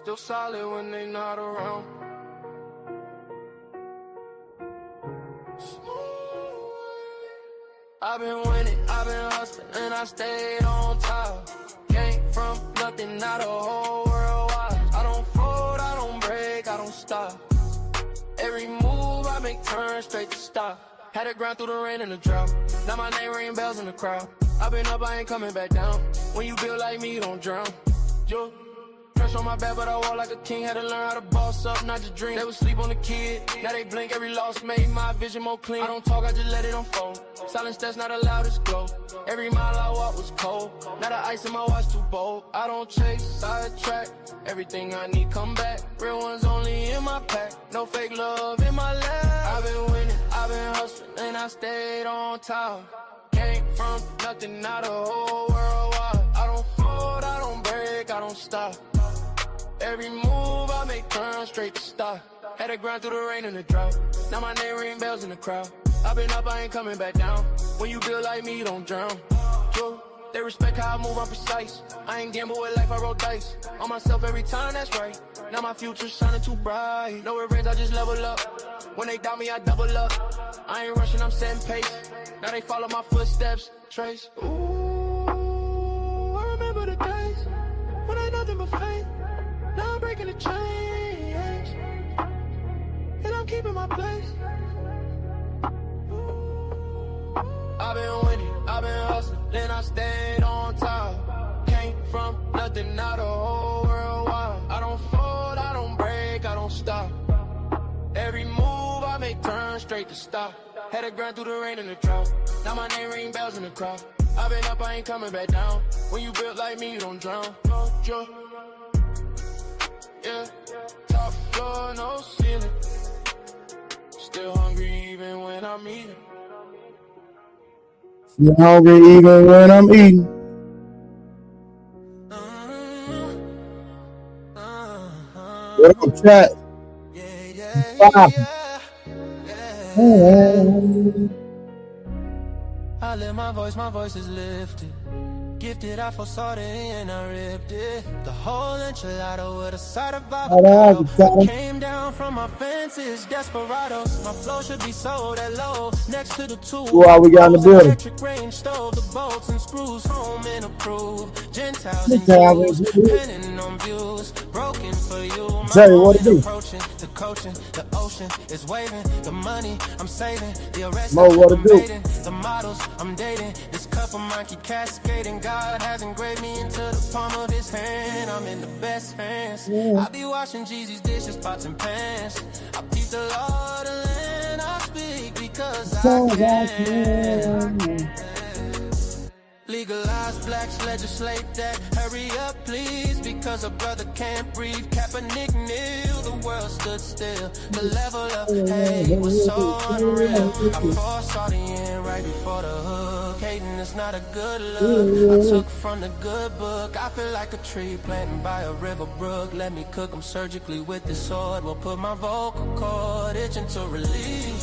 Still solid when they not around. I've been winning, I've been hustling, and I stayed on top. Came from nothing, not a whole world wide. I don't fold, I don't break, I don't stop. Every move I make turns straight to stop. Had to grind through the rain and the drought. Now my name ring bells in the crowd. I've been up, I ain't coming back down. When you build like me, you don't drown. Yo, pressure on my back, but I walk like a king. Had to learn how to boss up, not just dream. They would sleep on the kid, now they blink. Every loss made my vision more clean. I don't talk, I just let it unfold. Silence that's not allowed to glow. Every mile I walk was cold. Now the ice in my watch too bold. I don't chase, sidetrack. Everything I need come back. Real ones only in my pack. No fake love in my lap. I've been winning, I've been hustling, and I stayed on top. Came from nothing, not a whole world wide. I don't fold, I don't break, I don't stop. Every move I make turn straight to stop. Had to grind through the rain and the drought. Now my name ring bells in the crowd. I've been up, I ain't coming back down. When you build like me, you don't drown. Yo, they respect how I move, I'm precise. I ain't gamble with life, I roll dice. On myself every time, that's right. Now my future's shining too bright. No revenge, I just level up. When they doubt me, I double up. I ain't rushing, I'm setting pace. Now they follow my footsteps, trace. Ooh, I remember the days when I nothing but faith. Now I'm breaking the chains, and I'm keeping my place. I've been winning, I've been hustling, then I stayed on top. Came from nothing, not a whole world wide. I don't fold, I don't break, I don't stop. Every move I make turn straight to stop. Had to grind through the rain and the drought. Now my name ring bells in the crowd. I've been up, I ain't coming back down. When you built like me, you don't drown. No joke. Yeah, top floor, no ceiling. Still hungry even when I'm eating. Still hungry even when I'm eating. What up, chat? I lift my voice is lifted. Gifted, I foresaw it and I ripped it. The whole enchilada with a side of avocado. Came down from my fences, desperados. My flow should be sold at low. Next to the two. Who are we got in the building? Electric range stove, the bolts and screws, home and approved. Gentiles and Jews, depending on views. Broken for you. Jerry, what it do? Approaching the coaching, the ocean is waving. The money I'm saving, the arrest Mo, what it do? the models I'm dating. This cup of mine keep cascading. God has engraved me into the palm of his hand. I'm in the best hands. I be washing Jeezy's dishes, pots and pans. I keep the law, the land I speak because I can. Legalize blacks, legislate that. Hurry up, please, because a brother can't breathe. Kaepernick kneel, the world stood still. The level of hate was so unreal. I foresaw the end right before the hook. Hating is not a good look. I took from the good book. I feel like a tree planted by a river brook. Let me cook them surgically with this sword. Will put my vocal cord itching to release.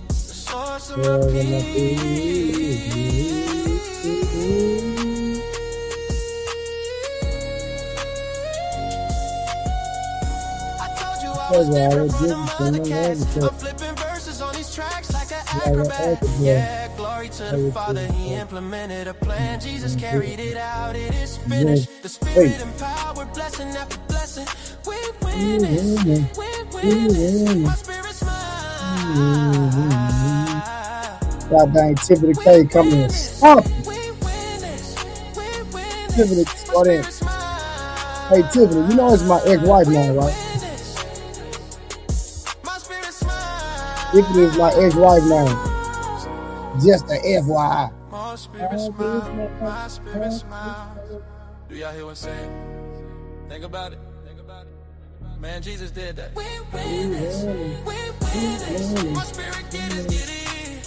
The source of my peace. I told you I was different from them other cats. I'm flipping verses on these tracks like an acrobat. Yeah, glory to the Father, he implemented a plan. Jesus carried it out, it is finished. The Spirit empowered, blessing after blessing. We win this, we win this. My spirit's mine. God dang, Tiffany K coming in. Stop. Tiffany, what in? Hey, Tiffany, you know it's my ex-wife now, right? Tiffany is my ex-wife now. Just a FYI. My spirit smile, my spirit smile. Do y'all hear what I'm saying? Think about it. Man, Jesus did that. We win this. We win this. My spirit get it.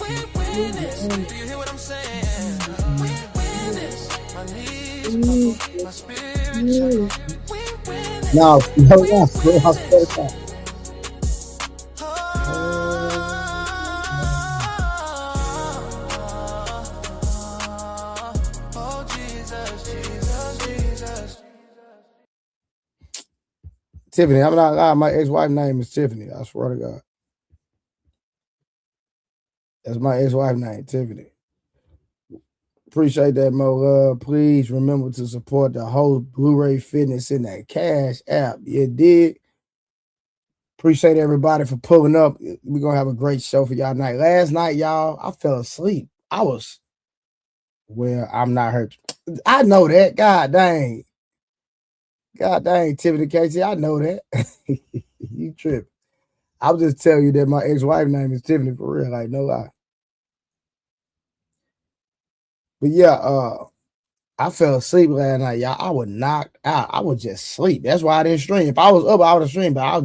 We win this. Do you hear what I'm saying? We win this. My knees buckle, my spirit chuckle. We win this. No, Tiffany. I'm not lying. My ex-wife name is Tiffany. I swear to God. That's my ex-wife name, Tiffany. Appreciate that, Mo. Please remember to support the whole Blu-ray Fitness in that Cash app. You did. Appreciate everybody for pulling up. We're going to have a great show for y'all tonight. Last night, y'all, I fell asleep. I'm not hurt. I know that. God dang. God dang, Tiffany Casey. I know that. You tripping. I'll just tell you that my ex-wife name is Tiffany for real. Like, no lie. But yeah, I fell asleep last night, y'all. I was knocked out. I was just sleep. That's why I didn't stream. If I was up, I would have streamed, but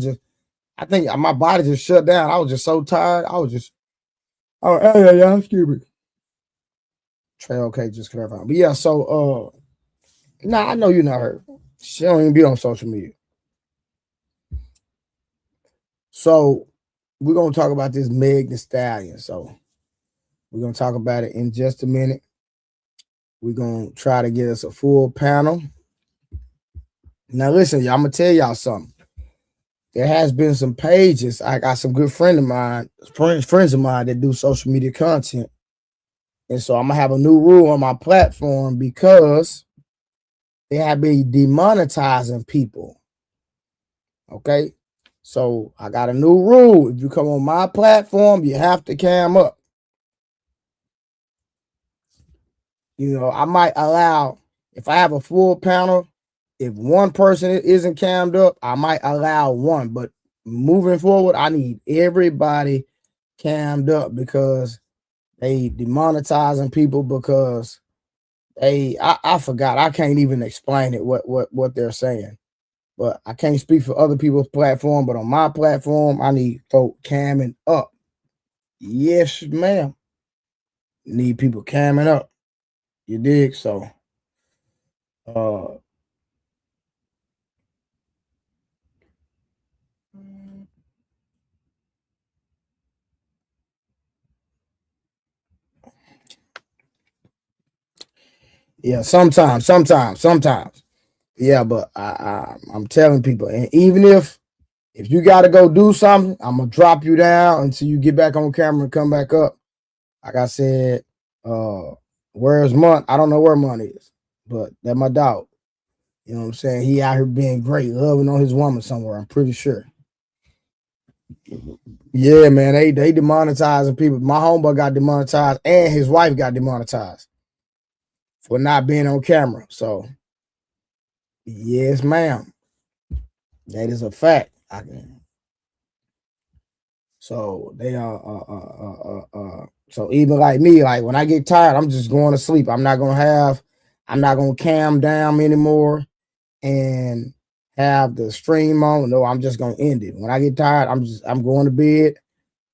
I think my body just shut down. I was just so tired. Oh, hey, y'all, excuse me. Trey, okay, just clarifying. But yeah, so, I know you're not hurt. She don't even be on social media. So, we're going to talk about this Megan Thee Stallion. So, we're going to talk about it in just a minute. We're going to try to get us a full panel. Now, listen, y'all, I'm going to tell y'all something. There has been some pages. I got some good friends of mine that do social media content. And so I'm going to have a new rule on my platform because they have been demonetizing people. Okay? So I got a new rule. If you come on my platform, you have to cam up. You know, I might allow, if I have a full panel, if one person isn't cammed up, I might allow one. But moving forward, I need everybody cammed up because they demonetizing people because I forgot. I can't even explain it what they're saying. But I can't speak for other people's platform. But on my platform, I need folk camming up. Yes, ma'am. Need people camming up. You dig? So yeah, sometimes. Yeah, but I'm telling people, and even if you got to go do something, I'm gonna drop you down until you get back on camera and come back up. Like I said, where's Munt? I don't know where Munt is, but that's my dog. You know what I'm saying? He out here being great, loving on his woman somewhere. I'm pretty sure. Yeah, man, they demonetizing people. My homeboy got demonetized, and his wife got demonetized for not being on camera. So, yes, ma'am, that is a fact. So they so even like me, like when I get tired, I'm just going to sleep. I'm not gonna cam down anymore and have the stream on. No, I'm just gonna end it. When I get tired, I'm going to bed.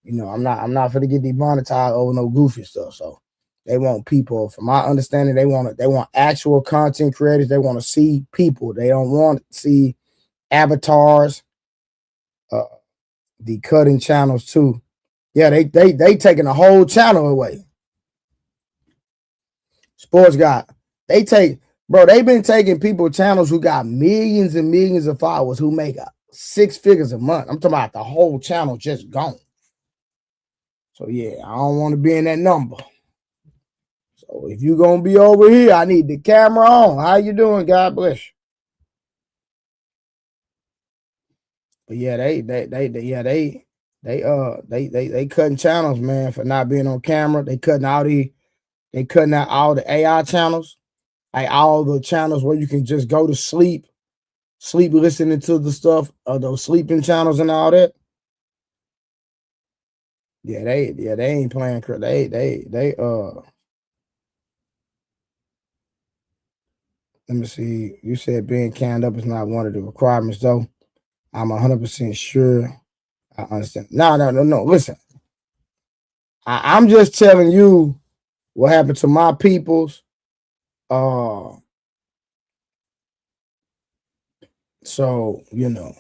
You know, I'm not gonna get demonetized over no goofy stuff. So they want people, from my understanding, they want actual content creators. They want to see people. They don't want to see avatars. The cutting channels too. Yeah, they taking the whole channel away. Sports guy, they've been taking people channels who got millions and millions of followers who make six figures a month. I'm talking about the whole channel just gone. So yeah, I don't want to be in that number. So if you're gonna be over here, I need the camera on. How you doing? God bless you. But yeah, they cutting channels, man, for not being on camera. They cutting out all the AI channels, like all the channels where you can just go to sleep listening to the stuff, those sleeping channels and all that. Yeah, they ain't playing. Let me see. You said being canned up is not one of the requirements, though. I'm 100% sure. I understand. No. Listen, I'm just telling you what happened to my peoples. So you know,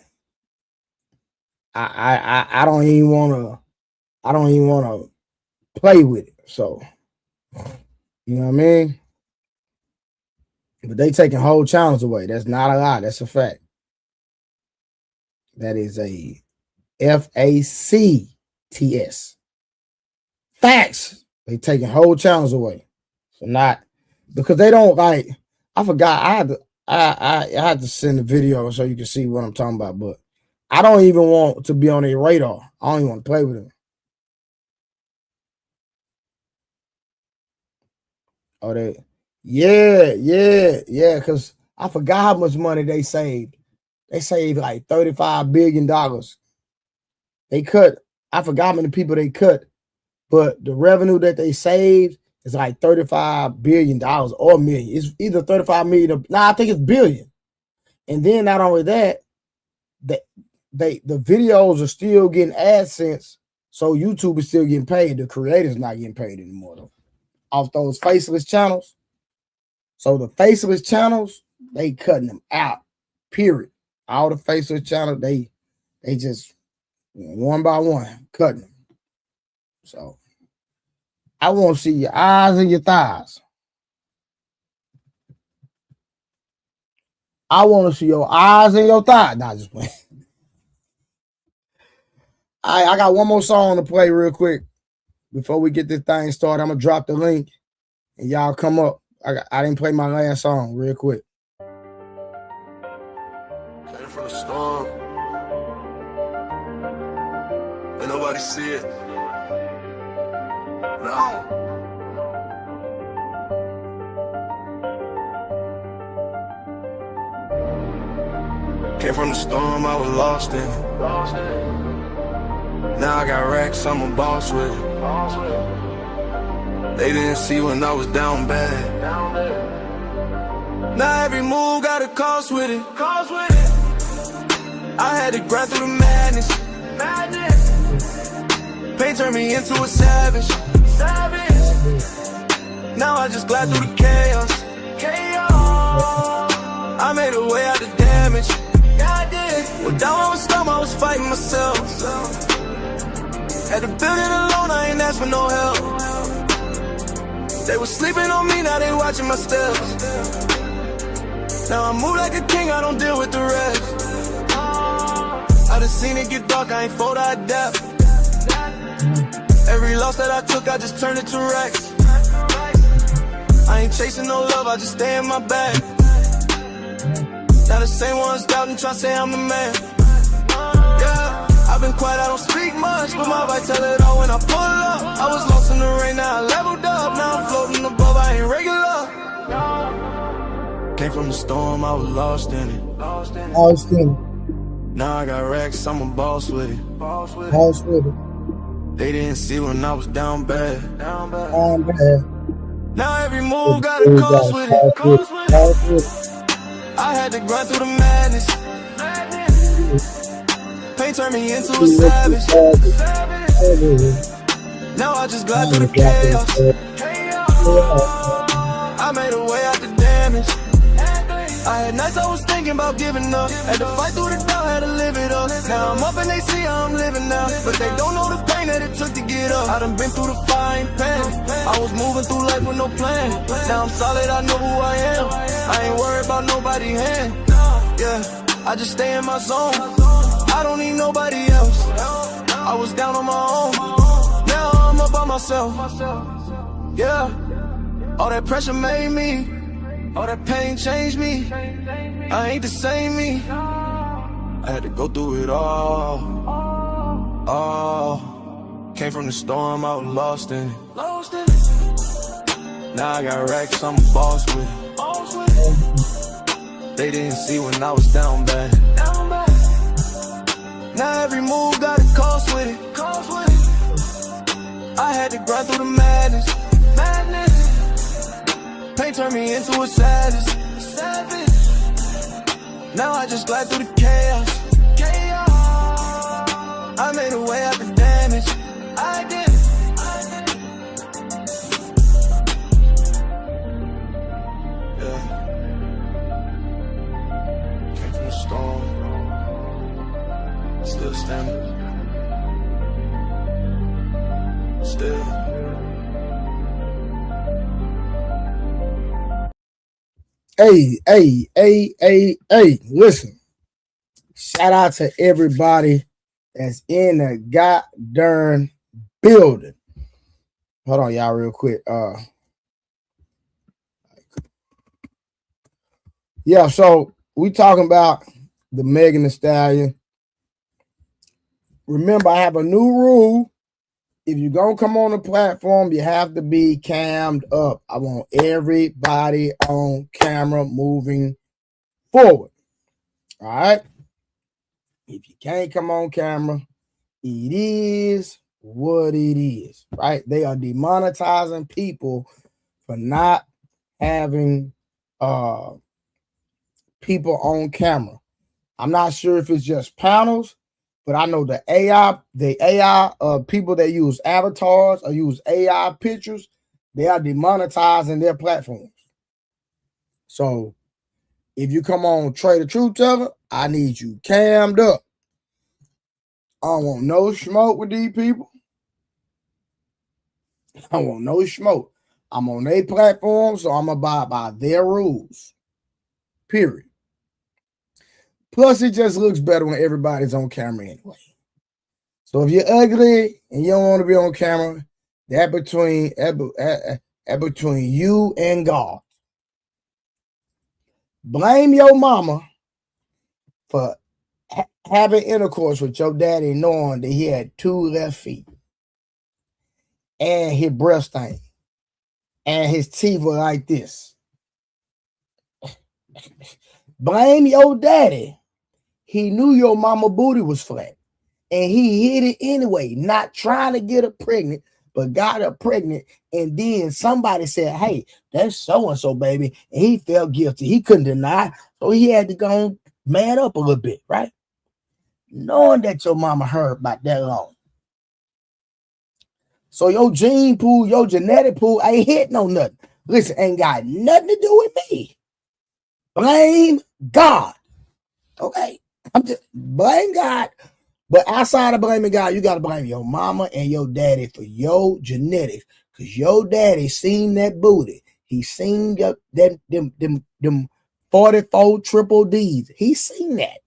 I don't even wanna play with it. So you know what I mean? But they taking whole channels away. That's not a lie. That's a fact. That is a FACTS. Facts. They taking whole channels away. So not because they don't like. I forgot. I had to send a video so you can see what I'm talking about. But I don't even want to be on their radar. I don't even want to play with them. Oh, yeah. Because I forgot how much money they saved. They saved like $35 billion. They cut. I forgot how many people they cut, but the revenue that they saved is like $35 billion or million. It's either 35 million or I think it's billion. And then not only that, the videos are still getting AdSense, so YouTube is still getting paid. The creator's not getting paid anymore though, off those faceless channels. So the faceless channels, they cutting them out. Period. All the faceless channels, they just one by one cutting them. So I want to see your eyes and your thighs. I want to see your eyes and your thighs. Nah, just playing. I got one more song to play real quick before we get this thing started. I'm gonna drop the link and y'all come up. I didn't play my last song real quick. Came from the storm. Ain't nobody see it. No. Came from the storm, I was lost in it. Now I got racks, I'm a boss with it. They didn't see when I was down bad. Now every move got a cost with it. I had to grind through the madness. Pain turned me into a savage. Now I just glide through the chaos. I made a way out the damage. Well, down I was stomach, I was fighting myself. Had to build it alone, I ain't asked for no help. They was sleeping on me, now they watching my steps. Now I move like a king, I don't deal with the rest. I done seen it get dark, I ain't fold, I adapt. Every loss that I took, I just turned it to racks. I ain't chasing no love, I just stay in my bag. Now the same ones doubting, tryna say I'm the man. Yeah, I've been quiet, I don't speak much, but my vibe tell it all when I pull up. I was lost in the rain, now I leveled up. Now I'm floating above, I ain't regular. Came from the storm, I was lost in it. Now I got racks, I'm a boss with it. They didn't see when I was down bad. Now every move got a cost with it. I had to grind through the madness. Pain turned me into a savage. Now I just glide through the chaos. I made a way out the damage. I had nights I was thinking about giving up. Had to fight through the doubt, had to live it up. Now I'm up and they see how I'm living now, but they don't know the pain that it took to get up. I done been through the fire and pain. I was moving through life with no plan. Now I'm solid, I know who I am. I ain't worried about nobody's hand. Yeah, I just stay in my zone. I don't need nobody else. I was down on my own. Now I'm up by myself. Yeah, all that pressure made me. All that pain changed me. I ain't the same me. I had to go through it all. Came from the storm, I was lost in it. Now I got racks, I'm a boss with it. They didn't see when I was down bad. Now every move got a cost with it. I had to grind through the madness. Pain turned me into a savage. Now I just glide through the chaos. I made a way out the damage. I did. Yeah. Came from the storm. Still standing. Still. Hey, listen. Shout out to everybody that's in the goddamn building. Hold on, y'all, real quick. Yeah, so we talking about the Megan Thee Stallion. Remember, I have a new rule. If you're going to come on the platform, you have to be cammed up. I want everybody on camera moving forward. All right? If you can't come on camera, it is what it is, right? They are demonetizing people for not having people on camera. I'm not sure if it's just panels, but I know the AI people that use avatars or use AI pictures, they are demonetizing their platforms. So if you come on Trade the Truth Teller, I need you cammed up. I don't want no smoke with these people. I want no smoke. I'm on their platform, so I'm abide by their rules. Period. Plus, it just looks better when everybody's on camera anyway. So if you're ugly and you don't want to be on camera, that between you and God. Blame your mama for having intercourse with your daddy, knowing that he had 2 left feet, and his breast thing, and his teeth were like this. Blame your daddy. He knew your mama booty was flat, and he hid it anyway, not trying to get her pregnant, but got her pregnant. And then somebody said, hey, that's so-and-so, baby. And he felt guilty. He couldn't deny, so he had to go man up a little bit, right? Knowing that your mama heard about that long. So your gene pool, your genetic pool ain't hitting on nothing. Listen, ain't got nothing to do with me. Blame God. Okay? I'm just blame God. But outside of blaming God, you got to blame your mama and your daddy for your genetics. Because your daddy seen that booty. He seen them 44 triple Ds. He seen that.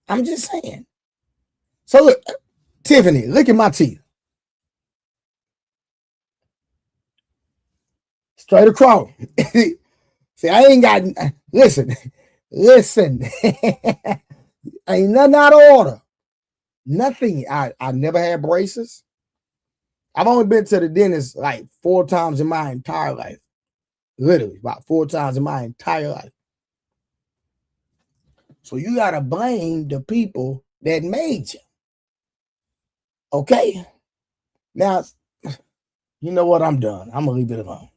I'm just saying. So look, Tiffany, look at my teeth. Straight across. See, I ain't got, listen. Ain't nothing out of order. Nothing. I never had braces. I've only been to the dentist like 4 times in my entire life. Literally, about 4 times in my entire life. So you got to blame the people that made you. Okay? Now, you know what? I'm done. I'm going to leave it alone.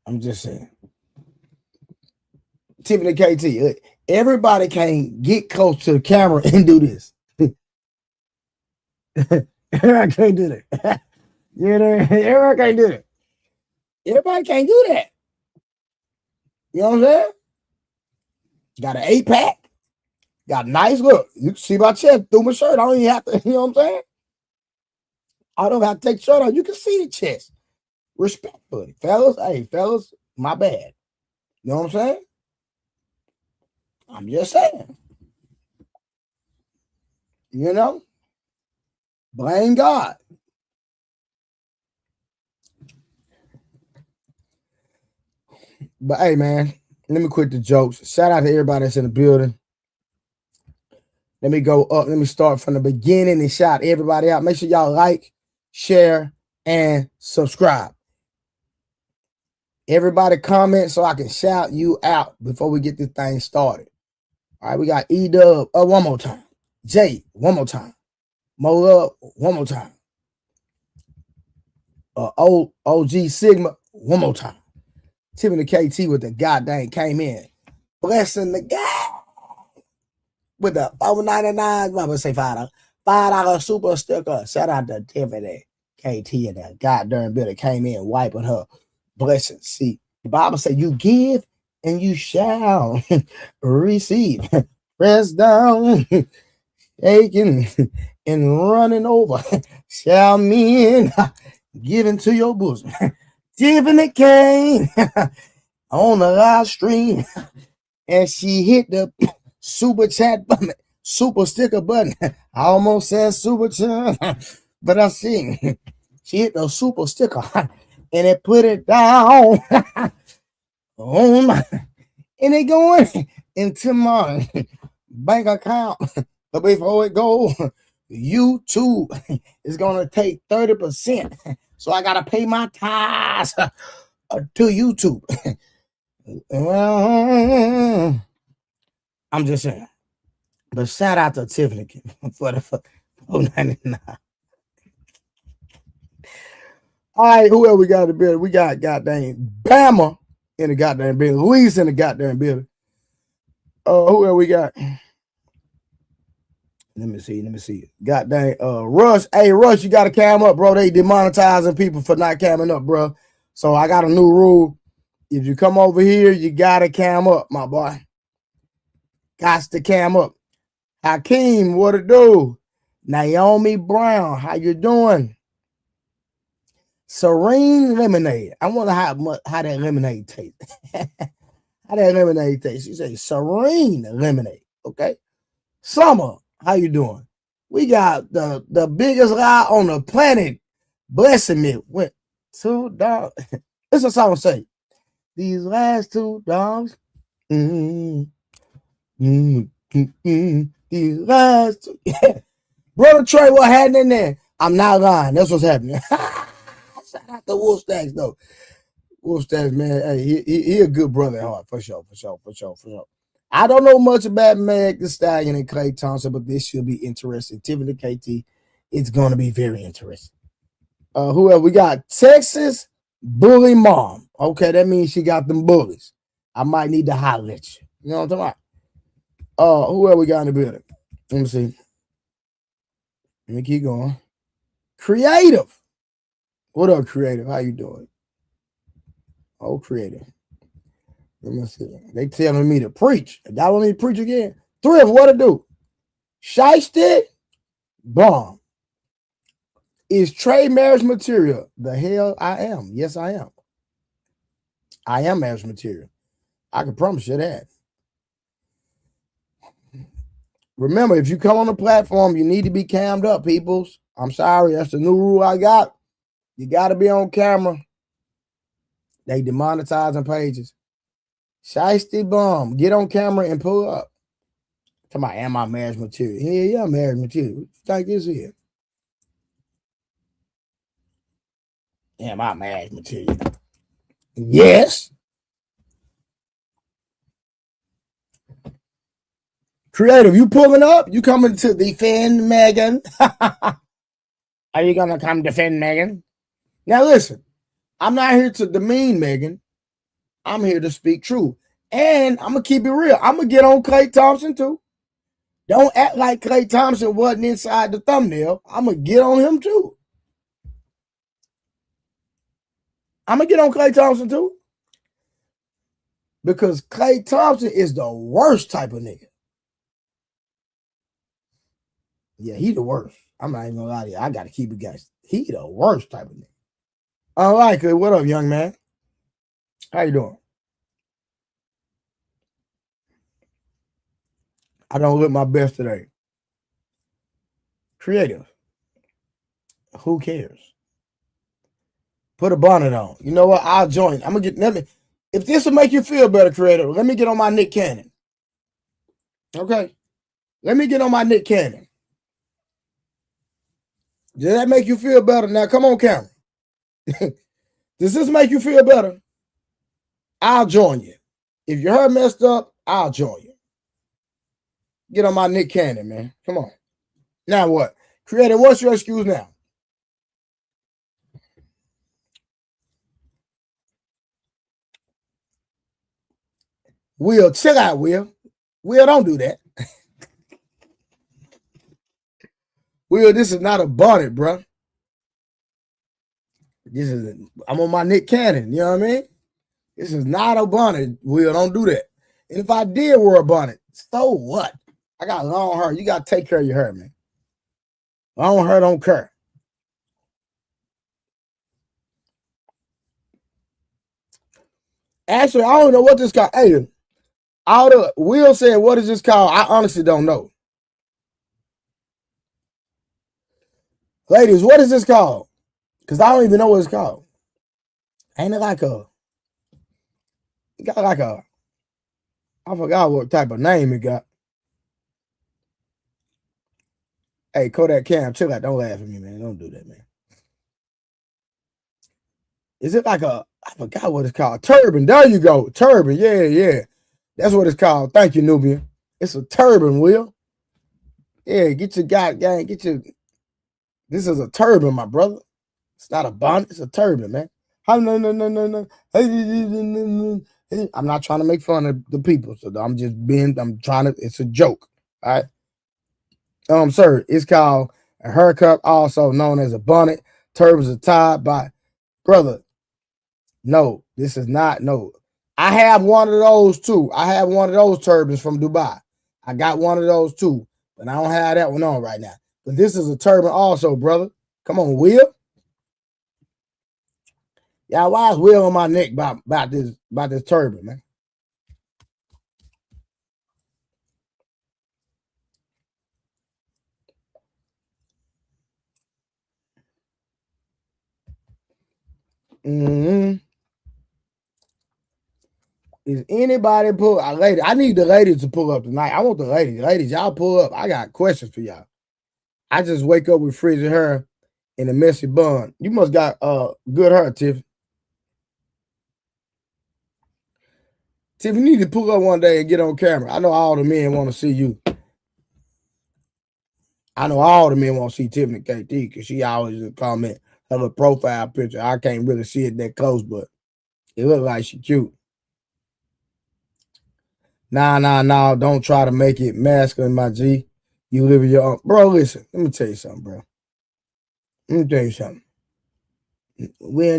I'm just saying. Tiffany KT, everybody can't get close to the camera and do this. Everybody can't do that. You know, everybody can't do that. Everybody can't do that. You know what I'm saying? Got an 8-pack. Got a nice look. You can see my chest through my shirt. I don't even have to, you know what I'm saying? I don't have to take the shirt off. You can see the chest. Respectfully. Fellas, hey, fellas, my bad. You know what I'm saying? I'm just saying. You know? Blame God. But hey, man, let me quit the jokes. Shout out to everybody that's in the building. Let me go up. Let me start from the beginning and shout everybody out. Make sure y'all like, share, and subscribe. Everybody comment so I can shout you out before we get this thing started. All right, we got E-Dub one more time. Jay, one more time. Mo Love, one more time. OG Sigma, one more time. Tiffany KT with the goddamn came in. Blessing the guy with the over 99. I'm going to say $5 super sticker. Shout out to Tiffany KT and that goddamn bill that came in wiping her blessings. See, the Bible said you give and you shall receive. Press down, shaking, and running over. Shall men give into your bosom. Tiffany came on the live stream and she hit the super chat button, super sticker button. I almost said super chat, but I see she hit the super sticker and it put it down on my, and it going into my bank account. But before it go, YouTube is gonna take 30%. So I gotta pay my tithes to YouTube. Well, I'm just saying. But shout out to Tiffany for the $4.99. All right, who else we got in the building? We got goddamn Bama in the goddamn building. Luis in the goddamn building. Who else we got? Let me see. Goddamn Rush. Hey, Rush, you gotta cam up, bro. They demonetizing people for not camming up, bro. So I got a new rule. If you come over here, you gotta cam up, my boy. Gots to cam up. Hakeem, what it do? Naomi Brown, how you doing? Serene Lemonade. I wonder how that lemonade tastes. How that lemonade tastes. She say Serene Lemonade. Okay. Summer, how you doing? We got the biggest lie on the planet blessing me with 2 dogs. This is a song say. These last 2 dogs. These last 2. Yeah. Brother Trey, what happened in there? I'm not lying. That's what's happening. Shout out to Wolf Stacks, though. Wolf Stacks, man. Hey, he a good brother at heart, for sure. I don't know much about Megan Thee Stallion and Klay Thompson, but this should be interesting. Tiffany KT, it's going to be very interesting. Who else? We got Texas Bully Mom. Okay, that means she got them bullies. I might need to holler at you. You know what I'm talking about? Who else we got in the building? Let me see. Let me keep going. Creative. What up, Creative? How you doing? Oh, Creative. Let me see. They telling me to preach. Y'all want me to preach again? Thrift, what to do? Shiesty, bomb. Is Trey marriage material? The hell I am. Yes, I am. I am marriage material. I can promise you that. Remember, if you come on the platform, you need to be cammed up, peoples. I'm sorry. That's the new rule I got. You got to be on camera. They demonetizing pages. Shiesty bomb. Get on camera and pull up. Come on, am I marriage material? Yeah, I'm marriage material. What you think this is? Am I marriage material? Yes. Creative, you pulling up? You coming to defend Megan? Are you going to come defend Megan? Now listen, I'm not here to demean Megan. I'm here to speak truth. And I'm going to keep it real. I'm going to get on Klay Thompson too. Don't act like Klay Thompson wasn't inside the thumbnail. I'm going to get on him too. I'm going to get on Klay Thompson too. Because Klay Thompson is the worst type of nigga. Yeah, he the worst. I'm not even gonna lie to you. I gotta keep it guys. He the worst type of nigga. All right, good. What up, young man? How you doing? I don't look my best today. Creative. Who cares? Put a bonnet on. You know what? I'll join. I'm gonna get. If this will make you feel better, Creative, let me get on my Nick Cannon. Okay, let me get on my Nick Cannon. Does that make you feel better? Now, come on, camera. Does this make you feel better? I'll join you. If your hair messed up, I'll join you. Get on my Nick Cannon, man. Come on. Now what? Creator, what's your excuse now? Will, chill out, Will. Will, don't do that. Will, this is not a bonnet, bro. I'm on my Nick Cannon, you know what I mean? This is not a bonnet, Will. Don't do that. And if I did wear a bonnet, so what? I got long hair. You got to take care of your hair, man. I don't care. Actually, I don't know what this called. Hey, Will said, what is this called? I honestly don't know. Ladies, what is this called? Because I don't even know what it's called. Ain't it like a, it got like a, I forgot what type of name it got. Hey, Kodak Cam, chill out. Don't laugh at me, man. Don't do that, man. Is it like a, I forgot what it's called. Turban. There you go. Turban. Yeah. That's what it's called. Thank you, Nubian. It's a turban, Will. Yeah, get your gang, get your, this is a turban, my brother. It's not a bonnet, it's a turban, man. No. I'm not trying to make fun of the people, so I'm trying to, it's a joke. All right. Sir, it's called a haircut, also known as a bonnet. Turbans are tied by, brother. No, this is not, no. I have one of those too. I have one of those turbans from Dubai. I got one of those too, but I don't have that one on right now. But this is a turban also, brother. Come on, Will. Y'all, why is Will on my neck about this turban, man? Is anybody pull? Lady, I need the ladies to pull up tonight. I want the ladies. Ladies, y'all pull up. I got questions for y'all. I just wake up with frizzy hair and a messy bun. You must got good hair, Tiff. Tiff, you need to pull up one day and get on camera. I know all the men want to see you. I know all the men want to see Tiffany KT because she always comment of a profile picture. I can't really see it that close, but it looks like she cute. Nah. Don't try to make it masculine, my G. You live in your own. Bro, listen. Let me tell you something, bro. Well,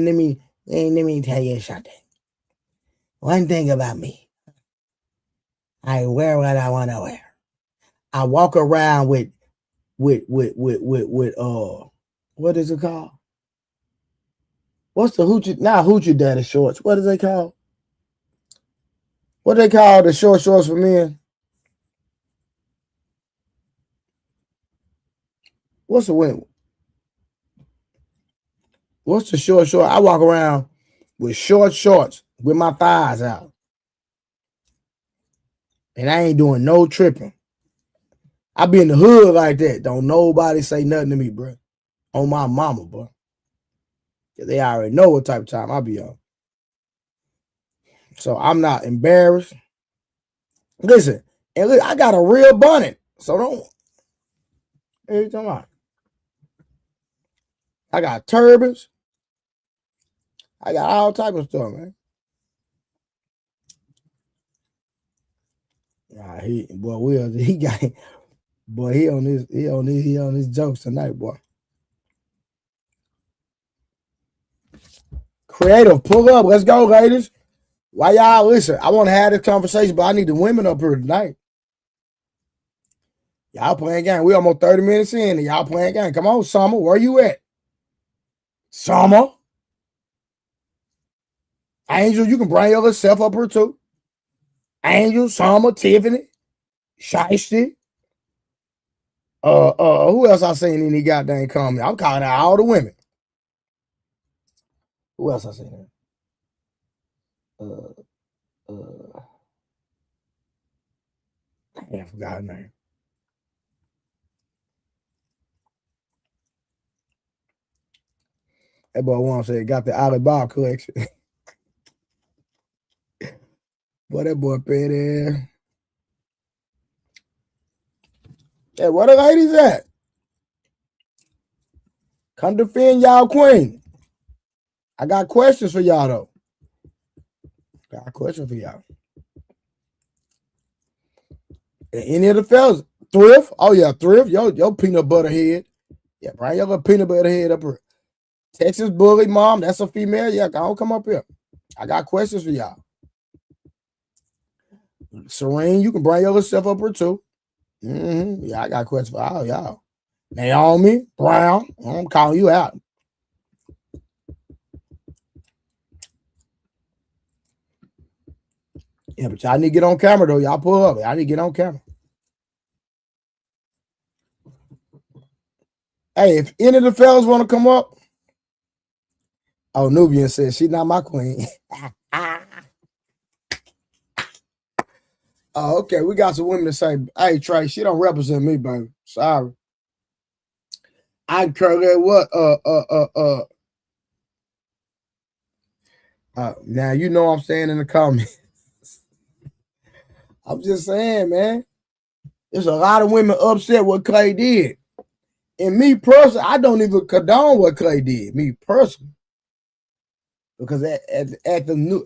let me tell you something. One thing about me. I wear what I want to wear. I walk around with what is it called? What's the hoochie? Not hoochie daddy shorts. What is they called? What they call the short shorts for men? What's the win? What's the short short? I walk around with short shorts with my thighs out. And I ain't doing no tripping. I be in the hood like that. Don't nobody say nothing to me, bro. On my mama, bro. They already know what type of time I be on. So I'm not embarrassed. Listen, and look, I got a real bonnet. So don't. Hey, you talking about? I got turbans. I got all type of stuff, man. Nah, he on his jokes tonight, boy. Creative, pull up. Let's go, ladies. Why y'all listen? I want to have this conversation, but I need the women up here tonight. Y'all playing game. We almost 30 minutes in, and y'all playing game. Come on, Summer. Where you at? Summer. Angel, you can bring yourself up here too. Angel, Summer, Tiffany, Shiesty. Who else I seen in the goddamn comment? I'm calling out all the women. Who else I seen? I forgot her name. That boy one said got the Alibaba collection. Boy, that boy paid there. Hey, where the ladies at? Come defend y'all queen. I got questions for y'all though. Got a question for y'all. And any of the fellas, Thrift? Oh yeah, Thrift. Yo peanut butter head. Yeah, bring your little peanut butter head up here. Texas Bully Mom, that's a female. Yeah, come up here. I got questions for y'all. Serene, you can bring yourself up here too. Yeah, I got questions for all y'all. Naomi Brown, I'm calling you out. Yeah, but y'all need to get on camera though. Y'all pull up. Y'all need to get on camera. Hey, if any of the fellas want to come up, oh, Nubian says she's not my queen. Oh, okay. We got some women to say, hey, Trey, she don't represent me, baby. Sorry. I care that what now you know I'm saying in the comments. I'm just saying, man. There's a lot of women upset what Klay did. And me personally, I don't even condone what Klay did. Me personally. Because at the new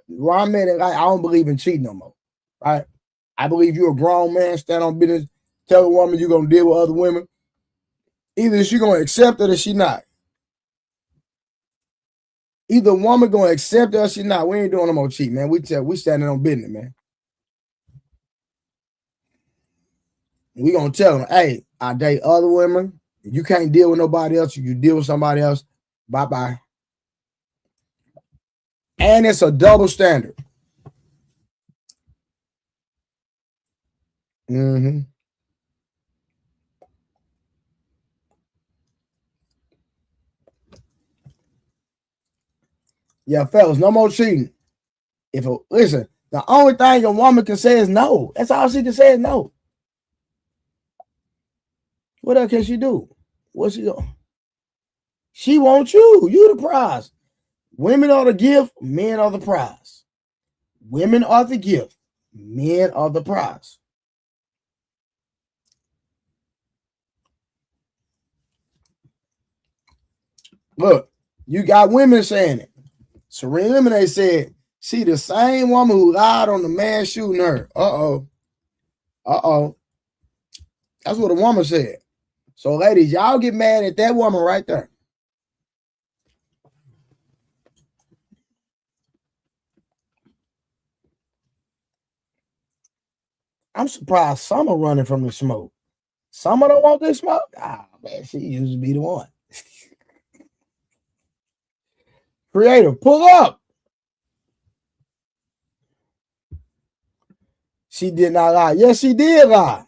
where I'm at, I don't believe in cheating no more. Right? I believe you're a grown man, stand on business, tell a woman you're gonna deal with other women. Either she gonna accept it or she not. Either woman gonna accept it or she not. We ain't doing no more cheating, man. We standing on business, man. We gonna tell them, hey, I date other women. You can't deal with nobody else. You deal with somebody else. Bye-bye. And it's a double standard. Mm-hmm. Yeah, fellas, no more cheating. Listen, the only thing a woman can say is no. That's all she can say is no. What else can she do? What's she doing? She wants you. You the prize. Women are the gift. Men are the prize. Women are the gift. Men are the prize. Look, you got women saying it. Serena Lemonade said, she the same woman who lied on the man shooting her. Uh-oh. Uh-oh. That's what a woman said. So, ladies, y'all get mad at that woman right there. I'm surprised some are running from the smoke. Some of them want this smoke. Ah, man, she used to be the one. Creative, pull up. She did not lie. Yes, she did lie.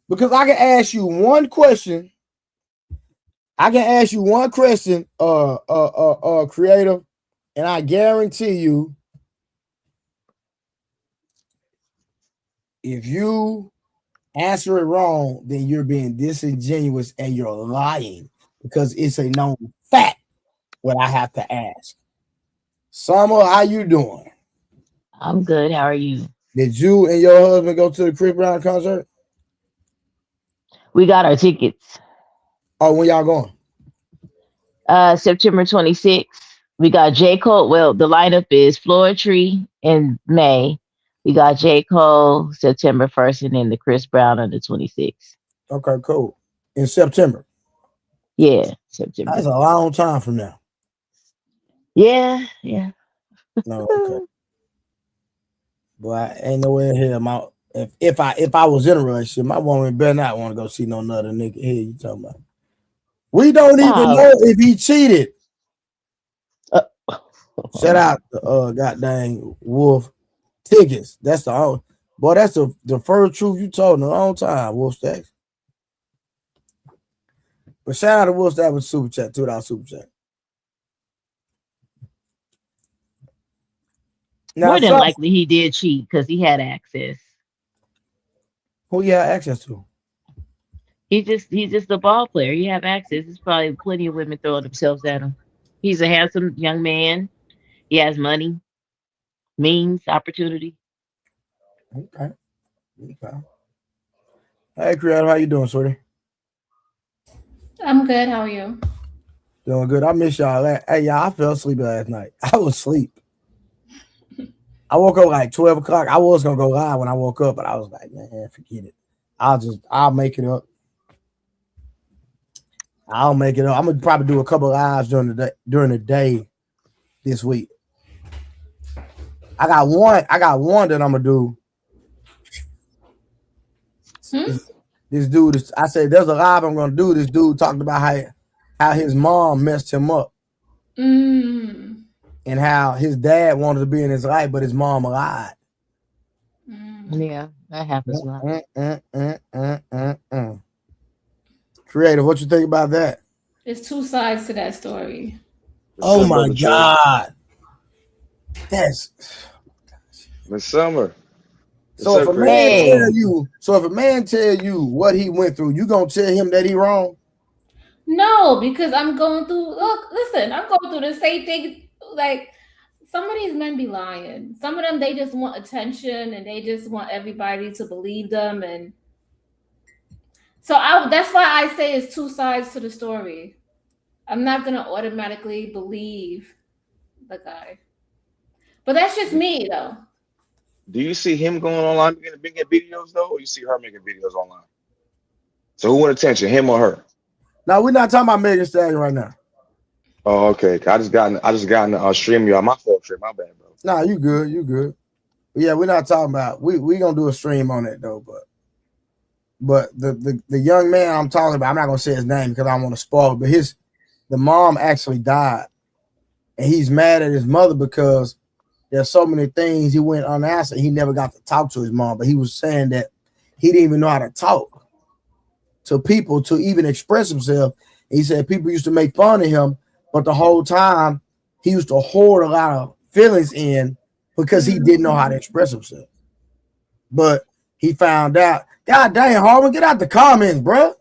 Because I can ask you one question. Creative, and I guarantee you, if you answer it wrong, then you're being disingenuous and you're lying because it's a known fact what I have to ask. Summer, how you doing? I'm good. How are you? Did you and your husband go to the Chris Brown concert? We got our tickets. Oh, when y'all going? September 26th. We got J. Cole. Well, the lineup is Floyd Tree in May. We got J. Cole September 1st and then the Chris Brown on the 26th. Okay, cool. In September. Yeah, September. That's a long time from now. Yeah. No, okay. But ain't no way in hell if I was in a relationship, my woman better not want to go see no another nigga. Here you talking about. We don't even know if he cheated. Shout out to goddamn Wolf Tickets. That's the only boy. That's the first truth you told in a long time, Wolf Stacks. But shout out to Wolf Stacks with super chat, $2 super chat. Now, more than likely he did cheat because he had access. Who you have access to? He's just a ball player. You have access. There's probably plenty of women throwing themselves at him. He's a handsome young man. He has money, means, opportunity. Okay. Hey, Creator, how you doing, sweetie? I'm good. How are you? Doing good. I miss y'all. Hey, y'all, I fell asleep last night. I was asleep. I woke up like 12 o'clock. I was going to go live when I woke up, but I was like, man, forget it. I'll make it up. I'll make it up. I'm going to probably do a couple lives during the day this week. I got one that I'm going to do. This dude is, I said, there's a live I'm gonna do. This dude talked about how his mom messed him up Mm. and how his dad wanted to be in his life, but his mom lied. Mm. Yeah, that happens a lot. Mm. Creative, what you think about that? There's two sides to that story. What's Oh up, my brother Trey? God. That's Miss Summer. What's so if up, a man Creative? Hey, tell you, so if a man tell you what he went through, you gonna tell him that he wrong? No, because I'm going through. Look, listen, I'm going through the same thing. Like some of these men be lying. Some of them they just want attention and they just want everybody to believe them. And so that's why I say it's two sides to the story. I'm not gonna automatically believe the guy, but that's just me though. Do you see him going online making videos though, or you see her making videos online? So who want attention, him or her? Now we're not talking about Megan Thee Stallion right now. Oh, okay. I just got in the stream, y'all. My fault, Trey. My bad, bro. Nah, you good, you good. But yeah, we're not talking about we gonna do a stream on that though, but the young man I'm talking about, I'm not gonna say his name because I don't want to spoil it, but the mom actually died. And he's mad at his mother because there's so many things he went unanswered. He never got to talk to his mom, but he was saying that he didn't even know how to talk to people to even express himself. And he said people used to make fun of him, but the whole time he used to hoard a lot of feelings in because he didn't know how to express himself. But he found out, God dang, Harvin, get out the comments, bro.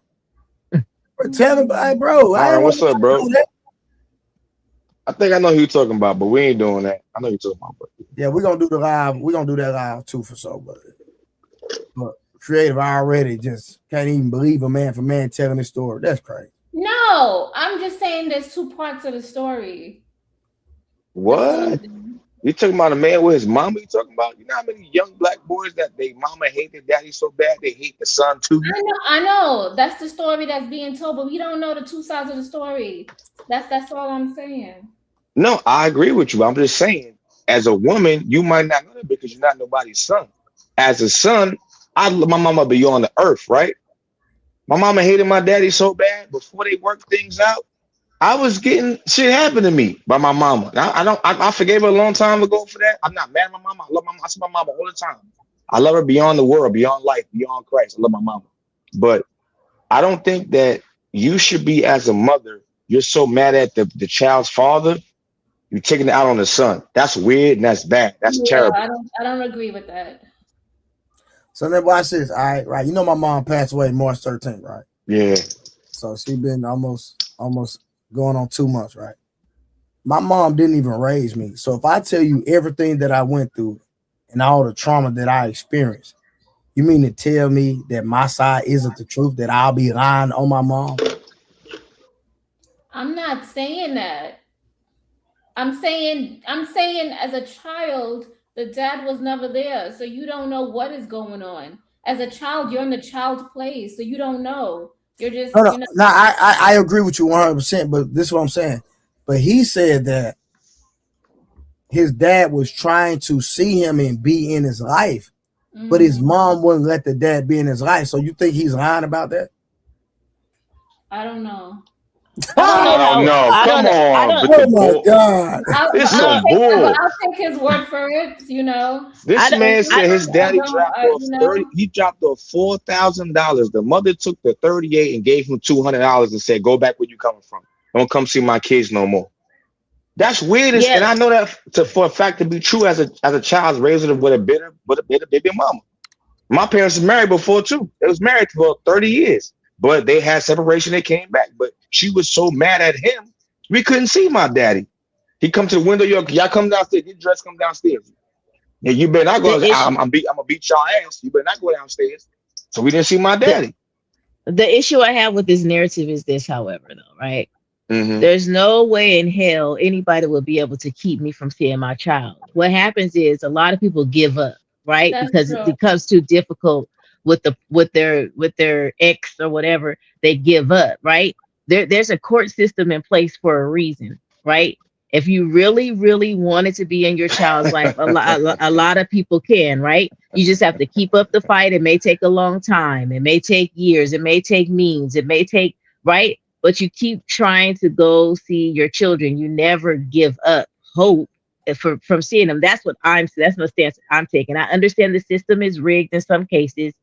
Tell him, hey, bro. I ain't What's up, bro? that. I think I know who you're talking about, but we ain't doing that. I know you're talking about, but Yeah, we're gonna do the live. We're gonna do that live too for so. But creative, I already just can't even believe a man for man telling his story. That's crazy. No, I'm just saying there's two parts of the story. what? You talking about a man with his mama? You talking about? You know how many young black boys that they mama hate their daddy so bad they hate the son too? I know. That's the story that's being told, but we don't know the two sides of the story. That's all I'm saying. No, I agree with you. I'm just saying, as a woman, you might not know that because you're not nobody's son. As a son, I love my mama beyond the earth, right? My mama hated my daddy so bad before they worked things out. I was getting shit happen to me by my mama. I forgave her a long time ago for that. I'm not mad at my mama. I love my mama. I see my mama all the time. I love her beyond the world, beyond life, beyond Christ. I love my mama. But I don't think that you should be as a mother. You're so mad at the child's father. You're taking it out on the son. That's weird and that's bad. That's Yeah, terrible. I don't agree with that. So then watch this. All right, right. You know my mom passed away March 13th, right? Yeah. So she been almost going on 2 months, right? My mom didn't even raise me. So if I tell you everything that I went through and all the trauma that I experienced, you mean to tell me that my side isn't the truth, that I'll be lying on my mom? I'm not saying that. I'm saying as a child, the dad was never there, so you don't know what is going on. As a child, you're in the child's place, so you don't know. You're just, No, no, no. I agree with you 100%. But this is what I'm saying. But he said that his dad was trying to see him and be in his life, but his mom wouldn't let the dad be in his life. So you think he's lying about that? I don't know. I don't know. I Come don't know. I on, don't. but the Oh my bull. God. It's No, some bull. I'll take his word for it. This I don't. man I said his daddy dropped off 30. He dropped off $4,000. The mother took the 38 and gave him $200 and said, "Go back where you coming from. Don't come see my kids no more." That's weird, yeah. and I know that for a fact to be true as a child raised with a bitter baby mama. My parents were married before too. They was married for 30 years, but they had separation. They came back, but she was so mad at him, we couldn't see my daddy. He come to the window, y'all come downstairs. Get dressed, come downstairs. Yeah, you better not go. The issue. I'm gonna beat y'all ass. You better not go downstairs. So we didn't see my The, daddy. the issue I have with this narrative is this, however, though, right? Mm-hmm. There's no way in hell anybody will be able to keep me from seeing my child. What happens is a lot of people give up, right? That's Because it true. becomes too difficult with their ex or whatever, they give up, right? There's a court system in place for a reason, right? If you really, really wanted to be in your child's life, a lot of people can, right? You just have to keep up the fight. It may take a long time. It may take years. It may take means. It may take, right? But you keep trying to go see your children. You never give up hope from seeing them. That's my stance I'm taking. I understand the system is rigged in some cases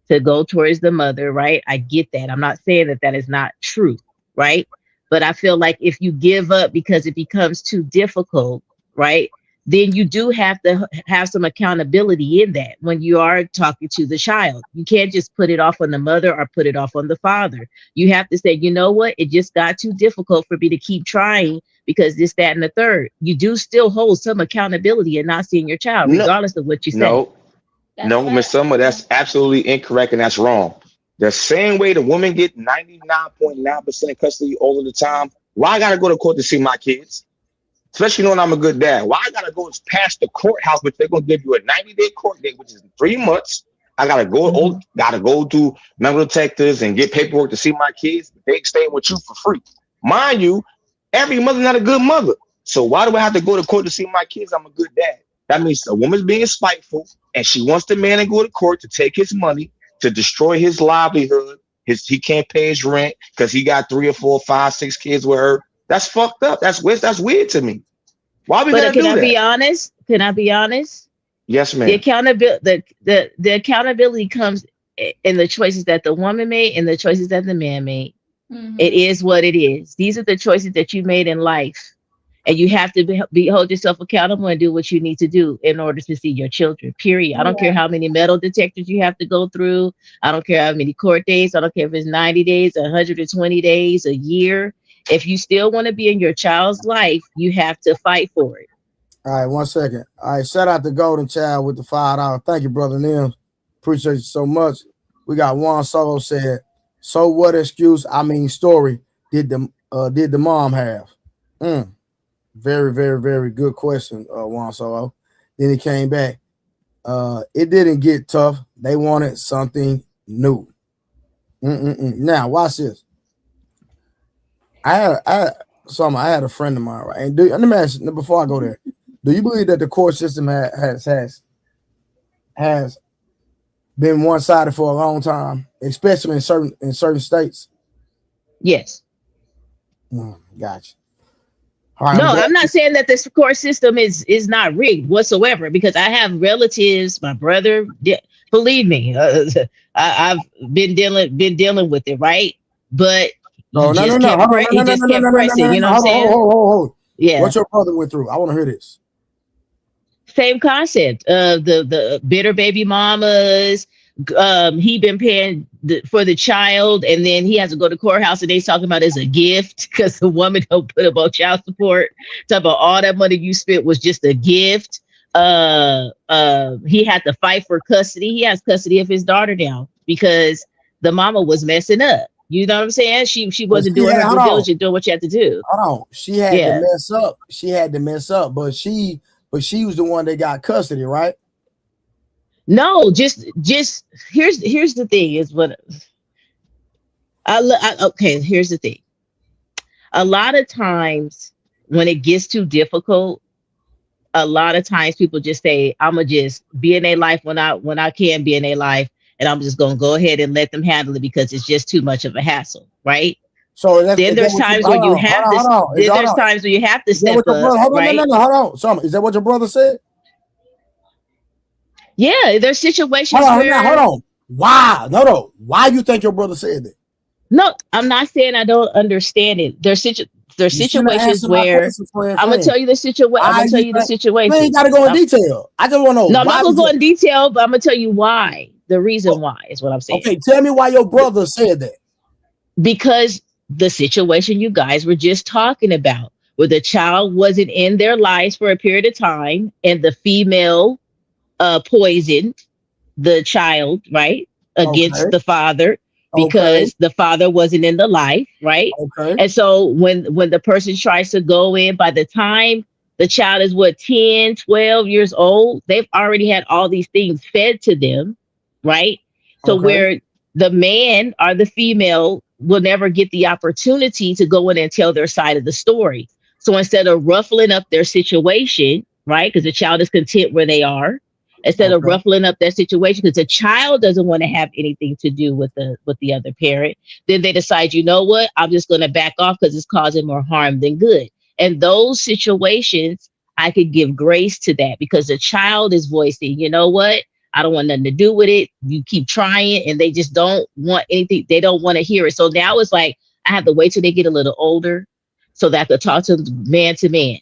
to go towards the mother, right? I get that. I'm not saying that is not true, right? But I feel like if you give up because it becomes too difficult, right? Then you do have to have some accountability in that when you are talking to the child. You can't just put it off on the mother or put it off on the father. You have to say, you know what? It just got too difficult for me to keep trying because this, that, and the third. You do still hold some accountability in not seeing your child, No, regardless of what you say. no, That's no, Miss fact. Summer, that's absolutely incorrect and that's wrong. The same way the woman get 99.9% custody all of the time. Why I gotta go to court to see my kids? Especially knowing I'm a good dad. Why I gotta go past the courthouse, but they're gonna give you a 90-day court date, which is 3 months. I gotta go to metal detectors and get paperwork to see my kids. They staying with you for free. Mind you, every mother's not a good mother. So why do I have to go to court to see my kids? I'm a good dad. That means a woman's being spiteful and she wants the man to go to court to take his money, to destroy his livelihood. He can't pay his rent because he got 3 or 4, 5, 6 kids with her. That's fucked up. That's weird to me. Why we But gotta can do I that? be honest? Can I be honest? Yes, The ma'am. accountability, the accountability comes in the choices that the woman made and the choices that the man made. It Mhm. is what it is. These are the choices that you made in life, and you have to hold yourself accountable and do what you need to do in order to see your children. Period. I don't care Yeah. how many metal detectors you have to go through. I don't care how many court days. I don't care if it's 90 days, 120 days, a year. If you still want to be in your child's life, you have to fight for it. All right, 1 second. All right, shout out to Golden Child with the $5. Thank you, brother Nim. Appreciate you so much. We got Juan Solo said, "So what excuse? I mean story did the mom have?" Very, very, very good question, Juan Solo. Then he came back. It didn't get tough. They wanted something new. Now watch this. I had a friend of mine, right? And let me ask you, before I go there, do you believe that the court system has been one-sided for a long time, especially in certain states? Yes. Gotcha. All right, No, I'm not saying that this court system is not rigged whatsoever because I have relatives. My brother, believe me, I've been dealing with it, right? But no. he just kept pressing. You know what I'm saying? Hold. Yeah. What your brother went through? I want to hear this. Same concept. The bitter baby mamas. He been paying for the child, and then he has to go to courthouse, and they talking about it as a gift because the woman don't put up on child support. Talk about all that money you spent was just a gift. He had to fight for custody. He has custody of his daughter now because the mama was messing up. You know what I'm saying? She wasn't doing her due diligence, doing what you had to do. Hold on. She had to mess up. She had to mess up, but she was the one that got custody, right? No, just here's the thing is what okay, here's the thing. A lot of times when it gets too difficult, a lot of times people just say, I'ma just be in their life when I can be in their life, and I'm just gonna go ahead and let them handle it because it's just too much of a hassle, right? So then there's times when you have to there's times when you have to step up. Right? Hold on. Sorry, is that what your brother said? Yeah, there's situations where hold on. Why? No. Why you think your brother said that? No, I'm not saying I don't understand it. There's situations where I'm gonna tell you the situation. I'm gonna tell you the situation. You ain't gotta go in detail. I just want to know. No, I'm not gonna go in detail, but I'm gonna tell you why. The reason why is what I'm saying. Okay, tell me why your brother said that. Because the situation you guys were just talking about, where the child wasn't in their lives for a period of time, and the female poisoned the child, right, against the father because the father wasn't in the life, right? Okay. And so when the person tries to go in, by the time the child is 10, 12 years old, they've already had all these things fed to them, right? So where the man or the female will never get the opportunity to go in and tell their side of the story. So instead of ruffling up their situation, right? Because the child is content where they are, instead of Okay. ruffling up their situation, because the child doesn't want to have anything to do with the other parent, then they decide, you know what, I'm just going to back off because it's causing more harm than good. And those situations, I could give grace to that because the child is voicing, you know what, I don't want nothing to do with it. You keep trying, and they just don't want anything. They don't want to hear it. So now it's like I have to wait till they get a little older so that I could talk to them man to man.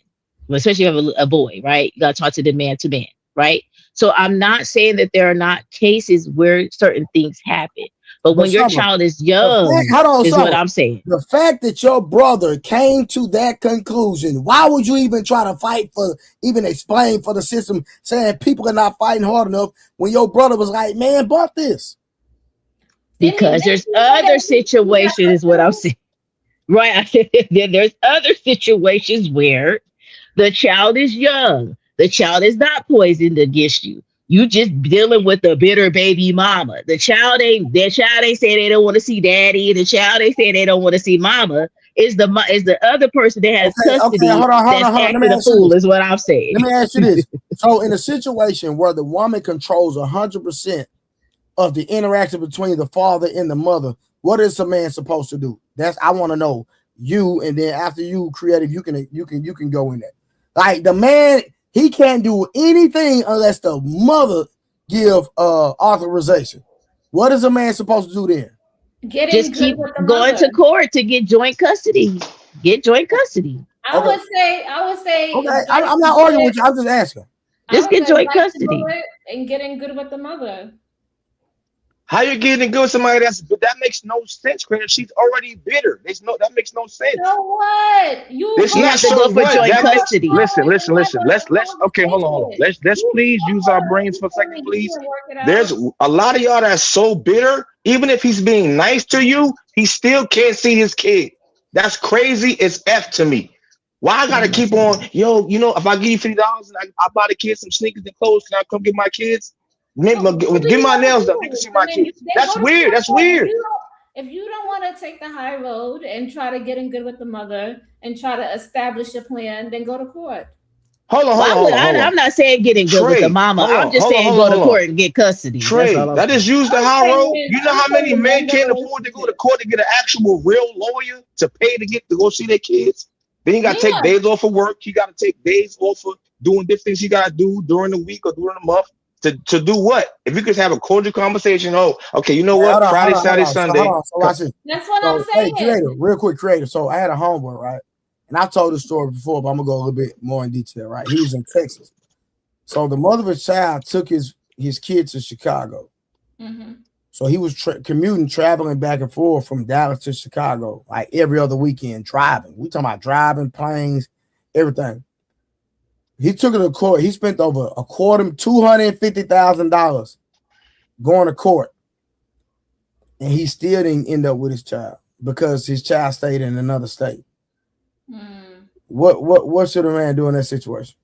Well, especially if you have a boy, right? You got to talk to them man to man, right? So I'm not saying that there are not cases where certain things happen, but when your Summer, child is the young, fact, hold on, is Summer. what I'm saying. The fact that your brother came to that conclusion, why would you even try to fight for, even explain for the system, saying people are not fighting hard enough when your brother was like, man, bought this? Because there's other situations, is what I'm saying. Right. There's other situations where the child is young. The child is not poisoned against you. You just dealing with a bitter baby mama. Their child ain't saying they don't want to see daddy. The child ain't saying they don't want to see mama. Is the other person that has custody hold on. that's acting a fool, is what I'm saying. Let me ask you this. So in a situation where the woman controls 100% of the interaction between the father and the mother, what is a man supposed to do? That's, I want to know you, and then after you creative, you can go in there. Like the man, he can't do anything unless the mother give authorization. What is a man supposed to do then? Just keep going to court to get joint custody. Get joint custody. I would say. Okay, I'm not arguing with you. I'm just asking. Just get joint custody and getting good with the mother. How you getting good with somebody that makes no sense, Craig? She's already bitter. That makes no sense. So what? You have to go for joint custody. Listen. Let's okay, hold on. Let's please use our brains for a second, please. There's a lot of y'all that's so bitter. Even if he's being nice to you, he still can't see his kid. That's crazy. It's F to me. Why I gotta keep on, yo, if I give you $50 and I buy the kids some sneakers and clothes, can I come get my kids? Get my nails done. You can see my kids. That's weird. That's weird. If you don't want to take the high road and try to get in good with the mother and try to establish a plan, then go to court. Hold on. I'm not saying getting good with the mama. I'm just saying go to court and get custody. That is use the high road. You know how many men can't afford to go to court to get an actual real lawyer to pay to go see their kids? Then you got to take days off of work. You got to take days off of doing different things you got to do during the week or during the month. To do what? If you could have a cordial conversation, okay, you know what? Friday, Saturday, Sunday. That's what I'm saying. Hey, real quick, creative. So I had a homeboy, right? And I've told this story before, but I'm gonna go a little bit more in detail, right? He was in Texas. So the mother of his child took his kids to Chicago. Mm-hmm. So he was traveling back and forth from Dallas to Chicago, like every other weekend, driving. We talking about driving, planes, everything. He took it to court. He spent over $250,000 going to court, and he still didn't end up with his child because his child stayed in another state. What should a man do in that situation?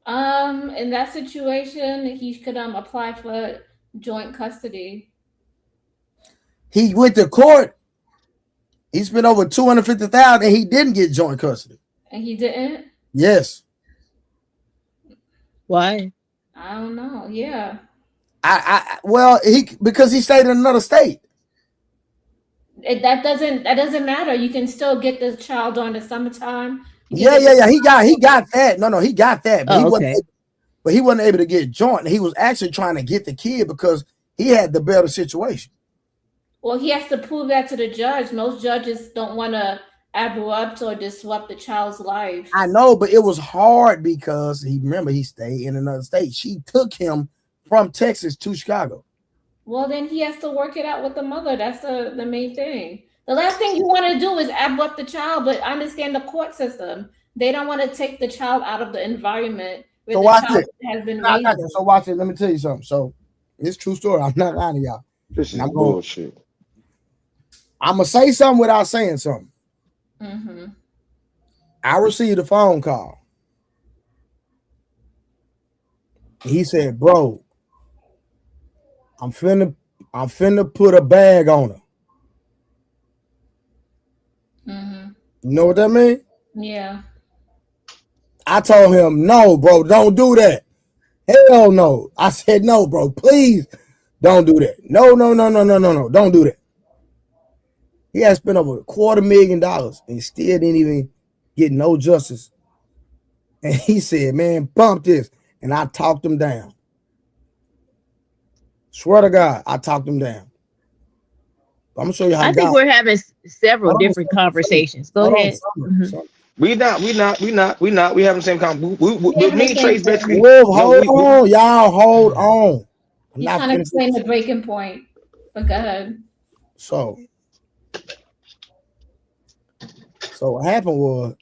In that situation, he could apply for joint custody. He went to court. He spent over $250,000, and he didn't get joint custody. And he didn't? Yes. Why? I don't know. Yeah. Because he stayed in another state. That doesn't matter. You can still get the child during the summertime. Yeah. He got that. No, he got that. But he wasn't able to get joint. He was actually trying to get the kid because he had the better situation. Well, he has to prove that to the judge. Most judges don't want to abrupt or disrupt the child's life. I know, but it was hard because he stayed in another state. She took him from Texas to Chicago. Well, then he has to work it out with the mother. That's the main thing. The last thing you want to do is abrupt the child, but understand the court system. They don't want to take the child out of the environment where the child has been raised. So watch it. Let me tell you something. So it's true story. I'm not lying to y'all. This is bullshit. I'm gonna say something without saying something. Mm-hmm. I received a phone call. He said, "Bro, I'm finna put a bag on her." Mm-hmm. You know what that means? Yeah. I told him, no, bro, don't do that. Hell no. I said, no, bro, please don't do that. No, don't do that. He had spent over $250,000 and still didn't even get no justice. And he said, man, bump this. And I talked him down. Swear to God, I talked him down. I'm gonna show you how. I think we're having several different conversations. Go ahead. We not. We having the same conversation. Me and Trace basically. Hold on, y'all. Hold on. He's trying to explain the breaking point. But go ahead. So what happened was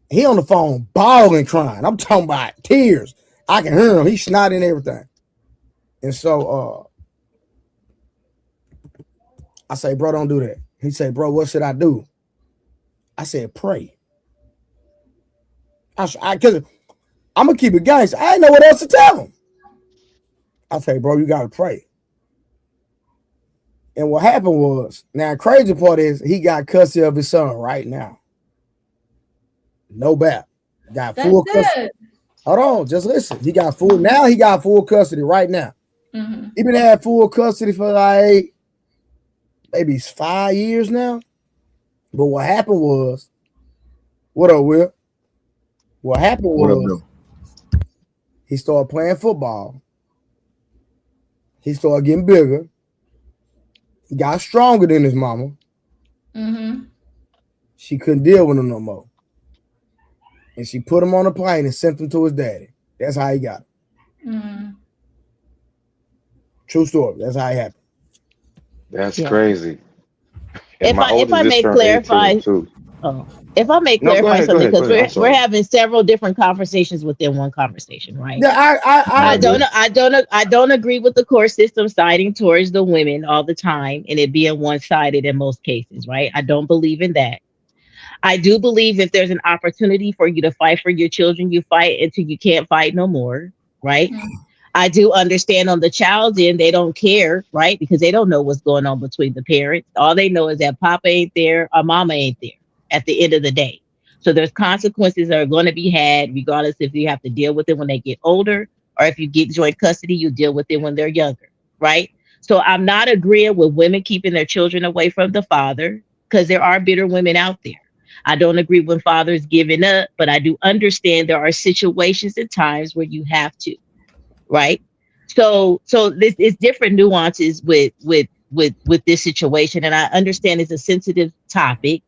he on the phone bawling, crying. I'm talking about tears. I can hear him. He's snotting and everything. And so I say, bro, don't do that. He said, bro, what should I do? I said, pray. Cause I'm gonna keep it gangster. I didn't know what else to tell him. I say, bro, you gotta pray. And what happened was, now crazy part is he got custody of his son right now. No bad. Got full custody. Hold on, just listen. He got full custody right now. Mm-hmm. He been had full custody for like maybe 5 years now. But what happened was, what up, Will? What happened was he started playing football. He started getting bigger. He got stronger than his mama. Mm-hmm. She couldn't deal with him no more. And she put him on a plane and sent him to his daddy. That's how he got him. Mm-hmm. True story. That's how it happened. That's crazy. If I may clarify, something, because we're having several different conversations within one conversation, right? Yeah, I don't agree with the court system siding towards the women all the time and it being one-sided in most cases, right? I don't believe in that. I do believe if there's an opportunity for you to fight for your children, you fight until you can't fight no more, right? Mm-hmm. I do understand on the child's end, they don't care, right? Because they don't know what's going on between the parents. All they know is that Papa ain't there or Mama ain't there at the end of the day. So there's consequences that are going to be had, regardless if you have to deal with it when they get older, or if you get joint custody, you deal with it when they're younger, right? So I'm not agreeing with women keeping their children away from the father, because there are bitter women out there. I don't agree with fathers giving up, but I do understand there are situations and times where you have to. Right. So this is different nuances with this situation. And I understand it's a sensitive topic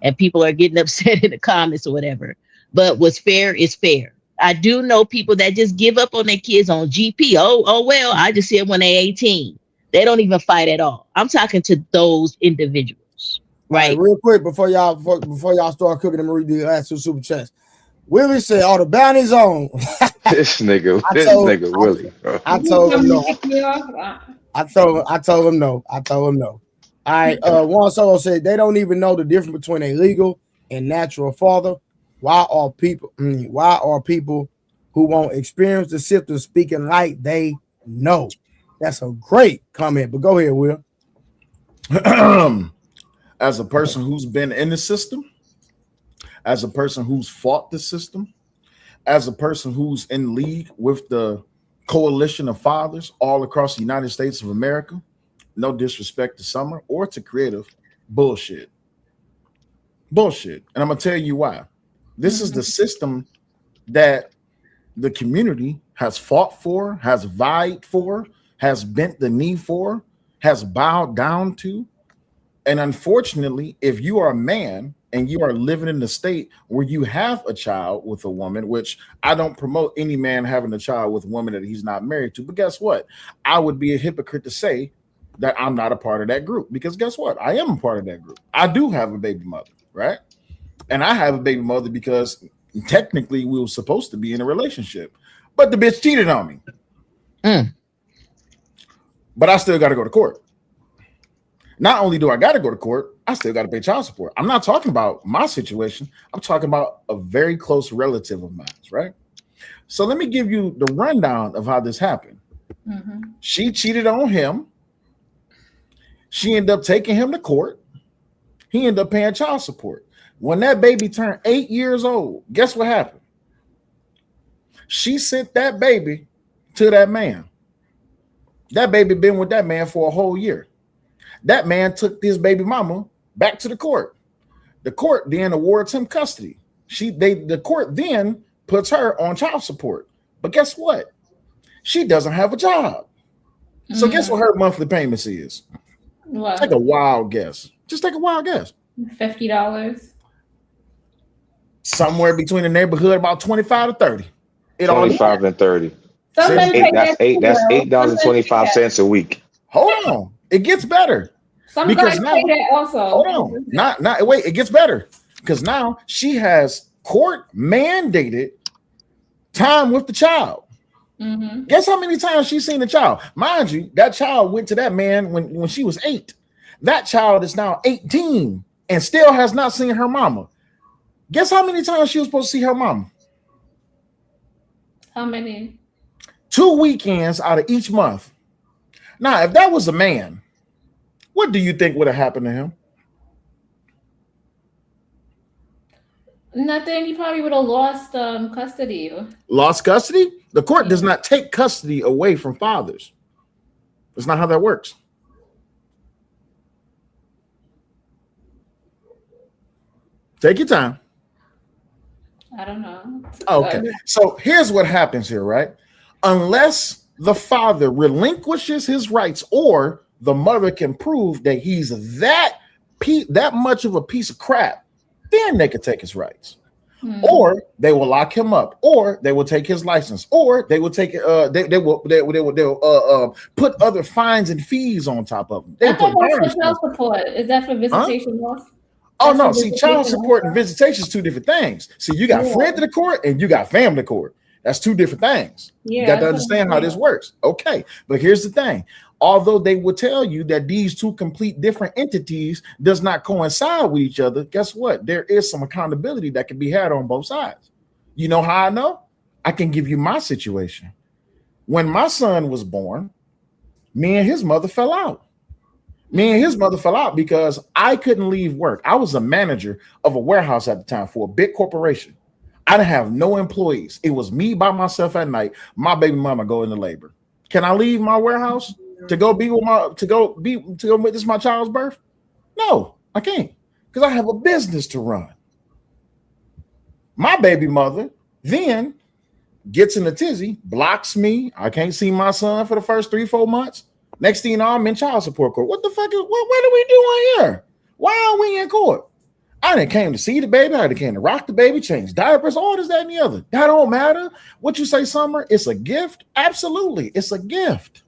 and people are getting upset in the comments or whatever. But what's fair is fair. I do know people that just give up on their kids on GP. Oh, well, I just see it when they're 18. They don't even fight at all. I'm talking to those individuals. Right. Real quick before y'all start cooking and read the last two super chats. Willie said, "Oh, the bounty's on." This nigga Willie. I told him no. I told him no. All right. One solo said they don't even know the difference between a legal and natural father. Why are people who won't experience the symptoms speaking like they know? That's a great comment. But go ahead, Will. As a person who's been in the system, as a person who's fought the system, as a person who's in league with the coalition of fathers all across the United States of America, no disrespect to Summer or to Creative, bullshit. And I'm going to tell you why. This is the system that the community has fought for, has vied for, has bent the knee for, has bowed down to. And unfortunately, if you are a man and you are living in the state where you have a child with a woman, which I don't promote any man having a child with a woman that he's not married to. But guess what? I would be a hypocrite to say that I'm not a part of that group, because guess what? I am a part of that group. I do have a baby mother, right? And I have a baby mother because technically we were supposed to be in a relationship, but the bitch cheated on me. But I still got to go to court. Not only do I got to go to court, I still got to pay child support. I'm not talking about my situation. I'm talking about a very close relative of mine, right? So let me give you the rundown of how this happened. Mm-hmm. She cheated on him. She ended up taking him to court. He ended up paying child support. When that baby turned 8 years old, guess what happened? She sent that baby to that man. That baby been with that man for a whole year. That man took his baby mama back to the court. The court then awards him custody. The court then puts her on child support. But guess what? She doesn't have a job. So guess what her monthly payments is? What? Take a wild guess. Just take a wild guess. $50. Somewhere between the neighborhood about 25 to 30. 25 and 30. That's $8.25 a week. Hold on. It gets better. Some guys now, pay that also. Hold on. Not wait, it gets better. Because now she has court mandated time with the child. Mm-hmm. Guess how many times she's seen the child? Mind you, that child went to that man when she was 8. That child is now 18 and still has not seen her mama. Guess how many times she was supposed to see her mama? How many? 2 weekends out of each month. Now, if that was a man, what do you think would have happened to him? Nothing. He probably would have lost custody. Lost custody? The court does not take custody away from fathers. That's not how that works. Take your time. I don't know. Okay. So here's what happens here, right? Unless the father relinquishes his rights or the mother can prove that he's that much of a piece of crap, then they can take his rights. Or they will lock him up, or they will take his license, or they will take they will put other fines and fees on top of them. I thought that was for child support. Is that for visitation loss? Oh no, see, child support and visitation is two different things. See, you got friend to the court and you got family court. That's two different things. You got to understand how this works. Okay, but here's the thing. Although they will tell you that these two complete different entities does not coincide with each other, guess what? There is some accountability that can be had on both sides. You know how I know? I can give you my situation. When my son was born, me and his mother fell out. Because I couldn't leave work. I was a manager of a warehouse at the time for a big corporation. I didn't have no employees. It was me by myself at night. My baby mama go into labor. Can I leave my warehouse to go witness my child's birth? No, I can't, because I have a business to run. My baby mother then gets in a tizzy, blocks me. I can't see my son for the first 3-4 months. Next thing you know, I'm in child support court. What the fuck what are we doing here? Why are we in court? I didn't came to see the baby. I didn't came to rock the baby, change diapers, all this, that, and the other. That don't matter. What you say, Summer? It's a gift? Absolutely. It's a gift.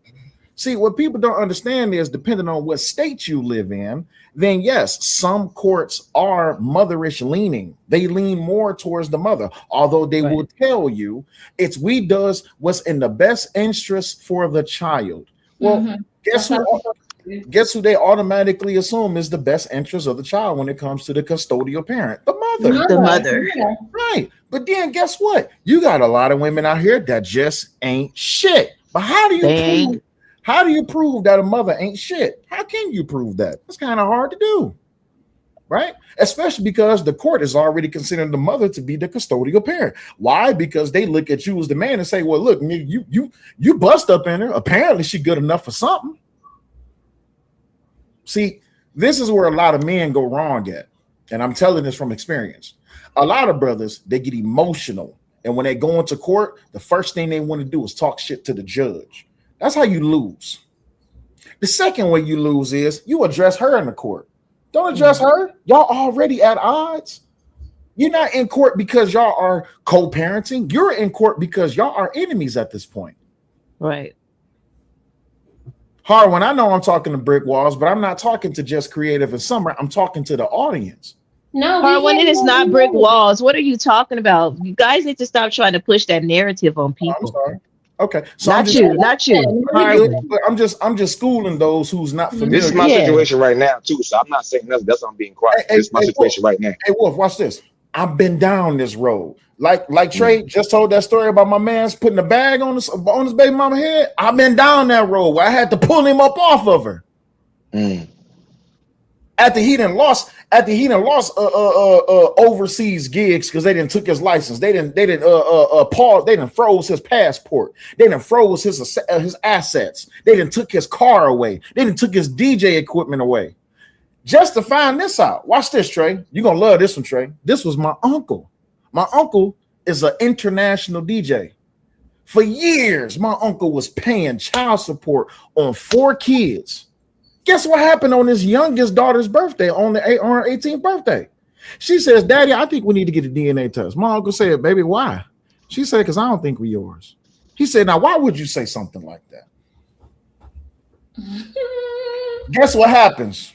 See, what people don't understand is, depending on what state you live in, then yes, some courts are motherish leaning. They lean more towards the mother, although they will tell you we does what's in the best interest for the child. Well, guess who they automatically assume is the best interest of the child when it comes to the custodial parent? The mother. The mother. Yeah. Right. But then guess what? You got a lot of women out here that just ain't shit. But how do you prove that a mother ain't shit? How can you prove that? It's kind of hard to do. Right? Especially because the court is already considering the mother to be the custodial parent. Why? Because they look at you as the man and say, well, look, you bust up in her. Apparently she good enough for something. See, this is where a lot of men go wrong at. And I'm telling this from experience. A lot of brothers, they get emotional. And when they go into court, the first thing they want to do is talk shit to the judge. That's how you lose. The second way you lose is you address her in the court. Don't address her. Y'all already at odds. You're not in court because y'all are co-parenting. You're in court because y'all are enemies at this point. Right. Harwin, I know I'm talking to brick walls, but I'm not talking to just Creative and Summer. I'm talking to the audience. No, Harwin, it is not brick walls. What are you talking about? You guys need to stop trying to push that narrative on people. I'm sorry. Okay, so not you. I'm just schooling those who's not familiar. This is my situation right now too, so I'm not saying nothing. That's why I'm being quiet. This is my situation right now. Hey Wolf, watch this. I've been down this road. Like Trey just told that story about my man's putting a bag on his baby mama head. I've been down that road where I had to pull him up off of her. After he done lost overseas gigs because they didn't took his license. They didn't pause. They didn't froze his passport. They didn't froze his assets. They didn't took his car away. They didn't took his DJ equipment away. Just to find this out. Watch this, Trey. You're gonna love this one, Trey. This was my uncle. My uncle is an international DJ. For years, my uncle was paying child support on 4 kids. Guess what happened on his youngest daughter's birthday, on her 18th birthday? She says, Daddy, I think we need to get a DNA test. My uncle said, baby, why? She said, because I don't think we're yours. He said, now, why would you say something like that? Guess what happens?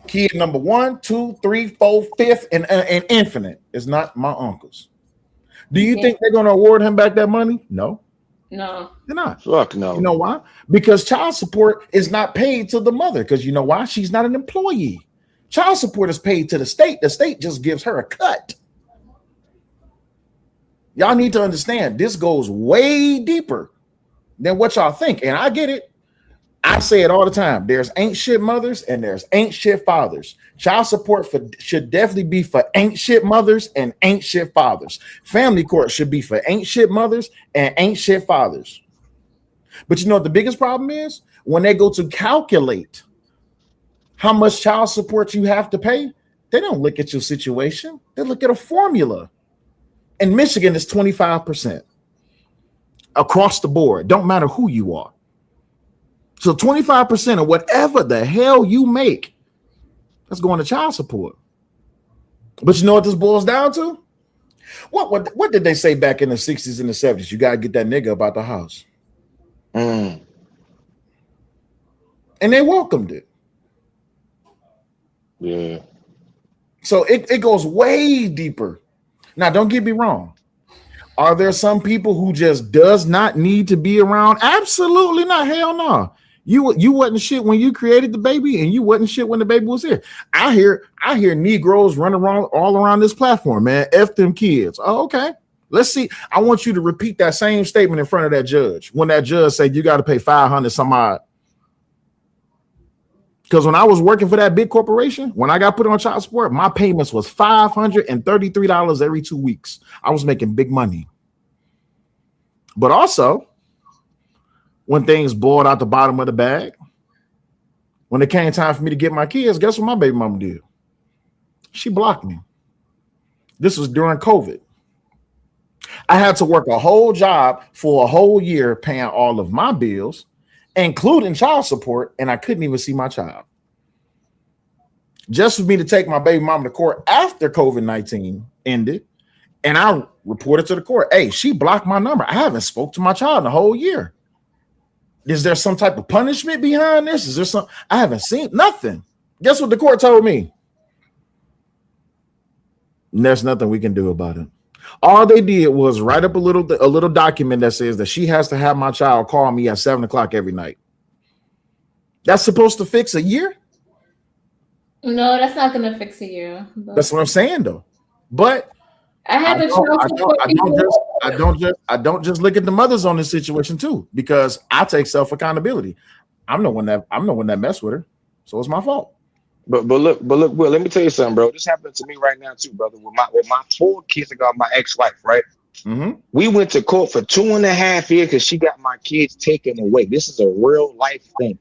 Kid number 1, 2, 3, 4, 5th, and infinite is not my uncle's. Do you think they're going to award him back that money? No. No. They're not. Fuck no. You know why? Because child support is not paid to the mother. Because you know why? She's not an employee. Child support is paid to the state. The state just gives her a cut. Y'all need to understand this goes way deeper than what y'all think. And I get it. I say it all the time. There's ain't shit mothers and there's ain't shit fathers. Child support should definitely be for ain't shit mothers and ain't shit fathers. Family court should be for ain't shit mothers and ain't shit fathers. But you know what the biggest problem is? When they go to calculate how much child support you have to pay, they don't look at your situation. They look at a formula. In Michigan, it's 25% across the board. Don't matter who you are. So 25% of whatever the hell you make, that's going to child support. But you know what this boils down to? What did they say back in the 60s and the 70s? You got to get that nigga about the house. And they welcomed it. Yeah. So it goes way deeper. Now, don't get me wrong. Are there some people who just does not need to be around? Absolutely not. Hell no. You wasn't shit when you created the baby, and you wasn't shit when the baby was here. I hear Negroes running around all around this platform, man. F them kids. Oh, okay. Let's see. I want you to repeat that same statement in front of that judge. When that judge said you got to pay 500 some odd. Because when I was working for that big corporation, when I got put on child support, my payments was $533 every 2 weeks. I was making big money. But also, when things boiled out the bottom of the bag, when it came time for me to get my kids, guess what my baby mama did? She blocked me. This was during COVID. I had to work a whole job for a whole year paying all of my bills, including child support, and I couldn't even see my child. Just for me to take my baby mama to court after COVID-19 ended, and I reported to the court, hey, she blocked my number. I haven't spoke to my child in a whole year. Is there some type of punishment behind this? Is there some? I haven't seen nothing. Guess what the court told me? And there's nothing we can do about it. All they did was write up a little document that says that she has to have my child call me at 7:00 every night. That's supposed to fix a year? No, that's not going to fix a year. That's what I'm saying, though. But I have a I don't just look at the mothers on this situation too, because I take self accountability. I'm the one that messed with her, so it's my fault. But look, Will, let me tell you something, bro. This happened to me right now too, brother. With my 4 kids, I got my ex-wife, right? Mm-hmm. We went to court for 2.5 years because she got my kids taken away. This is a real life thing.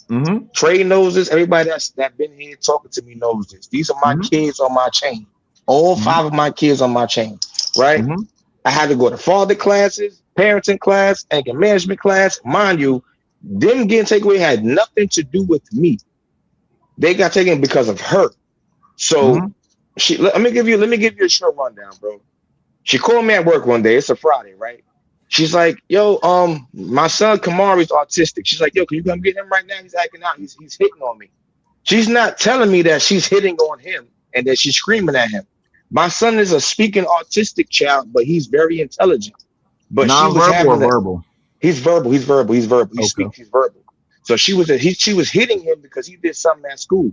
Mm-hmm. Trey knows this. Everybody that's been here talking to me knows this. These are my kids on my chain. All 5 of my kids on my chain, right? Mm-hmm. I had to go to father classes, parenting class, anger management class. Mind you, them getting taken away had nothing to do with me. They got taken because of her. So let me give you a short rundown, bro. She called me at work one day. It's a Friday, right? She's like, yo, my son Kamari's autistic. She's like, yo, can you come get him right now? He's acting out. He's hitting on me. She's not telling me that she's hitting on him and that she's screaming at him. My son is a speaking autistic child, but he's very intelligent. But non-verbal or verbal? He's verbal. He Okay. speaks. He's verbal. So she was hitting him because he did something at school.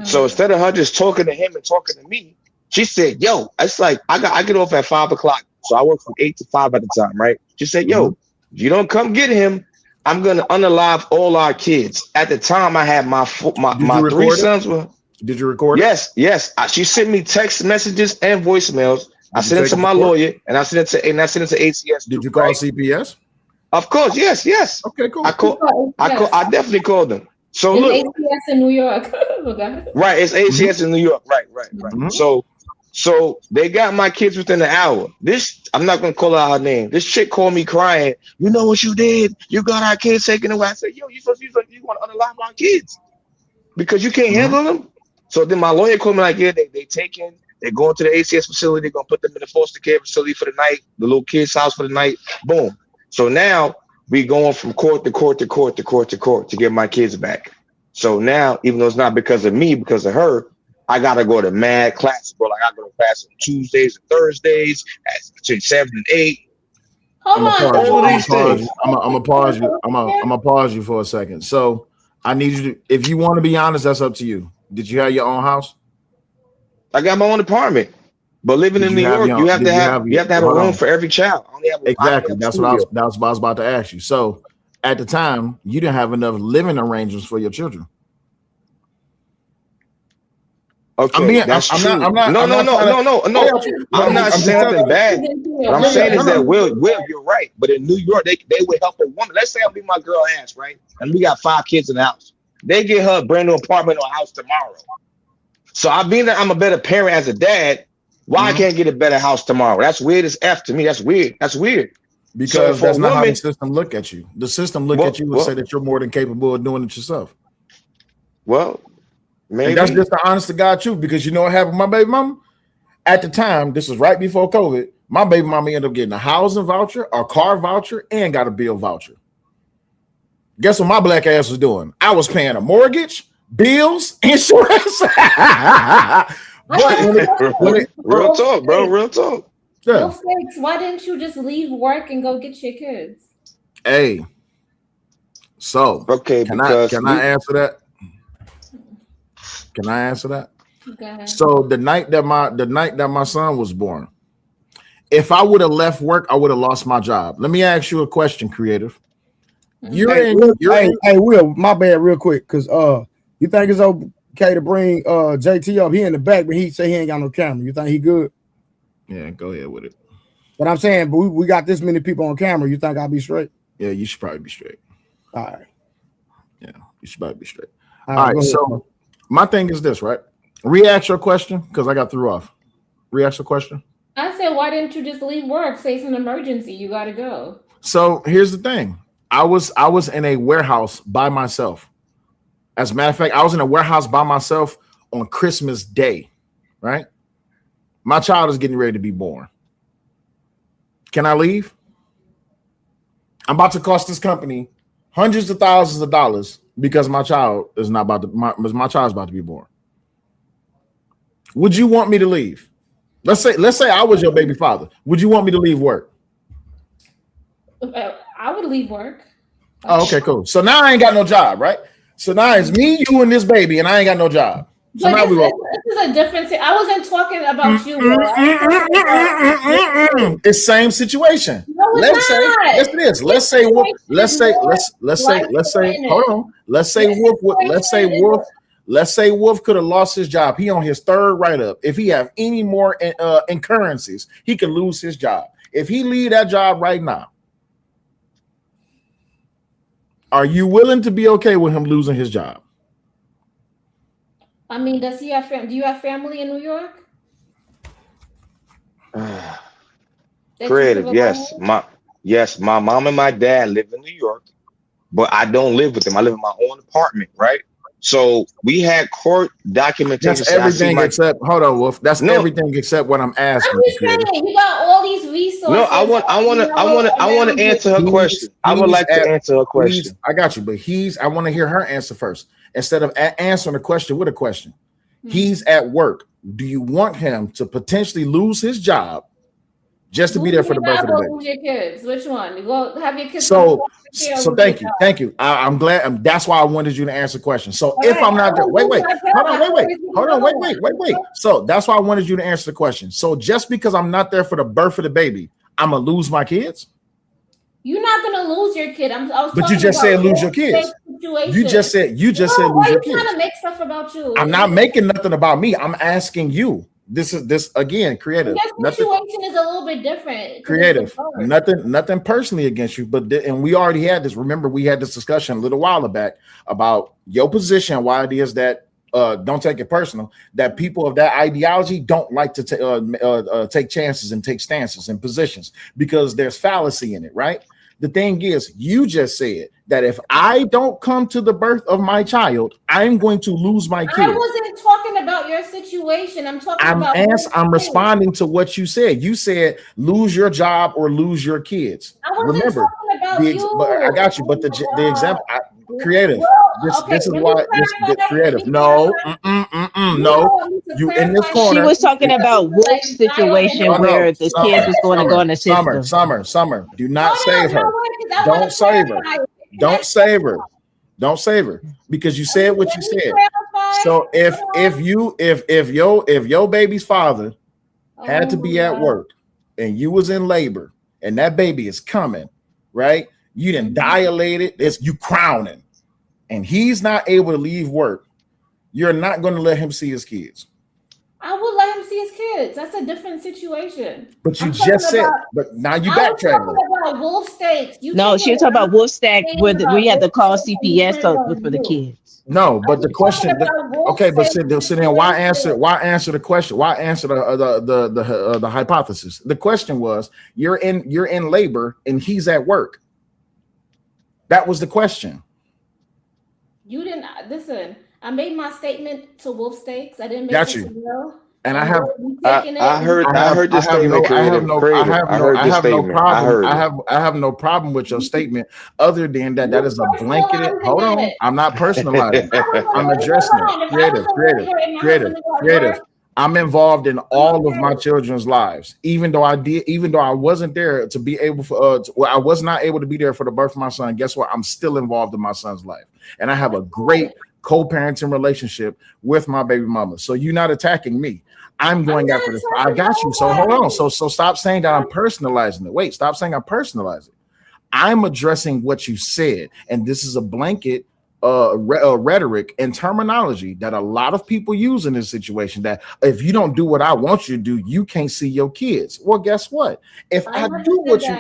So instead of her just talking to him and talking to me, she said, yo, it's like I get off at 5:00. So I work from 8 to 5 at the time, right? She said, yo, if you don't come get him, I'm gonna unalive all our kids. At the time, I had my 3 sons. Did Did you record it? Yes. She sent me text messages and voicemails. I sent it to my lawyer, and I sent it to ACS. Did you call CPS? Of course, yes. Okay, cool. I definitely called them. So it's look, ACS in New York. Right, it's ACS in New York. Right. So they got my kids within an hour. I'm not gonna call out her name. This chick called me crying. You know what you did? You got our kids taken away. I said, yo, you want to unalive our kids because you can't handle them. So then my lawyer called me like, yeah, they taken. They're going to the ACS facility. They're gonna put them in the foster care facility for the night, the little kids' house for the night. Boom. So now we going from court to court to get my kids back. So now, even though it's not because of me, because of her, I gotta go to mad classes, bro. Like I go to class on Tuesdays and Thursdays between 7 and 8. Hold on. I'm gonna pause you. I'm gonna pause you for a second. So I need you to, if you want to be honest, that's up to you. Did you have your own house? I got my own apartment, but living in New York, you have to have a room for every child. Exactly. That's what I was about to ask you. So at the time, you didn't have enough living arrangements for your children. Okay, that's true. I'm not saying nothing bad. What I'm saying is that Will, you're right. But in New York, they would help a woman. Let's say I'll be my girl ass, right? And we got 5 kids in the house. They get her a brand new apartment or house tomorrow. So I'm a better parent as a dad. Why I can't get a better house tomorrow? That's weird as F to me. That's weird. Because that's not how the system look at you. The system look at you and say that you're more than capable of doing it yourself. Well, maybe. And that's just the honest to God truth. Because you know what happened with my baby mama? At the time, this was right before COVID, my baby mama ended up getting a housing voucher, a car voucher, and got a bill voucher. Guess what my black ass was doing? I was paying a mortgage, bills, insurance. Real talk, bro. Real talk. Yeah. Why didn't you just leave work and go get your kids? Hey. So okay, can I answer that? Can I answer that? So the night that my son was born, if I would have left work, I would have lost my job. Let me ask you a question, creative. Hey, Will, my bad, real quick, because you think it's okay to bring JT up? He in the back, but he say he ain't got no camera. You think he good? Yeah, go ahead with it. But I'm saying, but we got this many people on camera. You think I'll be straight? Yeah, you should probably be straight. All right. Yeah, you should probably be straight. All right. So my thing is this, right? Re-ask your question because I got threw off. Re-ask your question. I said, why didn't you just leave work? Say it's an emergency. You got to go. So here's the thing. I was in a warehouse by myself. As a matter of fact, I was in a warehouse by myself on Christmas Day, right? My child is getting ready to be born. Can I leave? I'm about to cost this company hundreds of thousands of dollars because my child is not about to my child's about to be born. Would you want me to leave? Let's say I was your baby father. Would you want me to leave work? I would leave work. Oh, okay, cool. So now I ain't got no job, right? So now it's me, you, and this baby, and I ain't got no job. So now this is a different thing. I wasn't talking about you. It's same situation. No, let's say yes, it is. Let's say hold on. Let's say Wolf could have lost his job. He on his 3rd write-up. If he have any more incurrencies, he could lose his job. If he leave that job right now, are you willing to be okay with him losing his job? I mean, does he have do you have family in New York? Creative, yes. My mom and my dad live in New York, but I don't live with them. I live in my own apartment, right? So we had court documentation. That's everything except Wolf. That's everything except what I'm asking. I'm just saying, you got all these resources. No, I want to answer her question. I would like to answer her question. I got you, but I want to hear her answer first instead of answering the question with a question. He's at work. Do you want him to potentially lose his job just to be there for the birth of the baby? Your kids. Which one? You go have your kids. So thank you. I'm glad. That's why I wanted you to answer the question. So if I'm not there, wait. So that's why I wanted you to answer the question. So just because I'm not there for the birth of the baby, I'm gonna lose my kids? You're not gonna lose your kid. But you just said lose your kids. situation. You just said Why lose are your you trying kids. to make stuff about you? I'm not making nothing about me. I'm asking you. This again, creative. Your situation is a little bit different. Creative. Nothing personally against you, but and we already had this. Remember, we had this discussion a little while back about your position, why it is that don't take it personal, that people of that ideology don't like to take chances and take stances and positions because there's fallacy in it, right? The thing is, you just said that if I don't come to the birth of my child, I'm going to lose my kid. I wasn't talking about your situation. I'm responding to what you said. You said lose your job or lose your kids. I wasn't talking about you. But I got you. But the example, creative. This is why this creative. No, no. You in this corner. She was talking about Wolf's situation where the kids was going to go in the system. Summer. Do not save her. Don't save her. Don't save her. Don't save her because you said what you said. So if your baby's father had to be at work and you was in labor and that baby is coming, right? You didn't dilate it. It's you crowning, and he's not able to leave work. You're not going to let him see his kids. I would let him see his kids. That's a different situation. But you just said, but now you backtracking. About wolf steaks. No, she was talking about wolf steak where we had to call CPS for the kids. No, but the question. Okay, but sit there. Why answer the question? Why answer the hypothesis? The question was, you're in labor and he's at work. That was the question. You didn't listen. I made my statement to wolf steaks. I didn't make Got it you. to Will. And I have. I heard the statement. I have no problem with your statement. Other than that is a blanketed. Hold on, I'm not personalizing. I'm addressing it. Creative. I'm involved in all of my children's lives, even though I wasn't there to be able I was not able to be there for the birth of my son. Guess what? I'm still involved in my son's life, and I have a great co-parenting relationship with my baby mama. So you're not attacking me. I'm going after this. I got you. So hold on. So stop saying that I'm personalizing it. Wait, stop saying I'm personalizing it. I'm addressing what you said, and this is a blanket rhetoric and terminology that a lot of people use in this situation, that if you don't do what I want you to do, you can't see your kids. Well, guess what? If I do what you,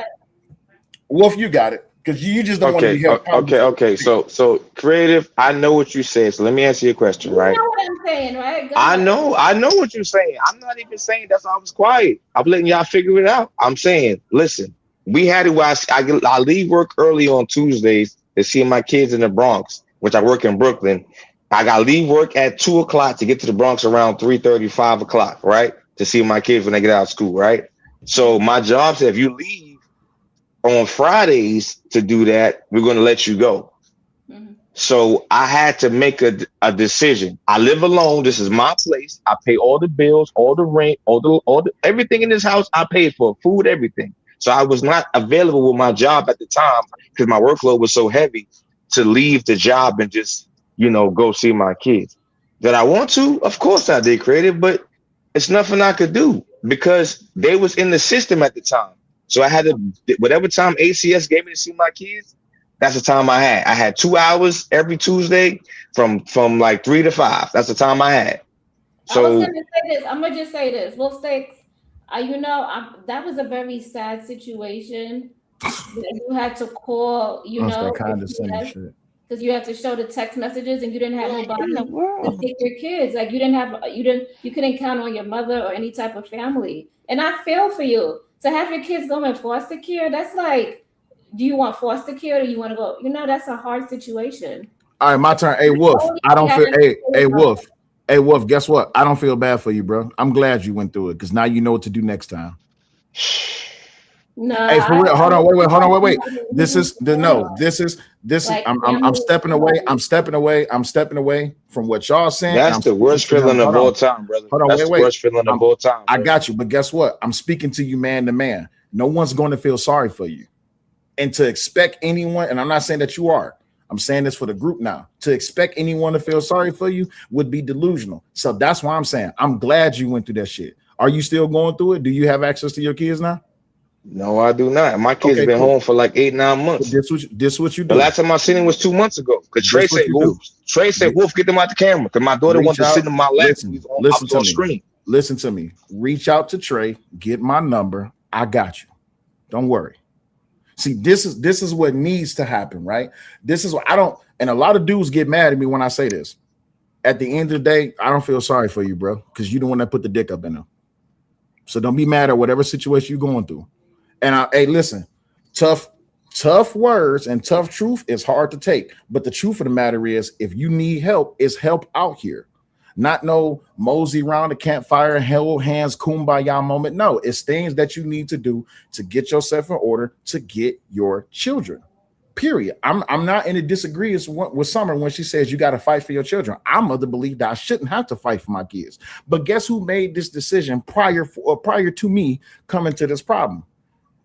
Wolf, you got it, because you just don't want to be held. Okay. So creative, I know what you said. So let me answer your question, right? You know what I'm saying, right? I know what you're saying. I'm not even saying that's why I was quiet. I'm letting y'all figure it out. I'm saying, listen, we had it where I leave work early on Tuesdays to see my kids in the Bronx, which I work in Brooklyn. I got to leave work at 2:00 to get to the Bronx around 3:30, 5 o'clock, right? To see my kids when they get out of school, right? So my job said, if you leave on Fridays to do that, we're going to let you go. Mm-hmm. So I had to make a decision. I live alone. This is my place. I pay all the bills, all the rent, all the everything in this house. I paid for food, everything. So I was not available with my job at the time because my workload was so heavy to leave the job and just, go see my kids. Did I want to? Of course I did, creative, but it's nothing I could do because they was in the system at the time. So I had to, whatever time ACS gave me to see my kids, that's the time I had. I had 2 hours every Tuesday from like 3 to 5. That's the time I had. So I was gonna say this. I'm gonna just say this. Wolf Steaks, that was a very sad situation. That you had to call, because you had to show the text messages and you didn't have nobody to take your kids. Like you couldn't count on your mother or any type of family. And I feel for you to have your kids go in foster care. That's like, do you want foster care or do you want to go? That's a hard situation. All right, my turn. Hey, Wolf. I don't feel. Hey, Wolf. Hey, Wolf. Guess what? I don't feel bad for you, bro. I'm glad you went through it because now you know what to do next time. No. Hey, for real. Hold on. Wait. This is. I'm stepping away. I'm stepping away from what y'all saying. That's the worst feeling of all time, brother. Hold on, That's the worst feeling of all time. I got you, but guess what? I'm speaking to you man to man. No one's going to feel sorry for you, and to expect anyone. And I'm not saying that you are. I'm saying this for the group now. To expect anyone to feel sorry for you would be delusional. So that's why I'm saying I'm glad you went through that shit. Are you still going through it? Do you have access to your kids now? No, I do not. My kids Okay, been cool. home for like 8-9 months. This what you do. The last time I seen him was 2 months ago. Because Trey said, Wolf, get them out the camera. Because my daughter wanted to sit in my lap. I was on screen. Listen to me. Reach out to Trey. Get my number. I got you. Don't worry. See, this is what needs to happen, right? This is what I don't. And a lot of dudes get mad at me when I say this. At the end of the day, I don't feel sorry for you, bro, because you're the one that put the dick up in them. So don't be mad at whatever situation you're going through. And hey, listen, tough words and tough truth is hard to take. But the truth of the matter is, if you need help, it's help out here. Not no mosey around the campfire, held hands, kumbaya moment. No, it's things that you need to do to get yourself in order to get your children. Period. I'm not in a disagreement with Summer when she says you got to fight for your children. I'm of the belief that I shouldn't have to fight for my kids. But guess who made this decision prior to me coming to this problem?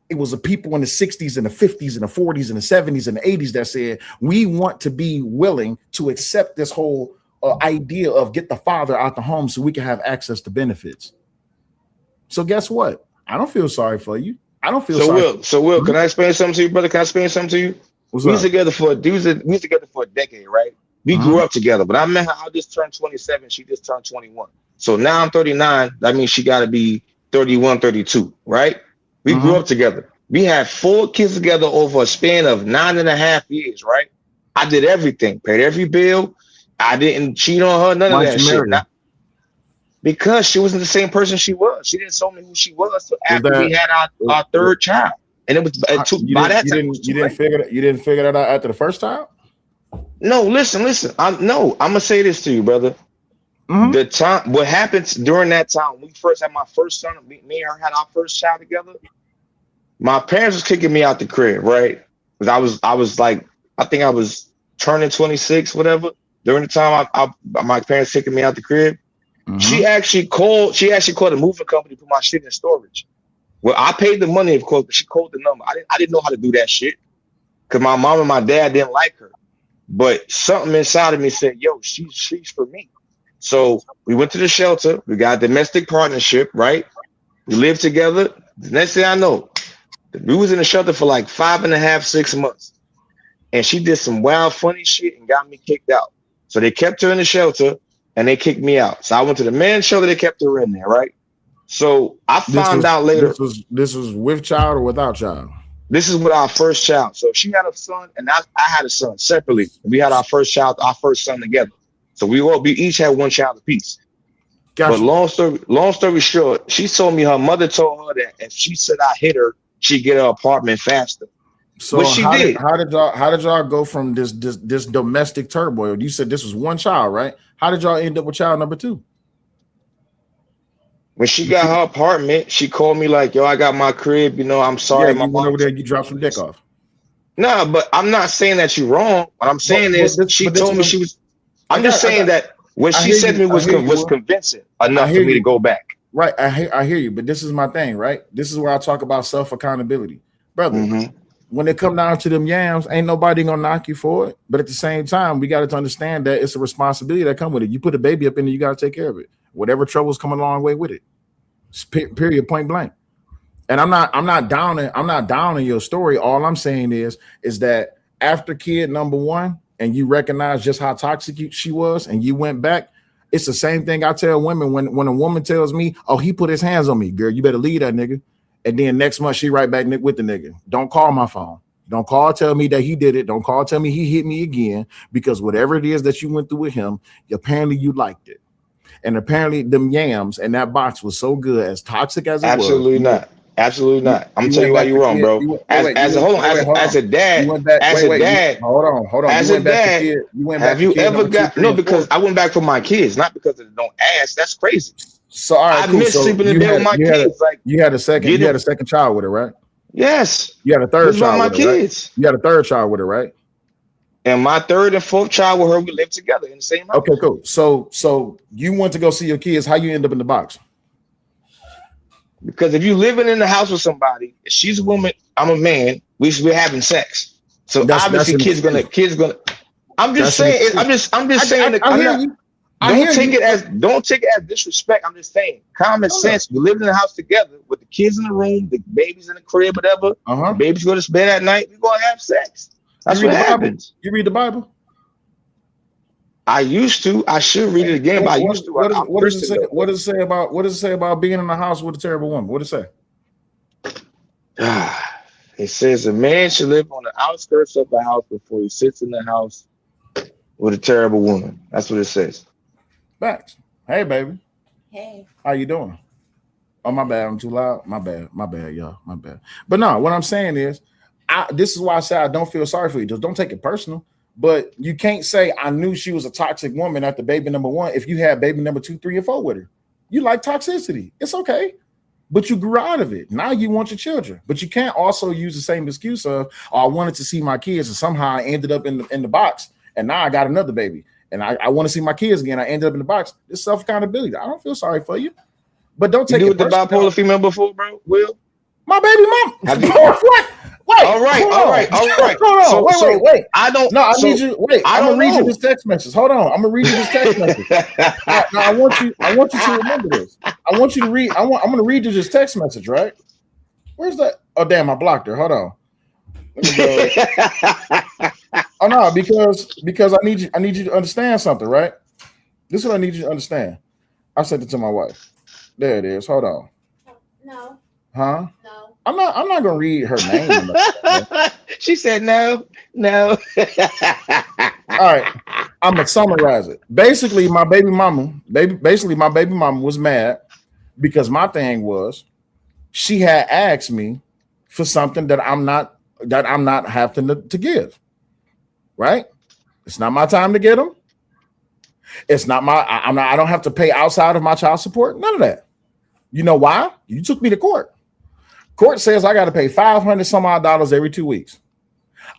It was the people in the 60s and the 50s and the 40s and the 70s and the 80s that said we want to be willing to accept this whole idea of get the father out the home so we can have access to benefits. So guess what? I don't feel sorry for you. I don't feel sorry. So Will, can I explain something to you, brother? Can I explain something to you? We was together for a decade, right? We grew up together, but I met her. I just turned 27. She just turned 21. So now I'm 39. That means she got to be 31, 32, right? We grew up together. We had 4 kids together over a span of 9.5 years, right? I did everything, paid every bill. I didn't cheat on her, none of that shit. Because she wasn't the same person she was. She didn't show me who she was until after we had our third child. And it was by that time. You didn't figure that out after the first time? No, listen. I'm gonna say this to you, brother. The time, what happens during that time, when we first had my first son, me and her had our first child together. My parents was kicking me out the crib, right? Because I was like, I think I was turning 26, whatever. During the time my parents kicking me out the crib. She actually called a moving company to put my shit in storage. Well, I paid the money, of course, but she called the number. I didn't know how to do that shit because my mom and my dad didn't like her. But something inside of me said, yo, she's for me. So we went to the shelter. We got a domestic partnership, right? We lived together. The next thing I know, we was in the shelter for like 5.5, 6 months. And she did some wild, funny shit and got me kicked out. So they kept her in the shelter and they kicked me out. So I went to the men's shelter. They kept her in there, right? So I found out later. This was with child or without child? This is with our first child. So she had a son and I had a son separately. We had our first child, our first son together. So we each had one child apiece. Gotcha. But long story short, she told me her mother told her that if she said I hit her, she'd get her apartment faster. So which she did. How did y'all go from this domestic turmoil? You said this was one child, right? How did y'all end up with child number 2? When she got her apartment, she called me like, yo, I got my crib. You know, I'm sorry. Yeah, you went over there, you dropped some dick off. Nah, but I'm not saying that you're wrong. What I'm saying is she told me she was. I'm just saying that what she said to me was convincing enough for me to go back. Right. I hear you. But this is my thing, right? This is where I talk about self-accountability. Brother, when it come down to them yams, ain't nobody gonna knock you for it. But at the same time, we got to understand that it's a responsibility that come with it. You put a baby up in there, you got to take care of it. Whatever troubles come a long way with it. Period, point blank. And I'm not downing your story. All I'm saying is that after kid number 1, and you recognize just how toxic she was, and you went back, it's the same thing I tell women when a woman tells me, oh, he put his hands on me, girl, you better leave that nigga. And then next month she right back with the nigga. Don't call my phone. Don't call, tell me that he did it. Don't call, tell me he hit me again, because whatever it is that you went through with him, apparently you liked it. And apparently them yams and that box was so good, as toxic as it was. Absolutely not. Absolutely not. I'm telling you why you're wrong, bro. As a dad, have you ever got because I went back for my kids, not because of don't ask. That's crazy. So I miss sleeping in bed with my kids. Like you had a second child with her, right? Yes. You had a third child with my kids. Right? You had a third child with her, right? And my third and fourth child with her, we lived together in the same house. Okay, cool. So you went to go see your kids. How you end up in the box? Because if you living in the house with somebody, if she's a woman, I'm a man, we're having sex. So obviously kids gonna I'm just saying. Don't take it as disrespect. I'm just saying, common sense. We live in the house together with the kids in the room, the babies in the crib, whatever. The babies go to bed at night. We gonna have sex. That's what happens. You read the Bible? I used to. I should read it again, but I used to. What does it say about being in the house with a terrible woman? What does it say? It says a man should live on the outskirts of the house before he sits in the house with a terrible woman. That's what it says. Facts. Hey, baby. Hey. How you doing? Oh, my bad. I'm too loud. My bad, y'all. My bad. But no, what I'm saying is, this is why I say I don't feel sorry for you. Just don't take it personal. But you can't say I knew she was a toxic woman after baby number 1 if you had baby number 2, 3, or 4 with her. You like toxicity. It's okay. But you grew out of it. Now you want your children. But you can't also use the same excuse of, oh, I wanted to see my kids, and somehow I ended up in the box, and now I got another baby. And I want to see my kids again. I ended up in the box. It's self-accountability. I don't feel sorry for you. But don't take it personal. You with the bipolar female before, bro? Will? My baby mom. What? Wait. All right. Hold on. Wait. I don't. No, I need you. Wait. I'm gonna read you this text message. Hold on. I'm gonna read you this text message. Now, I want you to remember this. I want you to read. I'm gonna read you this text message. Right? Where's that? Oh, damn! I blocked her. Hold on. Let me go. Oh no, because I need you to understand something. Right? This is what I need you to understand. I sent it to my wife. There it is. Hold on. No. Huh? No. I'm not gonna read her name. She said no. All right, I'm gonna summarize it. Basically, my baby mama was mad because my thing was she had asked me for something that I'm not having to give. Right? It's not my time to get them. It's not I don't have to pay outside of my child support. None of that. You know why? You took me to court. Court says I got to pay $500 some odd every 2 weeks.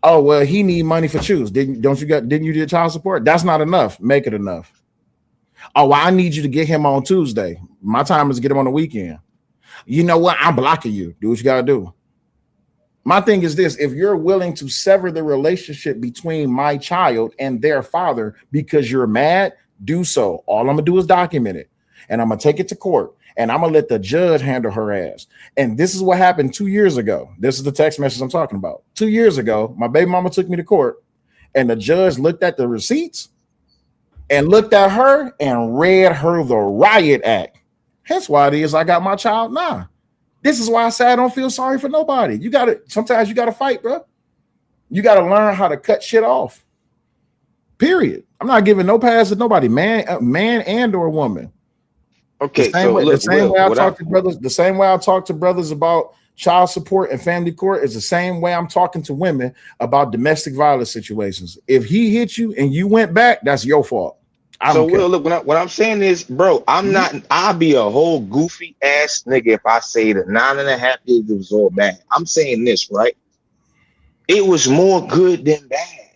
Oh, well, he need money for shoes. Didn't you get child support? That's not enough. Make it enough. Oh, well, I need you to get him on Tuesday. My time is to get him on the weekend. You know what? I'm blocking you. Do what you got to do. My thing is this. If you're willing to sever the relationship between my child and their father because you're mad, do so. All I'm going to do is document it. And I'm going to take it to court. And I'm going to let the judge handle her ass. And this is what happened 2 years ago. This is the text message I'm talking about. 2 years ago, my baby mama took me to court, and the judge looked at the receipts and looked at her and read her the riot act. Hence why it is I got my child now. This is why I say I don't feel sorry for nobody. Sometimes you got to fight, bro. You got to learn how to cut shit off. Period. I'm not giving no pass to nobody, man and or woman. Okay, the same way I talk to brothers about child support and family court is the same way I'm talking to women about domestic violence situations. If he hit you and you went back, that's your fault. Look, what I'm saying is, bro, I'll be a whole goofy ass nigga if I say that 9.5 years it was all bad. I'm saying this, right? It was more good than bad.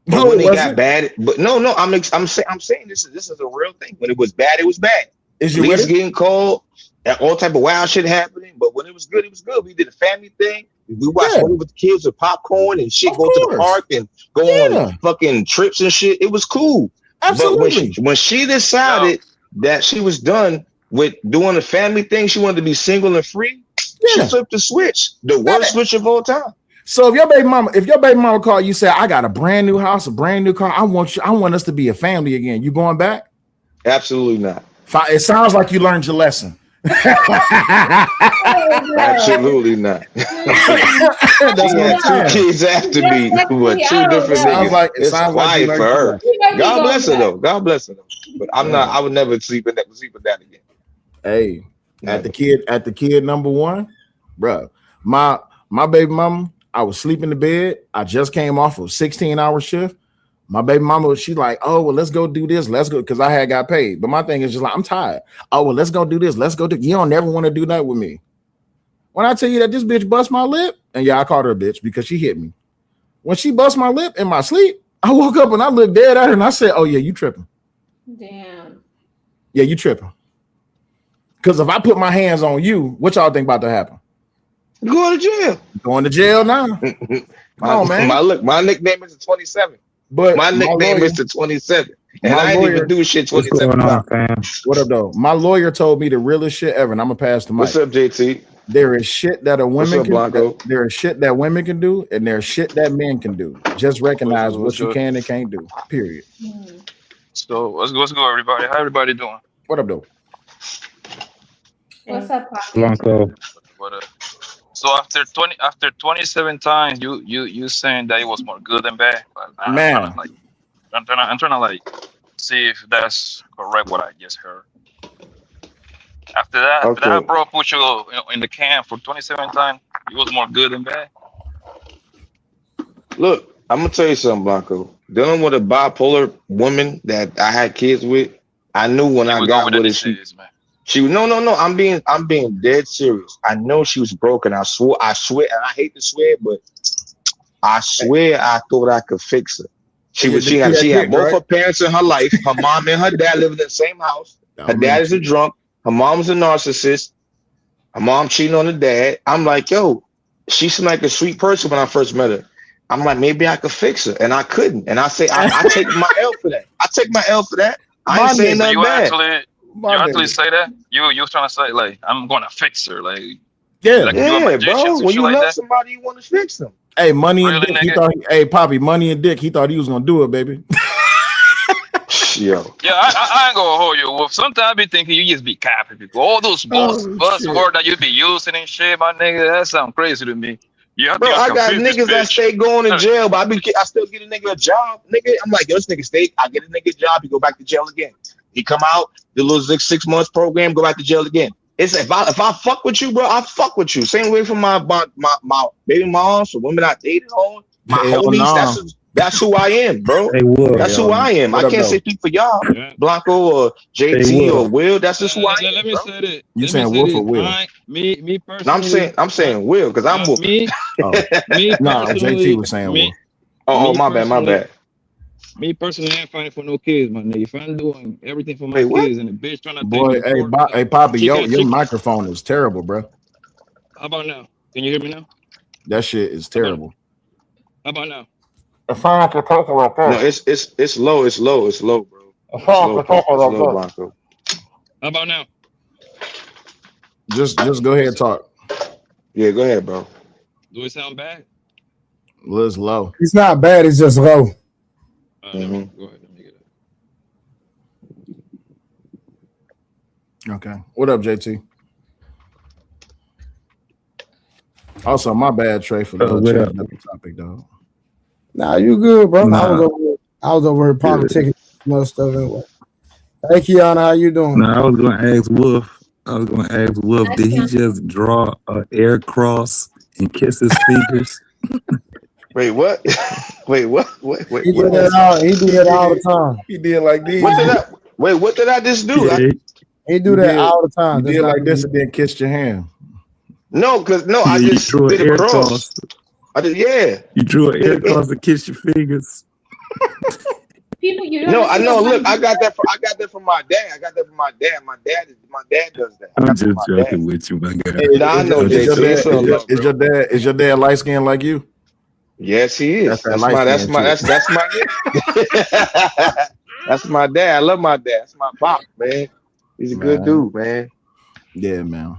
But when it got bad, but no, I'm saying this is a real thing. When it was bad, it was bad. Is your Police getting called and all type of wild shit happening, but when it was good, it was good. We did a family thing. We watched movie with the kids with popcorn and shit, go to the park and go on fucking trips and shit. It was cool. Absolutely. But when she decided that she was done with doing the family thing, she wanted to be single and free. She flipped the switch, the worst switch of all time. So if your baby mama call you, say, I got a brand new house, a brand new car, I want us to be a family again. You going back? Absolutely not. It sounds like you learned your lesson. Absolutely not. That's what 2 kids after me, but 2 different niggas. It's quiet for her. God bless her though. God bless her though. But I'm not. I would never sleep with that again. Hey, at the kid number 1, bro. My baby mama, I was sleeping in the bed. I just came off a 16-hour shift. My baby mama, she's like, oh, well, let's go do this. Let's go, because I had got paid. But my thing is just like, I'm tired. Oh, well, let's go do this. Let's go do. You don't never want to do that with me. When I tell you that this bitch bust my lip, and yeah, I called her a bitch because she hit me. When she bust my lip in my sleep, I woke up and I looked dead at her and I said, oh, yeah, you tripping. Damn. Yeah, you tripping. Because if I put my hands on you, what y'all think about to happen? Going to jail. Going to jail now. Come on, man. My nickname is 27. But my nickname is the 27. And My I didn't lawyer, even do shit What's 27 going on, times. fam? what up, though? My lawyer told me the realest shit ever, and I'm gonna pass the mic. What's up, JT? There is shit that a What's woman up, can. Blanco? There is shit that women can do, and there's shit that men can do. Just recognize what you can and can't do. Period. So what's good, everybody? How everybody doing? What up, though? What's up, Pocket? Blanco. What up? So after 27 times, you saying that it was more good than bad. But Man. I'm trying to like see if that's correct what I just heard. After that, bro, put you in the can for 27 times. It was more good than bad. Look, I'm gonna tell you something, Blanco. Dealing with a bipolar woman that I had kids with, I knew when I got with her, she no. I'm being dead serious. I know she was broken. I swear, and I hate to swear, but I swear I thought I could fix her. She had both her parents in her life. Her mom and her dad lived in the same house. Her dad is a drunk. Her mom's a narcissist. Her mom cheating on the dad. I'm like, yo, she seemed like a sweet person when I first met her. I'm like, maybe I could fix her, and I couldn't. And I say, I take my L for that. I take my L for that. I ain't saying nothing bad. You actually say that? You trying to say like I'm gonna fix her? Like yeah, bro. When you love somebody, you want to fix them. Hey, Money and Dick. He thought, hey, Poppy, Money and Dick. He thought he was gonna do it, baby. Yo. Yeah, I ain't gonna hold you. Well, sometimes I be thinking you just be capping people. All those buzzwords that you be using and shit, my nigga, that sound crazy to me. Bro, I got niggas that stay going to jail, but I still get a nigga a job. Nigga, I'm like, yo, this nigga stay. I get a nigga a job, he go back to jail again. He come out, the little 6 months program, go back to jail again. It's if I fuck with you, bro, I fuck with you. Same way from my baby moms, or women I dated on, my homies. That's who I am, bro. That's who I am. I can't say speak for y'all, Blanco or JT or Will. That's just who I am. Let me say that. You saying Wolf or Will? Me personally. No, I'm saying Will because I'm Wolf. Me No, JT was saying Wolf. Oh, my bad. Me personally, I ain't fighting for no kids, my nigga. If I'm doing everything for my kids and the bitch trying to boy, hey, Poppy, your microphone is terrible, bro. How about now? Can you hear me now? That shit is terrible. How about now? It sounds like you're talking like that. No, it's low, bro. It's low, Blanco. How about now? Just go ahead and talk. Yeah, go ahead, bro. Do it sound bad? Well, it's low. It's not bad. It's just low. Go ahead. Let me get it. Okay. What up, JT? Also, my bad, Trey, for the topic, dog. Nah, you good, bro. Nah. I was over here politicking most stuff anyway. Hey, Kiana, how you doing? Nah, I was gonna ask Wolf. Did he just draw an air cross and kiss his fingers? Wait, what? Wait. He do that all the time. He did like this. What did I just do? Yeah. He do that all the time. He did like this and then kissed your hand. No, I just did a cross. I did, yeah. You drew an air cross to kiss your fingers. People, I know. Look, I got that from my dad. My dad does that. I'm just joking with you, my guy. I know, Is your dad light skinned like you? Yes, he is. That's my That's my dad. I love my dad. That's my pop, man. He's a good dude, man. Yeah, man.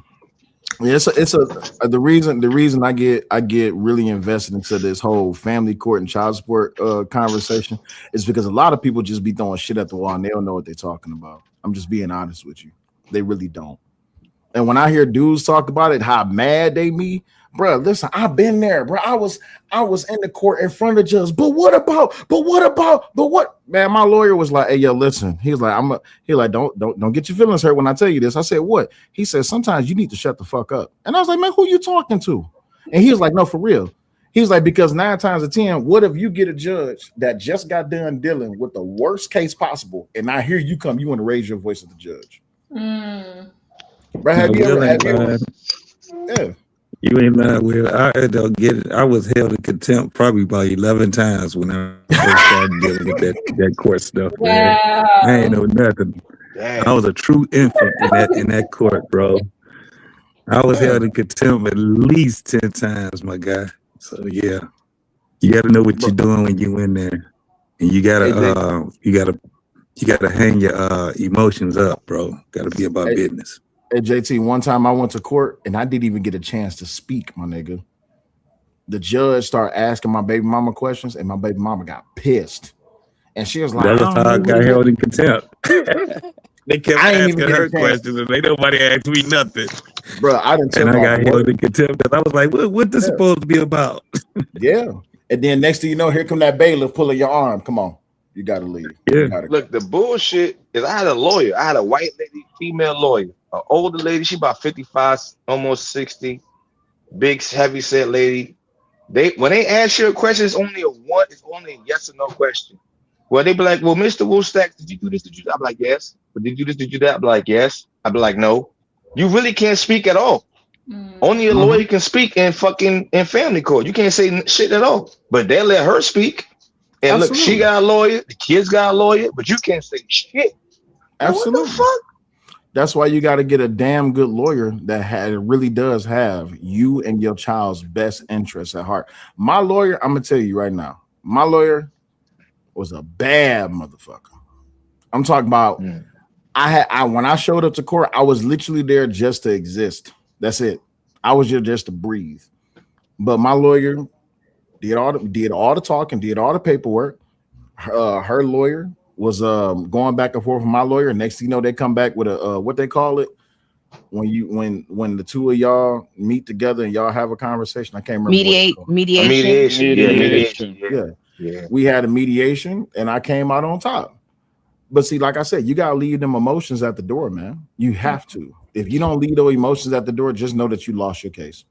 Yeah, the reason I get really invested into this whole family court and child support conversation is because a lot of people just be throwing shit at the wall and they don't know what they're talking about. I'm just being honest with you. They really don't. And when I hear dudes talk about it, how mad they be, bro, listen, I've been there, bro. I was in the court in front of the judge. But what? Man, my lawyer was like, hey, yo, listen. He's like, don't get your feelings hurt when I tell you this. I said, what? He said, sometimes you need to shut the fuck up. And I was like, man, who you talking to? And he was like, no, for real. He's like, because 9 times out of 10, what if you get a judge that just got done dealing with the worst case possible, and I hear you come, you want to raise your voice at the judge? Bro, have you ever? Yeah. You ain't lying, Will. I don't get it. I was held in contempt probably about 11 times when I first started dealing with that court stuff. Man. I ain't know nothing. Damn. I was a true infant in that court, bro. I was held in contempt at least 10 times, my guy. So yeah, you got to know what you're doing when you in there, and you gotta You gotta hang your emotions up, bro. Gotta be about business. Hey JT, one time I went to court and I didn't even get a chance to speak, my nigga. The judge started asking my baby mama questions, and my baby mama got pissed. And she was like, "That was how I got held in contempt." They kept asking her questions, and nobody asked me nothing, bro. I didn't. And I got held in contempt because I was like, "What this supposed to be about?" Yeah. And then next thing you know, here come that bailiff pulling your arm. Come on, you gotta leave. Yeah. Look, the bullshit is I had a lawyer. I had a white lady, female lawyer, an older lady. She about 55, almost 60. Big, heavy set lady. When they ask you a question, it's only a yes or no question. Well, they be like, well, Mr. Woolstack, did you do this? Did you do that? I'm like, yes. But did you do this? Did you do that? I'm like, yes. I'd be like, no. You really can't speak at all. Only a lawyer can speak in family court. You can't say shit at all. But they let her speak. And Absolutely. Look, she got a lawyer. The kids got a lawyer. But you can't say shit. Absolutely. What the fuck? That's why you got to get a damn good lawyer that really does have you and your child's best interests at heart. My lawyer, I'm gonna tell you right now, my lawyer was a bad motherfucker. I'm talking about. When I showed up to court, I was literally there just to exist. That's it. I was here just to breathe. But my lawyer did all the talking, did all the paperwork. Her lawyer was going back and forth with my lawyer. Next thing you know, they come back with a what they call it when the two of y'all meet together and y'all have a conversation. I can't remember. Mediation. Yeah. We had a mediation and I came out on top. But see, like I said, you gotta leave them emotions at the door, man. You have to. If you don't leave those emotions at the door, just know that you lost your case.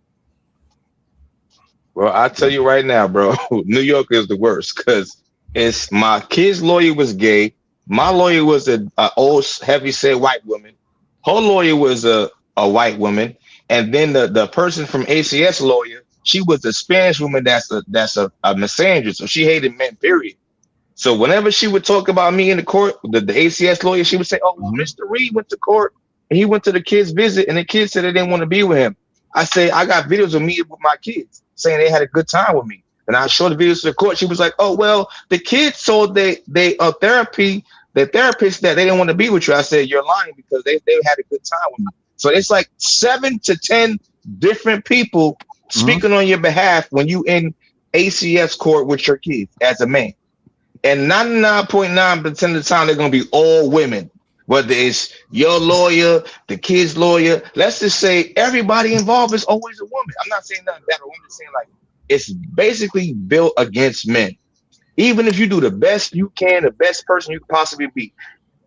Well, I tell you right now, bro, New York is the worst because it's my kid's lawyer was gay. My lawyer was an old, heavy-set white woman. Her lawyer was a white woman, and then the person from ACS lawyer, she was a Spanish woman that's a misandry, so she hated men. Period. So whenever she would talk about me in the court, the ACS lawyer, she would say, "Oh, well, Mr. Reed went to court and he went to the kids' visit, and the kids said they didn't want to be with him." I say, "I got videos of me with my kids saying they had a good time with me." And I showed the videos to the court. She was like, "Oh, well, the kids told the therapist that they didn't want to be with you." I said, "You're lying because they had a good time with me." So it's like 7 to 10 different people speaking on your behalf when you in ACS court with your kids as a man. And 99.9% of the time, they're going to be all women, whether it's your lawyer, the kid's lawyer. Let's just say everybody involved is always a woman. I'm not saying nothing bad. I'm just saying like it's basically built against men. Even if you do the best you can, the best person you could possibly be.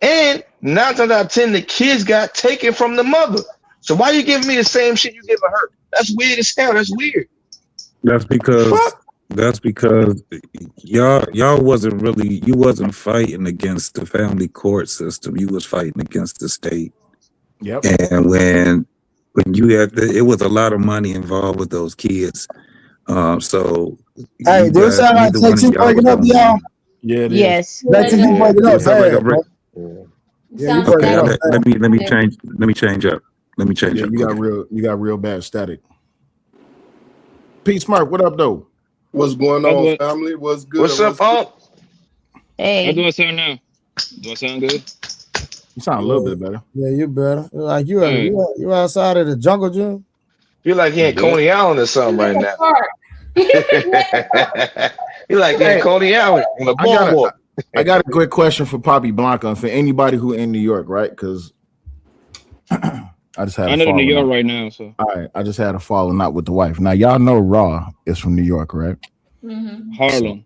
And 9 times out of 10, the kids got taken from the mother. So why are you giving me the same shit you giving her? That's weird as hell. That's weird. That's because y'all wasn't really, you wasn't fighting against the family court system. You was fighting against the state. Yep. And when you had it was a lot of money involved with those kids. So hey, do it sound like TT breaking up, y'all? Yeah, it yes. That's TT breaking up. Yeah, okay, let me change up. You got real bad static. Pete Smart, what up though? What's going on, family? What's good? What's up, Paul? Hey. How do I sound now? Do I sound good? You sound a little bit better. Yeah, you better. Like you outside of the jungle gym. Feel like he in Coney Island or something right now. He like he in Coney Island on the boardwalk. I got a quick question for Poppy Blanca and for anybody who in New York, right? Because I just had. I'm in New York right now, so. All right, I just had a falling out with the wife. Now y'all know Raw is from New York, right? Mm-hmm. Harlem.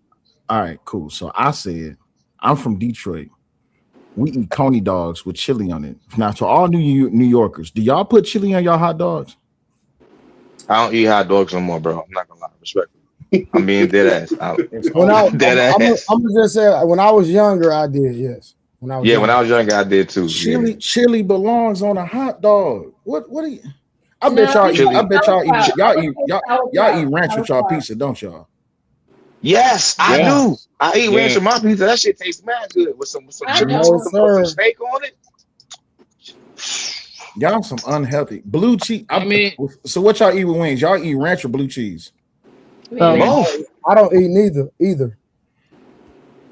All right, cool. So I said I'm from Detroit. We eat coney dogs with chili on it. Now, to all New Yorkers, do y'all put chili on y'all hot dogs? I don't eat hot dogs no more, bro. I'm not gonna lie, respectfully. I'm being dead ass. I'm just say when I was younger, I did. Yes. When I was younger, I did too. Chili belongs on a hot dog. What are you? I bet y'all eat ranch with y'all pizza, don't y'all? Yes, I do. I eat ranch with my pizza. That shit tastes mad good with some chicken, some steak on it. Y'all some unhealthy blue cheese. So what y'all eat with wings? Y'all eat ranch or blue cheese? Both. I don't eat neither. Either.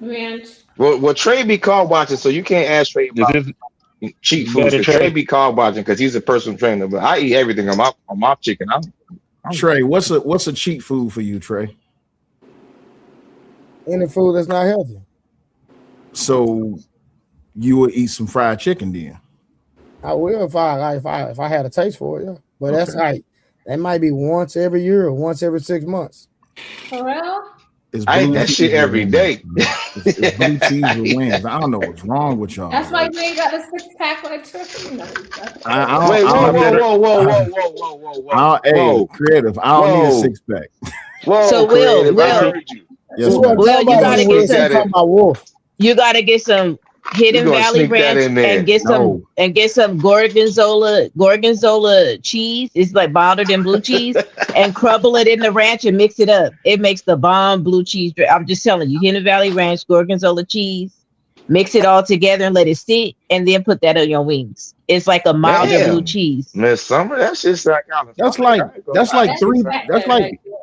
Ranch. Well, Trey be car watching, so you can't ask Trey about cheap foods. Trey be car watching because he's a personal trainer. But I eat everything on my chicken. Trey, what's a cheap food for you, Trey? Any food that's not healthy. So you would eat some fried chicken then? I will if I had a taste for it, yeah. But that's like that might be once every year or once every 6 months. For real? I eat that shit every day. It's blue cheese with wings. I don't know what's wrong with y'all. That's why you ain't got a 6-pack like Trippy. No, Wait, whoa. Hey, creative. I don't need a 6-pack. Whoa, so Will, you gotta get some. You gotta get some Hidden Valley Ranch and get some gorgonzola cheese. It's like bottled in blue cheese, and crumble it in the ranch and mix it up. It makes the bomb blue cheese. I'm just telling you, Hidden Valley Ranch, gorgonzola cheese. Mix it all together and let it sit, and then put that on your wings. It's like a milder blue cheese. Miss Summer, that's just like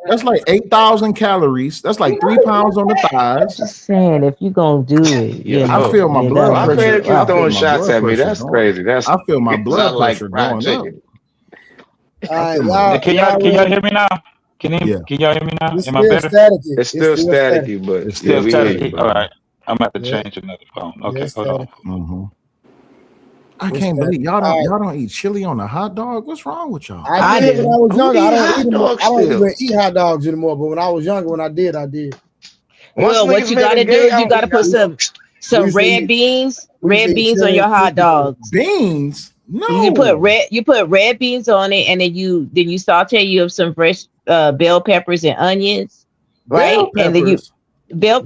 that's like 8,000 calories. That's like 3 pounds on the thighs. Just saying, if you gonna do it, I feel my blood pressure. I keep throwing shots at me. That's crazy. I feel my blood pressure going up. Can y'all hear me now? Can y'all hear me now? Am I better? It's still staticky, but it's still staticky. All right. I'm about to change another phone. Okay, hold on. Mm-hmm. I can't believe y'all don't eat chili on a hot dog. What's wrong with y'all? I did when I was younger. I don't even eat hot dogs anymore. But when I was younger, when I did. Well, what you gotta do is you gotta put some red beans on your hot dogs. Beans? No. You put red beans on it, and then you saute you have some fresh bell peppers and onions, right? And then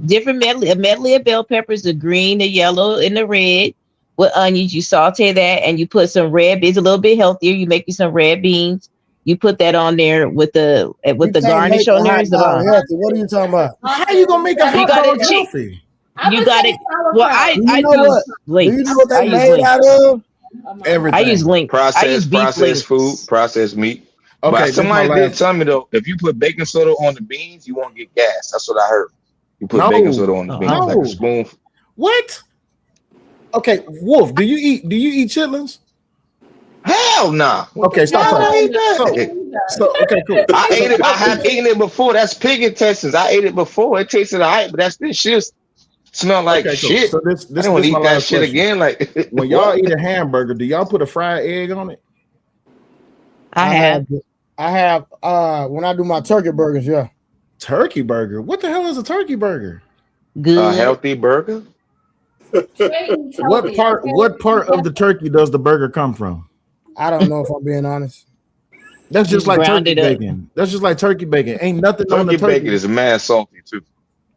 different medley of bell peppers, the green, the yellow, and the red with onions. You saute that, and you put some red beans, a little bit healthier. You make you some red beans. You put that on there with the garnish on there. What are you talking about? How you gonna make a hot dog healthy? You got it. Well, I use links. Do you know what they made out of? Everything. I use links. Processed food, processed meat. Okay, but somebody did tell me though, if you put baking soda on the beans, you won't get gas. That's what I heard. You put baking soda on the beans, like a spoon. What? Okay, Wolf, do you eat chitlins? Hell nah. Okay, stop talking. So okay, cool. I ate it. I have eaten it before. That's pig intestines. I ate it before. It tasted alright, but that's this shit smell like shit. So this I don't eat that shit again. Like when y'all eat a hamburger, do y'all put a fried egg on it? I have. When I do my turkey burgers, yeah. Turkey burger? What the hell is a turkey burger? Good. A healthy burger? What part of the turkey does the burger come from? I don't know if I'm being honest. That's just like turkey bacon. That's just like turkey bacon. Ain't nothing on the turkey. Turkey bacon is mad salty too.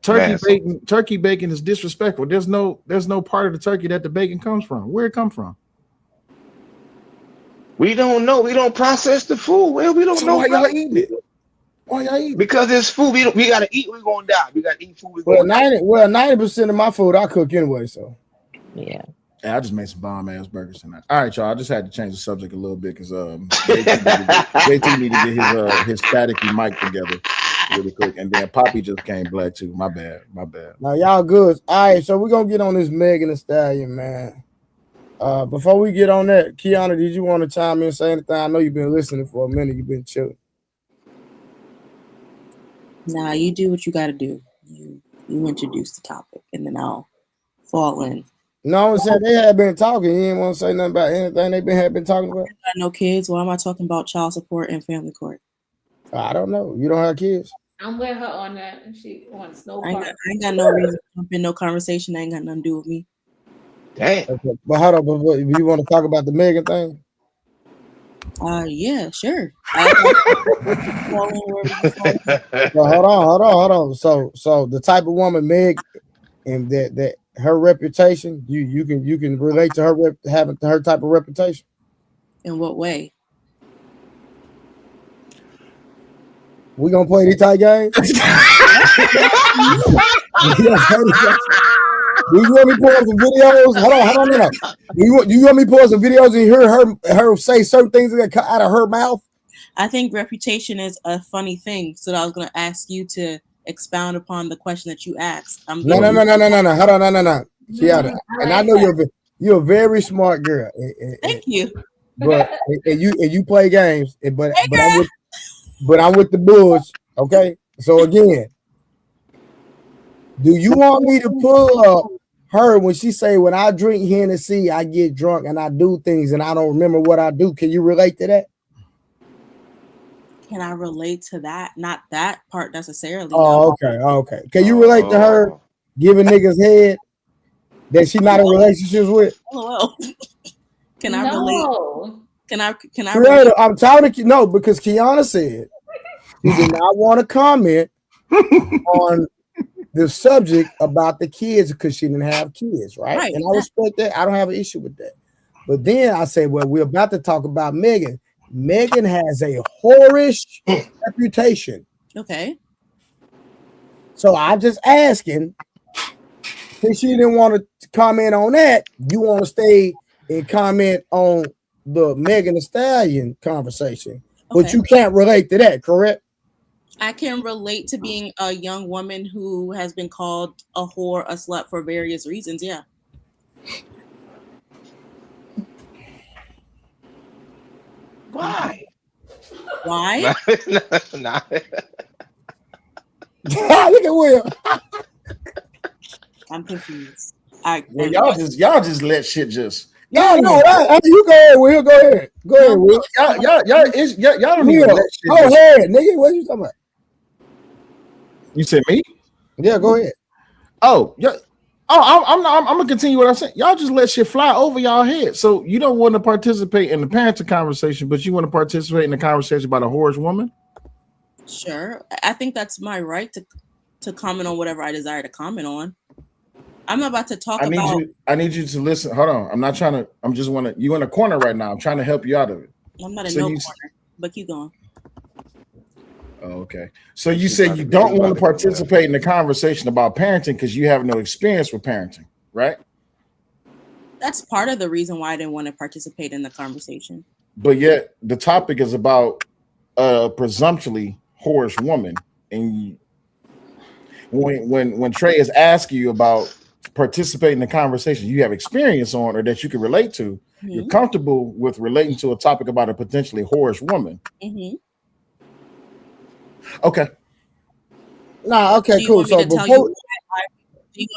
Turkey bacon is disrespectful. There's no part of the turkey that the bacon comes from. Where it come from? We don't know. We don't process the food. Well, we don't know why y'all eat it. Why y'all eat? Because it's food. We gotta eat. We're gonna die. We gotta eat food. 90% of my food I cook anyway. So yeah. I just made some bomb ass burgers tonight. All right, y'all. I just had to change the subject a little bit because JT need to get his staticky mic together really quick, and then Poppy just came black too. My bad. Now y'all good. All right, so we're gonna get on this Megan Thee Stallion, man. Before we get on that, Kiana, did you want to chime in and say anything? I know you've been listening for a minute. You've been chilling. Nah, you do what you got to do. You introduce the topic, and then I'll fall in. No, I'm saying they had been talking. You didn't want to say nothing about anything they have been talking about. I got no kids. Why am I talking about child support and family court? I don't know. You don't have kids. I'm with her on that. She wants no part. I ain't got no reason to jump in no conversation. That ain't got nothing to do with me. Damn. Okay. But hold on. But you want to talk about the Megan thing? Yeah, sure. Well, hold on. So the type of woman Meg, and that her reputation, you can relate to her having her type of reputation. In what way? We gonna play these type games? Do you want me to pull some videos? Hold on. You want me to pull some videos and hear her say certain things that come out of her mouth? I think reputation is a funny thing. So I was going to ask you to expound upon the question that you asked. No. Hold on, no. Kiara, and I know you're a very smart girl. Thank you. But and you play games, but I'm with the Bulls. Okay, so again, do you want me to pull up her when she say, when I drink Hennessy, I get drunk and I do things and I don't remember what I do? Can you relate to that? Can I relate to that? Not that part necessarily. Oh, no. Okay. Can you relate to her giving niggas head that she not in relationships with? LOL. Can I relate? Can I Creator, relate? I'm talking to no, because Kiana said she did not want to comment on the subject about the kids because she didn't have kids, right? And I respect that. I don't have an issue with that. But then I say, well, we're about to talk about Megan. Megan has a whorish reputation. Okay. So I'm just asking, since she didn't want to comment on that, you want to stay and comment on the Megan Thee Stallion conversation. Okay. But you can't relate to that, correct? I can relate to being a young woman who has been called a whore, a slut for various reasons. Yeah. Why? Why? Nah. Look at Will. I'm confused. Well, y'all just let shit just. No, you go ahead, Will. Go ahead, Will. Y'all don't even let shit. Go ahead, nigga. What are you talking about? You said me? Yeah, go ahead. Oh, yeah. I'm gonna continue what I'm saying. Y'all just let shit fly over y'all head. So you don't want to participate in the parenting conversation, but you want to participate in the conversation about a whorish woman? Sure. I think that's my right to comment on whatever I desire to comment on. I'm about to talk about. I need you to listen. Hold on. I'm not trying to. I'm just want to. You in a corner right now. I'm trying to help you out of it. I'm not in no corner, but keep going. Oh, okay. So you said you don't want to participate in the conversation about parenting because you have no experience with parenting, right? That's part of the reason why I didn't want to participate in the conversation. But yet the topic is about a presumptuously whorish woman, and when Trey is asking you about participating in the conversation you have experience on or that you can relate to, you're comfortable with relating to a topic about a potentially whorish woman. Okay. Nah, okay, cool. So do you want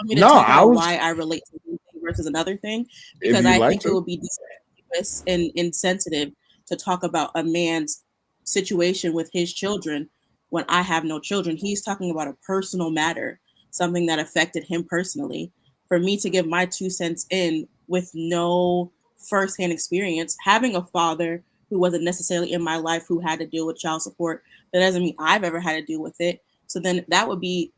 me to talk about why I relate to one thing versus another thing? Because I think it would be disingenuous and insensitive to talk about a man's situation with his children when I have no children. He's talking about a personal matter, something that affected him personally. For me to give my 2 cents in with no firsthand experience, having a father who wasn't necessarily in my life who had to deal with child support, that doesn't mean I've ever had to deal with it. So then that would be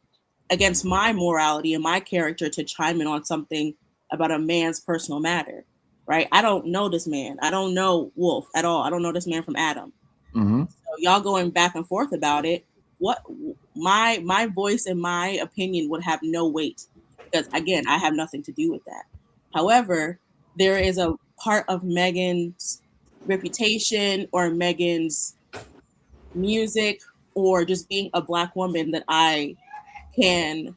against my morality and my character to chime in on something about a man's personal matter, right? I don't know this man. I don't know Wolf at all. I don't know this man from Adam. So y'all going back and forth about it. What my voice and my opinion would have no weight because again, I have nothing to do with that. However, there is a part of Megan's reputation or Megan's music or just being a Black woman that I can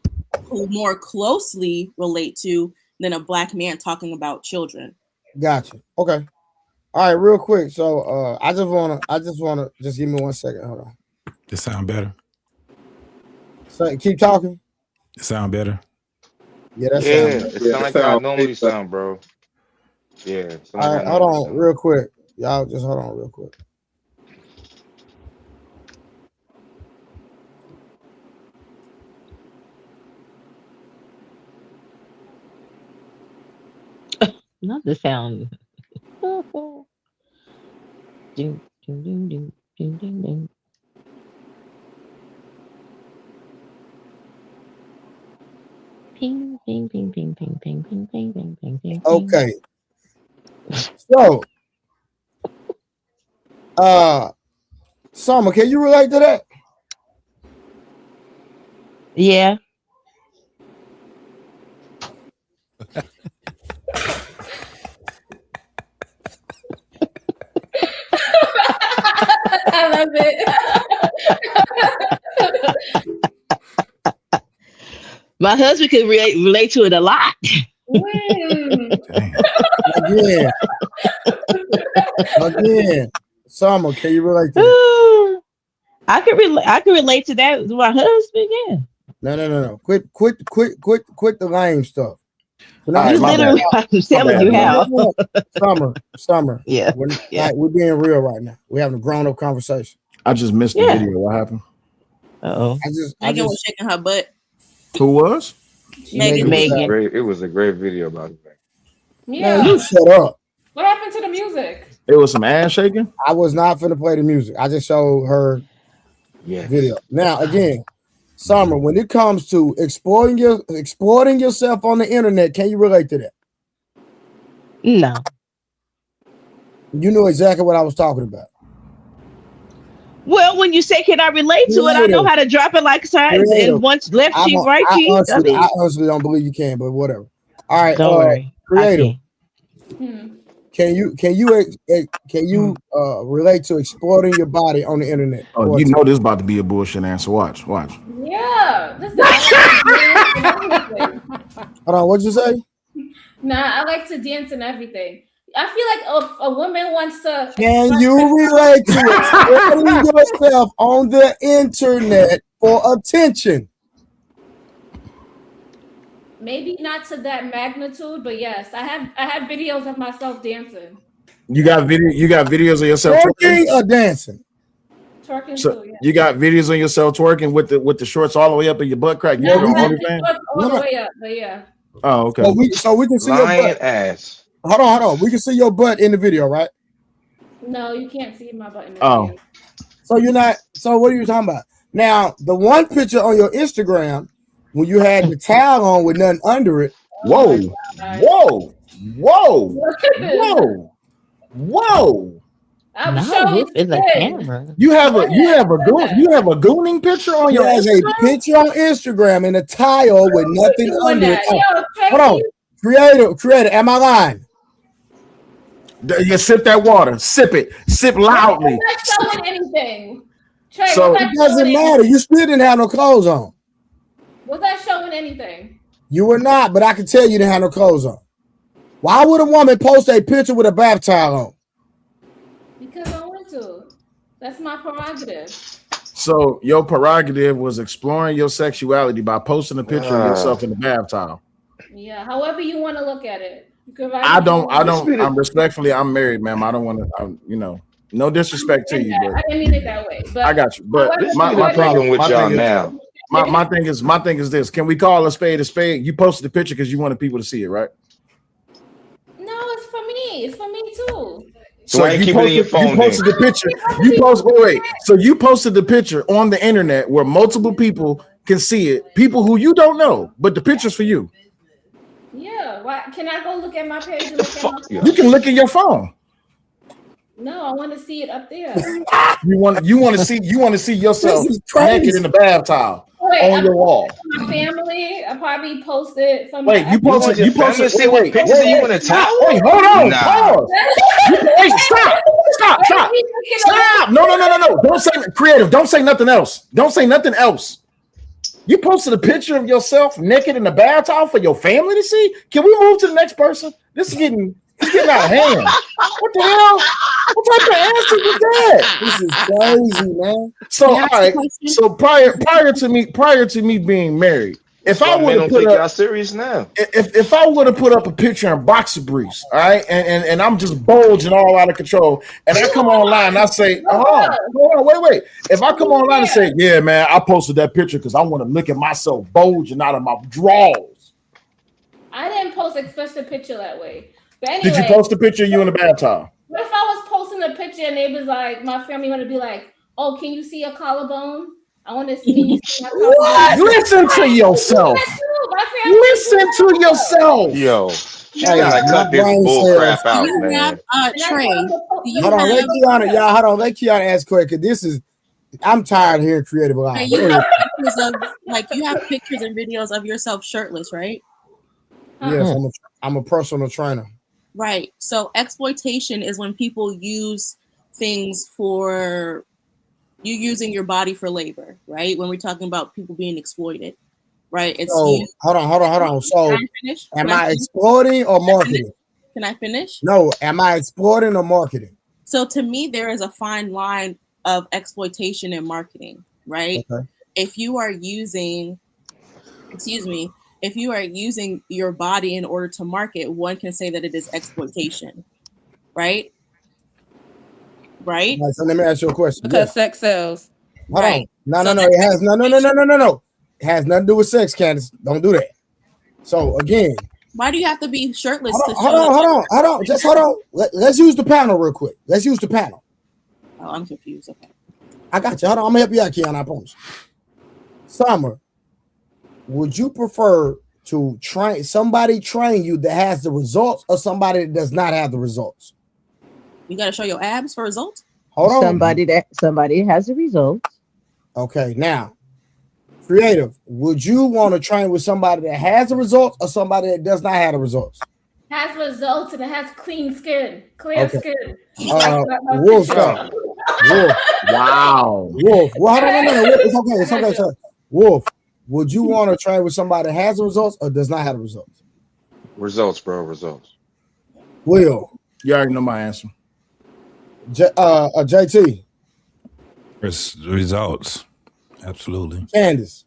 more closely relate to than a Black man talking about children. Gotcha. Okay. All right, real quick. So I just wanna give me 1 second. Hold on. It sound better. So keep talking. It sound better. Yeah, that sounds better. It sounds like how I normally sound, bro. Yeah. All right, hold on real quick. Y'all just hold on real quick. Not the sound. Ding, ding, ding, ding, ding, ding, ding. Ping, ping, ping, ping, ping, ping, ping, ping, ping, ping, ping. Okay. So, Summer, can you relate to that? Yeah. I love it. My husband could relate to it a lot. Again, Summer, can you relate to that? I can relate to that with my husband. Yeah. No. Quit the lame stuff. I'm telling you how. Summer. Yeah. We're being real right now. We're having a grown-up conversation. I just missed the video. What happened? Megan was shaking her butt. Who was? Megan. It was a great video about it. Yeah. Man, you shut up. What happened to the music? It was some ass shaking. I was not finna play the music. I just showed her video. Now, again, Summer, when it comes to exploiting yourself on the internet, can you relate to that? No. You know exactly what I was talking about. Well, when you say can I relate to it, I know how to drop it like sides and once left cheek, right cheek. I honestly don't believe you can, but whatever. All right, don't worry. Creative. Can you relate to exploiting your body on the internet? Oh, you know this is about to be a bullshit answer. Watch. Yeah. Hold on, what'd you say? Nah, I like to dance and everything. I feel like if a woman wants to. Can you relate to exploiting yourself on the internet for attention? Maybe not to that magnitude, but yes, I have videos of myself dancing. You got videos of yourself twerking or dancing? Twerking so too, yeah. You got videos of yourself twerking with the shorts all the way up in your butt crack. You All the way up, but yeah. Oh, okay. So we can see your butt. Ass. Hold on. We can see your butt in the video, right? No, you can't see my butt in the video. So you're not. So what are you talking about? Now, the one picture on your Instagram when you had the towel on with nothing under it. Whoa. I'm showing the camera. You have a gooning picture on your Instagram? A picture on Instagram in a tile with nothing under it. Hold on. Creator, am I lying? You sip that water. Sip it. Sip loudly. I'm not showing anything. Trey, so it doesn't matter. You still didn't have no clothes on. Was that showing anything? You were not, but I can tell you didn't have no clothes on. Why would a woman post a picture with a bath towel on? Because I want to. That's my prerogative. So your prerogative was exploring your sexuality by posting a picture of yourself in the bath towel. Yeah, however you want to look at it. I'm respectfully, I'm married, ma'am. I don't want to, no disrespect to you, but I didn't mean it that way. But I got you. But my problem with y'all now. My thing is this. Can we call a spade a spade? You posted the picture because you wanted people to see it, right? No, it's for me. It's for me too. So you posted the picture. So you posted the picture on the internet where multiple people can see it. People who you don't know, but the picture's for you. Yeah. Why can I go look at my page and look at my phone? You can look at your phone. No, I want to see it up there. You want to see yourself naked in the bath towel on your wall. My family, I probably posted something. Wait, you posted what pictures of you in a towel? Wait, hold on. Pause. Wait, stop. No. Don't say creative. Don't say nothing else. You posted a picture of yourself naked in the bath towel for your family to see? Can we move to the next person? This is getting out of hand. What the hell? What type of answer was that? This is crazy, man. So all right. So prior to me being married, if I would have put y'all serious now. If I would have put up a picture in boxer briefs, all right, and I'm just bulging all out of control, and I come online and I say, hold on, wait. If I come online and say, yeah, man, I posted that picture because I want to look at myself bulging out of my drawers. I didn't post especially a picture that way. But anyway, did you post a picture of you in the bathtub? What if I was posting a picture and they was like, my family want to be like, oh, can you see a collarbone? I want to see my collarbone. Listen to yourself. Listen to yourself. Yo, you gotta cut this bull crap out, man. Trey, hold on, let Kiana, y'all. Hold on, let Kiana ask quick. Cause this is, I'm tired of hearing creative lies. You have pictures and videos of yourself shirtless, right? Yes, I'm a personal trainer. Right. So exploitation is when people use things for you using your body for labor, right? When we're talking about people being exploited, right? It's so you. hold on. So Can I finish? am I exploiting or marketing? Can I finish? No, am I exploiting or marketing? So to me, there is a fine line of exploitation and marketing, right? Okay. If you are using, if you are using your body in order to market, one can say that it is exploitation, right? Right? All right, so let me ask you a question. Because sex sells. Hold on. No. It has no. It has nothing to do with sex, Candace. Don't do that. So again, why do you have to be shirtless? Hold on. Just hold on. Let's use the panel real quick. Let's use the panel. Oh, I'm confused. Okay. I got you. Hold on. I'm gonna help you out, Kiana. I promise. Summer, would you prefer to train you that has the results or somebody that does not have the results? You got to show your abs for results? Hold on. Somebody has the results. Okay, now, creative, would you want to train with somebody that has the results or somebody that does not have the results? Has results and it has clean skin, clear skin. Wolf stuff. Wolf. Wow. Wolf. Well, no. It's okay, sir. Wolf, would you want to train with somebody that has the results or does not have the results? Results, bro. Results. Will. You already know my answer. JT. Results. Absolutely. Candace.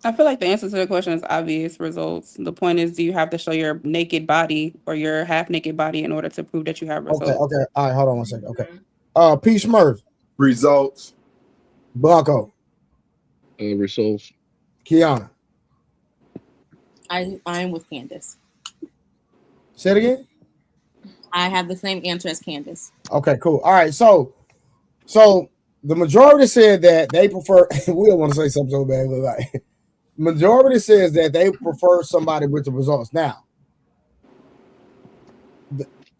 I feel like the answer to the question is obvious. Results. The point is, do you have to show your naked body or your half naked body in order to prove that you have results? Okay. All right, hold on one second. Okay. P. Smurf. Results. Blanco. Results. Kiana. I'm with Candace. Say it again. I have the same answer as Candace. Okay, cool. All right, so the majority said that they prefer. We don't want to say something so bad, but like majority says that they prefer somebody with the results. Now,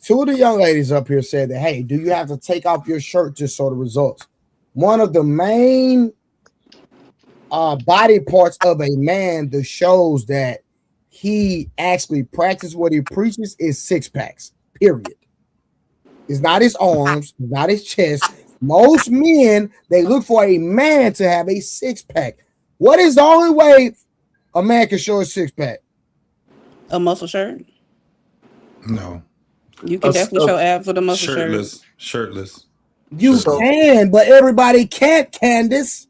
two of the young ladies up here said that, hey, do you have to take off your shirt just so the results? One of the main body parts of a man that shows that he actually practices what he preaches is six packs. Period. It's not his arms, it's not his chest. Most men, they look for a man to have a six pack. What is the only way a man can show a six pack? A muscle shirt? No. You can definitely show abs with a muscle shirt. Shirtless. You can, but everybody can't, Candace.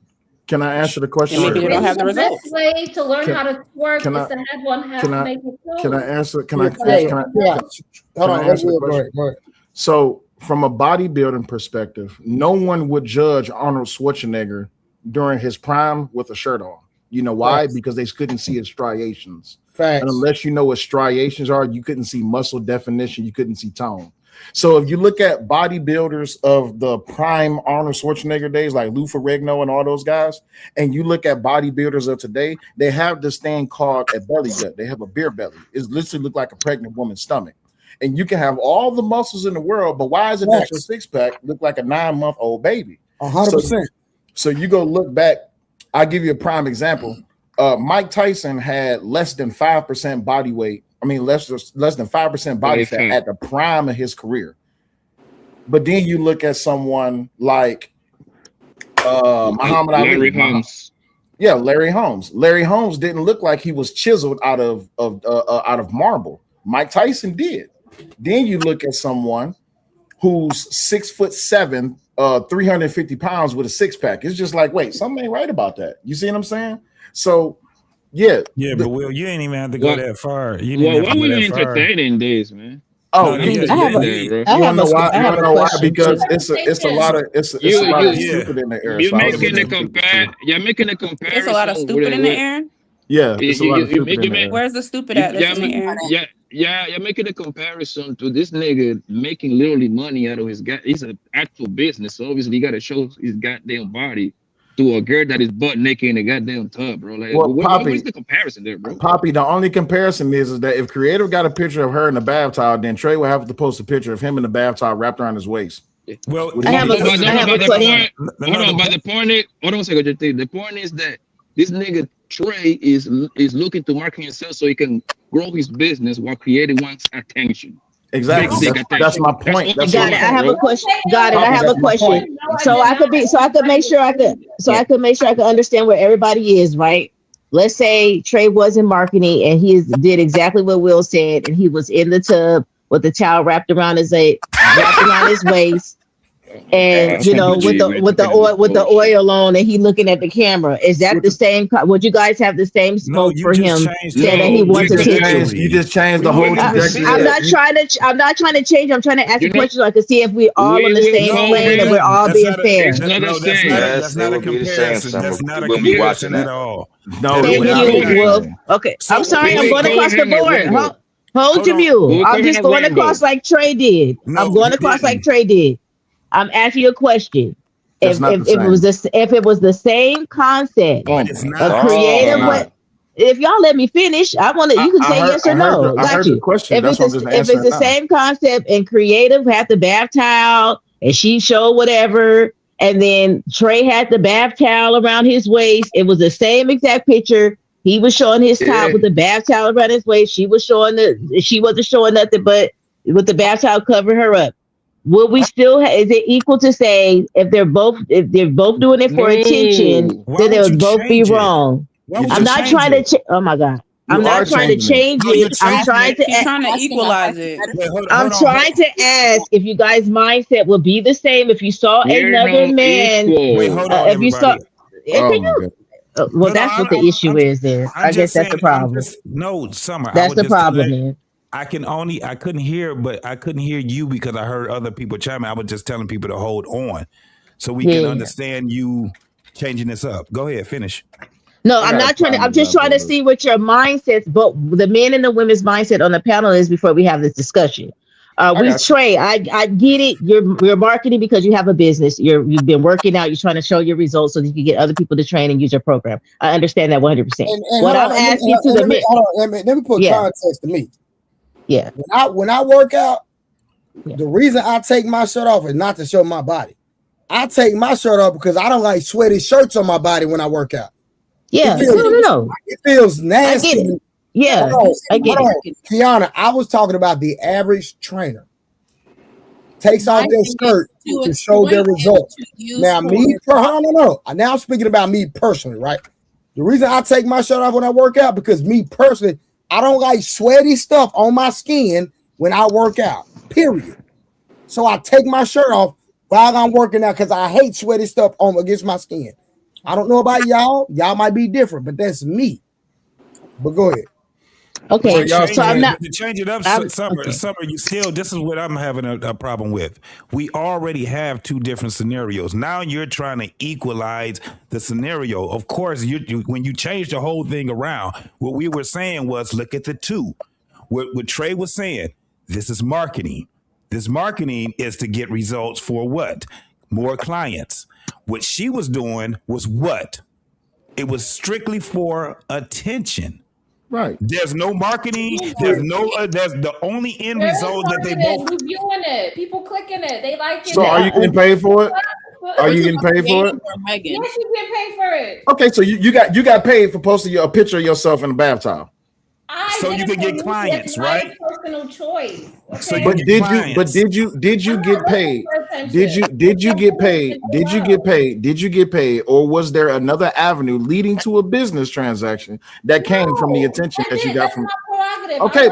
Can I answer the question? Maybe they don't have the results. The best way to learn how to twerk is to have one half naked too. Can I answer? Can I answer the question? So, from a bodybuilding perspective, no one would judge Arnold Schwarzenegger during his prime with a shirt on. You know why? Right. Because they couldn't see his striations. Right. And unless you know what striations are, you couldn't see muscle definition. You couldn't see tone. So if you look at bodybuilders of the prime Arnold Schwarzenegger days, like Lou Ferrigno and all those guys, and you look at bodybuilders of today, they have this thing called a belly gut. They have a beer belly. It literally look like a pregnant woman's stomach. And you can have all the muscles in the world, but why is it that your six-pack look like a 9-month-old baby? 100%. So you go look back. I'll give you a prime example. Mike Tyson had less than 5% body weight. I mean, less than 5% body fat at the prime of his career. But then you look at someone like Muhammad Ali. Larry Holmes. Yeah, Larry Holmes. Larry Holmes didn't look like he was chiseled out of marble. Mike Tyson did. Then you look at someone who's 6'7", 350 pounds with a six-pack. It's just like, wait, something ain't right about that. You see what I'm saying? So, yeah. Yeah, but Will, you ain't even have to go that far. Why were you entertaining this, man? Oh, you wanna know why? Because it's a lot of stupid in the air. You're making a comparison. It's a lot of stupid in the air. Yeah, it's a lot of stupid in the air. Where's the stupid at? That's in the air? Yeah, you're making a comparison to this nigga making literally money out of his guy. It's an actual business, so obviously he got to show his goddamn body to a girl that is butt naked in a goddamn tub, bro. Like, what's the comparison there, bro? Poppy, the only comparison is that if Creative got a picture of her in the bathtub, then Trey will have to post a picture of him in the bathtub wrapped around his waist. Well, I have a question. Hold on a second. The point is that this nigga Trey is looking to market himself so he can grow his business while creating one's attention. Exactly. That's my point. Got it. I have a question. Got it. I have a question. So I could make sure I could understand where everybody is, right? Let's say Trey was in marketing and he did exactly what Will said, and he was in the tub with the towel wrapped around his waist. And with the oil on, and he looking at the camera. Is that the same? Would you guys have the same smoke for him? Saying that he wants attention. You just changed the whole trajectory. I'm not trying to change. I'm trying to ask you questions so I can see if we all on the same plane and we're all being fair. That's not a comparison. That's not a comparison at all. No. Thank you, Wolf. Okay, I'm sorry. I'm going across the board. Hold your mule. I'm just going across like Trey did. I'm going across like Trey did. I'm asking you a question. If it was the same concept, a creative way. If y'all let me finish, you can say yes or no. Got you. If it's the same concept and creative had the bath towel and she showed whatever, and then Trey had the bath towel around his waist, it was the same exact picture. He was showing his top with the bath towel around his waist. She wasn't showing nothing but with the bath towel covering her up. Will we still? Is it equal to say if they're both doing it for attention, then they would both be wrong? I'm not trying to. Oh my God! I'm not trying to change it. I'm trying to equalize it. I'm trying to ask if you guys' mindset will be the same if you saw another man. Wait, hold on, if you saw. Well, that's what the issue is. There, I guess that's the problem. No, Summer. That's the problem, man. I couldn't hear you because I heard other people chiming. I was just telling people to hold on so we can understand you changing this up. Go ahead, finish. No, I'm not trying to. I'm just trying to see what your mindsets, but the men and the women's mindset on the panel is before we have this discussion. Trey, I get it. You're marketing because you have a business. You've been working out. You're trying to show your results so that you can get other people to train and use your program. I understand that 100%. What I'm asking to the men. Let me put context to me. Yeah. When I work out, the reason I take my shirt off is not to show my body. I take my shirt off because I don't like sweaty shirts on my body when I work out. Yeah, it feels nasty. I get it. Yeah, I get it. Kiana, I was talking about the average trainer takes off their skirt to show their results. Now, now I'm speaking about me personally, right? The reason I take my shirt off when I work out because me personally, I don't like sweaty stuff on my skin when I work out, period. So I take my shirt off while I'm working out because I hate sweaty stuff against my skin. I don't know about y'all. Y'all might be different, but that's me. But go ahead. Okay, so I'm not to change it up. Summer, you still. This is what I'm having a problem with. We already have two different scenarios. Now you're trying to equalize the scenario. Of course, when you change the whole thing around, what we were saying was look at the two. What Trey was saying. This is marketing. This marketing is to get results for what? More clients. What she was doing was what? It was strictly for attention. Right. There's no marketing. There's the only end result that they both reviewing it. People clicking it. They like it. So are you getting paid for it? Are you getting paid for it? Yes, you get paid for it. Okay, so you got paid for posting a picture of yourself in the bathtub. So you can get clients, right? Personal choice. Okay? So did you get paid? Did you get paid? Or was there another avenue leading to a business transaction that came from the attention that you got from? Okay,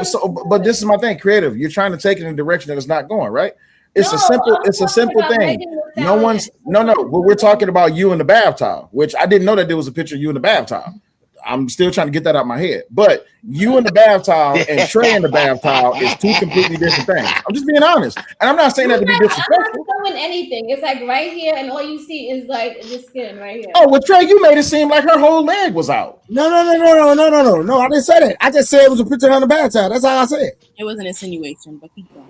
but this is my thing, creative. You're trying to take it in a direction that it's not going, right? It's a simple thing. But we're talking about you in the bathtub, which I didn't know that there was a picture of you in the bathtub. I'm still trying to get that out of my head. But you in the bathtub and Trey in the bathtub is two completely different things. I'm just being honest. And I'm not saying that to be disrespectful. I'm not showing anything. It's like right here, and all you see is like the skin right here. Oh, well, Trey, you made it seem like her whole leg was out. No. I didn't say that. I just said it was a picture of the bathtub. That's all I said. It was an insinuation, but keep going.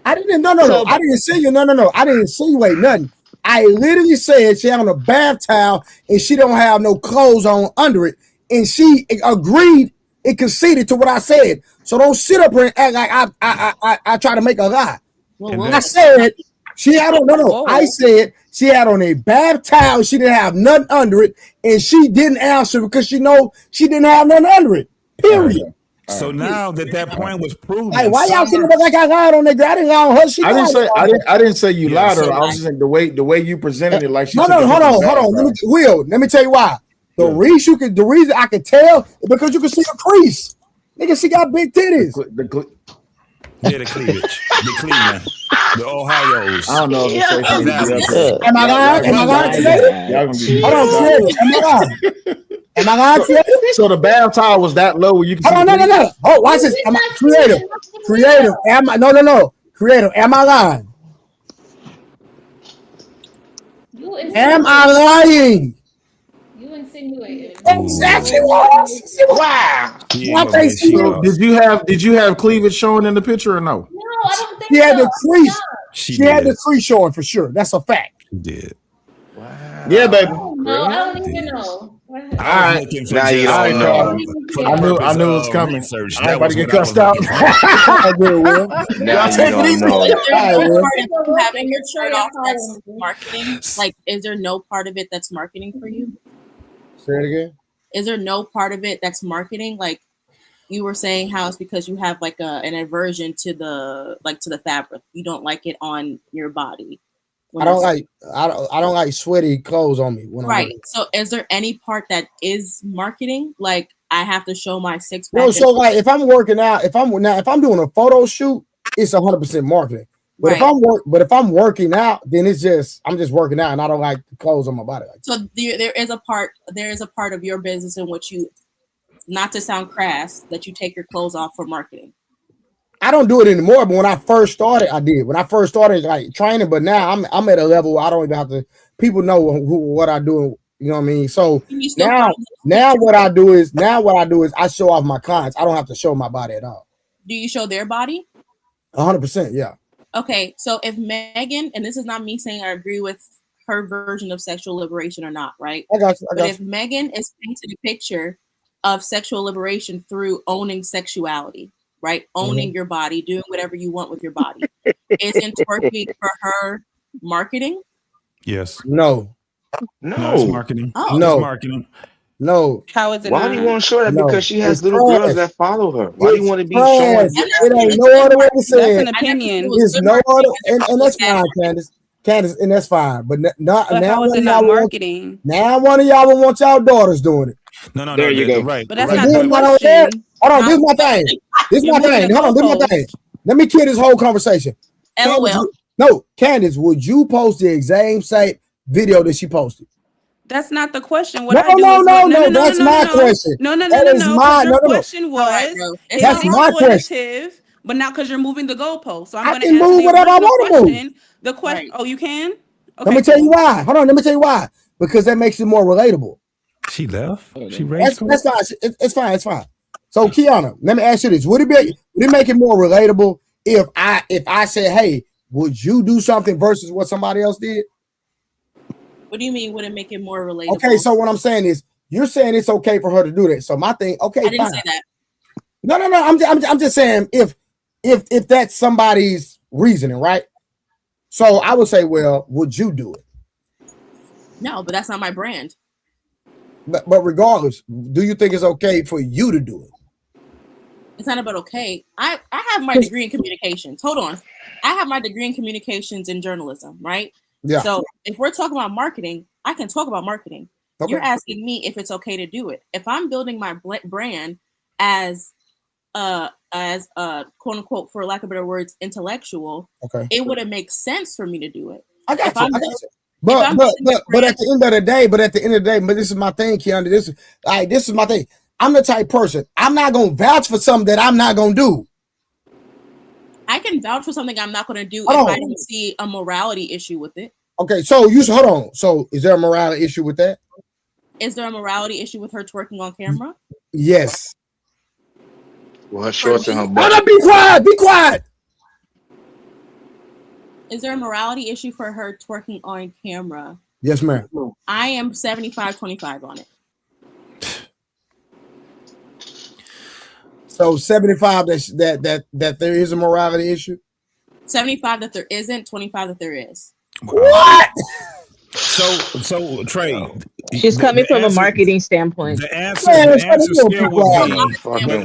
I didn't. No. I didn't insinuate. No. I didn't insinuate nothing. I literally said she had on a bath towel and she don't have no clothes on under it. And she agreed and conceded to what I said. So don't sit up here and act like I try to make a lie. I said she had on I said she had on a bath towel. She didn't have nothing under it, and she didn't answer because she didn't have nothing under it. Period. So now that point was proven. Hey, why y'all sitting there like I lied on that girl? I didn't lie on her. She I didn't say you lied on her. I was just saying the way you presented it, like she hold on. Let me tell you why. The reason I can tell is because you can see a crease. Nigga, she got big titties. The cleavage. The Cleveland. The Ohio's. I don't know if it's Am I lying today? Hold on, Am I lying today? So the bath towel was that low where you can see? No. Oh, watch this. Am I creative? No. Creative. Am I lying? Am I lying? You insinuated. Exactly what. Wow. Did you have cleavage showing in the picture or no? No, I don't think she had the crease. She had the crease showing for sure. That's a fact. She did. Wow. Yeah, baby. No, I don't even know. All right. Now you don't know. I knew it was coming. I'm about to get cussed out. Now you don't know. Having your shirt off that's marketing. Like, is there no part of it that's marketing for you? Say it again. Is there no part of it that's marketing? Like you were saying, how it's because you have like an aversion to the fabric. You don't like it on your body. I don't like sweaty clothes on me. Right. So is there any part that is marketing? Like I have to show my six pack. No, so like if I'm working out, if I'm doing a photo shoot, it's 100% marketing. But right. if I'm working out, then I'm just working out and I don't like the clothes on my body. So there is a part of your business in which you, not to sound crass, that you take your clothes off for marketing. I don't do it anymore, but when I first started, I did. When I first started like training, but now I'm at a level where I don't even have to. People know what I do. You know what I mean? So now what I do is I show off my clients. I don't have to show my body at all. Do you show their body? 100%, yeah. Okay, so if Megan, and this is not me saying I agree with her version of sexual liberation or not, right? I got you. If Megan is painting a picture of sexual liberation through owning sexuality, right? Owning your body, doing whatever you want with your body. Isn't twerking for her marketing? Yes. No, it's marketing. Oh. No. It's marketing. No. How is it? Why do you want to show that? No. Because she has It's little trash. girls that follow her. Why do you want to be trash. showing? It ain't no other way to say That's it. an opinion. There's no other, and that's fine, Candace, and that's fine. But now how is it not marketing? Now one of y'all will want y'all daughters doing it. No. There you go. Right. But that's Right. not the question. Hold on, this is my thing. Hold on, this is my thing. Let me kill this whole conversation. LOL. Candace, would you post the exact same video that she posted? That's not the question. No, that's my question. No. The question was, that's my question. But not because you're moving the goalpost. So I'm I going to can answer move the whatever I original want to question. move. The question. Right. Oh, you can? Okay, Let me tell you why. Hold on. Let me tell you why. Because that makes it more relatable. She left. She raised. That's fine. It's fine. So Kiana, let me ask you this: Would it make it more relatable if I said, "Hey, would you do something versus what somebody else did?" What do you mean? Would it make it more relatable? Okay, so what I'm saying is, you're saying it's okay for her to do that. So my thing, okay, I didn't fine. say that. No. I'm just saying if that's somebody's reasoning, right? So I would say, well, would you do it? No, but that's not my brand. But regardless, do you think it's okay for you to do it? It's not about okay. I have my degree in communications. Hold on. I have my degree in communications and journalism, right? Yeah. So if we're talking about marketing, I can talk about marketing. Okay. You're asking me if it's okay to do it. If I'm building my brand as quote unquote, for lack of better words, intellectual, okay, it wouldn't make sense for me to do it. I got you. But at the end of the day, but this is my thing, Keandre. This is my thing. I'm the type person. I'm not gonna vouch for something that I'm not gonna do. I can vouch for something I'm not gonna do if I don't see a morality issue with it. Okay, so hold on. So is there a morality issue with that? Is there a morality issue with her twerking on camera? Yes. Well, her shorts and her butt. Be quiet. Is there a morality issue for her twerking on camera? Yes, ma'am. I am 75-25 on it. So 75 that there is a morality issue? 75 that there isn't, 25 that there is. What? So Trey, she's coming from a marketing standpoint. The answer still would be,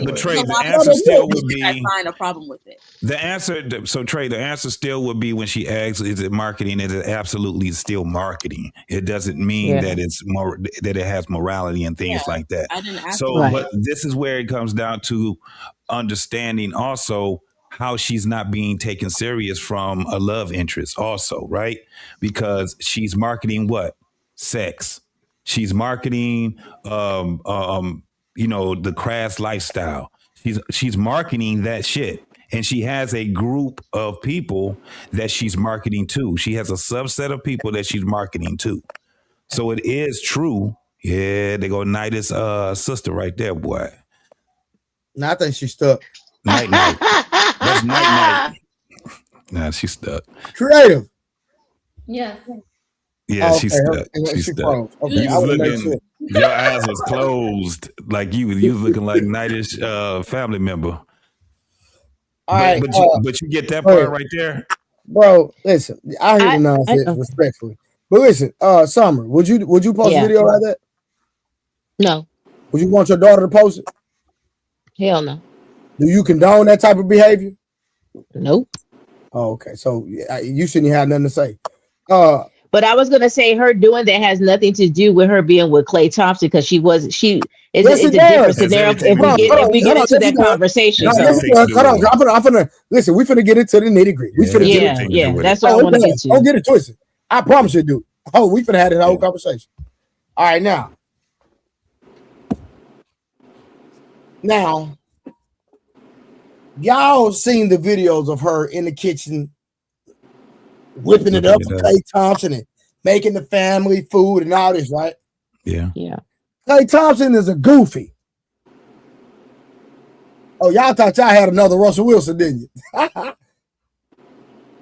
but Trey, the answer still would be. I find a problem with it. The answer, so Trey, the answer still would be when she asks, "Is it marketing?" It is absolutely still marketing. It doesn't mean that it's more that it has morality and things like that. I didn't ask but this is where it comes down to understanding also how she's not being taken serious from a love interest also, right? Because she's marketing what? Sex. She's marketing the crass lifestyle. She's marketing that shit. And she has a group of people that she's marketing to. She has a subset of people that she's marketing to. So it is true. Yeah, they go Night's sister right there, boy. No, I think she's stuck. Night. That's night. Nah, she's stuck. Creative. Yeah. Yeah, she's stuck. She's stuck. Okay, you was looking, your eyes was closed. Like you was looking like Nightish family member. But you get that part right there, bro. Listen, I hear the nonsense respectfully, but listen, Summer, would you post a video like that? No. Would you want your daughter to post it? Hell no. Do you condone that type of behavior? Nope. Oh, okay. So you shouldn't have nothing to say. But I was gonna say her doing that has nothing to do with her being with Klay Thompson because it's a different scenario. If we get into that conversation, listen. We finna get into the nitty gritty. We finna get into it. That's what I want to get to. Don't get it twisted. I promise you, dude. Oh, we finna have this whole conversation. All right, now, y'all seen the videos of her in the kitchen whipping it up for Klay Thompson and making the family food and all this, right? Yeah. Klay Thompson is a goofy. Oh, y'all thought y'all had another Russell Wilson, didn't you? Let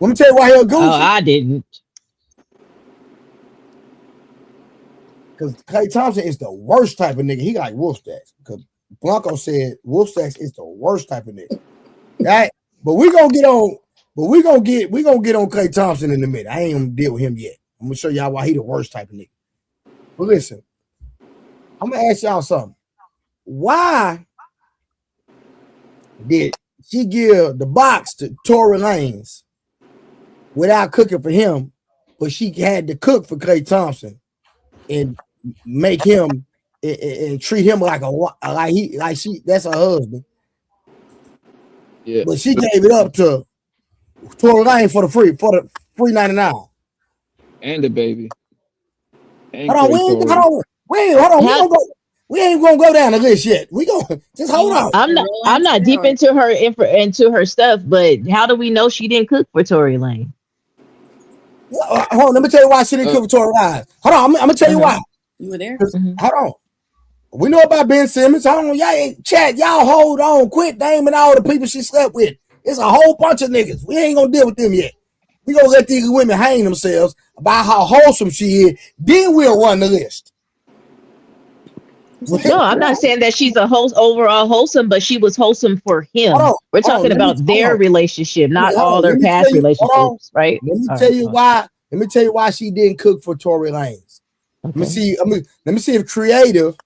me tell you why he's a goofy. Oh, I didn't. Because Klay Thompson is the worst type of nigga. He like wolf stacks. Because Blanco said wolf stacks is the worst type of nigga. Right? But we're gonna get on Klay Thompson in a minute. I ain't gonna deal with him yet. I'm gonna show y'all why he the worst type of nigga. But listen, I'm gonna ask y'all something. Why did she give the box to Tory Lanez without cooking for him, but she had to cook for Klay Thompson and make him and treat him like that's her husband? Yeah. But she gave it up to Tory Lanez for the free $99. And the baby. And hold on. We ain't gonna go down the list yet. We gonna just hold on. I'm not deep into her stuff, but how do we know she didn't cook for Tory Lanez? Hold on, let me tell you why she didn't cook for Tory Lanez. Hold on, I'm gonna tell you why. You were there. Hold on. We know about Ben Simmons. Hold on, y'all ain't chat. Y'all hold on. Quit naming all the people she slept with. It's a whole bunch of niggas. We ain't gonna deal with them yet. We gonna let these women hang themselves about how wholesome she is. Then we'll run the list. No, I'm not saying that she's a overall wholesome, but she was wholesome for him. We're talking about their relationship, not all their past relationships, right? Let me tell you why. Let me tell you why she didn't cook for Tory Lanez. Okay. Let me see if creative,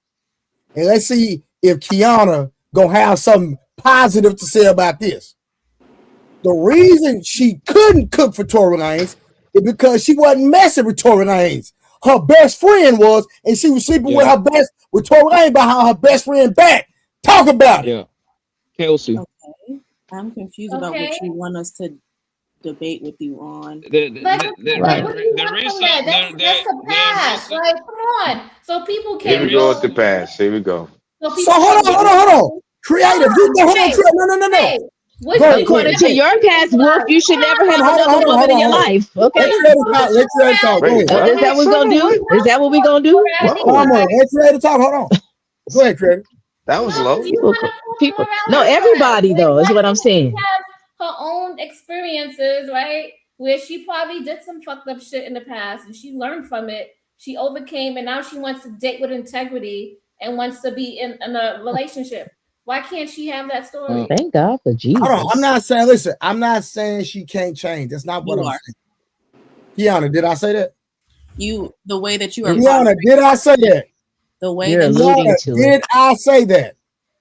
and let's see if Kiana gonna have something positive to say about this. The reason she couldn't cook for Tory Lanez is because she wasn't messing with Tory Lanez. Her best friend was, and she was sleeping with Tory Lanez behind her best friend back. Talk about it. Yeah, Kelsey. Okay, I'm confused about what you want us to debate with you on. That's the past. Like, come on. So people can. Here we go with the past. Here we go. So hold on. Creative. No. According to your past, Wolf, you should never have another woman in your life. Okay. Let's talk. Is that what we're gonna do? Is that what we're gonna do? Let's ready to talk. Hold on. Go ahead, Creative. That was low. People. No, everybody though is what I'm saying. Her own experiences, right? Where she probably did some fucked up shit in the past and she learned from it. She overcame and now she wants to date with integrity and wants to be in a relationship. Why can't she have that story? Thank God for Jesus. Hold on. I'm not saying she can't change. That's not what I'm saying. Kiana, did I say that? the way that you are. Kiana, did I say that? The way You're that alluding to did I say that?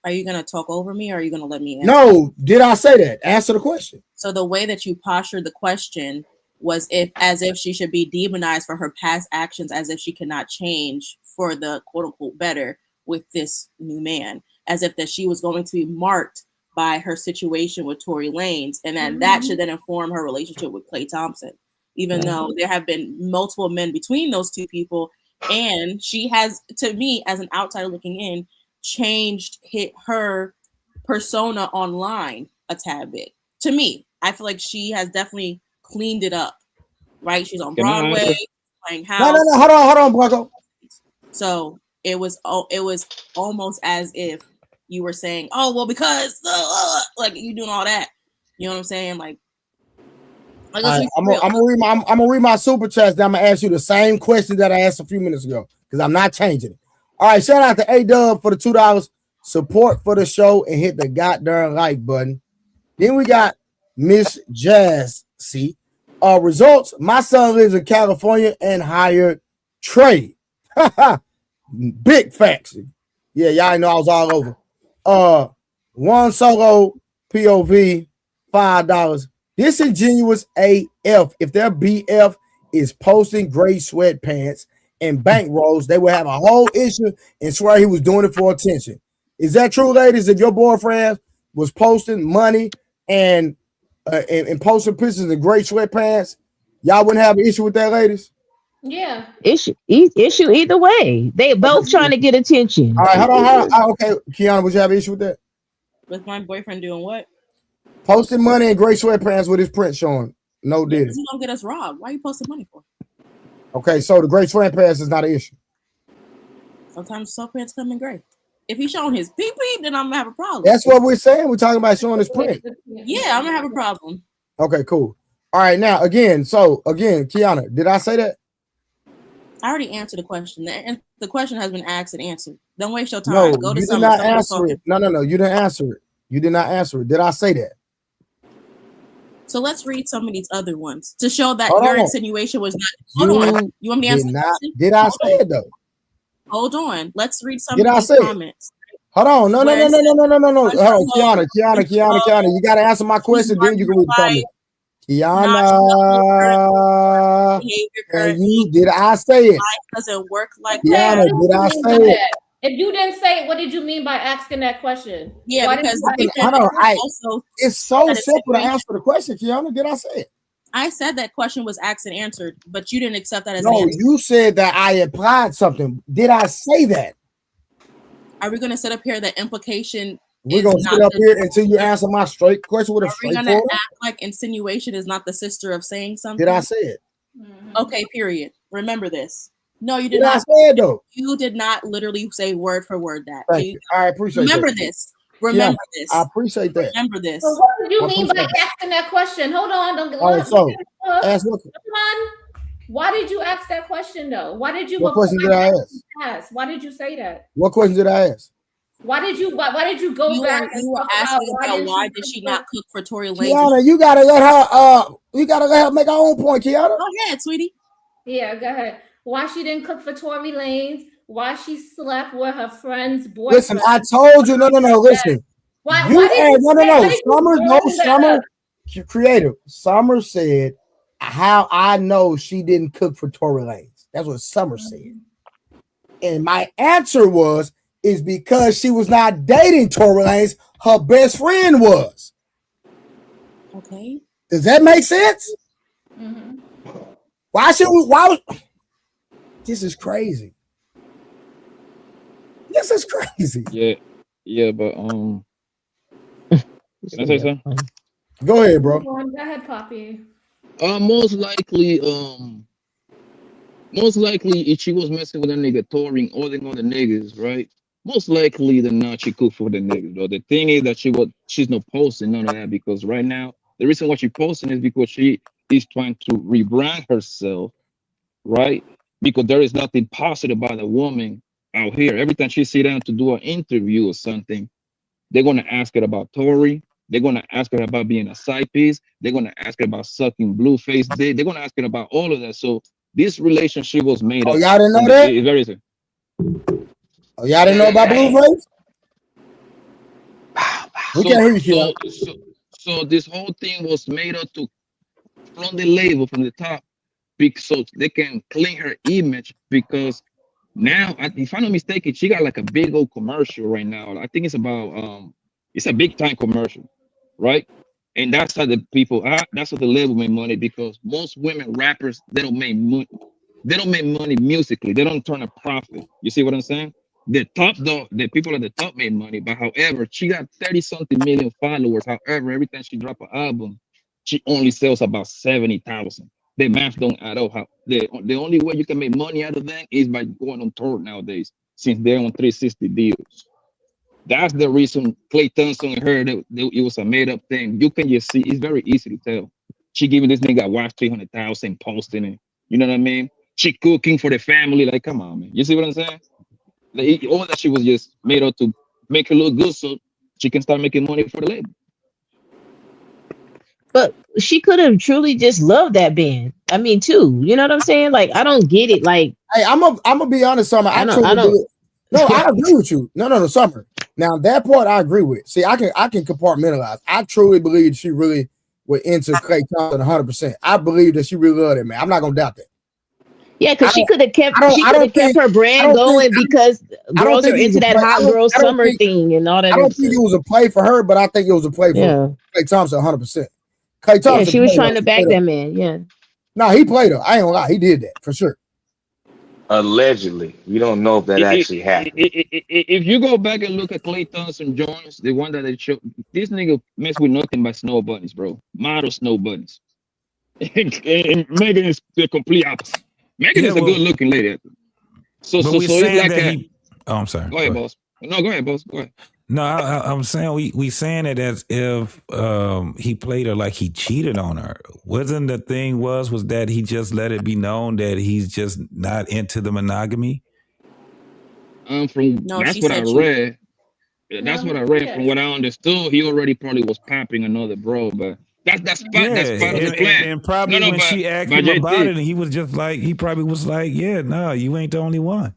Are you gonna talk over me, or are you gonna let me answer? No, did I say that? Answer the question. So the way that you postured the question was as if she should be demonized for her past actions, as if she cannot change for the quote unquote better with this new man, as if that she was going to be marked by her situation with Tory Lanez, and then that should then inform her relationship with Klay Thompson, even though there have been multiple men between those two people, and she has, to me, as an outsider looking in, changed her persona online a tad bit. To me, I feel like she has definitely cleaned it up. Right? She's on Broadway playing house. No, hold on, Blanco. So it was almost as if you were saying, "Oh, well, because like you doing all that." You know what I'm saying? Like I'm gonna read my super chats. Then I'm gonna ask you the same question that I asked a few minutes ago because I'm not changing it. All right, shout out to A-Dub for the $2 support for the show and hit the goddamn like button. Then we got Miss Jazz C. Results: my son lives in California and hired Trey. Big facts. Yeah, y'all know I was all over. One solo POV, $5. Disingenuous AF. If their BF is posting gray sweatpants and bank rolls, they will have a whole issue and swear he was doing it for attention. Is that true, ladies? If your boyfriend was posting money and posting pictures of gray sweatpants, y'all wouldn't have an issue with that, ladies? Yeah. Issue either way. They both trying to get attention. All right, hold on. Okay, Kiana, would you have an issue with that? With my boyfriend doing what? Posting money in gray sweatpants with his print showing. No did. He's gonna get us robbed. Why are you posting money for? Okay, so the gray sweatpants is not an issue. Sometimes sweatpants come in gray. If he's showing his pee-pee, then I'm gonna have a problem. That's what we're saying. We're talking about showing his print. Yeah, I'm gonna have a problem. Okay, cool. All right, now again, Kiana, did I say that? I already answered the question. The question has been asked and answered. Don't waste your time. No, Go to you did not answer it. No, you didn't answer it. You did not answer it. Did I say that? So let's read some of these other ones to show that your insinuation was not. Hold on. You want me to answer the question? Did I say it though? Hold on. Let's read some of these comments. Hold on. No. Hold on, Kiana. You gotta answer my question, then you can read the comment. Kiana, did I say it? Life doesn't work like Kiana, that. Did I say it? If you didn't say it, what did you mean by asking that question? Yeah, because it's so simple to answer the question, Kiana. Did I say it? I said that question was asked and answered, but you didn't accept that as an answer. You said that I applied something. Did I say that? Are we going to set up here that implication? We're going to sit up here until you answer my straight question with a straight forward? Are we going to act like insinuation is not the sister of saying something? Did I say it? Okay, period. Remember this. No, you did not. I say it, though? You did not literally say word for word that. Thank you. I appreciate Remember that. this. Remember this. I appreciate that. Remember this. So what did you mean by asking that question? Hold on. Don't get ask what? Come on. Why did you ask that question though? Why did you? What question did I ask? Why did you say that? What question did I ask? Why did you go back? You were asking about why did she not cook for Tory Lanez? Kiana, you gotta let her make her own point, Kiana. Go ahead, sweetie. Yeah, go ahead. Why she didn't cook for Tory Lanez? Why she slept with her friend's boyfriend? Listen, I told you. No. Listen. Why? Summer. Creative. Summer said how I know she didn't cook for Tory Lanez. That's what Summer said. And my answer is because she was not dating Tory Lanez, her best friend was. Okay. Does that make sense? Mm-hmm. This is crazy. This is crazy. Yeah, but can I say something? Go ahead, bro. Go ahead, Poppy. Most likely, if she was messing with a nigga, touring all the other niggas, right? Most likely than not, she cooked for the niggas, bro. The thing is that she's not posting none of that because right now, the reason why she's posting is because she is trying to rebrand herself, right? Because there is nothing positive about a woman out here. Every time she sit down to do an interview or something, they're gonna ask her about Tory. They're gonna ask her about being a side piece. They're gonna ask her about sucking Blueface dick. They're gonna ask her about all of that. So This relationship was made up. Oh, y'all didn't know that? It's very easy. Oh, y'all didn't know about Blueface? We can't hear you. So this whole thing was made up from the label, from the top, so they can clean her image. Because now, if I'm not mistaken, she got like a big old commercial right now. I think it's about it's a big time commercial, right? And that's how the people that's how the label make money, because most women rappers, they don't make money. They don't make money musically. They don't turn a profit. You see what I'm saying? The top though, the people at the top made money, but however, she got 30-something million followers. However, every time she drop an album, she only sells about 70,000. The math don't add up. The only way you can make money out of that is by going on tour nowadays, since they're on 360 deals. That's the reason Klay Thompson and her, it was a made up thing. You can just see, it's very easy to tell. She giving this nigga a watch 300,000, posting it. You know what I mean? She cooking for the family. Like, come on, man. You see what I'm saying? Like, all that she was just made up to make her look good so she can start making money for the label. But she could have truly just loved that band. I mean, too. You know what I'm saying? Like, I don't get it. Like, hey, I'm gonna be honest, Summer. I agree with you. No, Summer. Now that part I agree with. See, I can compartmentalize. I truly believe she really was into Klay Thompson 100%. I believe that she really loved it, man. I'm not gonna doubt that. Yeah, because she could have kept her brand going, because girls are into that hot girl summer thing and all that. I don't think it was a play for her, but I think it was a play for Klay Thompson 100%. Klay Thompson, yeah, she was trying to back that man. Yeah. No, he played her. I ain't gonna lie, he did that for sure. Allegedly, we don't know if that actually happened. If you go back and look at Klay Thompson Jones, the one that they showed, this nigga mess with nothing but snow bunnies, bro. Model snow bunnies. And Megan is the complete opposite. Megan is a good-looking lady. So it's like I'm sorry. Go ahead, boss. No, go ahead, boss. Go ahead. No, I'm saying we saying it as if he played her like he cheated on her. Wasn't the thing was that he just let it be known that he's just not into the monogamy? That's what I read. That's what I read. From what I understood, he already probably was popping another bro, but that's part of the plan. And probably when she asked him about it, he was just like, he probably was like, yeah, no, you ain't the only one.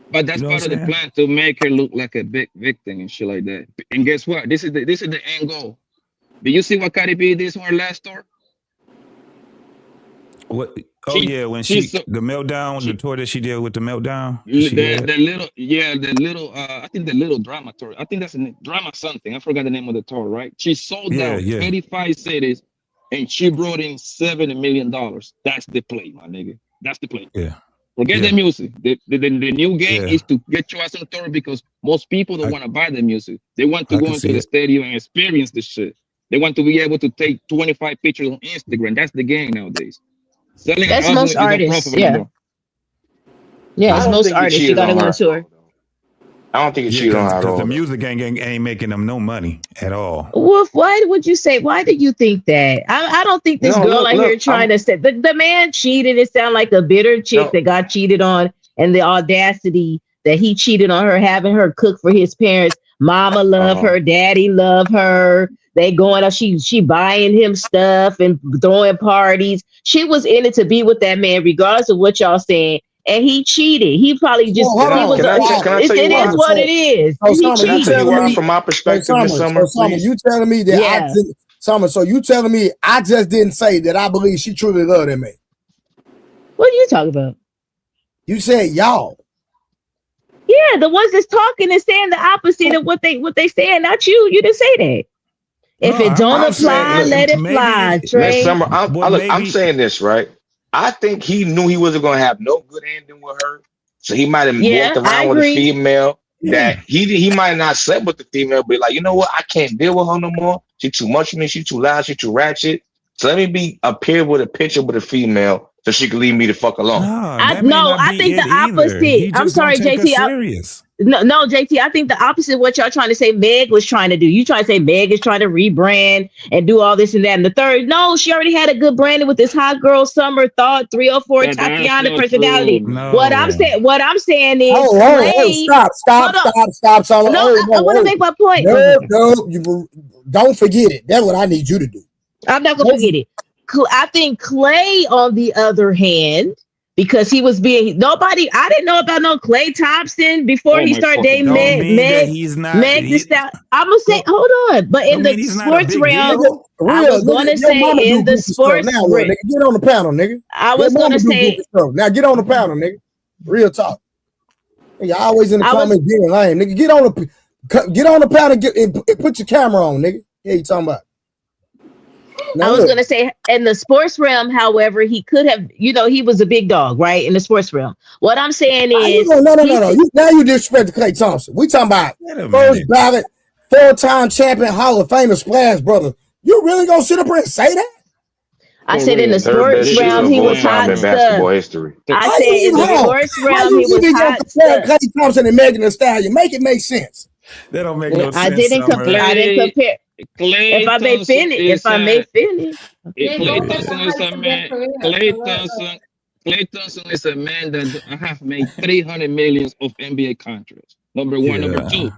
But that's part of the plan, to make her look like a big victim and shit like that. And guess what? This is the end goal. Did you see what Cardi B did on her last tour? What? Oh yeah, when the meltdown, the tour that she did with the meltdown. The little. I think the little drama tour. I think that's a drama something. I forgot the name of the tour. Right? She sold out 35 cities, and she brought in $70 million. That's the play, my nigga. That's the play. Yeah. Forget the music. The new game is to get your ass on tour, because most people don't want to buy the music. They want to go into the stadium and experience the shit. They want to be able to take 25 pictures on Instagram. That's the game nowadays. That's most artists. Yeah. Yeah, it's most artists. You gotta go on tour. I don't think it's cheating on her at all. The music ain't making them no money at all. Wolf, why would you say? Why do you think that? I don't think this girl out here trying to say the man cheated. It sounds like a bitter chick that got cheated on, and the audacity that he cheated on her, having her cook for his parents. Mama love her, daddy love her. They going up, she buying him stuff and throwing parties. She was in it to be with that man, regardless of what y'all saying. And he cheated. He probably just it is what it is. Can I tell you why, from my perspective, you telling me that so you telling me I just didn't say that I believe she truly loved that man. What are you talking about? You said y'all. Yeah, the ones that's talking and saying the opposite of what they saying, not you. You didn't say that. If it don't apply, let it fly, Trey. Summer, I'm saying this, right? I think he knew he wasn't going to have no good ending with her. So he might have walked around with a female that he might not slept with the female, but like, you know what? I can't deal with her no more. She's too much for me. She's too loud. She's too ratchet. So let me appear with a picture with a female so she can leave me the fuck alone. I think the opposite. I'm sorry, JT. No, JT, I think the opposite of what y'all trying to say Meg was trying to do. You trying to say Meg is trying to rebrand and do all this and that. And the third, no, she already had a good branding with this hot girl summer thought 304 Tatiana personality. No. What I'm saying is stop. I want to make my point. No, you don't forget it. That's what I need you to do. I'm not gonna forget it. I think Klay, on the other hand, because he was being nobody. I didn't know about no Klay Thompson before he started dating Meg Thee Stallion. I'm gonna say, hold on, but in the sports realm, I was gonna say in the sports realm, nigga, get on the panel, nigga. I was gonna say now get on the panel, nigga. Real talk. You're always in the comments being lame, nigga. Get on the panel and put your camera on, nigga. Yeah, you talking about? I was going to say in the sports realm, however, he could have, he was a big dog, right? In the sports realm. What I'm saying is. No. Now you disrespect Klay Thompson. We talking about first ballot, 4-time champion, Hall of Famer, Splash Brother. You really going to sit up here and say that? I said in the sports realm, he was hot in basketball history. I said in the sports realm, he was hot stuff. Klay Thompson and Megan Thee Stallion. Make it make sense. That don't make no sense. I didn't compare. If I may finish. Klay Thompson is a man. Klay Thompson is a man that have made 300 million of NBA contracts. Number one, number two.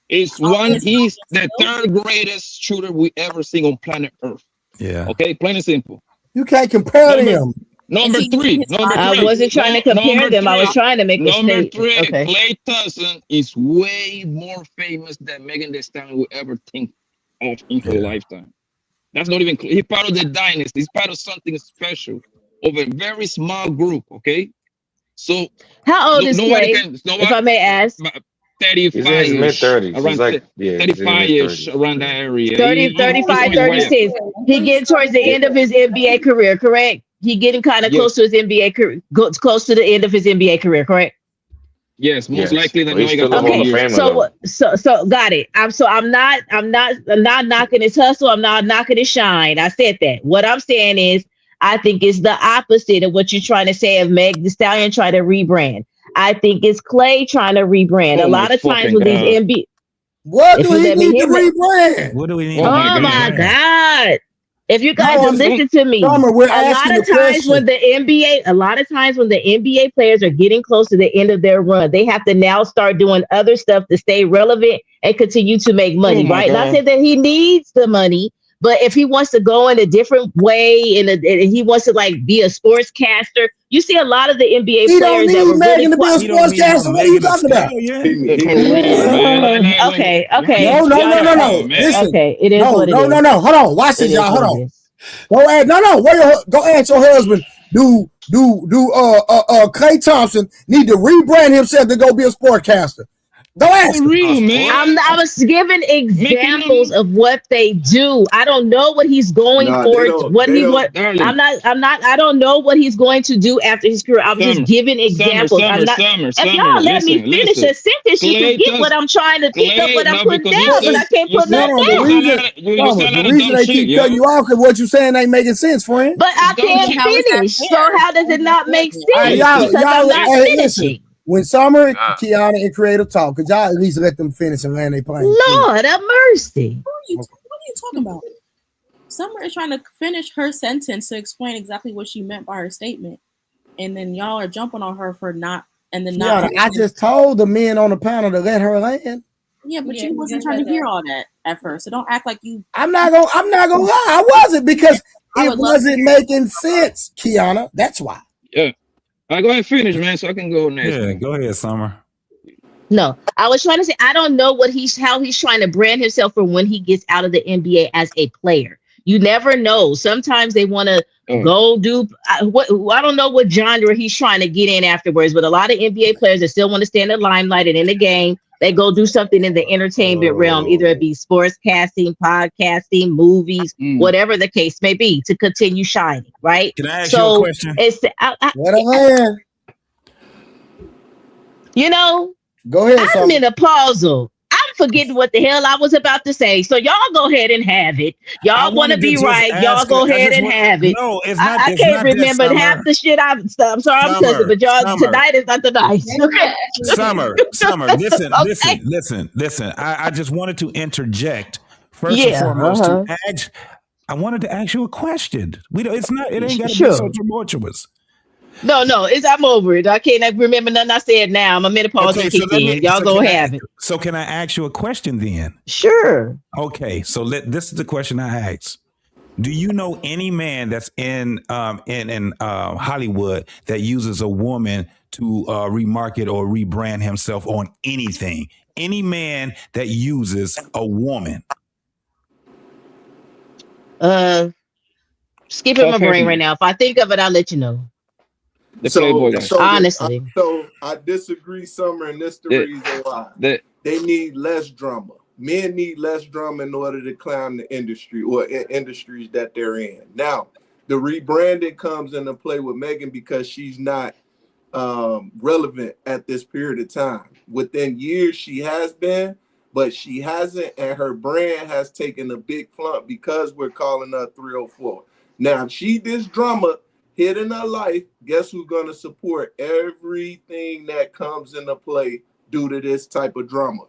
He's the third greatest shooter we ever seen on planet Earth. Yeah. Okay, plain and simple. You can't compare them. Number three. I wasn't trying to compare them. I was trying to make a statement. Number three, okay. Klay Thompson is way more famous than Megan Thee Stallion would ever think of in her lifetime. That's not even. He's part of the dynasty. He's part of something special of a very small group. Okay. So how old is Klay? If I may ask. 35 years, mid-30s. Around like, 35 years around that area. 35, 36. He getting towards the end of his NBA career, correct? He getting kind of close to his NBA career, close to the end of his NBA career, correct? Yes, most likely that. Okay, so got it. I'm not knocking his hustle. I'm not knocking his shine. I said that. What I'm saying is, I think it's the opposite of what you're trying to say of Meg Thee Stallion trying to rebrand. I think it's Klay trying to rebrand. A lot of times with these NBA. What do we need to rebrand? What do we need? Oh my God. If you guys will listen to me, a lot of times when the NBA players are getting close to the end of their run, they have to now start doing other stuff to stay relevant and continue to make money, right? Not saying that he needs the money, but if he wants to go in a different way and he wants to like be a sportscaster, you see a lot of the NBA players that were Megan to be a sportscaster. What are you talking about? Okay. No. Listen. Okay, it is what it is. No. Hold on. Watch this, y'all. Hold on. Go ask your husband. Do Klay Thompson need to rebrand himself to go be a sportcaster? Don't ask me. I was giving examples of what they do. I don't know what he's going for. I don't know what he's going to do after his career. I'm just giving examples. If y'all let me finish a sentence, you can get what I'm trying to pick up what I'm putting down, but I can't put nothing down. The reason they keep cutting you off because what you're saying ain't making sense, friend. But I can't finish. So how does it not make sense? Because I'm not finishing. When Summer, Kiana, and Creative talk, could y'all at least let them finish and land their plane? Lord have mercy. What are you talking about? Summer is trying to finish her sentence to explain exactly what she meant by her statement. And then y'all are jumping on her for not. I just told the men on the panel to let her land. Yeah, but you wasn't trying to hear all that at first. So don't act like you. I'm not gonna lie. I wasn't because it wasn't making sense, Kiana. That's why. Yeah. All right, go ahead and finish, man, so I can go next. Yeah, go ahead, Summer. No, I was trying to say I don't know how he's trying to brand himself for when he gets out of the NBA as a player. You never know. Sometimes they want to go do I don't know what genre he's trying to get in afterwards, but a lot of NBA players that still want to stay in the limelight and in the game, they go do something in the entertainment realm, either it be sportscasting, podcasting, movies, whatever the case may be, to continue shining, right? Can I ask you a question? Go ahead. I'm menopausal. I'm forgetting what the hell I was about to say. So y'all go ahead and have it. Y'all want to be right. Y'all go ahead and have it. No, it's not. I can't remember half the shit I'm sorry, I'm cussing, but y'all tonight is not the night. Okay. Summer, listen. I just wanted to interject first and foremost I wanted to ask you a question. It ain't got to be so tumultuous. No, I'm over it. I can't remember nothing I said now. I'm a menopause kicked in. Y'all go have it. So can I ask you a question then? Sure. Okay, so this is the question I asked. Do you know any man that's in Hollywood that uses a woman to remarket or rebrand himself on anything? Any man that uses a woman? Skipping my brain right now. If I think of it, I'll let you know. The Playboy guy. Honestly. So I disagree, Summer, and this the reason why. They need less drama. Men need less drama in order to climb the industry or industries that they're in. Now, the rebranding comes into play with Megan because she's not relevant at this period of time. Within years, she has been, but she hasn't, and her brand has taken a big flump because we're calling her 304. Now, if she this drama hit in her life, guess who's going to support everything that comes into play due to this type of drama?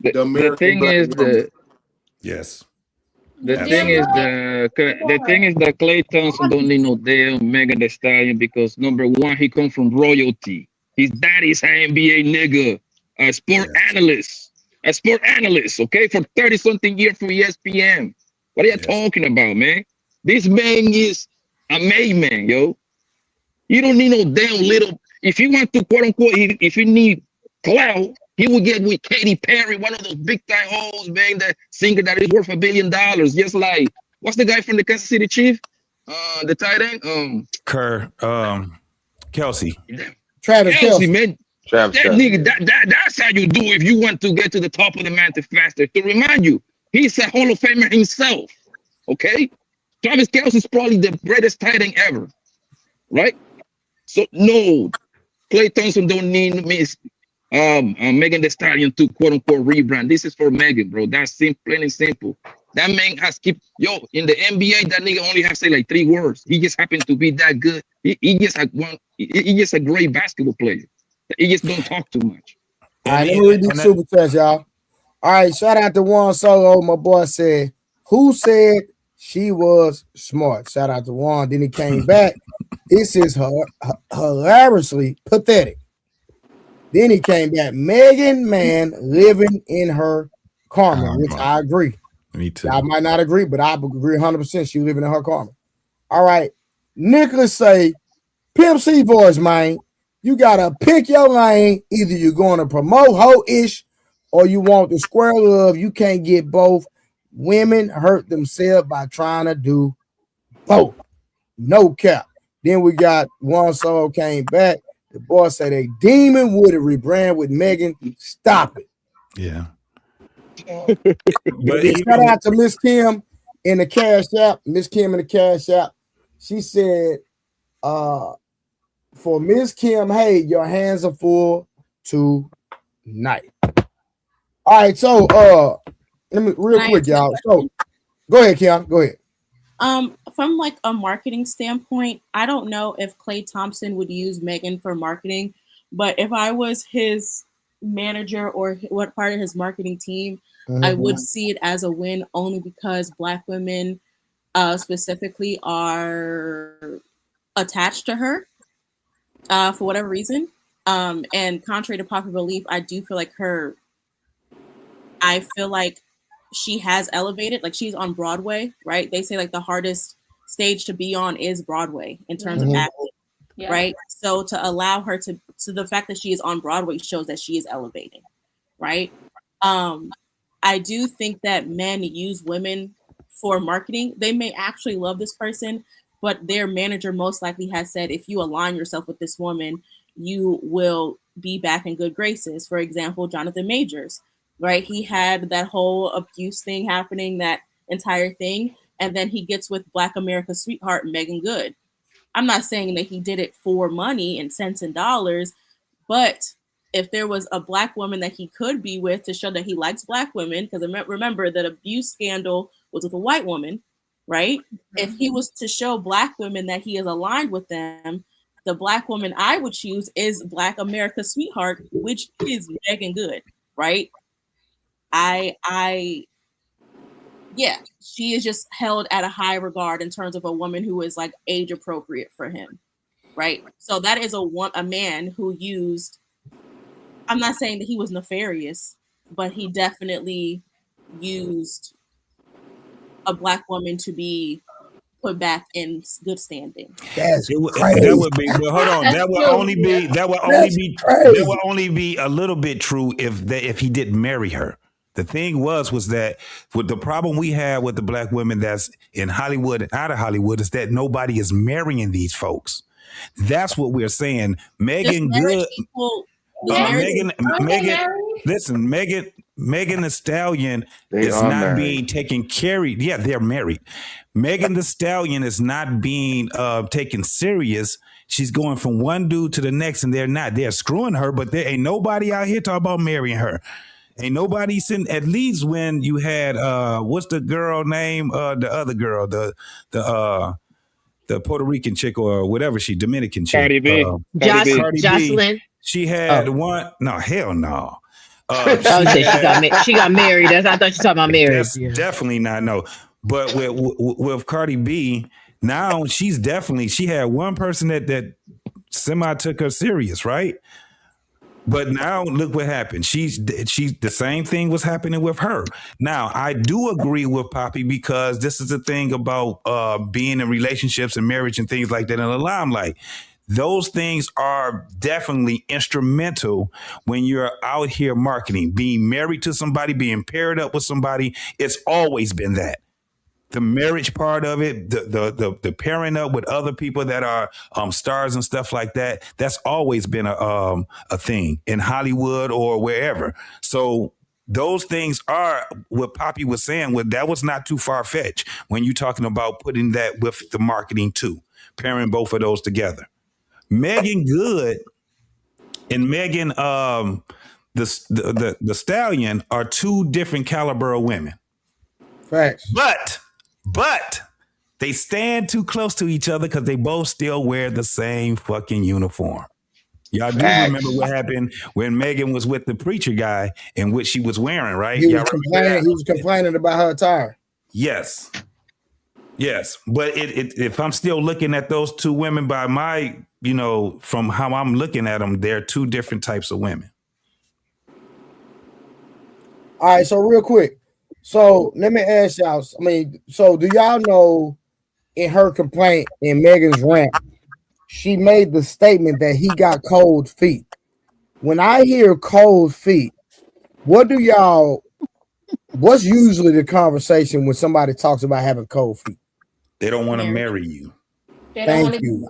The thing is the yes. The thing is that Klay Thompson don't need no damn Megan Thee Stallion because number one, he come from royalty. His daddy's an NBA nigga, a sport analyst, okay, for 30-something years from ESPN. What are you talking about, man? This man is a made man, yo. You don't need no damn little. If you want to quote unquote, if you need clout, he would get with Katy Perry, one of those big time hoes, man, that singer that is worth $1 billion. Just like what's the guy from the Kansas City Chiefs? The tight end, Kelsey. Travis Kelsey, man. Travis nigga, that's how you do if you want to get to the top of the mountain faster. To remind you, he's a Hall of Famer himself. Okay, Travis Kelsey is probably the greatest tight end ever, right? So no, Klay Thompson don't need Megan Thee Stallion to quote unquote rebrand. This is for Megan, bro. That's plain and simple. That man has kept in the NBA. That nigga only has say like 3 words. He just happened to be that good. He just a great basketball player. He just don't talk too much. All right, let me read these super chats, y'all. All right, shout out to Juan Solo. My boy said, "Who said she was smart?" Shout out to Juan. Then he came back. This is hilariously pathetic. Then he came back. Megan, man, living in her karma, which I agree. Me too. I might not agree, but I agree 100%. She living in her karma. All right. Nicholas say, Pimp C voice, man. You gotta pick your lane. Either you're going to promote ho-ish or you want the square love. You can't get both. Women hurt themselves by trying to do both. No cap. Then we got One Soul came back. The boy said a demon would have rebrand with Megan. Stop it. Yeah. But shout out to Miss Kim in the Cash App. Miss Kim in the Cash App. She said, for Miss Kim, hey, your hands are full tonight. All right, so let me real quick, y'all. So go ahead, Kim. Go ahead. From like a marketing standpoint, I don't know if Klay Thompson would use Megan for marketing, but if I was his manager or what part of his marketing team, I would see it as a win only because Black women specifically are attached to her for whatever reason. And contrary to popular belief, I do feel like she has elevated, like she's on Broadway, right? They say like the hardest stage to be on is Broadway in terms of acting, right? So to allow her to the fact that she is on Broadway shows that she is elevating, right? I do think that men use women for marketing. They may actually love this person, but their manager most likely has said, if you align yourself with this woman, you will be back in good graces. For example, Jonathan Majors, right? He had that whole abuse thing happening, that entire thing. And then he gets with Black America's sweetheart, Megan Good. I'm not saying that he did it for money and cents and dollars, but if there was a Black woman that he could be with to show that he likes Black women, because remember that abuse scandal was with a white woman, right? If he was to show Black women that he is aligned with them, the Black woman I would choose is Black America's sweetheart, which is Megan Good, right? Yeah, she is just held at a high regard in terms of a woman who is like age appropriate for him, right? So that is a man who used, I'm not saying that he was nefarious, but he definitely used a Black woman to be put back in good standing. That's crazy. That would be, but hold on. That would only be a little bit true if he didn't marry her. The thing was that with the problem we have with the Black women that's in Hollywood and out of Hollywood is that nobody is marrying these folks. That's what we're saying. Megan Good. Megan, listen, Megan Thee Stallion is not being taken care of. Yeah, they're married. Megan Thee Stallion is not being taken serious. She's going from one dude to the next, and they're not. They're screwing her, but there ain't nobody out here talking about marrying her. Ain't nobody seen, at least when you had what's the girl name? The other girl, the Puerto Rican chick or whatever Dominican chick. Cardi B. Jocelyn. She had one. No, hell no. She got married. I thought she was talking about marriage. Definitely not. No. But with Cardi B, now she had one person that semi took her serious, right? But now look what happened. She's the same thing was happening with her. Now I do agree with Poppy because this is the thing about being in relationships and marriage and things like that in the limelight. Those things are definitely instrumental when you're out here marketing, being married to somebody, being paired up with somebody. It's always been that. The marriage part of it, the pairing up with other people that are stars and stuff like that, that's always been a thing in Hollywood or wherever. So those things are what Poppy was saying. That was not too far fetched when you're talking about putting that with the marketing too, pairing both of those together. Megan Good and Megan the Stallion are two different caliber of women. Facts. But they stand too close to each other because they both still wear the same fucking uniform. Y'all do remember what happened when Megan was with the preacher guy and what she was wearing, right? He was complaining about her attire. Yes. But if I'm still looking at those two women by my, from how I'm looking at them, they're two different types of women. All right, so real quick. So let me ask y'all. So do y'all know in her complaint in Megan's rant, she made the statement that he got cold feet. When I hear cold feet, what's usually the conversation when somebody talks about having cold feet? They don't want to marry you. Thank you.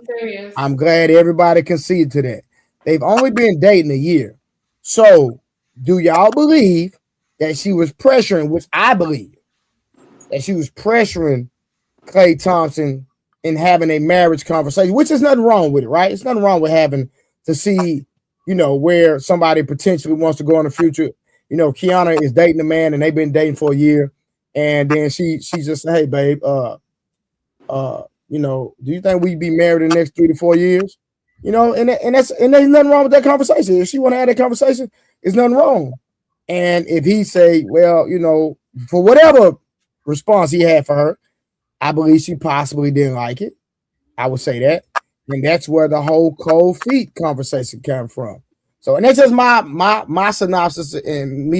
I'm glad everybody conceded to that. They've only been dating a year. So do y'all believe that she was pressuring, which I believe, that she was pressuring Klay Thompson in having a marriage conversation, which is nothing wrong with it, right? It's nothing wrong with having to see, where somebody potentially wants to go in the future. Kiana is dating a man and they've been dating for a year. And then she just said, hey, babe, do you think we'd be married in the next 3 to 4 years? And there's nothing wrong with that conversation. If she want to have that conversation, there's nothing wrong. And if he say, well, for whatever response he had for her, I believe she possibly didn't like it. I would say that. And that's where the whole cold feet conversation came from. So, and that's just my synopsis and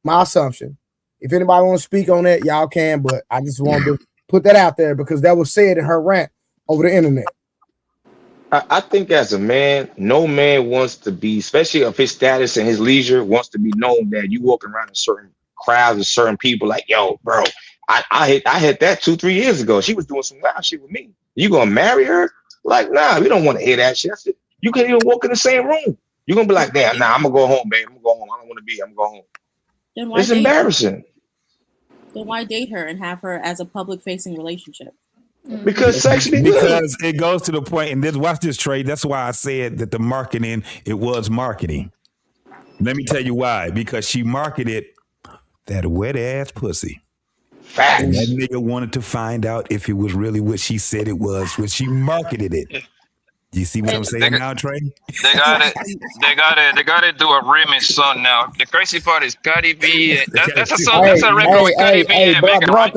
my assumption. If anybody want to speak on that, y'all can, but I just wanted to put that out there because that was said in her rant over the internet. I think as a man, no man wants to be, especially of his status and his leisure, wants to be known that you walk around in certain crowds and certain people like, yo, bro, I hit that 2-3 years ago. She was doing some wild shit with me. You gonna marry her? Like, nah, we don't want to hear that shit. You can't even walk in the same room. You're gonna be like, damn, nah, I'm gonna go home, babe. I'm gonna go home. I don't want to be here. I'm gonna go home. It's embarrassing. Then why date her and have her as a public facing relationship? Because sexually good. Because it goes to the point, and watch this, Trey. That's why I said that the marketing, it was marketing. Let me tell you why. Because she marketed that wet ass pussy. Facts. And that nigga wanted to find out if it was really what she said it was when she marketed it. You see what I'm saying now, Trey? They got to do a remix song now. The crazy part is Cardi B. That's a song. That's a record with Cardi B and Megan, right?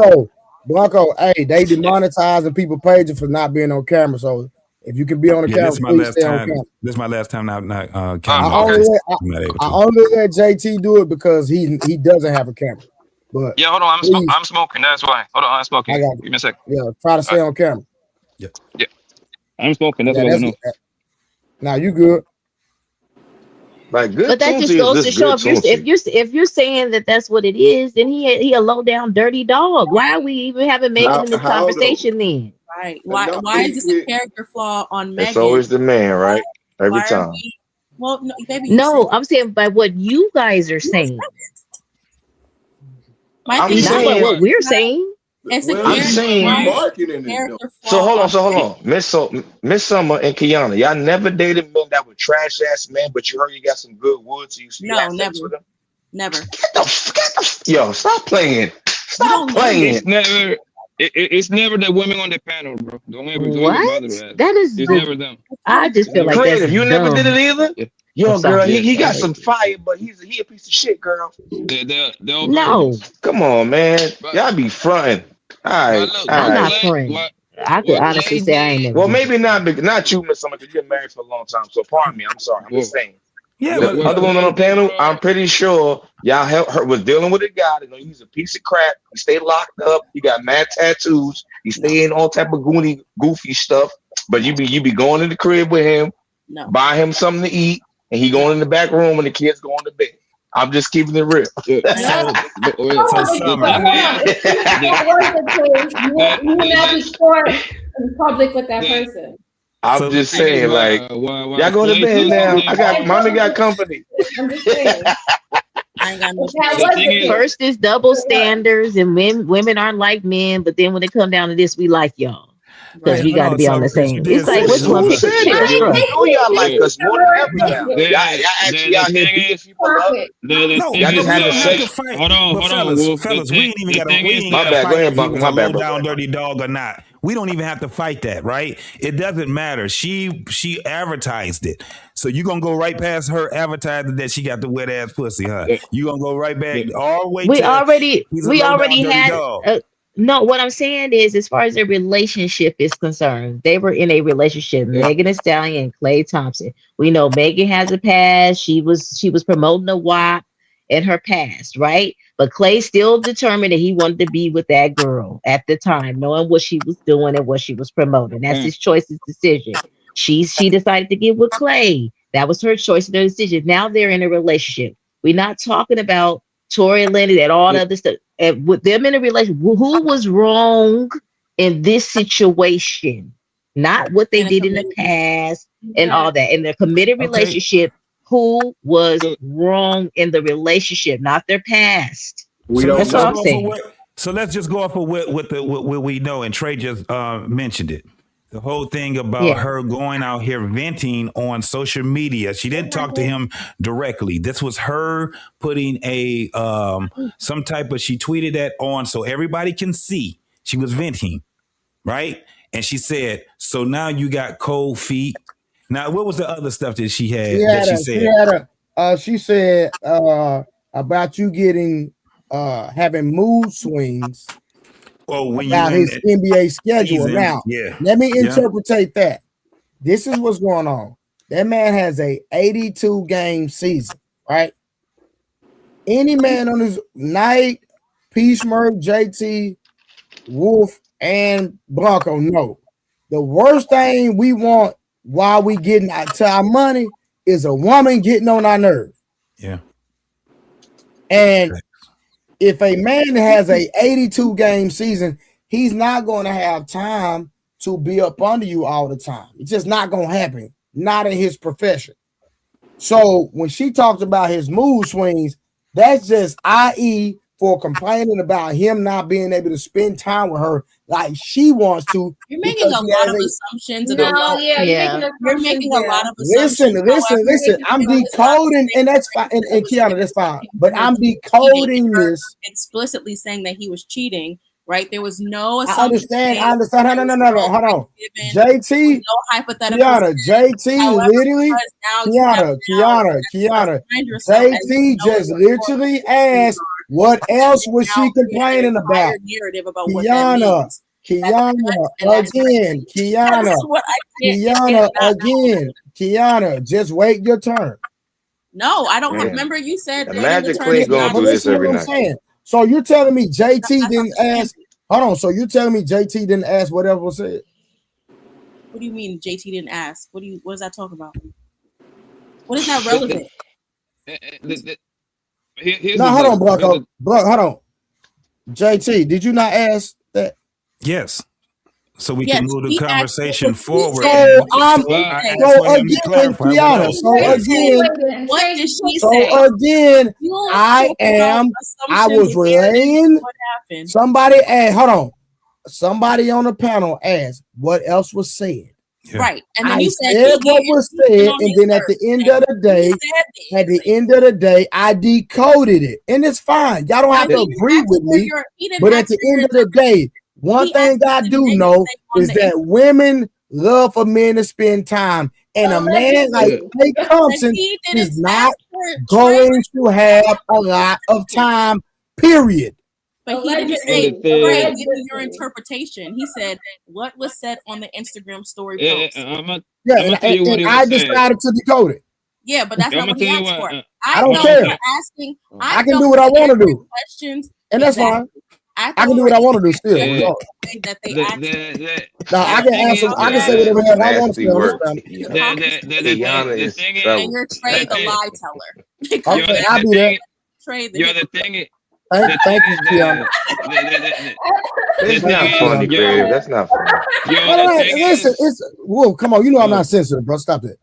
Blanco, hey, they demonetizing people pages for not being on camera. So if you can be on the camera, please stay on camera. This is my last time not I only let JT do it because he doesn't have a camera. But yeah, hold on, I'm smoking. That's why. Hold on, I'm smoking. Give me a second. Yeah, try to stay on camera. Yeah, I'm smoking. That's what I know. Now you good. Like good. But that just goes to show if you're saying that that's what it is, then he a low down dirty dog. Why are we even having Megan in this conversation then? Right. Why is this a character flaw on Megan? It's always the man, right? Every time. Well, no, baby. No, I'm saying by what you guys are saying. I'm saying what we're saying. I'm saying So hold on. Miss Summer and Kiana, y'all never dated men that were trash ass men, but you heard you got some good wood, so you had sex with them? Never. Yo, stop playing. Stop playing. It's never the women on the panel, bro. Don't ever bother that. That is never them. I just feel like Creative. that's You never did it either? Yeah. Yo, girl, he got some fire, but he a piece of shit, girl. No. Come on, man. Y'all be fronting. All right. I'm not fronting. I could honestly say I ain't never. Well, maybe not you, Miss Summer, because you're married for a long time. So pardon me. I'm sorry. I'm just saying. Yeah, the other one on the panel, I'm pretty sure y'all her was dealing with a guy that he's a piece of crap. He stayed locked up. He got mad tattoos. He stay in all type of goofy stuff. But you be going in the crib with him, buy him something to eat, and he going in the back room when the kids go on to bed. I'm just keeping it real. You would not be caught in public with that person. I'm just saying, like, y'all go to bed now. Mommy got company. I'm just saying. I ain't got no. First is double standards, and women aren't like men. But then when it come down to this, we like y'all because we got to be on the same. It's like which one pick a shit or trust? Oh, y'all like us more than ever now. Y'all actually out here beating people up. Y'all just having sex. Hold on, fellas. We ain't even got to. My bad. Go ahead, Buck. My bad, bro. Down dirty dog or not. We don't even have to fight that, right? It doesn't matter. She advertised it. So you're going to go right past her advertising that she got the wet ass pussy, huh? You're going to go right back all the way we already had no, what I'm saying is as far as their relationship is concerned, they were in a relationship, Megan Thee Stallion and Klay Thompson. We know Megan has a past. She was promoting a WAP in her past, right? But Klay still determined that he wanted to be with that girl at the time, knowing what she was doing and what she was promoting. That's his choice, his decision. She decided to get with Klay. That was her choice and her decision. Now they're in a relationship. We're not talking about Tory and Lenny and all the other stuff. And with them in a relationship, who was wrong in this situation? Not what they did in the past and all that. In their committed relationship, who was wrong in the relationship, not their past. That's all I'm saying. So let's just go off of what we know, and Trey just mentioned it. The whole thing about her going out here venting on social media. She didn't talk to him directly. This was her putting a some type of, she tweeted that on so everybody can see. She was venting, right? And she said, so now you got cold feet. Now, what was the other stuff that she had? She said about you getting having mood swings. About his NBA schedule. Now, let me interpretate that. This is what's going on. That man has a 82 game season, right? Any man on his night, Peace Merc, JT, Wolf, and Blanco, no. The worst thing we want while we getting to our money is a woman getting on our nerve. Yeah. And if a man has a 82 game season, he's not going to have time to be up under you all the time. It's just not going to happen. Not in his profession. So when she talks about his mood swings, that's just i.e. for complaining about him not being able to spend time with her like she wants to. You're making a lot of assumptions. You're making a lot of assumptions. Listen. I'm decoding, and that's fine. And Kiana, that's fine. But I'm decoding this. Explicitly saying that he was cheating, right? There was no assumption. I understand. No. Hold on. JT. No hypothetical. Kiana, JT literally. Kiana. JT just literally asked, what else was she complaining about? Kiana again. Kiana, just wait your turn. No, I don't remember. You said magically going through this every night. So you're telling me JT didn't ask? Hold on. So you're telling me JT didn't ask whatever was said? What do you mean JT didn't ask? What does that talk about? What is that relevant? No, hold on, Blanco. Hold on. JT, did you not ask that? Yes. So we can move the conversation forward. So again, Kiana. So again, I was relaying. Somebody asked, hold on. Somebody on the panel asked what else was said. Yeah. Right. And then I you said what was said, and then at the end of the day, I decoded it. And it's fine. Y'all don't have to agree with me. But at the end of the day, one thing I do know is that women love for men to spend time. And a man like Klay Thompson is not going to have a lot of time, period. But he didn't say, give me your interpretation. He said what was said on the Instagram story post. And I decided to decode it. Yeah, but that's not what he asked for. I don't care. I can do what I want to do. Questions, and that's fine. I can do what I want to do still. That they asked. Now I can answer. I can say whatever I want to say. And you're Trey the lie teller. Okay, I'll be there. Trey the thing is. Thank you, Kiana. It's not funny, babe. That's not funny. Listen, whoa, come on. You know I'm not sensitive, bro. Stop it.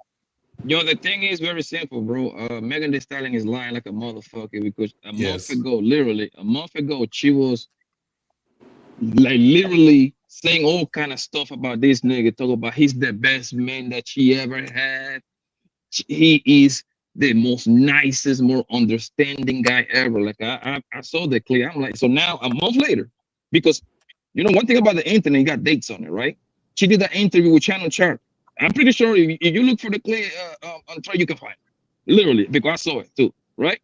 Yo, the thing is very simple, bro. Megan Thee Stallion is lying like a motherfucker because a month ago, she was like literally saying all kind of stuff about this nigga. Talk about he's the best man that she ever had. He is the most nicest, more understanding guy ever. Like I saw that clear. I'm like, so now a month later, because you know one thing about the internet, you got dates on it, right? She did that interview with Channel Chart. I'm pretty sure if you look for the Klay on Twitter, you can find it. Literally, because I saw it too, right?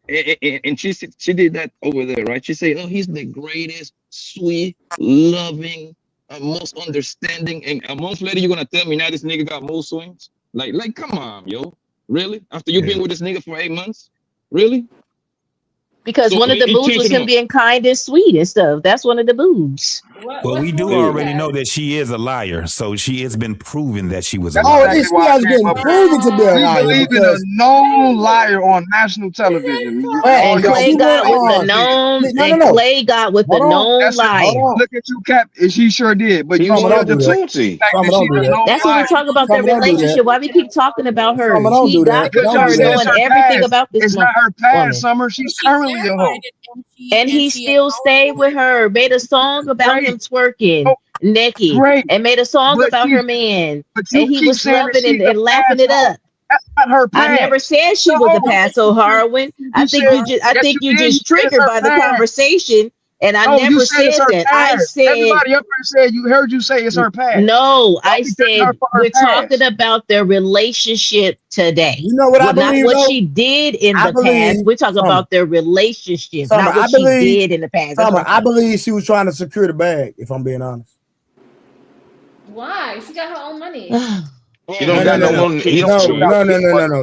And she did that over there, right? She said, "Oh, he's the greatest, sweet, loving, most understanding." And a month later, you're gonna tell me now this nigga got mood swings? Like, come on, yo. Really? After you've been with this nigga for 8 months? Really? Because one of the boobs was him being kind and sweet and stuff. That's one of the boobs. Well, we do already know that she is a liar. So she has been proven that she was a liar. She has been proven to be a liar. We believe in a known liar on national television. And Klay got with the known. Klay got with the known liar. Look at you, Cap. She sure did. But you still the Tootsie. That's what we're talking about, their relationship. Why we keep talking about her? He got with her knowing everything about this. It's not her past, Summer. She's currently a hoe. And he still stayed with her, made a song about him twerking naked, and made a song about her man. And he was loving and laughing it up. That's not her past. I never said she was a past heroine. I think you just triggered by the conversation. And I never said that. I said everybody up there said heard you say it's her past. No, I said we're talking about their relationship today. You know what I believe? Not what she did in the past. We're talking about their relationship, not what she did in the past. I believe she was trying to secure the bag, if I'm being honest. Why? She got her own money. She don't got no money. No.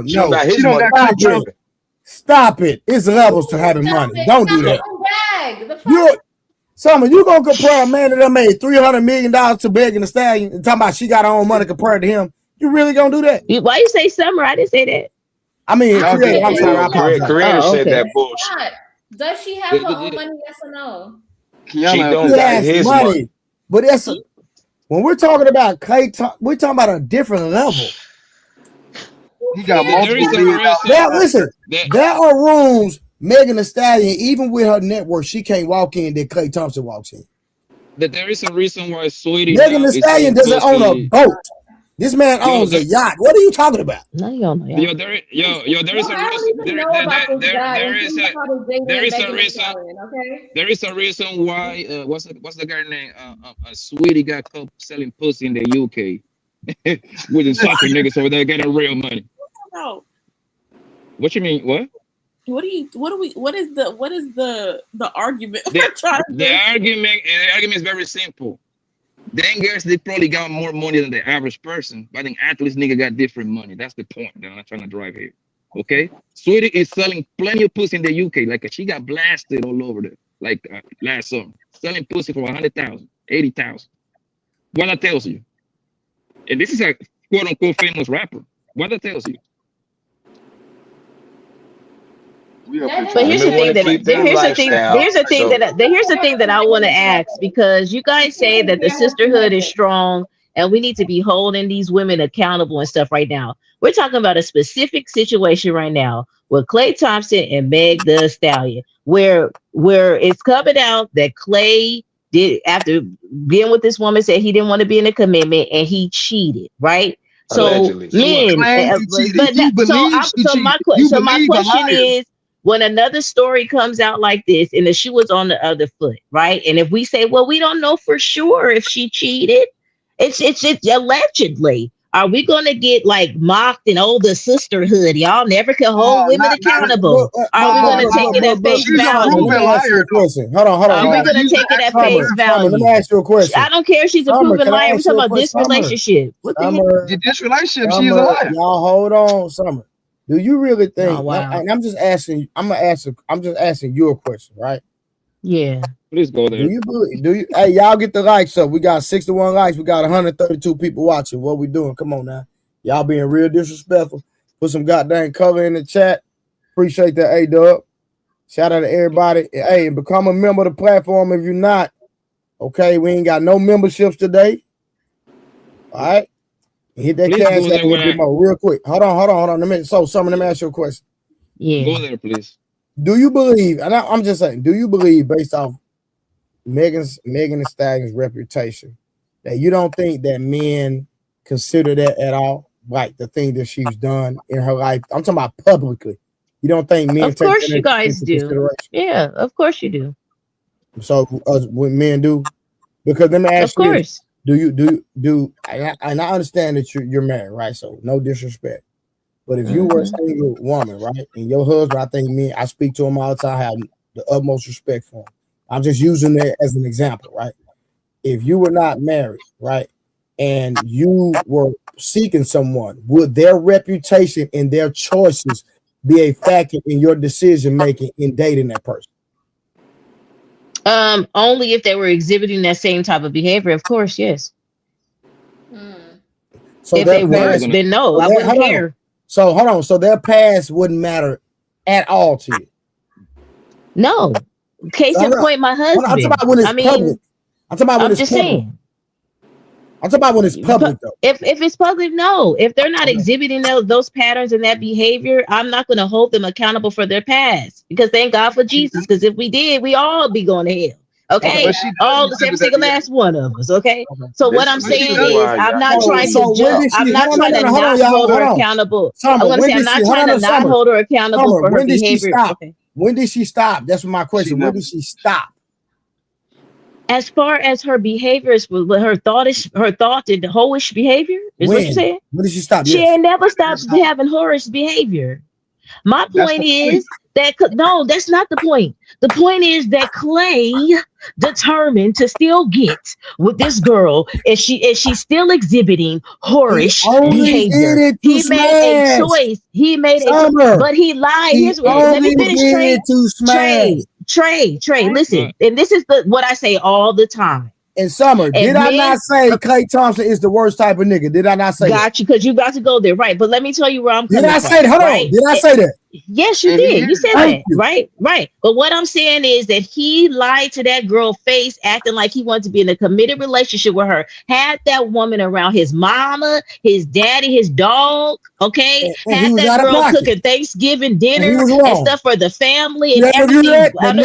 She don't got his money. Stop it. It's levels to having money. Don't do that. Summer, you gonna compare a man that made $300 million to Megan Thee Stallion and talking about she got her own money compared to him? You really gonna do that? Why you say Summer? I didn't say that. I mean, Karina said that bullshit. Does she have her own money? Yes or no? She don't got his money. But that's when we're talking about Klay, we're talking about a different level. He got multiple. Listen, there are rooms. Megan Thee Stallion, even with her network, she can't walk in that Klay Thompson walks in. That there is a reason why Sweetie Megan Thee Stallion doesn't own a boat. This man owns a yacht. What are you talking about? No, you don't know. There is a reason. There is a reason why. What's the guy's name? Sweetie got caught selling pussy in the UK with the soccer niggas over there getting real money. What you mean? What? What is the argument? The argument is very simple. Them girls, they probably got more money than the average person, but I think athletes nigga got different money. That's the point that I'm trying to drive here. Okay, Sweetie is selling plenty of pussy in the UK. Like she got blasted all over there. Like last summer, selling pussy for 100,000, 80,000. What that tells you, and this is a quote unquote famous rapper. What that tells you. But here's the thing that I want to ask, because you guys say that the sisterhood is strong and we need to be holding these women accountable and stuff right now. We're talking about a specific situation right now with Klay Thompson and Meg Thee Stallion, where it's coming out that Klay did, after being with this woman, said he didn't want to be in a commitment and he cheated, right? Allegedly. So men, so my question is, when another story comes out like this and the shoe was on the other foot, right? And if we say, well, we don't know for sure if she cheated, it's allegedly. Are we going to get like mocked and the sisterhood? Y'all never can hold women accountable. Are we going to take it at face value? Hold on. Are we going to take it at face value? Let me ask you a question. I don't care if she's a proven liar. We're talking about this relationship. What the heck? This relationship, she's a liar. Y'all hold on, Summer. Do you really think? Oh, wow. And I'm just asking. I'm just asking you a question, right? Yeah. Please go there. Hey, y'all get the likes up. We got 61 likes. We got 132 people watching. What we doing? Come on now. Y'all being real disrespectful. Put some goddamn color in the chat. Appreciate that, A-Dub. Shout out to everybody. Hey, become a member of the platform if you're not. Okay, we ain't got no memberships today. All right. Hit that cash app a little bit more real quick. Hold on. Let me ask you a question. Yeah. Go there, please. Do you believe, and I'm just saying, do you believe, based off Megan Thee Stallion's reputation, that you don't think that men consider that at all? Like the thing that she's done in her life. I'm talking about publicly. You don't think men Of course you guys do. Yeah, of course you do. So when men do, because let me ask you this. Do you and I understand that you're married, right? So no disrespect. But if you were a single woman, right, and your husband, I speak to him all the time, I have the utmost respect for him. I'm just using that as an example, right? If you were not married, right, and you were seeking someone, would their reputation and their choices be a factor in your decision making in dating that person? Only if they were exhibiting that same type of behavior, of course, yes. So if they weren't, then no, I wouldn't care. So hold on. So their past wouldn't matter at all to you. No. Case in point, my husband. I'm talking about when it's public. I'm talking about when it's public. Saying. I'm talking about when it's public, though. If it's public, no. If they're not exhibiting those patterns and that behavior, I'm not going to hold them accountable for their past. Because thank God for Jesus. Because if we did, we all be going to hell. Okay, all every single last one of us. Okay, so what I'm saying is, I'm not trying to judge. I'm not trying to not hold her accountable. I'm going to say I'm not trying to not hold her accountable for her behavior. When did she stop? That's my question. When did she stop? As far as her behavior is, with her thought and the whorish behavior is what you're saying. When did she stop? She ain't never stopped having whorish behavior. My point is that no, that's not the point. The point is that Klay determined to still get with this girl, and she's still exhibiting whorish behavior. He made a choice. He made a choice, but he lied. Let me finish. Trey, listen, and this is what I say all the time. In Summer, did I not say Klay Thompson is the worst type of nigga? Did I not say that? You, because you got to go there, right? But let me tell you where I'm coming from. Did I say that? Hold on. Did I say that? Yes, you did. You said that, right? But what I'm saying is that he lied to that girl face, acting like he wanted to be in a committed relationship with her. Had that woman around his mama, his daddy, his dog. Okay, had that girl cooking Thanksgiving dinner and stuff for the family and everything. And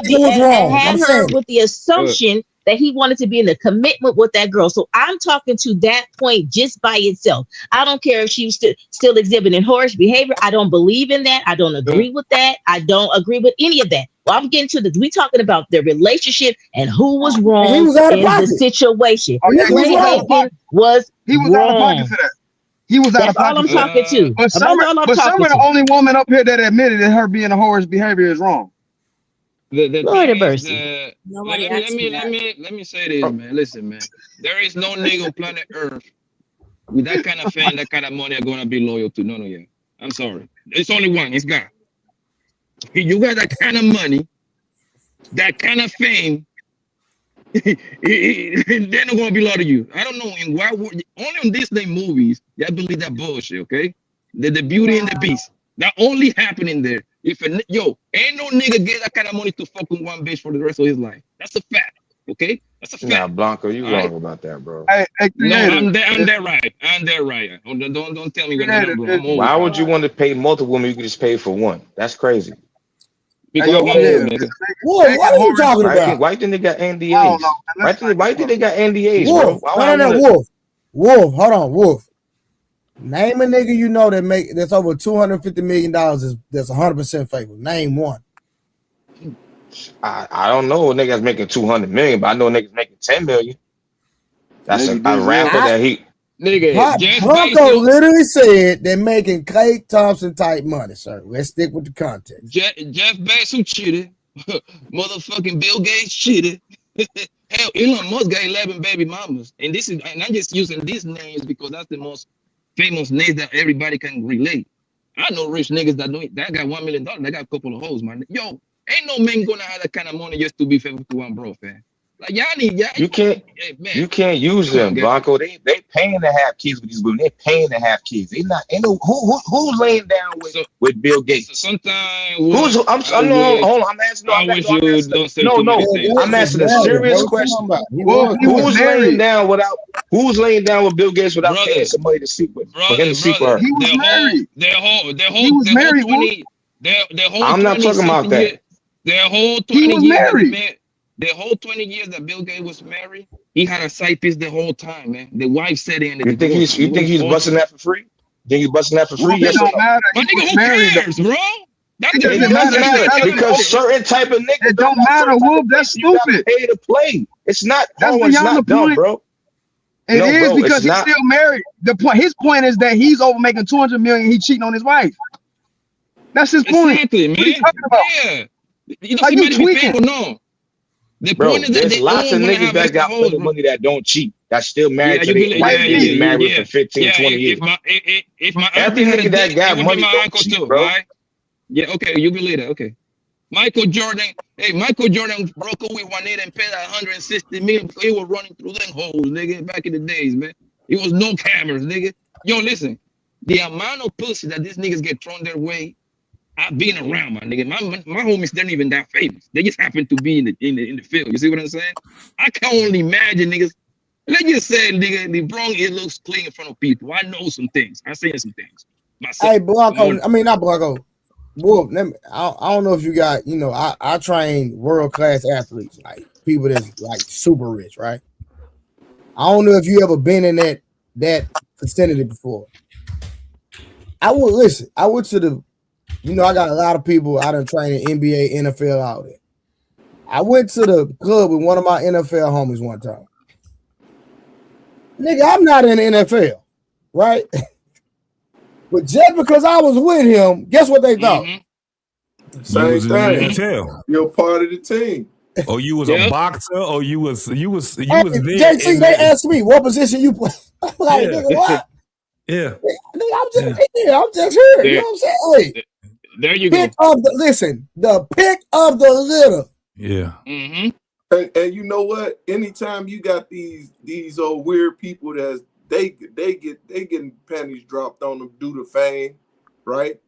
had her with the assumption that he wanted to be in a commitment with that girl. So I'm talking to that point just by itself. I don't care if she's still exhibiting whorish behavior. I don't believe in that. I don't agree with that. I don't agree with any of that. Well, I'm getting to we talking about the relationship and who was wrong in the situation. Klay was out of pocket for that. He was out of pocket. That's all I'm talking to. But Summer, the only woman up here that admitted that her being a whorish behavior is wrong. Lord of mercy. Let me say this, man. Listen, man. There is no nigga on planet Earth with that kind of fame, that kind of money are gonna be loyal to none of you. I'm sorry. It's only one. It's God. You got that kind of money, that kind of fame, they're not gonna be loyal to you. I don't know. And why would only on Disney movies y'all believe that bullshit? Okay, the Beauty and the Beast that only happening there. If ain't no nigga get that kind of money to fuck with one bitch for the rest of his life. That's a fact. Okay, that's a fact. Nah, Blanco, you All wrong about that, bro. No, I'm that right. I'm that right. Don't tell me what I'm wrong. Why would you want to pay multiple women? You could just pay for one. That's crazy. Because what are you talking about? Why think they got NDAs? Why think they got NDAs, Wolf. bro? No, Wolf. Hold on, Wolf. Name a nigga you know that's over $250 million that's 100% faithful. Name one. I don't know a nigga that's making 200 million, but I know niggas making 10 million. That's a rapper that he. Nigga, Blanco literally said they're making Klay Thompson type money, sir. Let's stick with the context. Jeff Bezos cheated. Motherfucking Bill Gates cheated. Hell, Elon Musk got 11 baby mamas. And I'm just using these names because that's the most famous names that everybody can relate. I know rich niggas that got $1 million. They got a couple of hoes, man. Yo, ain't no man gonna have that kind of money just to be faithful to one bro, fam. Like you can't use them, Blanco. They paying to have kids with these women. They paying to have kids. They not ain't no who's laying down with Bill Gates. So sometimes hold on. I'm asking. I'm asking a serious question. Who's laying down with Bill Gates without paying somebody to sleep with? For him to sleep with her. He was married. I'm not talking about that. Their whole 20 years. The whole 20 years that Bill Gates was married, he had a side piece the whole time, man. The wife said it. You think he's busting that for free? Think he's busting that for free? Yes or no? But nigga, who cares, bro? It doesn't matter because certain type of niggas. It don't matter, Wolf. That's stupid. Pay to play. It's not. That's it's not dumb, bro. It is because he's still married. His point is that he's over making 200 million. He cheating on his wife. That's his point. Exactly, man. What are you talking about? Yeah. Are you tweaking? No. The point is that there's lots of niggas that got plenty of money that don't cheat. That's still married to their wife. They married for 15, 20 years. If my every nigga that got money don't cheat, too, bro. Right? Yeah, okay, you believe that. Okay. Michael Jordan broke up with Juanita and paid 160 million because he was running through them holes, nigga, back in the days, man. It was no cameras, nigga. Yo, listen, the amount of pussy that these niggas get thrown their way, I've been around, my nigga. My homies, they're not even that famous. They just happen to be in the field. You see what I'm saying? I can only imagine, niggas. Let's just say, nigga, the wrong, it looks clean in front of people. I know some things. I seen some things. Myself. Hey, Blanco. Not Blanco. Wolf, I don't know if you got, I train world-class athletes, like people that's like super rich, right? I don't know if you ever been in that vicinity before. I went to the, I got a lot of people I done trained in NBA, NFL out there. I went to the club with one of my NFL homies one time. Nigga, I'm not in the NFL, right? But just because I was with him, guess what they thought? Same thing. You're part of the team. Or you was a boxer, or you was there. JT, they asked me what position you play. I'm like, nigga, what? Yeah. Nigga, I'm just here. You know what I'm saying? Hey, there you go. The pick of the litter. Yeah. Mm-hmm. And you know what? Anytime you got these old weird people that they getting panties dropped on them due to fame, right?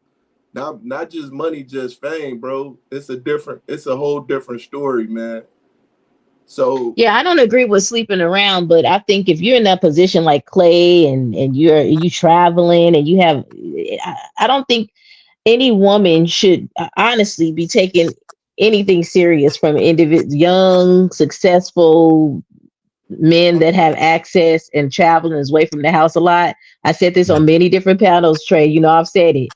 Not just money, just fame, bro. It's a whole different story, man. So yeah, I don't agree with sleeping around, but I think if you're in that position like Klay and you traveling and you have, I don't think any woman should honestly be taking anything serious from young, successful men that have access and traveling is away from the house a lot. I said this on many different panels, Trey. I've said it.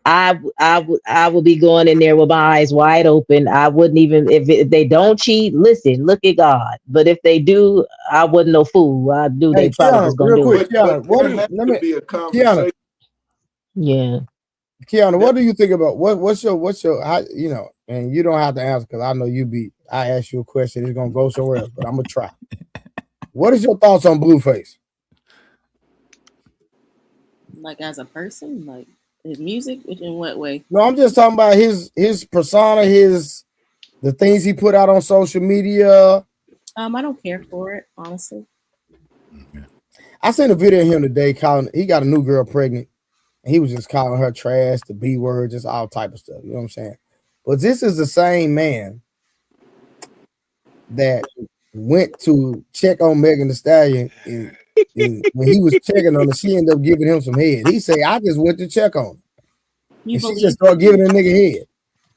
I would be going in there with my eyes wide open. I wouldn't even, if they don't cheat, listen, look at God. But if they do, I wasn't no fool. I do. They probably was going to do it. Kiana, yeah. Kiana, what do you think about what's your how, and you don't have to answer because I know I ask you a question, it's gonna go somewhere else, but I'm gonna try. What is your thoughts on Blueface? Like as a person, like His music? In what way? No, I'm just talking about his persona, the things he put out on social media. I don't care for it, honestly. I seen a video of him today he got a new girl pregnant, and he was just calling her trash, the B word, just all type of stuff. You know what I'm saying? But this is the same man that went to check on Megan Thee Stallion, and when he was checking on her, she ended up giving him some head. He said, "I just went to check on her," and she just started giving a nigga head.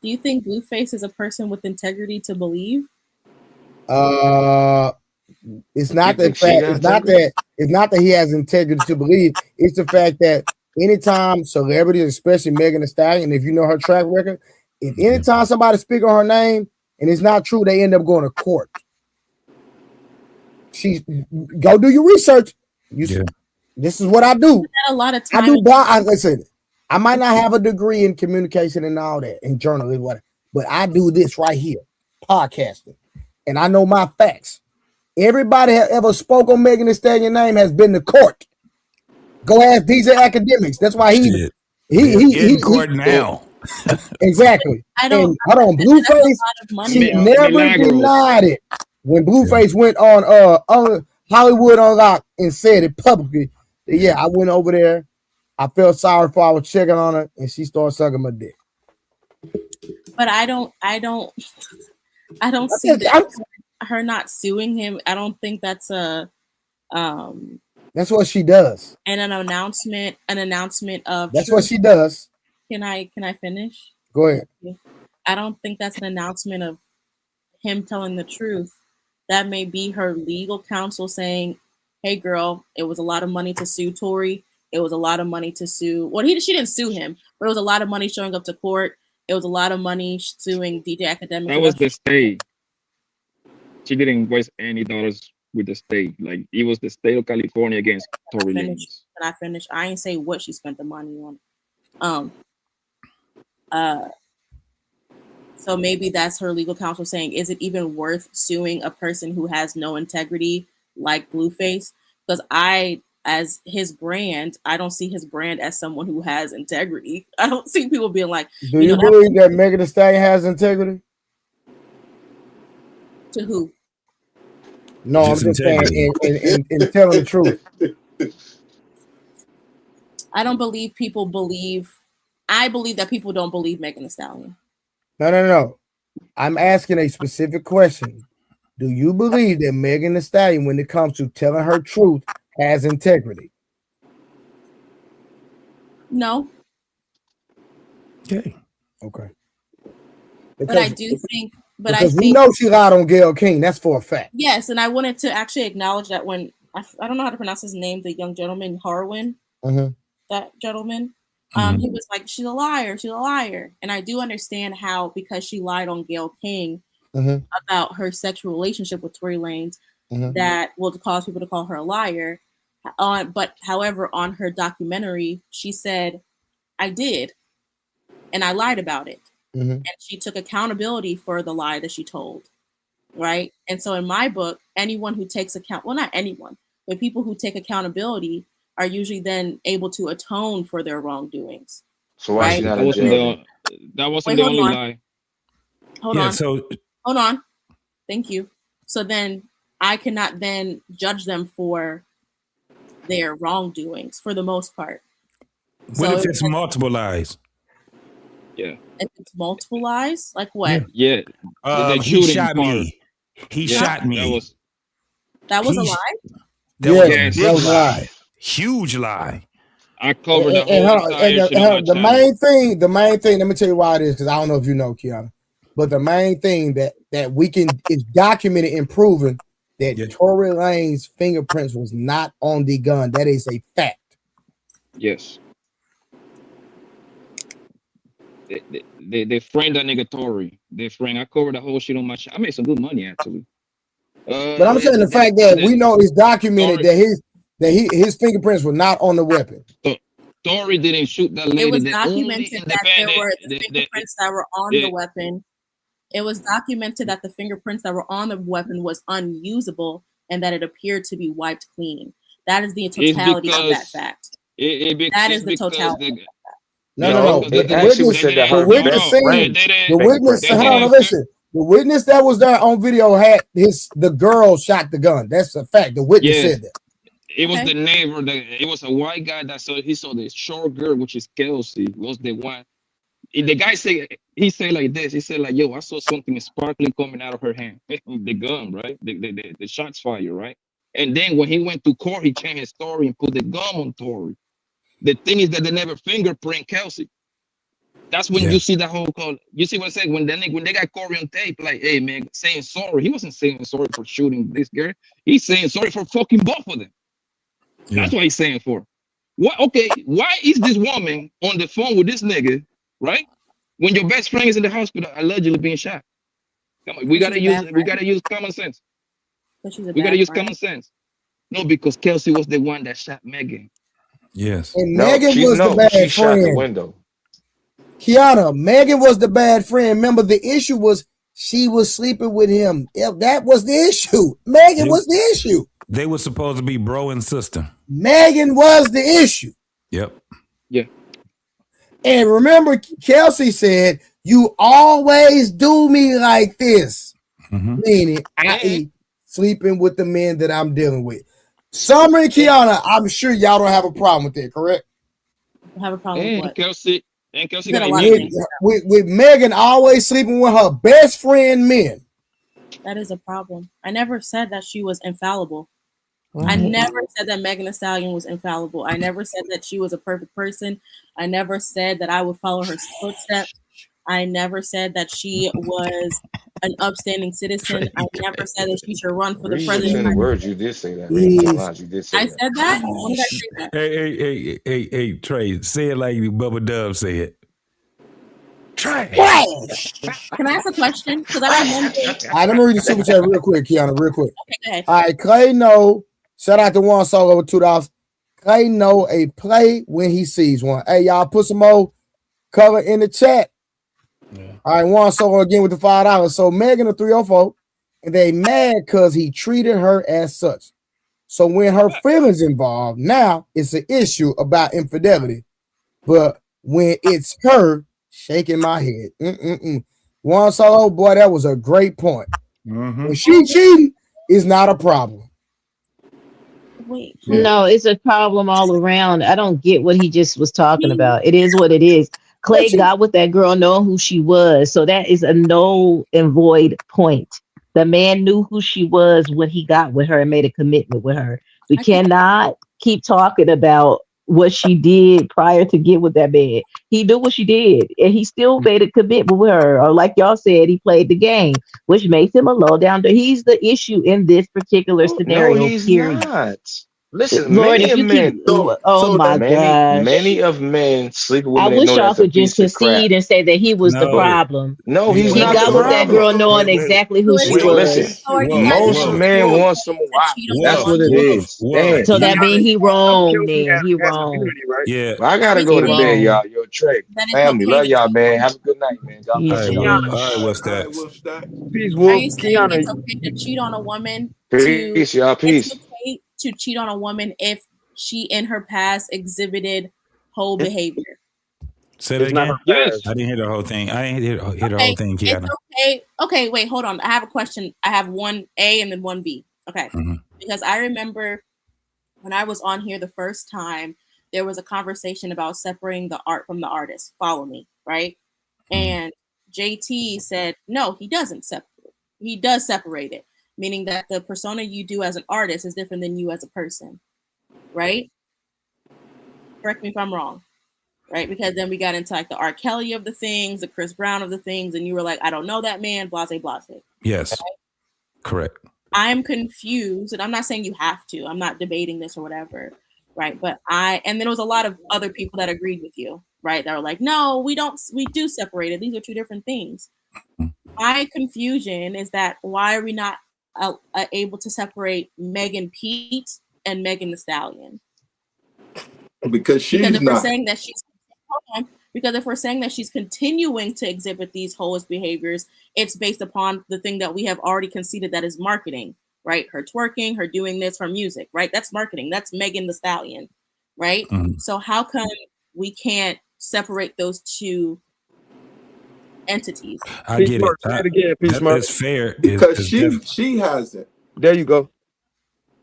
Do you think Blueface is a person with integrity to believe? It's not that fact. It's not that he has integrity to believe. It's the fact that anytime celebrities, especially Megan Thee Stallion, if you know her track record, if anytime somebody speak on her name and it's not true, they end up going to court. Go do your research. This is what I do. A lot of time. Listen, I might not have a degree in communication and all that, in journalism, whatever, but I do this right here, podcasting, and I know my facts. Everybody that ever spoke on Megan Thee Stallion name has been to court. Go ask DJ Academics. That's why he in court now. Exactly. Hold on, Blueface. She never denied it. When Blueface went on Hollywood Unlocked and said it publicly, that, I went over there. I felt sorry for I was checking on her, and she started sucking my dick. But I don't see that. Her not suing him, I don't think that's a that's what she does. And an announcement of that's truth. What she does. Can I finish? Go ahead. I don't think that's an announcement of him telling the truth. That may be her legal counsel saying, "Hey girl, it was a lot of money to sue Tory. It was a lot of money to sue." Well, she didn't sue him, but it was a lot of money showing up to court. It was a lot of money suing DJ Academics. That was the state. She didn't waste any dollars with the state. Like, it was the state of California against Tory Lanez. Can I finish? I ain't say what she spent the money on. So maybe that's her legal counsel saying, is it even worth suing a person who has no integrity like Blueface? Because as his brand, I don't see his brand as someone who has integrity. I don't see people being like, do you believe that Megan Thee Stallion has integrity? To who? No, I'm just saying in telling the truth. I don't believe people believe. I believe that people don't believe Megan Thee Stallion. No. I'm asking a specific question. Do you believe that Megan Thee Stallion, when it comes to telling her truth, has integrity? No. Okay. But I do think. But because I think we know she lied on Gayle King. That's for a fact. Yes, and I wanted to actually acknowledge that when I don't know how to pronounce his name, the young gentleman Harwin, that gentleman, he was like, "She's a liar," and I do understand how, because she lied on Gayle King about her sexual relationship with Tory Lanez, that will cause people to call her a liar. But however, on her documentary, she said, "I did, and I lied about it." And she took accountability for the lie that she told, right? And so in my book, anyone who takes not anyone, but people who take accountability are usually then able to atone for their wrongdoings. So why she not in jail? That wasn't the only lie. Hold on. Thank you. So then I cannot then judge them for their wrongdoings for the most part. What if it's multiple lies? Yeah. If it's multiple lies, like what? Yeah. He shot me. He shot me. That was a lie? That was a lie. Huge lie. I covered the whole entire shit on the main thing, let me tell you why it is, because I don't know if you know, Kiana, but the main thing that we can is documented and proven that Tory Lanez's fingerprints was not on the gun. That is a fact. Yes. They framed that nigga Tory. I covered the whole shit on my shit. I made some good money actually. But I'm saying the fact that we know it's documented that his fingerprints were not on the weapon. Tory didn't shoot that lady. It was documented that there were the fingerprints that were on the weapon. It was documented that the fingerprints that were on the weapon was unusable and that it appeared to be wiped clean. That is the totality of that fact. That is the totality. No. It actually said that her best friend. The witness. Hold on, listen. The witness that was there on video had the girl shot the gun. That's a fact. The witness said that. It was the neighbor. It was a white guy that saw the short girl, which is Kelsey, was the one. The guy said like this. He said like, "Yo, I saw something sparkling coming out of her hand, the gun, right? The shots fired, right?" And then when he went to court, he changed his story and put the gun on Tory. The thing is that they never fingerprint Kelsey. That's when you see the whole call. You see what I'm saying? When they got Corey on tape, like, hey man, saying sorry. He wasn't saying sorry for shooting this girl. He's saying sorry for fucking both of them. Yeah. That's what he's saying for. What? Okay, why is this woman on the phone with this nigga, right? When your best friend is in the hospital, allegedly being shot. Come on, we gotta use common sense. We gotta use common sense. No, because Kelsey was the one that shot Megan. Yes. And Megan was the bad friend. Shot the window. Kiana, Megan was the bad friend. Remember, the issue was she was sleeping with him. That was the issue. Megan was the issue. They were supposed to be bro and sister. Megan was the issue. Yep. Yeah. And remember, Kelsey said, "You always do me like this," meaning i.e. sleeping with the men that I'm dealing with. Summer and Kiana, I'm sure y'all don't have a problem with that, correct? I have a problem with what? Kelsey with Megan always sleeping with her best friend men. That is a problem. I never said that she was infallible. I never said that Megan Thee Stallion was infallible. I never said that she was a perfect person. I never said that I would follow her footsteps. I never said that she was an upstanding citizen. I never said that she should run for the president. Words you did say that. You did say I said that. When did I say that? Hey, Trey, say it like Bubba Dub say it. Trash. Can I ask a question? Because I remember. Let me read the super chat real quick, Kiana, real quick. Okay, go ahead. All right, Klay know. Shout out to One Soul over $2. Klay know a play when he sees one. Hey, y'all put some more cover in the chat. Yeah. All right, One Soul again with the $5. So Megan a 304, and they mad because he treated her as such. So when her feelings involved, now it's an issue about infidelity. But when it's her, shaking my head. One Solo, boy, that was a great point. When she cheating, it's not a problem. Wait. No, it's a problem all around. I don't get what he just was talking about. It is what it is. Klay got with that girl knowing who she was. So that is a null and void point. The man knew who she was when he got with her and made a commitment with her. We cannot keep talking about what she did prior to get with that man. He knew what she did, and he still made a commitment with her. Or like y'all said, he played the game, which makes him a low down. He's the issue in this particular scenario. No, he's not. Listen, Lord, many of men. Many of men sleep with women. I wish y'all could just concede and say that he was the problem. No, he's he not. He got with that girl knowing exactly who she was. Listen, most men want someone. That's what it is. So that means he wrong. Then he wrong. Yeah, I gotta go to bed, y'all. Yo, Trey, family, love y'all, man. Have a good night, man. All right, what's that? Peace, Wolf. Are you saying it's okay to cheat on a woman? Peace, y'all. Peace. To cheat on a woman if she in her past exhibited whole behavior. Say that again. Yes. I didn't hear the whole thing. I didn't hear the whole thing, Kiana. It's okay. Okay, wait, hold on. I have a question. I have 1A and then 1B. Okay. Because I remember when I was on here the first time, there was a conversation about separating the art from the artist. Follow me, right? And JT said, no, he doesn't separate. He does separate it. Meaning that the persona you do as an artist is different than you as a person, right? Correct me if I'm wrong, right? Because then we got into like the R. Kelly of the things, the Chris Brown of the things, and you were like, I don't know that man, blase, blase. Yes, right? Correct. I'm confused, and I'm not saying you have to. I'm not debating this or whatever, right? But and there was a lot of other people that agreed with you, right? That were like, no, we do separate it. These are two different things. My confusion is that why are we not able to separate Megan Pete and Megan Thee Stallion? Because if we're saying that she's continuing to exhibit these holiest behaviors, it's based upon the thing that we have already conceded that is marketing, right? Her twerking, her doing this, her music, right? That's marketing. That's Megan Thee Stallion, right? So how come we can't separate those two entities. I get it. Say it again, Peace Mark. That's fair. Because she hasn't. There you go.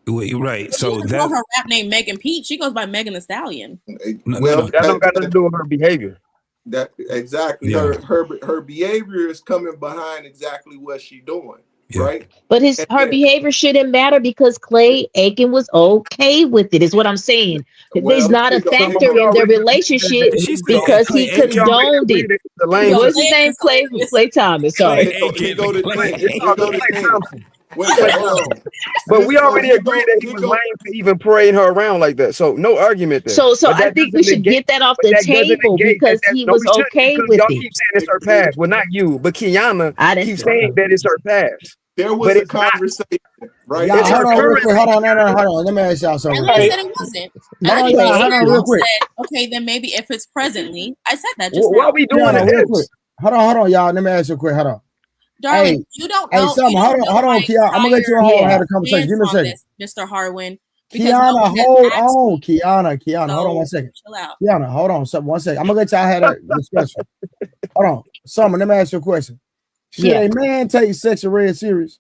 Right. But So she doesn't call her rap name Megan Pete. She goes by Megan Thee Stallion. Well, that don't got nothing to do with her behavior. That exactly. Yeah. Her behavior is coming behind exactly what she's doing. Yeah. Right. But her behavior shouldn't matter because Klay Aiken was okay with it, is what I'm saying. It's not a factor in their relationship because he condoned it. What's his name? Klay Thomas. Sorry. But we already agreed that he was lame for even parading her around like that. So no argument there. So I think we should get that off the table because he was okay with y'all it. keep saying it's her past. Well, not you, but Kiana keeps saying that it's her past. There was a conversation, right? Hold on. Let me ask y'all something. I said it wasn't. Hold on, real quick. Okay, then maybe if it's presently, I said that just now. Why are we doing that? Real quick. Hold on, y'all. Let me ask you quick. Hold on. Darling, you don't know. Hold on, Kiana. I'm gonna let you have a conversation. Give me a second. Mr. Harwin. Kiana, hold on. Kiana, hold on 1 second. Chill out. Kiana, hold on 1 second. I'm gonna let y'all have that discussion. Hold on. Summer, let me ask you a question. Should a man take Sexy Red serious?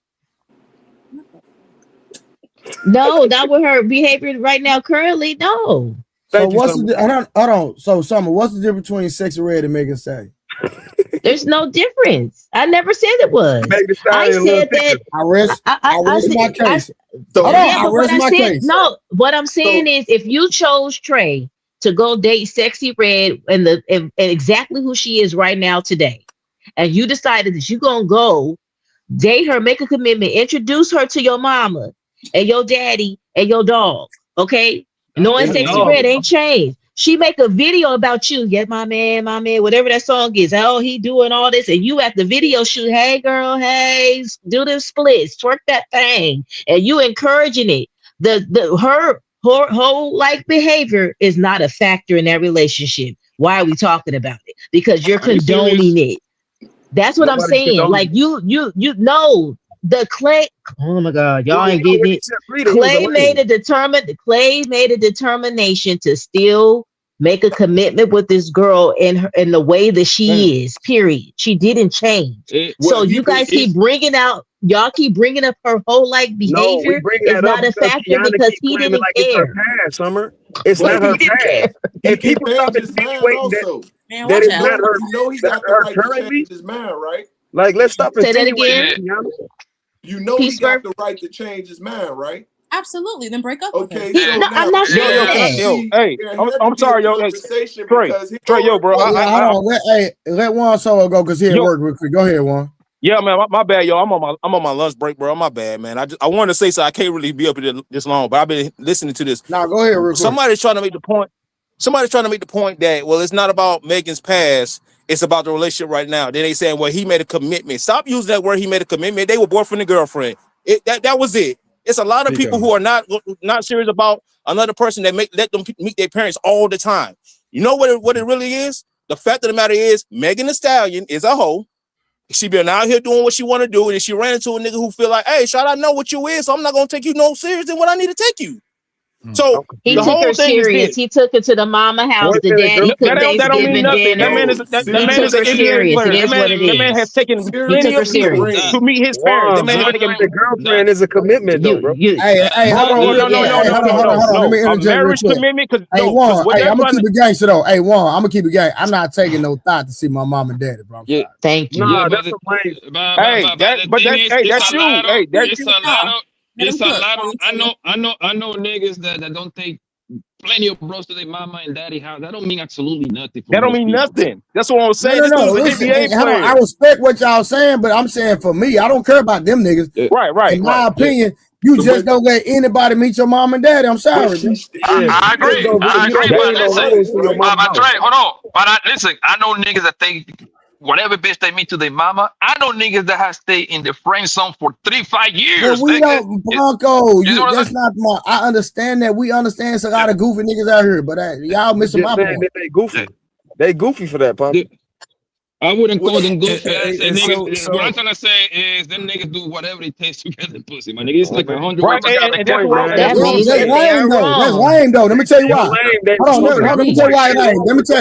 No, not with her behavior right now. Currently, no. So hold on. So Summer, what's the difference between Sexy Red and Megan Thee Stallion? There's no difference. I never said it was. I said that. I rest my case. What I'm saying is, if you chose Trey to go date Sexy Red and exactly who she is right now today, and you decided that you're gonna go date her, make a commitment, introduce her to your mama and your daddy and your dog, okay? Knowing Sexy Red ain't changed. She make a video about you, get my man, whatever that song is. Oh, he doing all this, and you at the video shoot, hey girl, hey, do them splits, twerk that thing, and you encouraging it. Her whole like behavior is not a factor in that relationship. Why are we talking about it? Because you're condoning it. That's what I'm saying. Like you know the Klay. Oh my God, y'all ain't getting it. Klay made a determination to still make a commitment with this girl in the way that she is. Period. She didn't change. So you guys keep bringing up her whole like behavior. It's not a factor because he didn't care. It's Summer. It's not her past. And people stop insinuating that it's not her. You know he got the right to change his mind, right? Like, let's stop Say that again. You know he got the right to change his mind, right? Absolutely. Then break up. Okay. With So no, I'm not saying that. Hey, I'm sorry, yo. Trey, yo, bro. Let Juan Solo go because he at work real quick. Go ahead, Juan. Yeah, man, my bad, yo. I'm on my lunch break, bro. My bad, man. I wanted to say so. I can't really be up here this long, but I've been listening to this. Now go ahead, real quick. Somebody's trying to make the point that, well, it's not about Megan's past. It's about the relationship right now. Then they saying, well, he made a commitment. Stop using that word. He made a commitment. They were boyfriend and girlfriend. That was it. It's a lot of people who are not serious about another person that let them meet their parents all the time. You know what it really is? The fact of the matter is, Megan Thee Stallion is a hoe. She been out here doing what she want to do, and if she ran into a nigga who feel like, hey, Shot, I know what you is, so I'm not gonna take you no serious than what I need to take you. So he took her serious. He took her to the mama house. The daddy cooked Thanksgiving dinner. That man is an NBA player. That man has taken plenty of years to meet his parents. The girlfriend is a commitment, though, bro. Hey, hold on. Let me interject. A marriage commitment. Hey, Juan, I'm gonna keep it gangster though. Hey, Juan, I'm gonna keep it gang. I'm not taking no thought to see my mom and daddy, bro. Yeah, thank you. Nah, that's a lame. Hey, that's you. Hey, that's you. It's a lot of I know niggas that don't take plenty of bros to their mama and daddy house. That don't mean absolutely nothing. That don't mean nothing. That's what I'm saying. No. Listen, I respect what y'all saying, but I'm saying for me, I don't care about them niggas. Right. In my opinion, you just don't let anybody meet your mom and daddy. I'm sorry. I agree. But listen, Trey, hold on. But listen, I know niggas that think whatever bitch they meet to their mama. I know niggas that have stayed in the friend zone for 3-5 years. But we don't, Bronco. That's not my. I understand that. We understand it's a lot of goofy niggas out here, but y'all missing my point. They goofy. They goofy for that, Papa. I wouldn't call them goofy. Niggas, what I'm trying to say is them niggas do whatever it takes to get the pussy. My nigga, it's like 100. That's lame though. Let me tell you why. Hold on. Let me tell you why.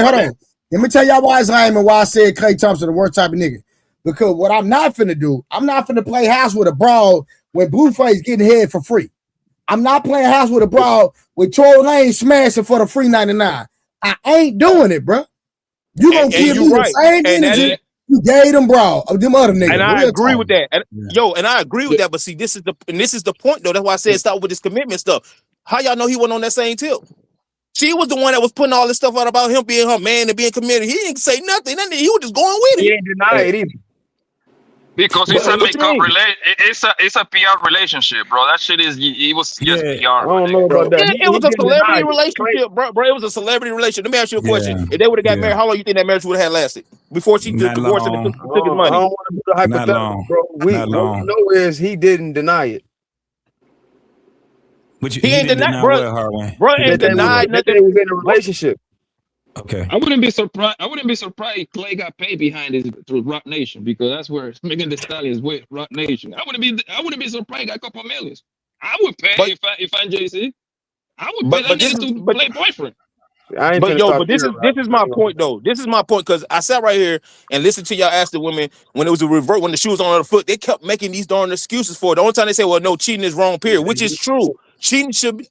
Hold on. Let me tell y'all why it's lame and why I said Klay Thompson the worst type of nigga. Because what I'm not finna do, I'm not finna play house with a broad when Blueface getting head for free. I'm not playing house with a broad with Tory Lane smashing for the free 99. I ain't doing it, bro. You gonna give me the same energy you gave them broad of them other niggas. And I agree with that. And, and I agree with that. But see, this is the point though. That's why I said stop with this commitment stuff. How y'all know he wasn't on that same tip? She was the one that was putting all this stuff out about him being her man and being committed. He didn't say nothing. He was just going with it. He ain't deny it either. Because it's a makeup it's a PR relationship, bro. That shit it was just PR. I don't know about that. It was a celebrity relationship, bro. It was a celebrity relationship. Let me ask you a question. If they would have got married, how long you think that marriage would have lasted before she just divorced and took his money? I don't want to do the hypothetical, bro. What we know is he didn't deny it. He ain't denied, bro. Ain't denied nothing. They was in a relationship. Okay. I wouldn't be surprised. If Klay got paid behind this through Rock Nation, because that's where Megan Thee Stallion is with Rock Nation. I wouldn't be surprised. He got a couple of millions. I would pay if I'm JC. I would pay that nigga to play boyfriend. But this is my point though. This is my point because I sat right here and listened to y'all ask the women when it was a revert, when the shoe was on the foot, they kept making these darn excuses for it. The only time they say, well, no, cheating is wrong, period, which is true. Cheating should be,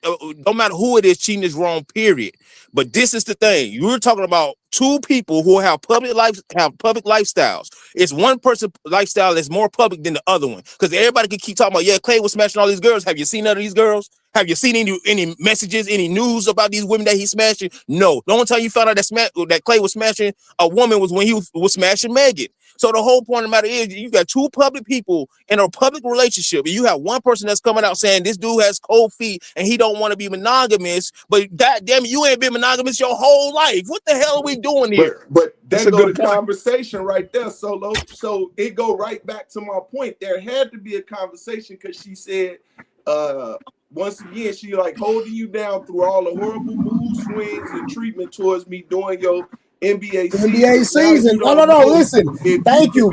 no matter who it is, cheating is wrong, period. But this is the thing. You're talking about two people who have public lifestyles. It's one person lifestyle that's more public than the other one. Because everybody can keep talking about, yeah, Klay was smashing all these girls. Have you seen none of these girls? Have you seen any messages, any news about these women that he's smashing? No. The only time you found out that Klay was smashing a woman was when he was smashing Megan. So the whole point of the matter is you got two public people in a public relationship, and you have one person that's coming out saying this dude has cold feet and he don't want to be monogamous, but goddamn it, you ain't been monogamous your whole life. What the hell are we doing here? But that's a good conversation right there, Solo. So it go right back to my point. There had to be a conversation because she said, once again, she like holding you down through all the horrible mood swings and treatment towards me during your NBA season. No. Listen. Thank you.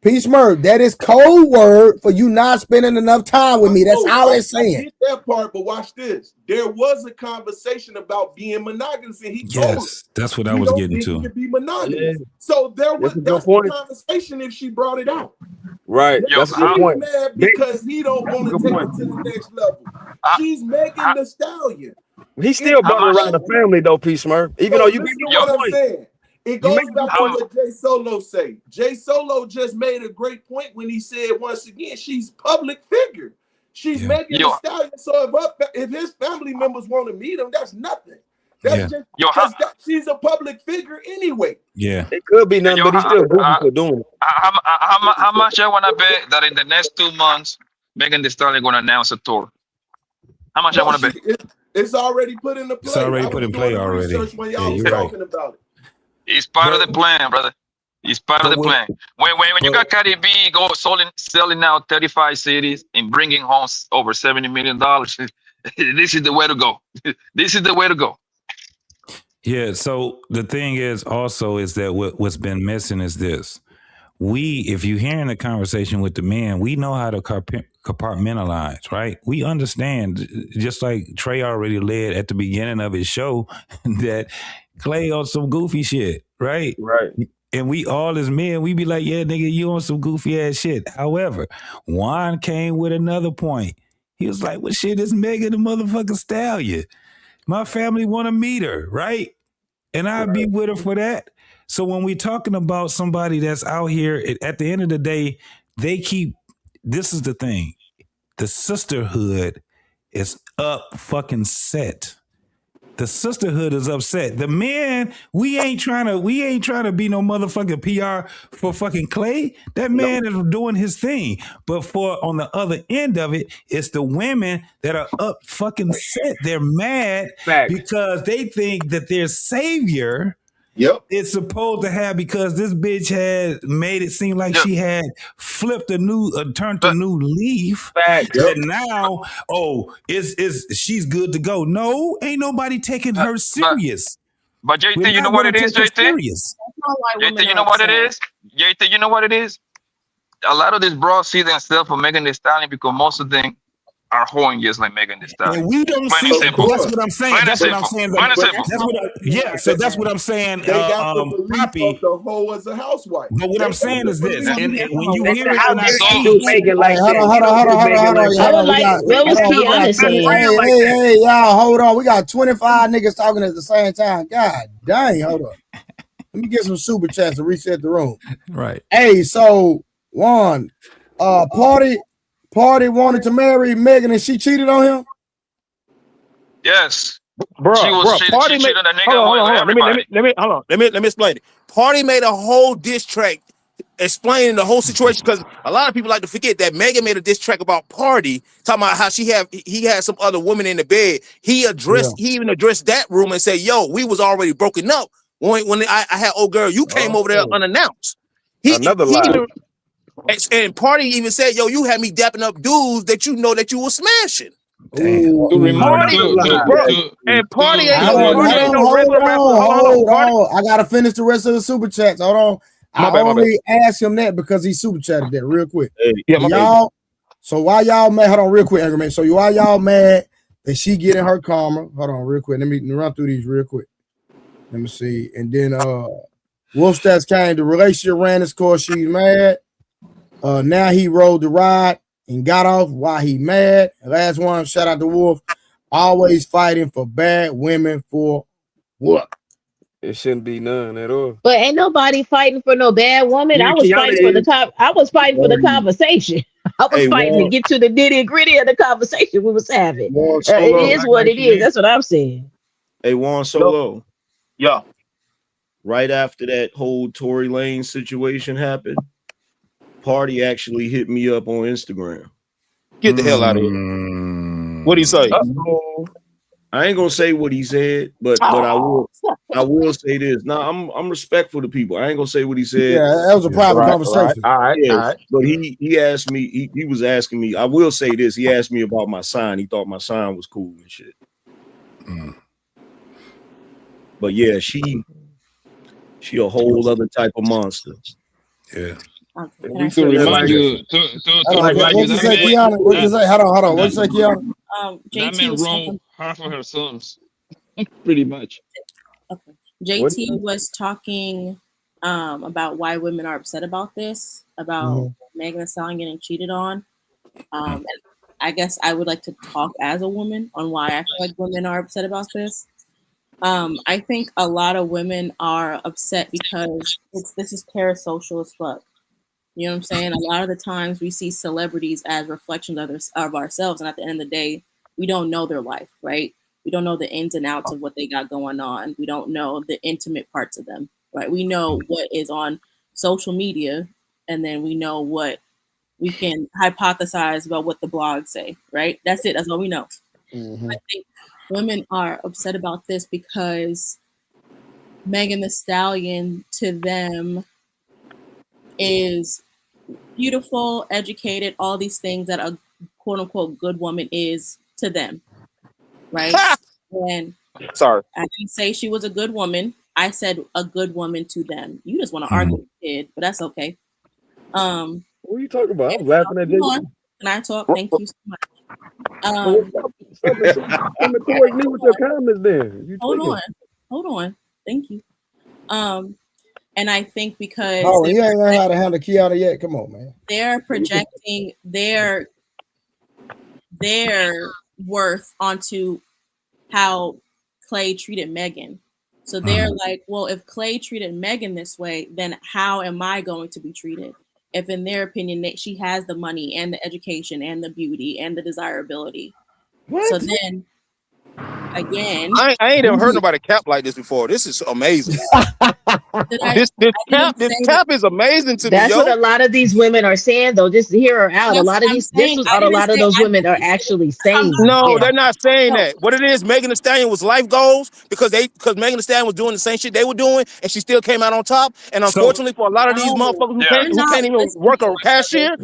Peace Murd. That is code word for you not spending enough time with me. That's all it's saying. I get that part, but watch this. There was a conversation about being monogamous, and he told us. That's what I was getting to. To be monogamous. So that's the conversation if she brought it out. Right. That's a good point. Mad because he don't want to take it to the next level. She's Megan Thee Stallion. He's still buttering around the family though, P. Smurf. Even though you get what I'm saying. It goes back to what Jay Solo say. Jay Solo just made a great point when he said, once again, she's public figure. She's Megan Thee Stallion. So if his family members want to meet him, that's nothing. That's just because she's a public figure anyway. Yeah, it could be nothing, but he's still for doing it. How much I want to bet that in the next 2 months, Megan Thee Stallion going to announce a tour? How much I want to bet? It's already put into play. It's already put in play already. When y'all was talking about it. It's part of the plan, brother. It's part of the plan. When you got Cardi B selling out 35 cities and bringing home over $70 million, this is the way to go. This is the way to go. Yeah. So the thing is also is that what's been missing is this. If you're hearing the conversation with the men, we know how to compartmentalize, right? We understand, just like Trey already led at the beginning of his show, that Klay on some goofy shit, right? Right. And we all as men, we be like, yeah, nigga, you on some goofy ass shit. However, Juan came with another point. He was like, well, shit, it's Megan the motherfucking Stallion. My family want to meet her, right? And I'd be with her for that. So when we're talking about somebody that's out here, at the end of the day, this is the thing. The sisterhood is fucking set. The sisterhood is upset. The men, we ain't trying to be no motherfucking PR for fucking Klay. That man is doing his thing. But on the other end of it, it's the women that are up fucking set. They're mad because they think that their savior is supposed to have, because this bitch had made it seem like she had flipped turned a new leaf. And now, she's good to go. No, ain't nobody taking her serious. But JT, you know what it is, JT? JT, you know what it is? JT, you know what it is? A lot of these bros see themselves for Megan Thee Stallion because most of them are hoeing just like Megan Thee Stallion. And we don't see it. That's what I'm saying. That's what I'm saying. So that's what I'm saying. They got the belief of the hoe as a housewife. But what I'm saying is this, and when you hear it, how dare you make it like that? Hold on. What was Kiana saying? Hey, y'all, hold on. We got 25 niggas talking at the same time. God dang, hold on. Let me get some super chats to reset the room. Right. Hey, so Juan, Party wanted to marry Megan and she cheated on him? Yes. Bro, Party made. Hold on. Let me explain it. Party made a whole diss track explaining the whole situation, because a lot of people like to forget that Megan made a diss track about Party, talking about how he had some other woman in the bed. He even addressed that room and said, "Yo, we was already broken up when I had old girl. You came over there unannounced." Another lie. And Party even said, "Yo, you had me dapping up dudes that you know that you were smashing." Damn. Party ain't no regular rapper. Hold on. I gotta finish the rest of the super chats. Hold on. I only asked him that because he super chatted that real quick. Y'all. So why y'all mad? Hold on, real quick, Angry Man. So why y'all mad that she getting her karma? Hold on, real quick. Let me run through these real quick. Let me see. And then Wolf Stats came. The relationship ran its course. She's mad. Now he rode the ride and got off while he mad. Last one, shout out to Wolf. Always fighting for bad women for what? It shouldn't be none at all. But ain't nobody fighting for no bad woman. I was fighting for the conversation. I was fighting to get to the nitty gritty of the conversation we was having. It is what it is. That's what I'm saying. Hey, Juan Solo. Yeah. Right after that whole Tory Lane situation happened, Party actually hit me up on Instagram. Get the hell out of here. What do you say? I ain't gonna say what he said, but I will say this. Now I'm respectful to people. I ain't gonna say what he said. Yeah, that was a private conversation. All right. But he asked me, he was asking me, I will say this, he asked me about my sign. He thought my sign was cool and shit. But yeah, she a whole other type of monster. Yeah. To remind you, What'd you say, Kiana? What'd you say? Hold on. What'd you say, Kiana? That man wrong half of her sons, pretty much. Okay. JT was talking about why women are upset about this, about Megan Thee Stallion getting cheated on. And I guess I would like to talk as a woman on why I feel like women are upset about this. I think a lot of women are upset because this is parasocial as fuck. You know what I'm saying? A lot of the times we see celebrities as reflections of ourselves, and at the end of the day, we don't know their life, right? We don't know the ins and outs of what they got going on. We don't know the intimate parts of them, right? We know what is on social media, and then we know what we can hypothesize about what the blogs say, right? That's it. That's all we know. I think women are upset about this because Megan Thee Stallion to them is beautiful, educated, all these things that a quote unquote good woman is to them, right? And sorry, I didn't say she was a good woman. I said a good woman to them. You just want to argue with the kid, but that's okay. What are you talking about? I'm laughing at you. Can I talk? Thank you so much. Coming towards me with your comments then. Hold on. Thank you. And I think because you ain't learned how to handle Kiana yet. Come on, man. They're projecting their worth onto how Klay treated Megan. So they're like, well, if Klay treated Megan this way, then how am I going to be treated? If in their opinion she has the money and the education and the beauty and the desirability. What? So then again, I ain't ever heard nobody cap like this before. This is amazing. This cap is amazing to me. That's what a lot of these women are saying, though. Just to hear her out. A lot of these, this was what a lot of those women are actually saying. No, they're not saying that. What it is, Megan Thee Stallion was life goals because Megan Thee Stallion was doing the same shit they were doing, and she still came out on top. And unfortunately, for a lot of these motherfuckers who can't even work a cashier,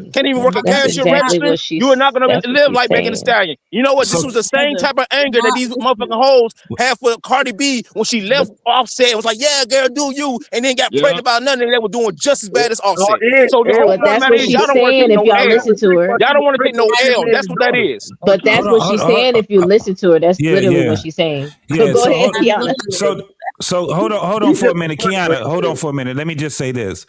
register, you are not gonna live like Megan Thee Stallion. You know what? This was the same type of anger that these motherfuckers motherfucking hoes had for Cardi B when she left Offset. It was like, yeah, girl, do you, and then got pregnant about nothing, and they were doing just as bad as Offset. So the whole point about it is y'all don't want to take no L. Y'all don't want to take no L. That's what that is. But that's what she's saying. If you listen to her, that's literally what she's saying. So go ahead, Kiana. So hold on for a minute, Kiana. Hold on for a minute. Let me just say this.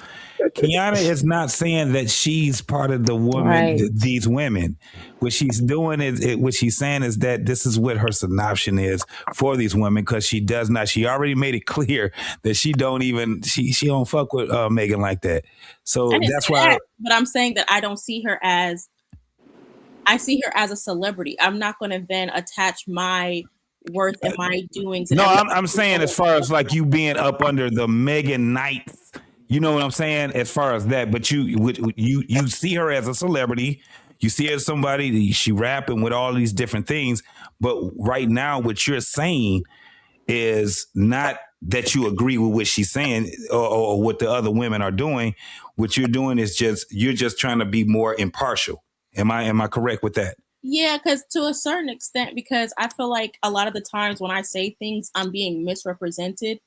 Kiana is not saying that she's part of the woman, these women. What she's doing is, what she's saying is that this is what her synopsis is for these women, because she does not. She already made it clear that she don't fuck with Megan like that. So that's why. But I'm saying that I don't see her as. I see her as a celebrity. I'm not going to then attach my worth and my doings. No, I'm saying as far as like you being up under the Megan Knights. You know what I'm saying? As far as that, but you see her as a celebrity. You see her as somebody, she rapping with all these different things. But right now, what you're saying is not that you agree with what she's saying or what the other women are doing. What you're doing is you're just trying to be more impartial. Am I correct with that? Yeah, because to a certain extent, because I feel like a lot of the times when I say things, I'm being misrepresented.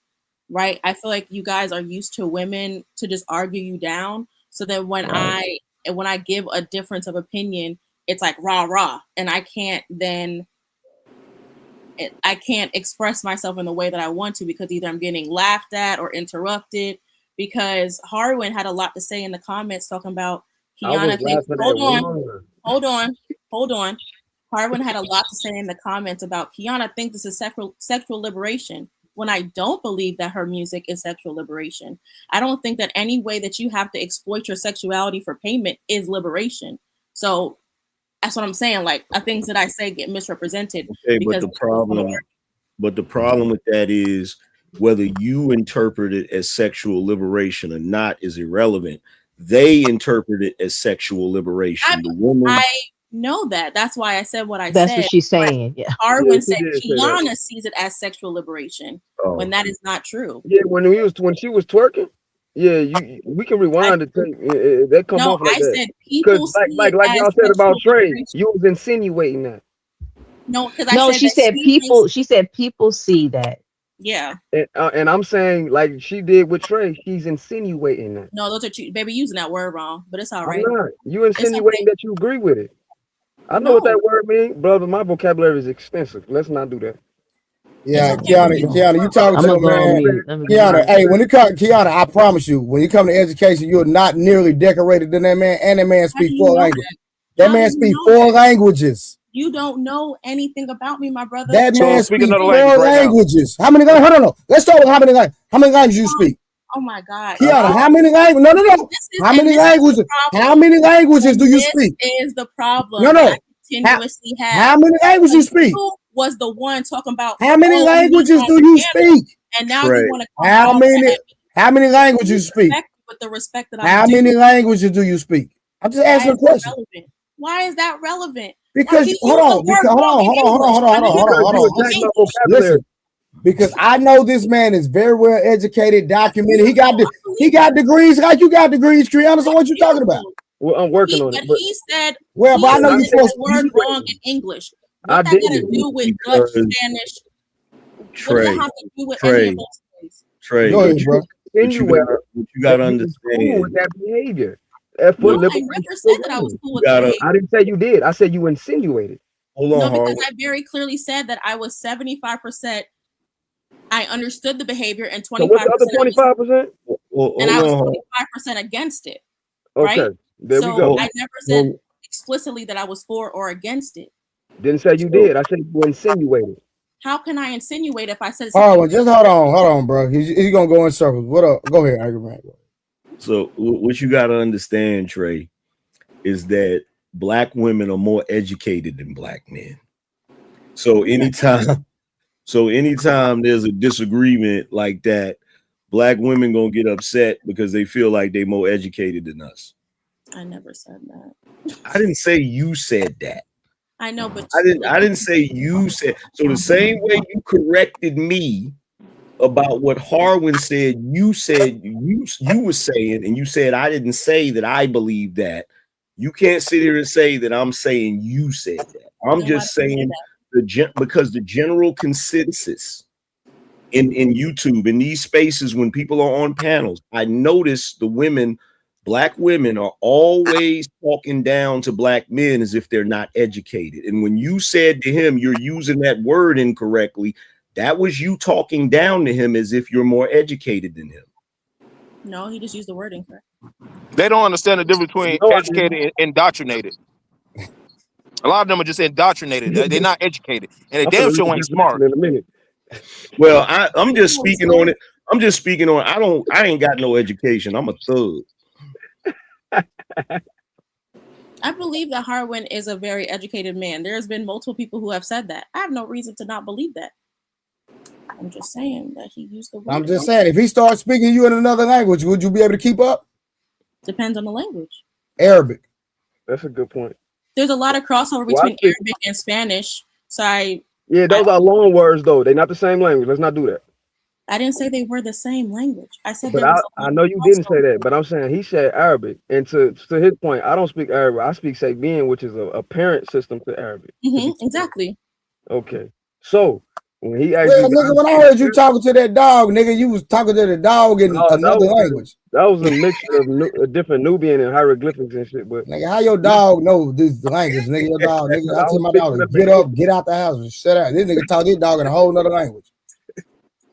Right. I feel like you guys are used to women to just argue you down. So that when I give a difference of opinion, it's like rah. And I can't express myself in the way that I want to, because either I'm getting laughed at or interrupted. Because Harwin had a lot to say in the comments talking about Kiana thinks, hold on. Harwin had a lot to say in the comments about Kiana thinks this is sexual liberation. When I don't believe that her music is sexual liberation. I don't think that any way that you have to exploit your sexuality for payment is liberation. So that's what I'm saying. Like, things that I say get misrepresented. Okay, but the problem with that is whether you interpret it as sexual liberation or not is irrelevant. They interpret it as sexual liberation. I know that. That's why I said what I said. That's what she's saying. Yeah. Arwen said Kiana sees it as sexual liberation when that is not true. Yeah, when she was twerking. Yeah, we can rewind it. That come off like that. I said people like y'all said about Trey. You was insinuating that. No, because she said people. She said people see that. Yeah. And I'm saying like she did with Trey. She's insinuating that. No, those are baby using that word wrong, but it's all right. I'm not. You insinuating that you agree with it. I know what that word means, brother. My vocabulary is extensive. Let's not do that. Yeah, Kiana, you talking to a man. Kiana, hey, when it comes, Kiana, I promise you, when you come to education, you're not nearly decorated than that man, and that man speaks 4 languages. That man speaks 4 languages. You don't know anything about me, my brother. That man speaks 4 languages. How many languages? Hold on. Let's start with how many languages. How many languages you speak? Oh my God. Kiana, how many languages? No. How many languages? How many languages do you speak? This is the problem. No. How many languages you speak? Was the one talking about how many languages do you speak? And now you want to how many languages you speak? With the respect that how many languages do you speak? I'm just asking a question. Why is that relevant? Because hold on. Listen, because I know this man is very well educated, documented. He got degrees like you got degrees, Triana. So what you talking about? Well, I'm working on it. But he said, well, but I know you the word wrong in English. What that got to do with Dutch, Spanish? What does that have to do with any of those things? Trey, go ahead, bro. You got to understand with that behavior. No, I never said that I was cool with that. I didn't say you did. I said you insinuated. Hold on, because I very clearly said that I was 75%. I understood the behavior, and 25%. So what's the other 25%? And I was 25% against it. Right? Okay, there we go. I never said explicitly that I was for or against it. Didn't say you did. I said you insinuated. How can I insinuate if I said? Oh, just hold on, bro. He's gonna go in circles. What up? Go ahead, argument. So what you got to understand, Trey, is that black women are more educated than black men. So anytime there's a disagreement like that, black women gonna get upset because they feel like they're more educated than us. I never said that. I didn't say you said that. I know, but I didn't say you said. So the same way you corrected me about what Harwin said, you said you were saying, and you said I didn't say that I believe that. You can't sit here and say that I'm saying you said that. I'm just saying the general consensus in YouTube, in these spaces, when people are on panels, I notice black women are always talking down to black men as if they're not educated. And when you said to him, you're using that word incorrectly, that was you talking down to him as if you're more educated than him. No, he just used the word incorrect. They don't understand the difference between educated and indoctrinated. A lot of them are just indoctrinated. They're not educated, and they damn sure ain't smart. In a minute. Well, I'm just speaking on it. I'm just speaking on. I ain't got no education. I'm a thug. I believe that Harwin is a very educated man. There's been multiple people who have said that. I have no reason to not believe that. I'm just saying that he used the word. I'm just saying, if he starts speaking to you in another language, would you be able to keep up? Depends on the language. Arabic. That's a good point. There's a lot of crossover between Arabic and Spanish. So those are long words though. They're not the same language. Let's not do that. I didn't say they were the same language. I said, but I know you didn't say that, but I'm saying he said Arabic. And to his point, I don't speak Arabic. I speak Sabian, which is a parent system to Arabic. Exactly. Okay. So when he actually, nigga, when I heard you talking to that dog, nigga, you was talking to the dog in another language. That was a mixture of different Nubian and hieroglyphics and shit. But nigga, how your dog know this language? Nigga, your dog, nigga, I tell my dog, get up, get out the house, and shut up. This nigga talk this dog in a whole nother language.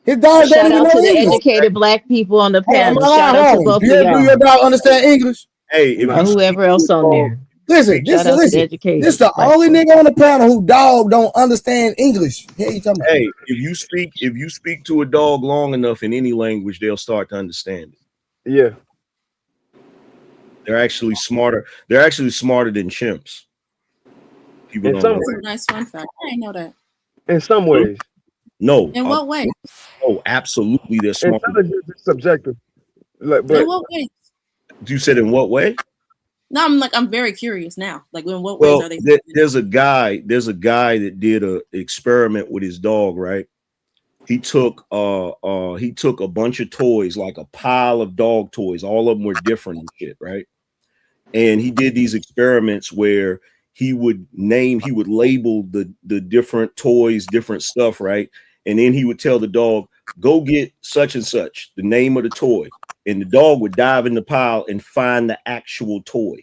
His dog Shout out to the educated black people on the panel. Shout out to both of y'all. Do your dog understand English? Hey, or whoever else on there. Listen, this is the only nigga on the panel who dog don't understand English. Hey, if you speak to a dog long enough in any language, they'll start to understand it. Yeah. They're actually smarter. They're actually smarter than chimps. People don't know. That's a nice fun fact. I didn't know that. In some ways. No. In what way? Oh, absolutely. They're smart. Intelligence is subjective. In what way? You said in what way? No, I'm very curious now. Like, in what ways are they? There's a guy that did an experiment with his dog, right? He took a bunch of toys, like a pile of dog toys. All of them were different and shit, right? And he did these experiments where he would label the different toys, different stuff, right? And then he would tell the dog, go get such and such, the name of the toy. And the dog would dive in the pile and find the actual toy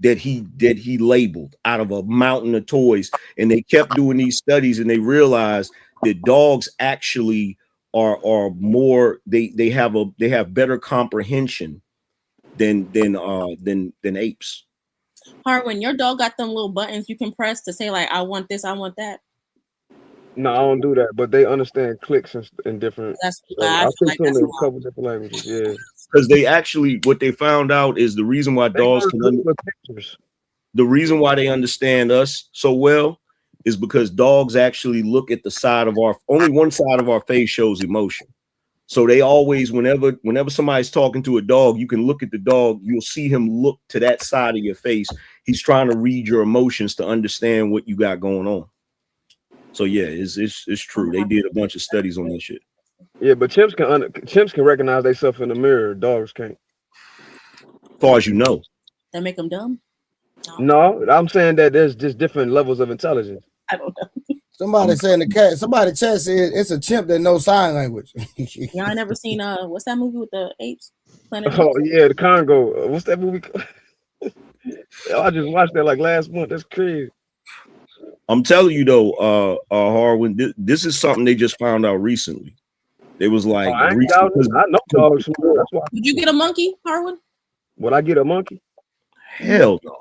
that he labeled out of a mountain of toys. And they kept doing these studies, and they realized that dogs actually are more, they have better comprehension than apes. When your dog got them little buttons you can press to say, like, I want this, I want that. No, I don't do that, but they understand clicks in different. I speak to them in a couple different languages. Yeah, because they actually, what they found out is the reason why dogs the reason why they understand us so well is because dogs actually look at the side of only one side of our face shows emotion. So they always, whenever somebody's talking to a dog, you can look at the dog, you'll see him look to that side of your face. He's trying to read your emotions to understand what you got going on. So yeah, it's true. They did a bunch of studies on that shit. Yeah, but chimps can recognize themselves in the mirror. Dogs can't. As far as you know. That make them dumb? No, I'm saying that there's just different levels of intelligence. I don't know. Somebody saying somebody chat said it's a chimp that knows sign language. Y'all never seen what's that movie with the apes? Planet Oh yeah, the Congo. What's that movie? I just watched that like last month. That's crazy. I'm telling you though, Harwin, this is something they just found out recently. They was like, I know dogs. That's why. Did you get a monkey, Harwin? Would I get a monkey? Hell no.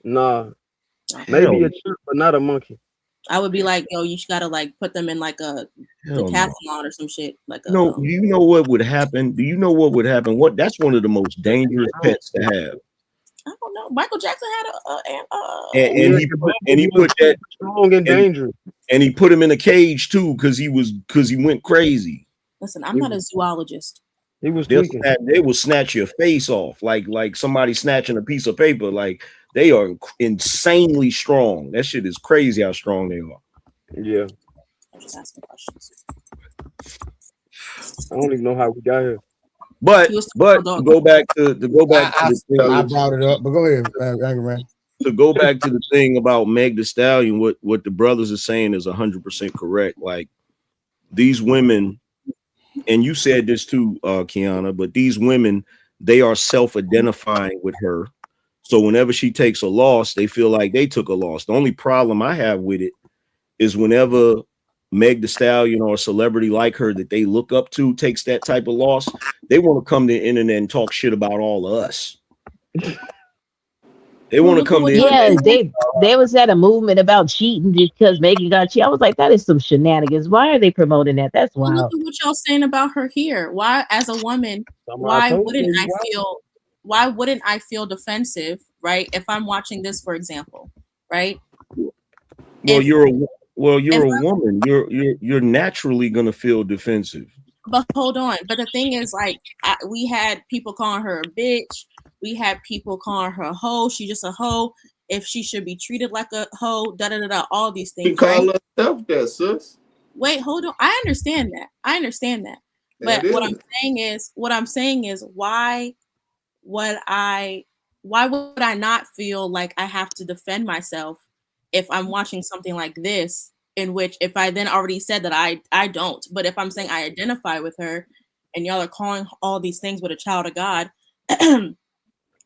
Nah. Maybe a chimp, but not a monkey. I would be like, yo, you gotta like put them in like a decathlon or some shit. Like no, do you know what would happen? Do you know what would happen? That's one of the most dangerous pets to have. I don't know. Michael Jackson had and he put that strong and dangerous. And he put him in a cage too because he went crazy. Listen, I'm not a zoologist. He was they will snatch your face off like somebody snatching a piece of paper. Like they are insanely strong. That shit is crazy how strong they are. Yeah. I'm just asking questions. I don't even know how we got here. But to go back to the thing. I brought it up, but go ahead, Angry Man. to go back to the thing about Meg Thee Stallion, what the brothers are saying is 100% correct. Like these women, and you said this too, Kiana, but these women, they are self-identifying with her. So whenever she takes a loss, they feel like they took a loss. The only problem I have with it is whenever Meg Thee Stallion or a celebrity like her that they look up to takes that type of loss, they want to come to the internet and talk shit about all of us. They want to come to they was at a movement about cheating because Megan got cheated. I was like, that is some shenanigans. Why are they promoting that? That's wild. Look at what y'all saying about her here. Why, as a woman, why wouldn't I feel defensive, right? If I'm watching this, for example, right? Well, you're a woman. You're naturally gonna feel defensive. But hold on. But the thing is, like, we had people calling her a bitch. We had people calling her a hoe. She just a hoe. If she should be treated like a hoe, all these things. She call herself that, sis. Wait, hold on. I understand that. But what I'm saying is, why would I not feel like I have to defend myself if I'm watching something like this? In which, if I then already said that I don't, but if I'm saying I identify with her, and y'all are calling all these things with a child of God,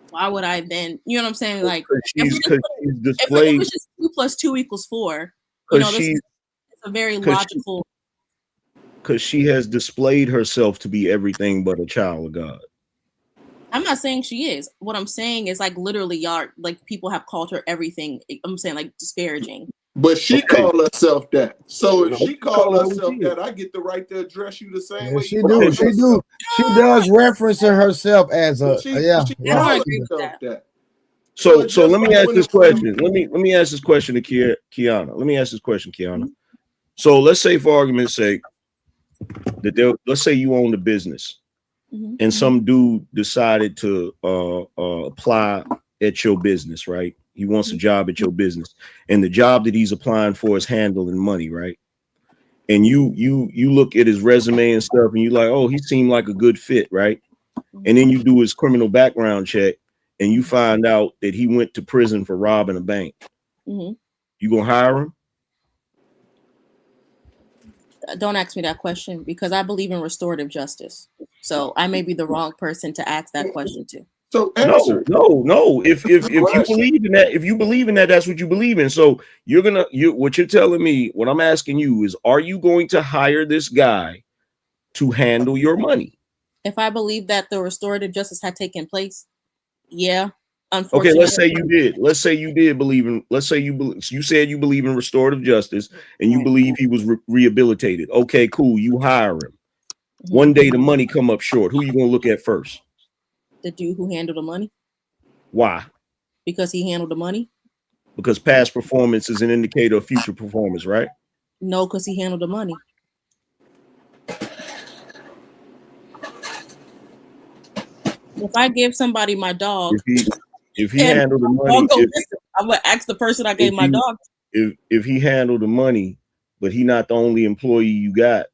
why would I then? You know what I'm saying? Like, if it was just 2 + 2 = 4, you know, this is a very logical. Because she has displayed herself to be everything but a child of God. I'm not saying she is. What I'm saying is, like, literally, y'all, like, people have called her everything. I'm saying, like, disparaging. But she called herself that. So if she called herself that, I get the right to address you the same way. She does reference herself as a that. So let me ask this question. Let me ask this question to Kiana. Let me ask this question, Kiana. So let's say, for argument's sake, that let's say you own the business, and some dude decided to apply at your business, right? He wants a job at your business, and the job that he's applying for is handling money, right? And you look at his resume and stuff, and you're like, oh, he seemed like a good fit, right? And then you do his criminal background check, and you find out that he went to prison for robbing a bank. You gonna hire him? Don't ask me that question, because I believe in restorative justice. So I may be the wrong person to ask that question to. So no. If you believe in that, that's what you believe in. So what you're telling me, what I'm asking you is, are you going to hire this guy to handle your money? If I believe that the restorative justice had taken place, yeah. Okay, let's say you did. Let's say you did believe in. Let's say you said you believe in restorative justice, and you believe he was rehabilitated. Okay, cool. You hire him. One day the money come up short. Who you gonna look at first? The dude who handled the money. Why? Because he handled the money. Because past performance is an indicator of future performance, right? No, because he handled the money. If I give somebody my dog, if he handled the money, I'm gonna ask the person I gave my dog. If he handled the money, but he not the only employee you got,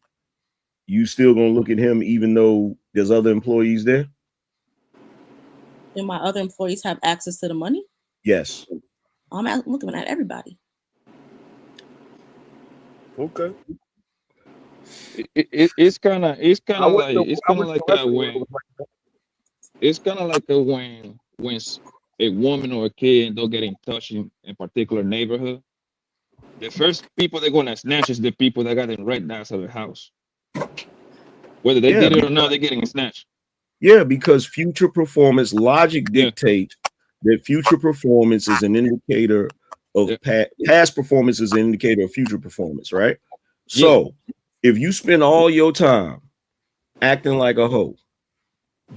you still gonna look at him even though there's other employees there? Do my other employees have access to the money? Yes. I'm looking at everybody. Okay. It's kind of like when a woman or a kid don't get in touch in a particular neighborhood, the first people they're gonna snatch is the people that got them right outside the house. Whether they did it or not, they're getting snatched. Yeah, because future performance logic dictates that future performance is an indicator of past performance is an indicator of future performance, right? So if you spend all your time acting like a hoe,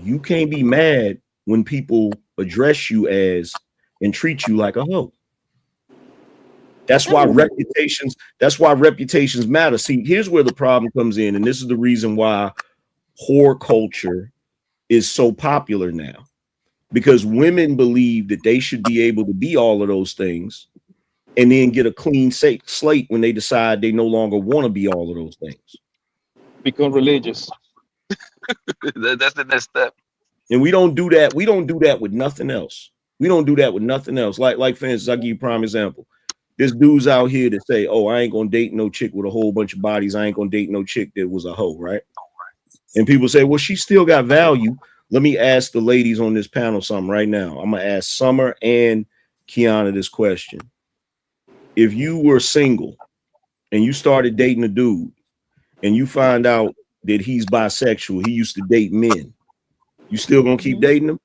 you can't be mad when people address you as and treat you like a hoe. That's why reputations matter. See, here's where the problem comes in, and this is the reason why whore culture is so popular now, because women believe that they should be able to be all of those things and then get a clean slate when they decide they no longer want to be all of those things. Become religious. That's the next step. And we don't do that. We don't do that with nothing else. We don't do that with nothing else. Like for instance, I'll give you a prime example. There's dudes out here that say, oh, I ain't gonna date no chick with a whole bunch of bodies. I ain't gonna date no chick that was a hoe, right? And people say, well, she still got value. Let me ask the ladies on this panel something right now. I'm gonna ask Summer and Kiana this question. If you were single and you started dating a dude and you find out that he's bisexual, he used to date men, you still gonna keep dating him?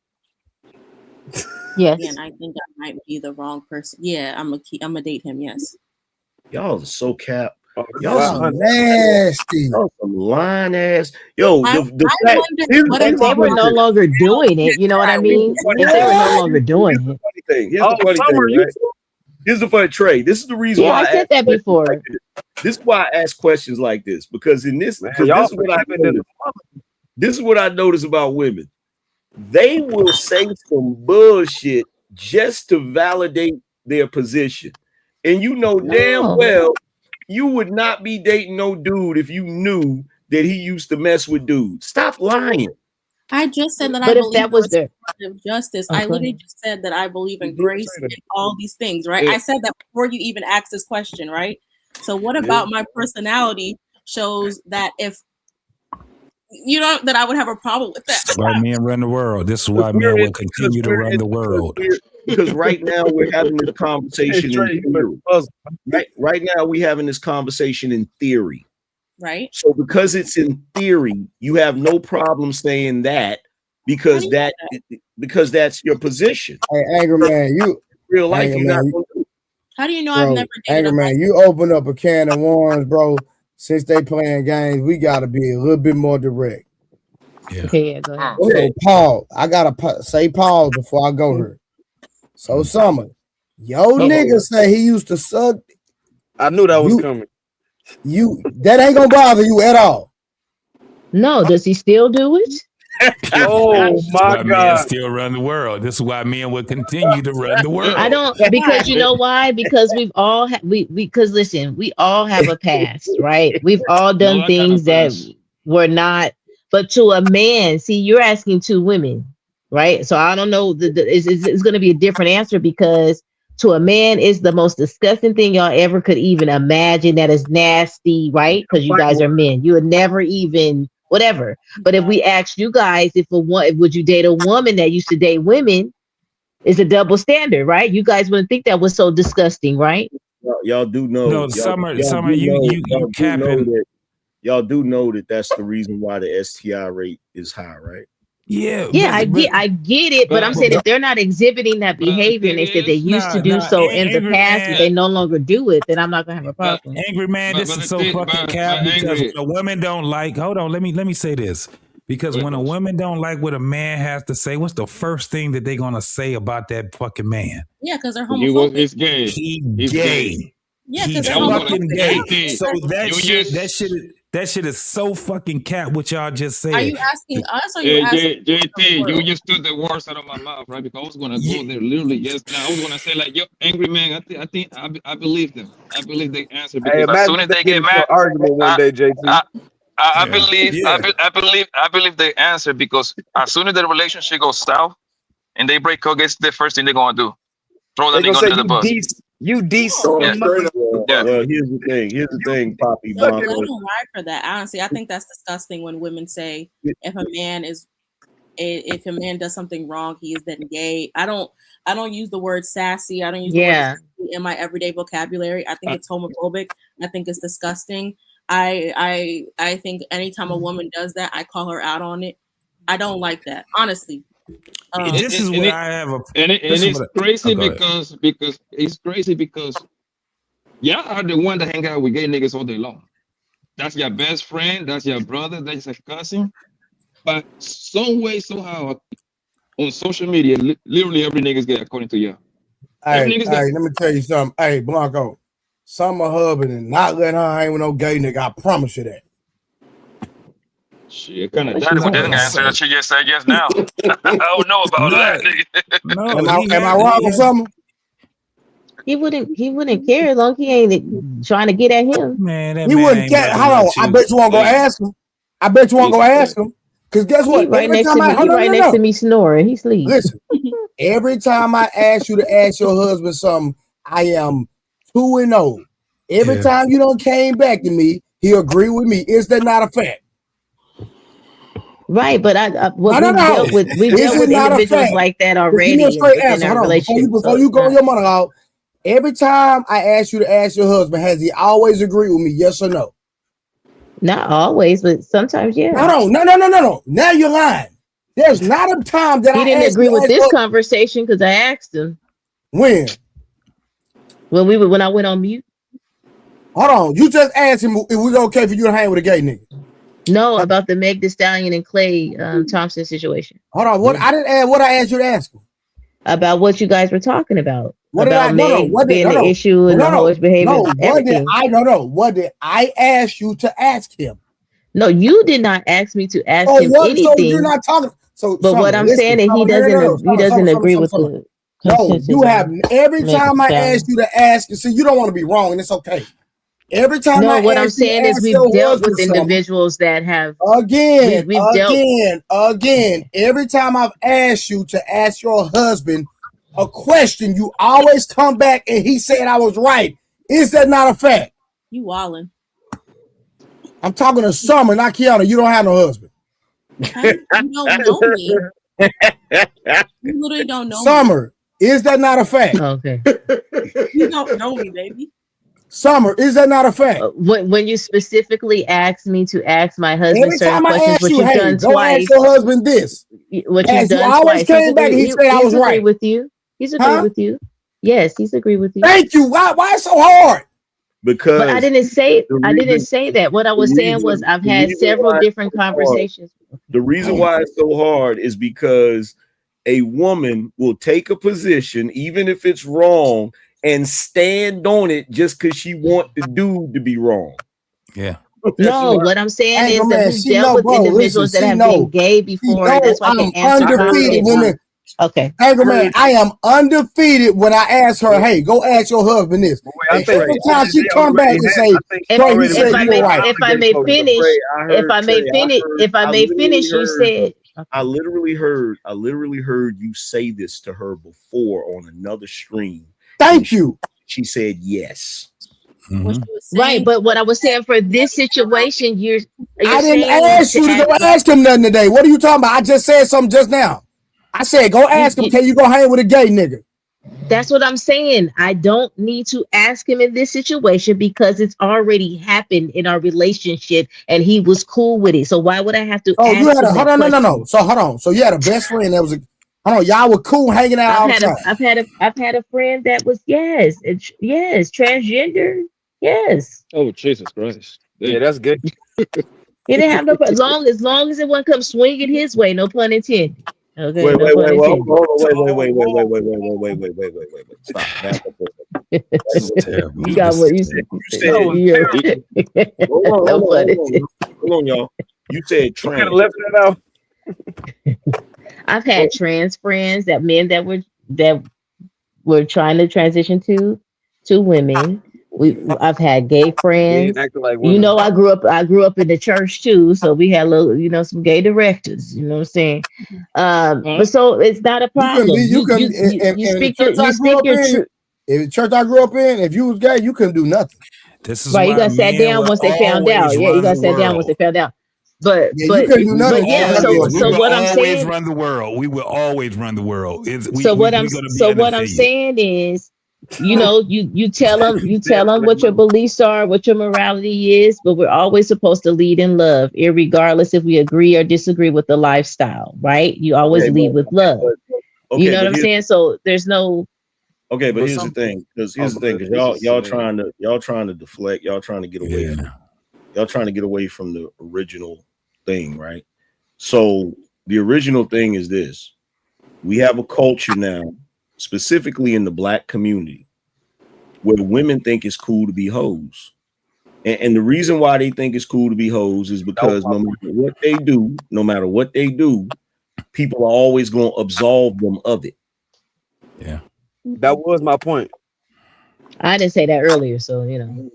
Yes. And I think I might be the wrong person. Yeah, I'm gonna date him. Yes. Y'all are so cap. Y'all so nasty. Y'all some lying ass. Yo, If they were no longer doing it, you know what I mean? If they were no longer doing it. Here's the funny thing, right? Here's the funny Trey. This is the reason why I said that before. Like this is why I ask questions like this, because this is what I notice about women. They will say some bullshit just to validate their position. And you know damn well you would not be dating no dude if you knew that he used to mess with dudes. Stop lying. I just said that I believe that was justice. I literally just said that I believe in grace and all these things, right? I said that before you even asked this question, right? So what about my personality shows that if you know that I would have a problem with that? This is why men run the world. This is why men will continue to run the world. Because right now we're having this conversation in theory. Right now we're having this conversation in theory. Right. So because it's in theory, you have no problem saying that because that's your position. Hey, Angry Man, you real life, you're not gonna do. How do you know I've never dated Angry Man, you open up a can of worms, bro. Since they playing games, we gotta be a little bit more direct. Yeah. Okay, yeah, go ahead. So Paul, I gotta say pause before I go here. So Summer, nigga say he used to suck. I knew that was coming. That ain't gonna bother you at all. No, does he still do it? Oh my God! Men still run the world. This is why men will continue to run the world. I don't, because you know why? Because we've all because listen, we all have a past, right? We've all done things that were not. But to a man, see, you're asking two women, right? So I don't know. It's going to be a different answer because to a man, it's the most disgusting thing y'all ever could even imagine. That is nasty, right? Because you guys are men. You would never even whatever. But if we asked you guys, would you date a woman that used to date women? It's a double standard, right? You guys wouldn't think that was so disgusting, right? Y'all do know. No, Summer, you capping. Y'all do know that that's the reason why the STI rate is high, right? Yeah, I get it, but I'm saying if they're not exhibiting that behavior and they said they used to do so in the past, but they no longer do it, then I'm not gonna have a problem. Angry Man, this is so fucking cap because when a woman don't like. Hold on, let me say this. Because when a woman don't like what a man has to say, what's the first thing that they're gonna say about that fucking man? Yeah, because they're homophobic. He's gay. He's gay. Yeah, he's fucking gay. So that shit is so fucking cat what y'all just said. Are you asking us or you asking JT, you just took the words out of my mouth, right? Because I was gonna go there literally just now. I was gonna say like, yo, Angry Man, I believe them. I believe they answer because as soon as they get mad, argument one day, JT. I believe they answer because as soon as the relationship goes south and they break up, guess the first thing they're gonna do? Throw that thing under the bus. You decent. Well, here's the thing, Poppy. No, I don't ride for that. Honestly, I think that's disgusting when women say if a man does something wrong, he is then gay. I don't use the word sassy. I don't use the word sassy in my everyday vocabulary. I think it's homophobic. I think it's disgusting. I think anytime a woman does that, I call her out on it. I don't like that, honestly. This is what I have it's crazy because it's crazy because y'all are the one that hang out with gay niggas all day long. That's your best friend, that's your brother, that's your cousin. But some way, somehow, on social media, literally every nigga's gay according to y'all. Hey, let me tell you something. Hey, Blanco, Summer hubbing and not letting her hang with no gay nigga. I promise you that. Shit, kind of that didn't answer that she just said yes now. I don't know about that. No, am I wrong or something? He wouldn't care as long as he ain't trying to get at him. Man, he wouldn't care. Hold on, I bet you won't go ask him. I bet you won't go ask him. Cause guess what? He right next to me snoring. He sleeps. Listen, Every time I ask you to ask your husband something, I am 2-0. Every time you don't came back to me, he agree with me. Is that not a fact? Right, but we've dealt with individuals like that already within our relationship. Before you go on your monologue, every time I ask you to ask your husband, has he always agreed with me? Yes or no? Not always, but sometimes, yeah. No. Now you're lying. There's not a time that he didn't agree with this conversation because I asked him. When? When I went on mute. Hold on, you just asked him if we're okay for you to hang with a gay nigga. No, about the Megan Thee Stallion and Klay Thompson situation. Hold on, what I didn't add. What I asked you to ask him about what you guys were talking about. What about Meg being the issue and the whole behavior. What did I ask you to ask him? No, you did not ask me to ask him anything. So you're not talking. But what I'm saying is he doesn't agree with the. No, you have every time I ask you to ask, you see, you don't want to be wrong, and it's okay. Every time what I'm saying is we've dealt with individuals that have again. Every time I've asked you to ask your husband a question, you always come back and he said I was right. Is that not a fact? You wildin'. I'm talking to Summer, not Kiana. You don't have no husband. You don't know me. You literally don't know Summer, is that not a fact? Okay. You don't know me, baby. Summer, is that not a fact? When you specifically asked me to ask my husband certain questions, which you've done go twice. Ask your husband this. What you've done twice. Came back and he said I was right. With you. He's agreed with you. Yes, he's agreed with you. Thank you. Why so hard? Because but I didn't say that. What I was saying was I've had several different conversations. The reason why it's so hard is because a woman will take a position, even if it's wrong, and stand on it just because she wants the dude to be wrong. Yeah. No, what I'm saying is that we've dealt with individuals that have been gay before. That's why I can answer undefeated. Okay. Anchor man, I am undefeated when I ask her, hey, go ask your husband this. Every time she come back and say, if I may finish, you said. I literally heard you say this to her before on another stream. Thank you. She said yes. Mm-hmm. Right, but what I was saying for this situation, I didn't ask you to go ask him nothing today. What are you talking about? I just said something just now. I said, go ask him, can you go hang with a gay nigga? That's what I'm saying. I don't need to ask him in this situation because it's already happened in our relationship and he was cool with it. So why would I have to ask him? Hold on. So hold on. So you had a best friend that was y'all were cool hanging out all the time. I've had a friend that was transgender. Yes. Oh, Jesus Christ. Yeah, that's good. He didn't have no as long as it wouldn't come swinging his way, no pun intended. Okay. Wait. Stop. That's terrible. You got what you said. Hold on, y'all. You said trans. You left that out. I've had trans friends that were trying to transition to women. I've had gay friends. Like I grew up in the church too, so we had some gay directors. You know what I'm saying? But so it's not a problem. You speak your truth. In the church I grew up in, if you was gay, you couldn't do nothing. This is right. You got sat down once they found out. Yeah, you got sat down once they found out. But so what I'm saying, run the world. We will always run the world. What I'm saying is, you tell them what your beliefs are, what your morality is, but we're always supposed to lead in love, irregardless if we agree or disagree with the lifestyle, right? You always lead with love. You know what I'm saying? So there's no. Okay, but here's the thing. Because y'all trying to deflect. Y'all trying to get away. Y'all trying to get away from the original thing, right? So the original thing is this: we have a culture now, specifically in the Black community, where women think it's cool to be hoes. And the reason why they think it's cool to be hoes is because no matter what they do, people are always going to absolve them of it. Yeah. That was my point. I didn't say that earlier, so No,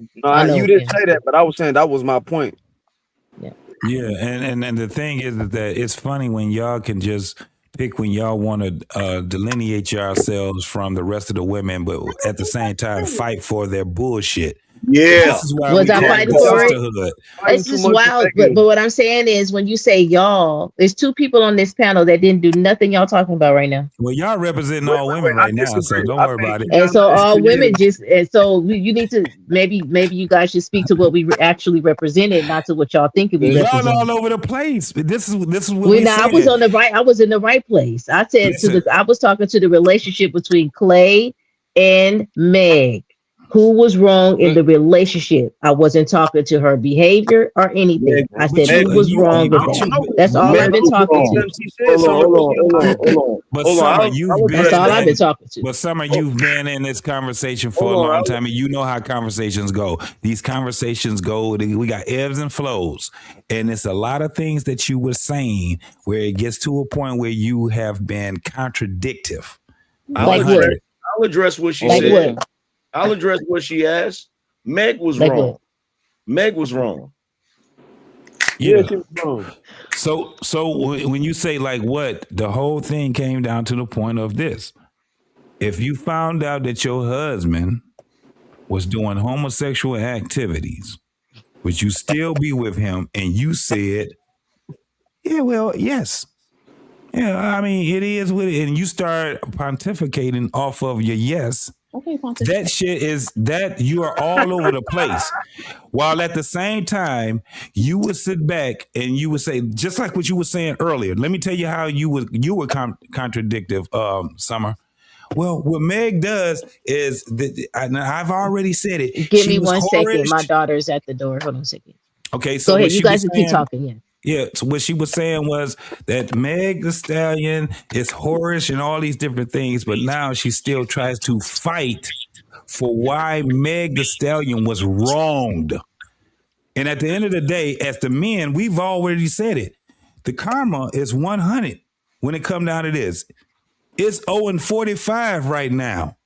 you didn't say that, but I was saying that was my point. Yeah. Yeah, and the thing is that it's funny when y'all can just pick when y'all want to delineate yourselves from the rest of the women, but at the same time fight for their bullshit. Yeah. This is why Was we I call it fighting the for it? sisterhood. It's just wild. But what I'm saying is, when you say y'all, there's two people on this panel that didn't do nothing y'all talking about right now. Well, y'all representing all women right now, so don't worry about it. And so all women just, and so you need to maybe you guys should speak to what we actually represented, not to what y'all think we Y'all represent. all over the place. This is what I was on the right. I was in the right place. I said I was talking to the relationship between Klay and Meg. Who was wrong in the relationship? I wasn't talking to her behavior or anything. I said who was wrong with that. That's all I've been talking to. Hold on. But Summer, that's all I've been talking to. But Summer, you've been in this conversation for a long time, and you know how conversations go. These conversations go. We got ebbs and flows, and it's a lot of things that you were saying where it gets to a point where you have been contradictive. I'll address what she said. I'll address what she asked. Meg was wrong. Meg was wrong. Yeah, she was wrong. So when you say like what, the whole thing came down to the point of this. If you found out that your husband was doing homosexual activities, would you still be with him? And you said, yeah, well, yes. Yeah, I mean, it is what it is. And you start pontificating off of your yes. Okay, that shit is that you are all over the place. While at the same time, you would sit back and you would say, just like what you were saying earlier. Let me tell you how you were contradictive, Summer. Well, what Meg does is that I've already said it. Give me 1 second. My daughter's at the door. Hold on a second. Okay, so go ahead. You guys can keep talking. Yeah. Yeah, so what she was saying was that Meg Thee Stallion is whorish and all these different things, but now she still tries to fight for why Meg Thee Stallion was wronged. And at the end of the day, as the men, we've already said it. The karma is 100 when it comes down to this. It's 0-45 right now.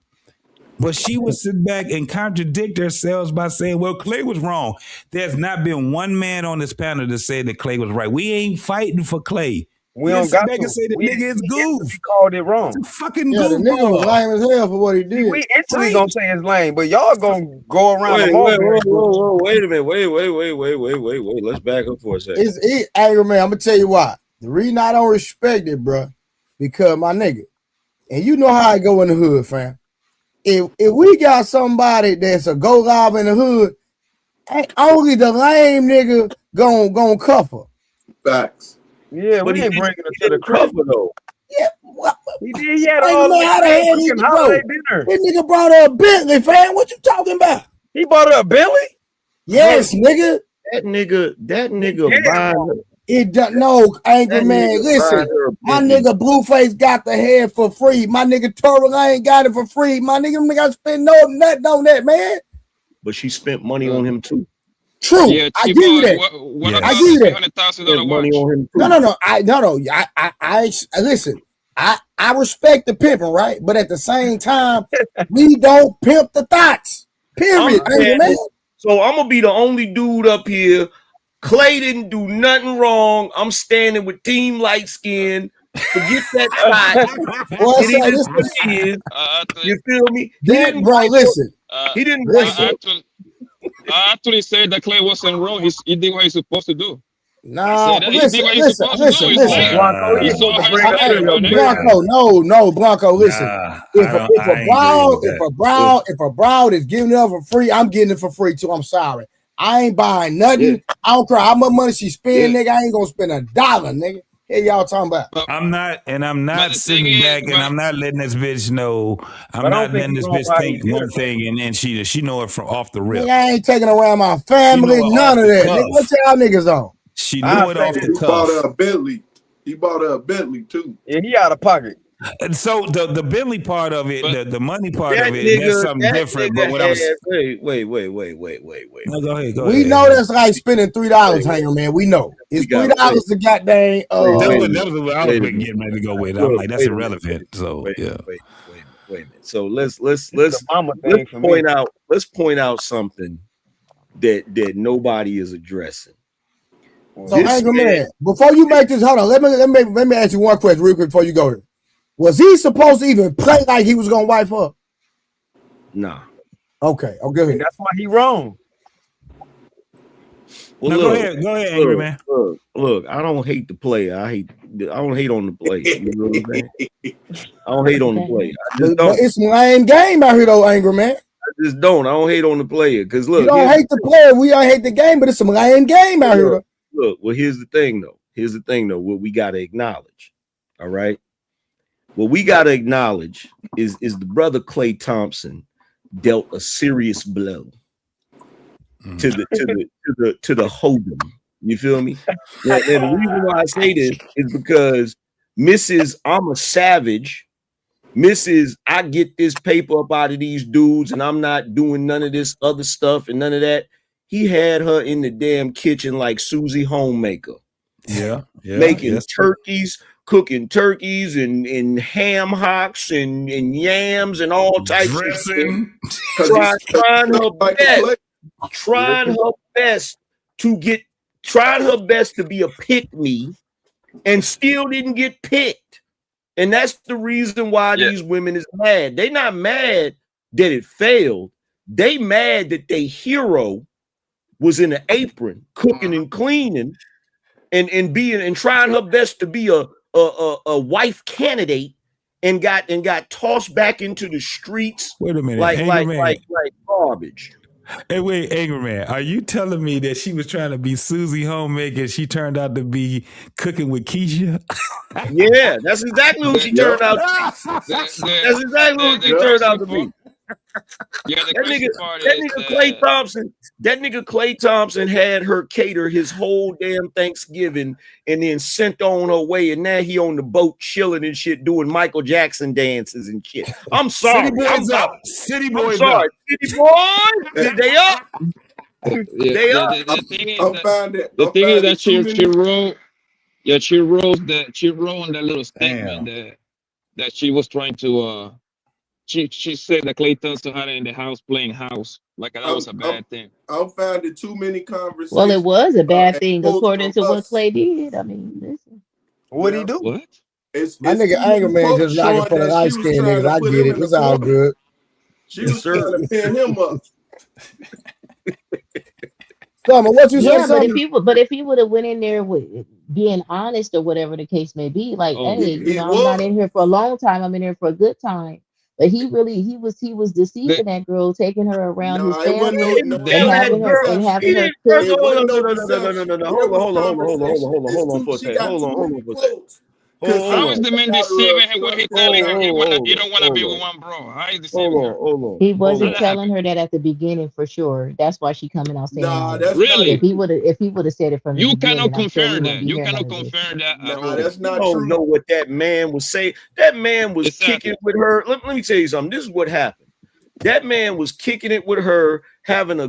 But she would sit back and contradict herself by saying, well, Klay was wrong. There's not been one man on this panel that said that Klay was right. We ain't fighting for Klay. We don't got to. Say the nigga is goof. He called it wrong. It's a fucking goof. The nigga was lame as hell for what he did. We instantly gonna say it's lame, but y'all gonna go around the whoa, wait a minute. Wait. Let's back up for a second. Hey, man, I'm gonna tell you why. The reason I don't respect it, bro, because my nigga, and you know how I go in the hood, fam. If we got somebody that's a go live in the hood, ain't only the lame nigga gon' cuff her. Facts. Yeah, but we ain't bringing her to the crib though. Yeah, he did. He had all the holiday dinner. This nigga brought her a Bentley, fam. What you talking about? He bought her a Bentley? Yes, nigga. That nigga buying. It doesn't. No, angry man. Listen, my nigga Blueface got the head for free. My nigga Tory Lane got it for free. My nigga got spend nothing on that, man. But she spent money on him too. True, yeah, I give you that. I give you that. Money on him too. No. I listen. I respect the pimping, right? But at the same time, we don't pimp the thoughts. Period, angry man. So I'm gonna be the only dude up here. Klay didn't do nothing wrong. I'm standing with Team Light Skin. Forget that spot. You feel me? Listen. He didn't. I actually said that Klay wasn't wrong. He did what he's supposed to do. No, listen. Blanco, listen. If a broad is giving it up for free, I'm getting it for free too. I'm sorry. I ain't buying nothing. I don't care how much money she spend, nigga. I ain't gonna spend $1, nigga. Hey, y'all talking about? I'm not sitting back and I'm not letting this bitch know. I'm not letting this bitch think one thing and she know it from off the rip. Nigga, I ain't taking around my family, none of that. Nigga, what y'all niggas on? She knew it off the cuff. He bought her a Bentley. He bought her a Bentley too. Yeah, he out of pocket. And so the Bentley part of it, the money part of it, that's something different. But what I was wait. No, go ahead. We know that's like spending $3, Hanger man. We know it's $3 a goddamn. That was what I was getting ready to go with. I'm like, that's irrelevant. So wait a minute. So let's point out something that nobody is addressing. So, Angry Man, before you make this, hold on. Let me ask you one question real quick before you go there. Was he supposed to even play like he was gonna wife her? Nah. Okay. Oh, go ahead. That's why he wrong. Well, no, look, go ahead, Angry Man. Look, I don't hate the player. I don't hate on the player. You know what I'm saying? I don't hate on the player. I just don't. But it's a lame game out here, though, Angry Man. I just don't. I don't hate on the player because look, you don't hate the player. We don't hate the game, but it's some lame game out here, though. Look, well, here's the thing, though. What we got to acknowledge. All right. What we got to acknowledge is the brother Klay Thompson dealt a serious blow to the hold'em. You feel me? Now, the reason why I say this is because Mrs. I'm a savage, Mrs. I get this paper up out of these dudes, and I'm not doing none of this other stuff and none of that. He had her in the damn kitchen like Susie Homemaker. Yeah. Making turkeys, cooking turkeys and ham hocks and yams and all types dressing. Of trying her best to be a pick me and still didn't get picked. And that's the reason why these women is mad. They not mad that it failed. They mad that they hero was in an apron cooking and cleaning and trying her best to be a wife candidate and got tossed back into the streets. Wait a minute, like garbage. Hey, wait, Angry Man, are you telling me that she was trying to be Susie Homemaker and she turned out to be cooking with Keisha? Yeah, that's exactly who she turned out to be. That's exactly who she turned out to be. Yeah, that nigga Klay Thompson had her cater his whole damn Thanksgiving and then sent on her way, and now he on the boat chilling and shit, doing Michael Jackson dances and shit. I'm sorry. City boys up. City boys, they up. They up. The thing is that she wrote that little statement that she was trying to she said that Klay Thompson had her in the house playing house like that was a bad thing. I'm finding too many conversations. Well, it was a bad thing according to what Klay did. I mean, listen. What'd he do? What? My nigga Angry Man just knocking for the light skin niggas. I get it. It's all good. She was trying to pin him up. Summer, what you say? But if he would have went in there with being honest or whatever the case may be, like, hey, I'm not in here for a long time. I'm in here for a good time. But he was deceiving that girl, taking her around his family and having her cook. Hold on for a second. How is the man deceiving her when he telling her you don't want to be with one bro? How is deceiving her? He wasn't telling her that at the beginning for sure. That's why she coming out saying that. Really? If he would have said it from the beginning, cannot confirm that. You cannot confirm that. No, that's not true. You don't know what that man was saying. That man was kicking with her. Let me tell you something. This is what happened. That man was kicking it with her, having a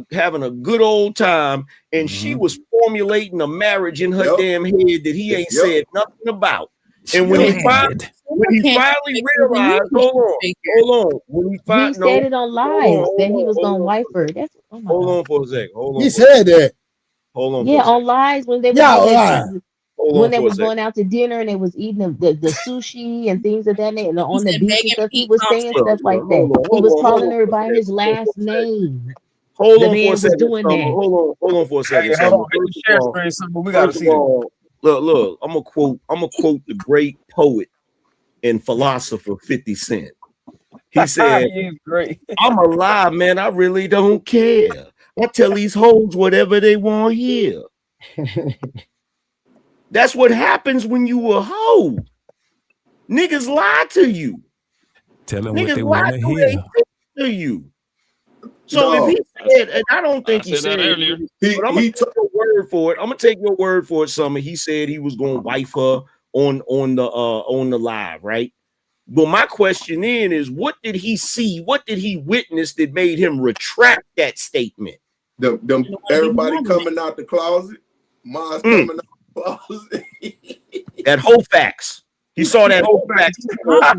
good old time, and she was formulating a marriage in her damn head that he ain't said nothing about. And when he finally realized, hold on, when he said it on live that he was gonna wife her. That's hold on for a second. He said that. Hold on. Yeah, on lives when they were when they was going out to dinner and they was eating the sushi and things of that nature, and on the beach and stuff, he was saying stuff like that. He was calling her by his last name. Hold on for a second. Hold on for a second. We gotta see it. Look, I'm gonna quote the great poet and philosopher 50 Cent. He said, I'm alive, man. I really don't care. I tell these hoes whatever they want to hear. That's what happens when you a hoe. Niggas lie to you. Tell them what they want to hear. To you. So if he said, and I don't think he said earlier, but I'm gonna take your word for it. I'm gonna take your word for it, Summer. He said he was gonna wife her on the live, right? But my question then is, what did he see? What did he witness that made him retract that statement? Everybody coming out the closet. Ma's coming out the closet. That whole facts. He saw that whole facts. He saw that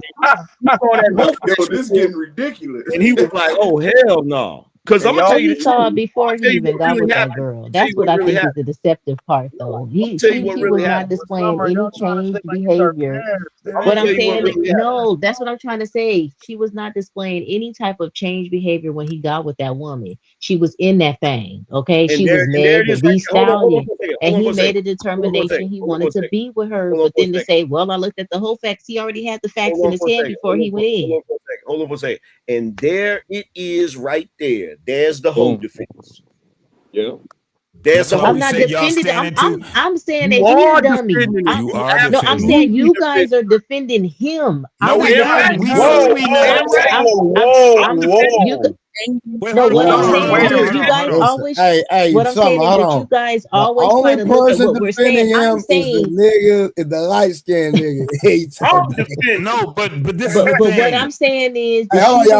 whole facts. Yo, this is getting ridiculous. And he was like, oh, hell no. Because I'm gonna tell you He the saw it truth. before he even got with that girl. That's what I think is the deceptive part, though. He was not displaying any changed behavior. What I'm saying, no, that's what I'm trying to say. She was not displaying any type of changed behavior when he got with that woman. She was in that thing, okay? She was Megan Thee Stallion, and he made a determination he wanted to be with her. But then to say, well, I looked at the whole facts. He already had the facts in his head before he went in. Hold on for a second. And there it is right there. There's the whole defense. Yeah. There's the whole I'm not defending. I'm saying that he's a dummy. I'm saying you guys are defending him. No, we not. We No, what I'm saying is you guys always. What I'm saying is that you guys always try to look at what we're saying. I'm saying is the light skinned nigga. No, but this is but what I'm saying is that she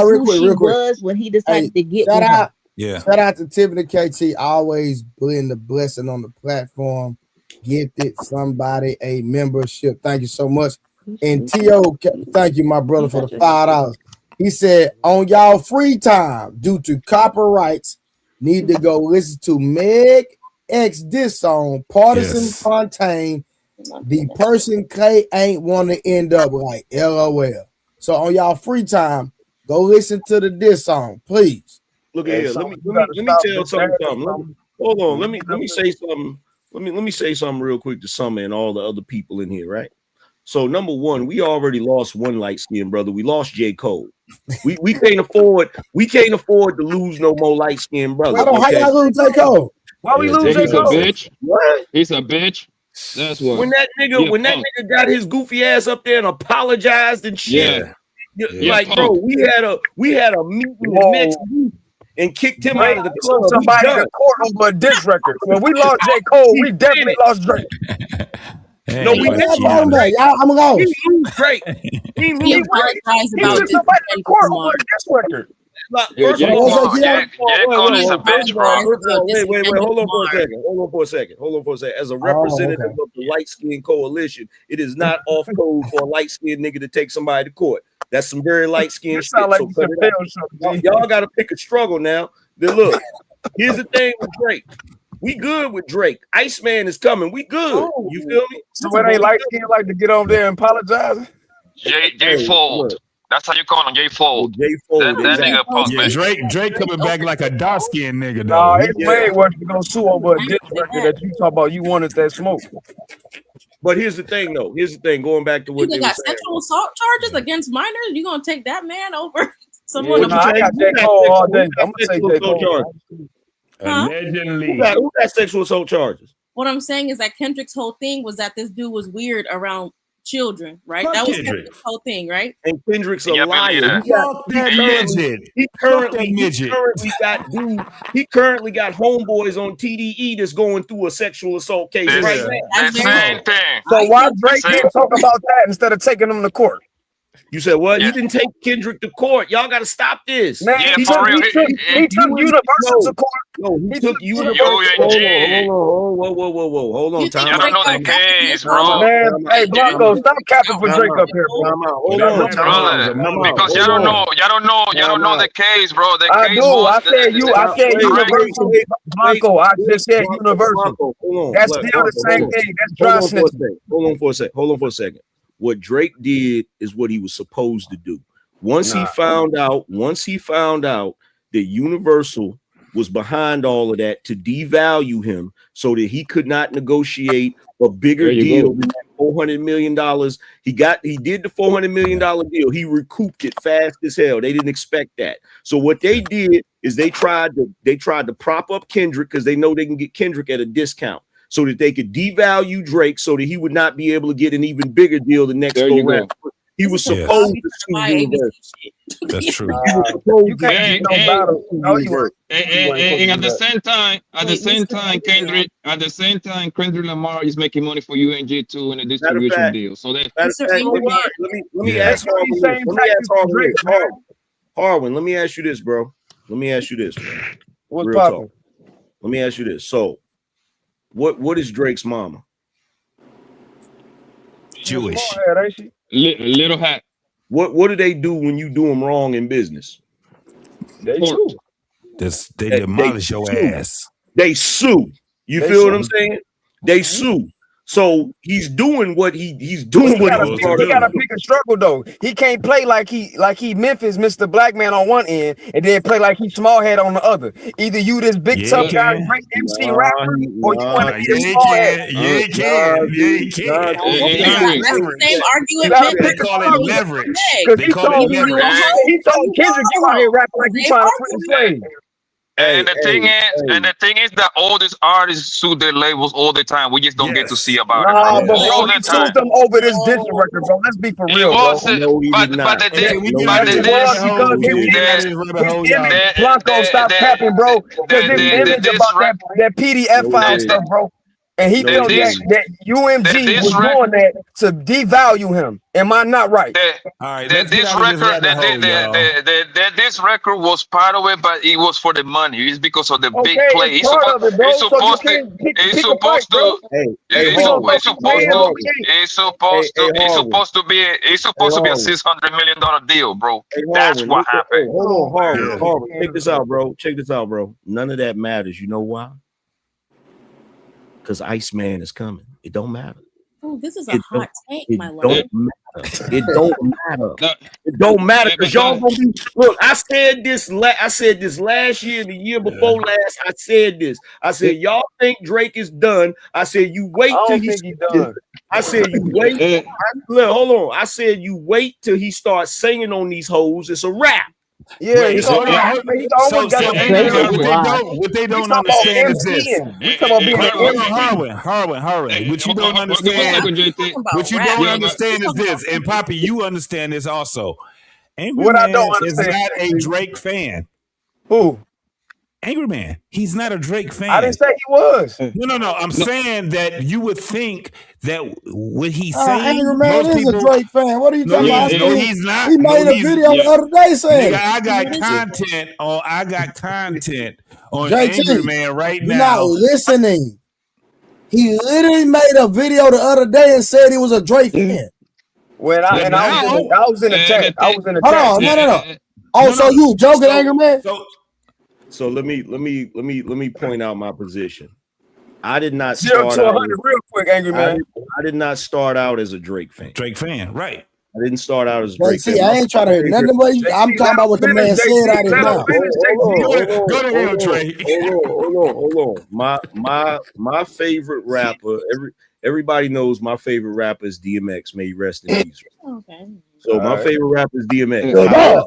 was when he decided to get with her. Yeah. Shout out to Tiffany KT, always putting the blessing on the platform. Gifted somebody a membership. Thank you so much. And T.O., thank you, my brother, for the $5. He said, on y'all free time, due to copyrights, need to go listen to Meg X this song, Partisan Fontaine. The person Klay ain't want to end up like LOL. So on y'all free time, go listen to the diss song, please. Look at here. Let me tell something. Hold on. Let me say something. Let me say something real quick to Summer and all the other people in here, right? So number one, we already lost one light skinned brother. We lost J. Cole. We can't afford to lose no more light skinned brothers. How y'all lose J. Cole? Why we lose J. Cole? What? He's a bitch. That's what. When that nigga got his goofy ass up there and apologized and shit. Like, bro, we had a meeting the next week and kicked him out of the club. Somebody to court over a diss record. When we lost J. Cole, we definitely lost Drake. No, we I'm gonna He lose Drake. He apologized He took somebody to court over a diss record. First of all, Cole is a bitch, bro. Wait, hold on for a second. As a representative of the light skin coalition, it is not off code for a light skinned nigga to take somebody to court. That's some very light skinned shit. Like y'all got to pick a struggle now. Then look, here's the thing with Drake. We good with Drake. Iceman is coming. We good. You feel me? So it ain't light skin like to get over there and apologize. J Fold. That's how you call him, J Fold. J Fold. That nigga post, yeah, Drake coming back like a dark skinned nigga. No, it's way worse to go sue over a diss record that you talk about. You wanted that smoke. But here's the thing, though. Going back to what you got sexual assault charges against minors. You gonna take that man over someone? I got J. Cole all day. I'm gonna say J. Cole. Allegedly. Who got sexual assault charges? What I'm saying is that Kendrick's whole thing was that this dude was weird around children, right? Fuck that was Kendrick. Kendrick's whole thing, right? And Kendrick's a liar. He currently got homeboys on TDE that's going through a sexual assault case right now. Same thing. So why Drake didn't talk about that instead of taking him to court? You said what? You didn't take Kendrick to court. Y'all got to stop this. Man, he took Universal to court. No, he took Universal. Whoa. Hold on, time. You don't know the case, bro. Man, hey, Blanco, stop capping for Drake up here, bro. Hold on, because y'all don't know the case, bro. The I case do. I said Universal. Blanco, I just said Universal. That's still the same thing. That's dry snitching. Hold on for a second. What Drake did is what he was supposed to do. Once he found out that Universal was behind all of that to devalue him so that he could not negotiate a bigger deal than $400 million. He did the $400 million deal. He recouped it fast as hell. They didn't expect that. So what they did is they tried to prop up Kendrick because they know they can get Kendrick at a discount, so that they could devalue Drake so that he would not be able to get an even bigger deal the next go round. He was supposed to sue Universal. That's true. You can't no battle. No, you weren't. And at the same time, Kendrick Lamar is making money for UNG too in a distribution deal. So let me ask Harwin. Let me ask you this, bro. What's poppin'? Let me ask you this. So, what is Drake's mama? Jewish. Little hat. What do they do when you do them wrong in business? They too. They demolish your ass. They sue. You feel what I'm saying? They sue. So he's doing what he's doing. He gotta pick a struggle though. He can't play like he Memphis, Mr. Black Man on one end, and then play like he small head on the other. Either you this big tough guy, great MC rapper, or you want to be a small head. You can't. Same argument. They call it leverage. He told Kendrick, you out here rapping like you trying to free slave. And the thing is that all these artists sue their labels all the time. We just don't get to see about it. But all the time. Them over this diss record, bro. Let's be for real, bro. But the thing, Blanco, stop capping, bro. Because this image about that PDF file stuff, bro. And he felt that UMG was doing that to devalue him. Am I not right? This record was part of it, but it was for the money. It's because of the big play. It's supposed to be a $600 million deal, bro. That's what happened. Hold on, Harvard. Check this out, bro. None of that matters. You know why? Because Iceman is coming. It don't matter. Oh, this is a hot take, my lord. It don't matter. It don't matter because y'all gonna be. Look, I said this last year, the year before last. I said this. I said y'all think Drake is done. I said you wait till he's done. I said you wait. Hold on. I said you wait till he starts singing on these hoes. It's a rap. Yeah, what they don't understand is this. We talking about being Harwin. What you don't understand is this. And Poppy, you understand this also. Angry Man is not a Drake fan. Who? Angry Man. He's not a Drake fan. I didn't say he was. No. I'm saying that you would think that what he's saying. Angry Man is a Drake fan. What are you talking about? He's not. He made a video the other day saying, I got content on Angry Man right now. You're not listening. He literally made a video the other day and said he was a Drake fan. When I was in the chat. Hold on, no. Oh, so you joking, Angry Man? So let me point out my position. I did not 0 to 100 real quick, Angry Man. I did not start out as a Drake fan. Right. I didn't start out as a Drake fan. I ain't trying to hear nothing but I'm talking about what the man said out of his mouth. Go to him, Trey. Hold on. My favorite rapper, everybody knows my favorite rapper is DMX. May he rest in peace. Okay. So my favorite rapper is DMX.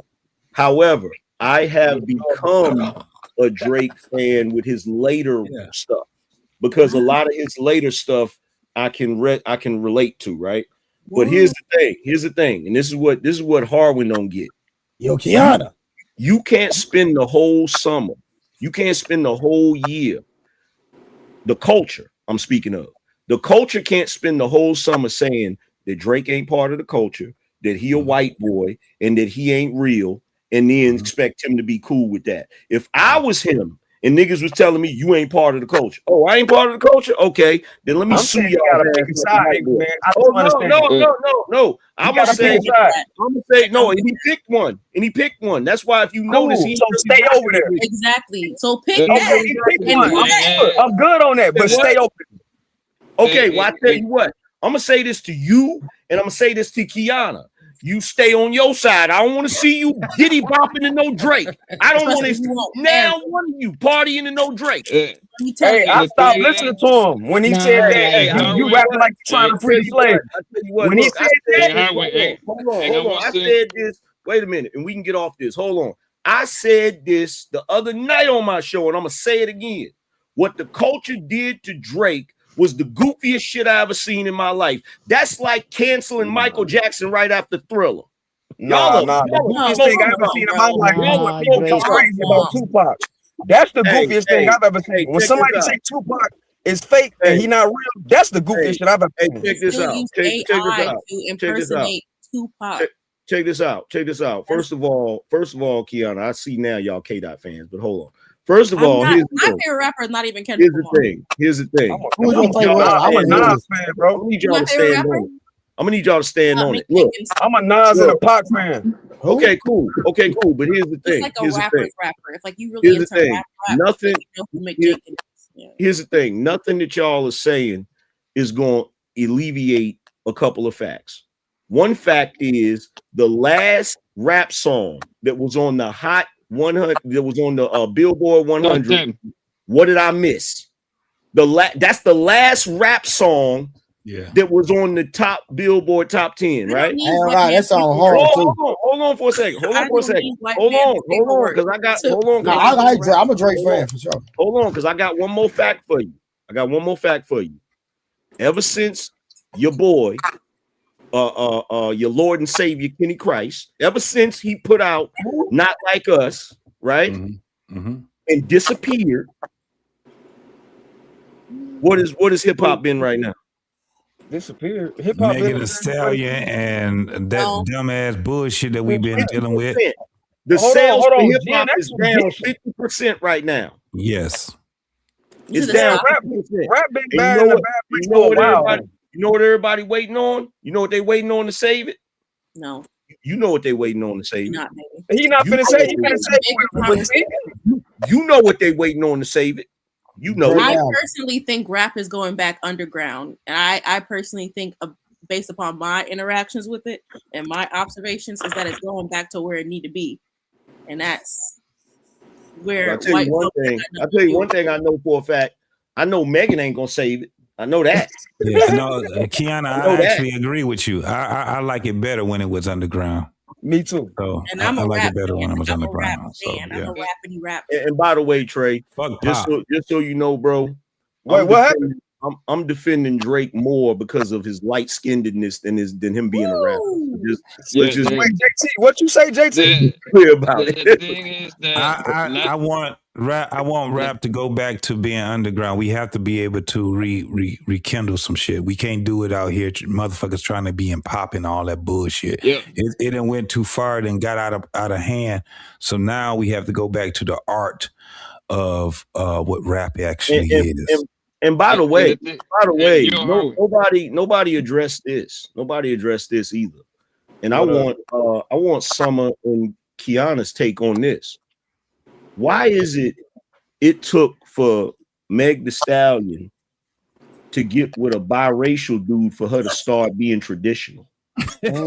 However, I have become a Drake fan with his later stuff because a lot of his later stuff I can relate to, right? But here's the thing, and this is what Harwin don't get. Yo, Kiana, you can't spend the whole summer, you can't spend the whole year. The culture I'm speaking of, the culture can't spend the whole summer saying that Drake ain't part of the culture, that he a white boy, and that he ain't real. And then expect him to be cool with that. If I was him and niggas was telling me you ain't part of the culture, oh, I ain't part of the culture. Okay, then let me sue y'all. No. I'm gonna say no. And he picked one. That's why if you notice, he stay over there. Exactly. So pick that. I'm good on that, but stay open. Okay, well I tell you what. I'm gonna say this to you, and I'm gonna say this to Kiana. You stay on your side. I don't want to see you diddy bopping to no Drake. I don't want to now one of you partying to no Drake. Hey, I stopped listening to him when he said that. You rapping like you're trying to free slave. When he said that, hold on. I said this. Wait a minute, and we can get off this. Hold on. I said this the other night on my show, and I'm gonna say it again. What the culture did to Drake was the goofiest shit I ever seen in my life. That's like canceling Michael Jackson right after Thriller. The goofiest thing I've ever seen in my life was people talk crazy about Tupac. That's the goofiest thing I've ever seen. When somebody say Tupac is fake and he not real, that's the goofiest shit I've ever seen. Check this out. Check this out. First of all, Kiana, I see now y'all K-Dot fans, but hold on. First of all, my favorite rapper is not even Kendrick Lamar. Here's the thing. I'm a Nas fan, bro. I need y'all to stand on it. I'm gonna need y'all to stand on it. Look, I'm a Nas and a Pac fan. Okay, cool. Okay, cool. But here's the thing. It's like Here's a the thing. rapper. If like you really Here's the into thing. rap, Nothing. you know who Mick Jenkins is. Here's the thing. Nothing that y'all are saying is going to alleviate a couple of facts. One fact is the last rap song that was on the Hot 100, that was on the Billboard 100. What did I miss? That's the last rap song that was on the top Billboard top 10, right? That song hard too. Hold on for a second. Hold on, because I'm a Drake fan for sure. Hold on, because I got one more fact for you. Ever since your boy, your Lord and Savior Kenny Christ, ever since he put out Not Like Us, right? And disappeared. What is hip hop been right now? Disappeared. Hip hop. Megan Thee Stallion and that dumbass bullshit that we've been dealing with. The sales for hip hop is down 50% right now. Yes, it's down 50%. Rap big bad and a bad place for a while. You know what everybody waiting on? You know what they waiting on to save it? No. You know what they waiting on to save it. He not finna say. He finna say. You know what they waiting on to save it. You know. I personally think rap is going back underground, and I personally think, based upon my interactions with it and my observations, is that it's going back to where it need to be, and that's where. I'll tell you one thing I know for a fact. I know Megan ain't gonna save it. I know that. Yeah, no, Kiana, I actually agree with you. I like it better when it was underground. Me too. So and I like it better when it was underground. I'm a rappity rap. And by the way, Trey, just so you know, bro. Wait, what happened? I'm defending Drake more because of his light skinnedness than him being a rapper. Wait, JT, what you say, JT? Clear about it. The thing is that I want rap to go back to being underground. We have to be able to rekindle some shit. We can't do it out here, motherfuckers trying to be in pop and all that bullshit. Yeah. It done went too far and got out of hand. So now we have to go back to the art of what rap actually is. And by the way, nobody addressed this. Nobody addressed this either. And I want Summer and Kiana's take on this. Why is it took for Meg Thee Stallion to get with a biracial dude for her to start being traditional? Damn.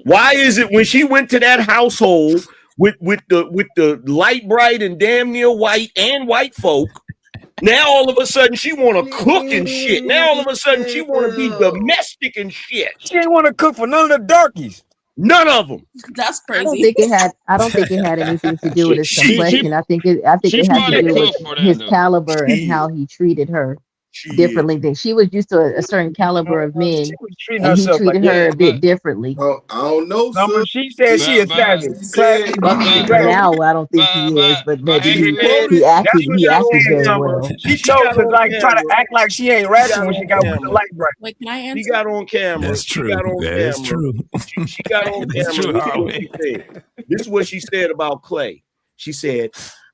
Why is it when she went to that household with the light bright and damn near white and white folk, now all of a sudden she want to cook and shit. Now all of a sudden she want to be domestic and shit. She ain't want to cook for none of the darkies. None of them. That's crazy. I don't think it had anything to do with his complexion. I think it had to do with his caliber and how he treated her differently. Than she was used to a certain caliber of men, and he treated her a bit differently. I don't know. She said she a savage. Now I don't think he is, but maybe he acted very well. She chose to try to act like she ain't rapping when she got with the light bright. Wait, can I answer? She got on camera. That's true. That's true. She got on camera. This is what she said about Klay. She said,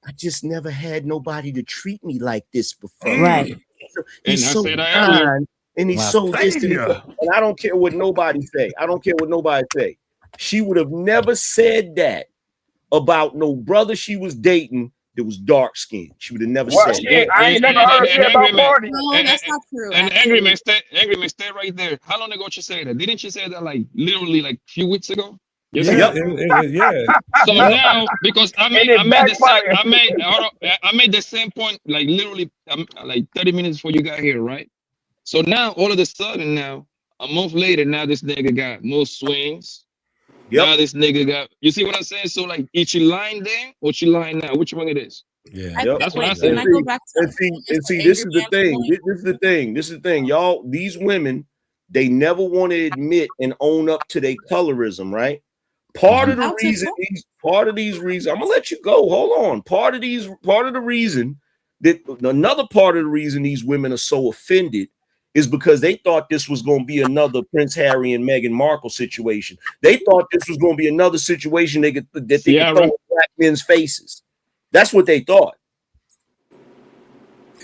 "I just never had nobody to treat me like this before." Right. He's so kind, and he's so distant. And I don't care what nobody say. She would have never said that about no brother she was dating that was dark skinned. She would have never said that. I ain't never heard her say about Marty. No, that's not true. And Angry Man, stay right there. How long ago she said that? Didn't she say that like literally like a few weeks ago? Yeah. So now, because I made the same point like literally like 30 minutes before you got here, right? So now all of a sudden, now a month later, now this nigga got more swings. Yep. Now this nigga got. You see what I'm saying? So like, is she lying then or she lying now? Which one it is? Yeah, that's what I said. And see, this is the thing. This is the thing, y'all. These women, they never want to admit and own up to their colorism, right? Part of these reasons, I'm gonna let you go. Hold on. Part of the reason another part of the reason these women are so offended is because they thought this was going to be another Prince Harry and Meghan Markle situation. They thought this was going to be another situation they could throw in black men's faces. That's what they thought.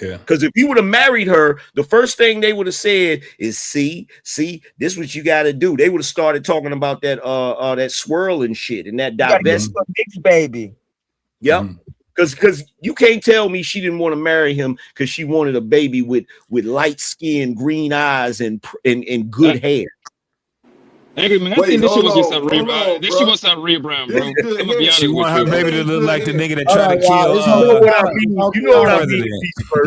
Yeah. Because if you would have married her, the first thing they would have said is, see, this is what you got to do. They would have started talking about that swirl and shit and that divestment. Baby. Yep. Because you can't tell me she didn't want to marry him because she wanted a baby with light skin, green eyes, and good hair. Angry man, I think this shit was just a rebrand. This shit was a rebrand, bro. I'm gonna be honest She with want her you. baby to look like the nigga that tried to You kill. know what I mean? You know what I mean?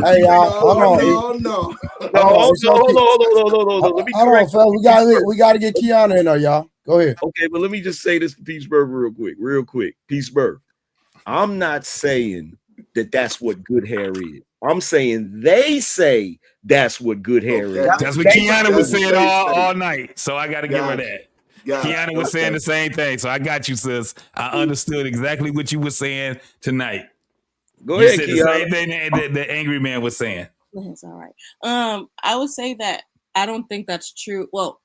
Hey, y'all, hold on. No. Hold on. Let me correct. Fellas. We gotta get Kiana in there, y'all. Go ahead. Okay, but let me just say this to Peaceburg real quick. Peaceburg. I'm not saying that that's what good hair is. I'm saying they say that's what good hair is. That's what Kiana was saying all night. So I got to give her that. Kiana was saying the same thing. So I got you, sis. I understood exactly what you were saying tonight. Go ahead, Kiana. The same thing that the angry man was saying. That's all right. I would say that I don't think that's true. Well,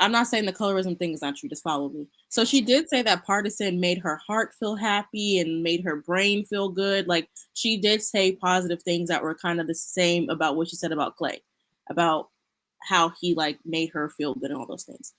I'm not saying the colorism thing is not true. Just follow me. So she did say that partisan made her heart feel happy and made her brain feel good. Like she did say positive things that were kind of the same about what she said about Klay, about how he like made her feel good and all those things.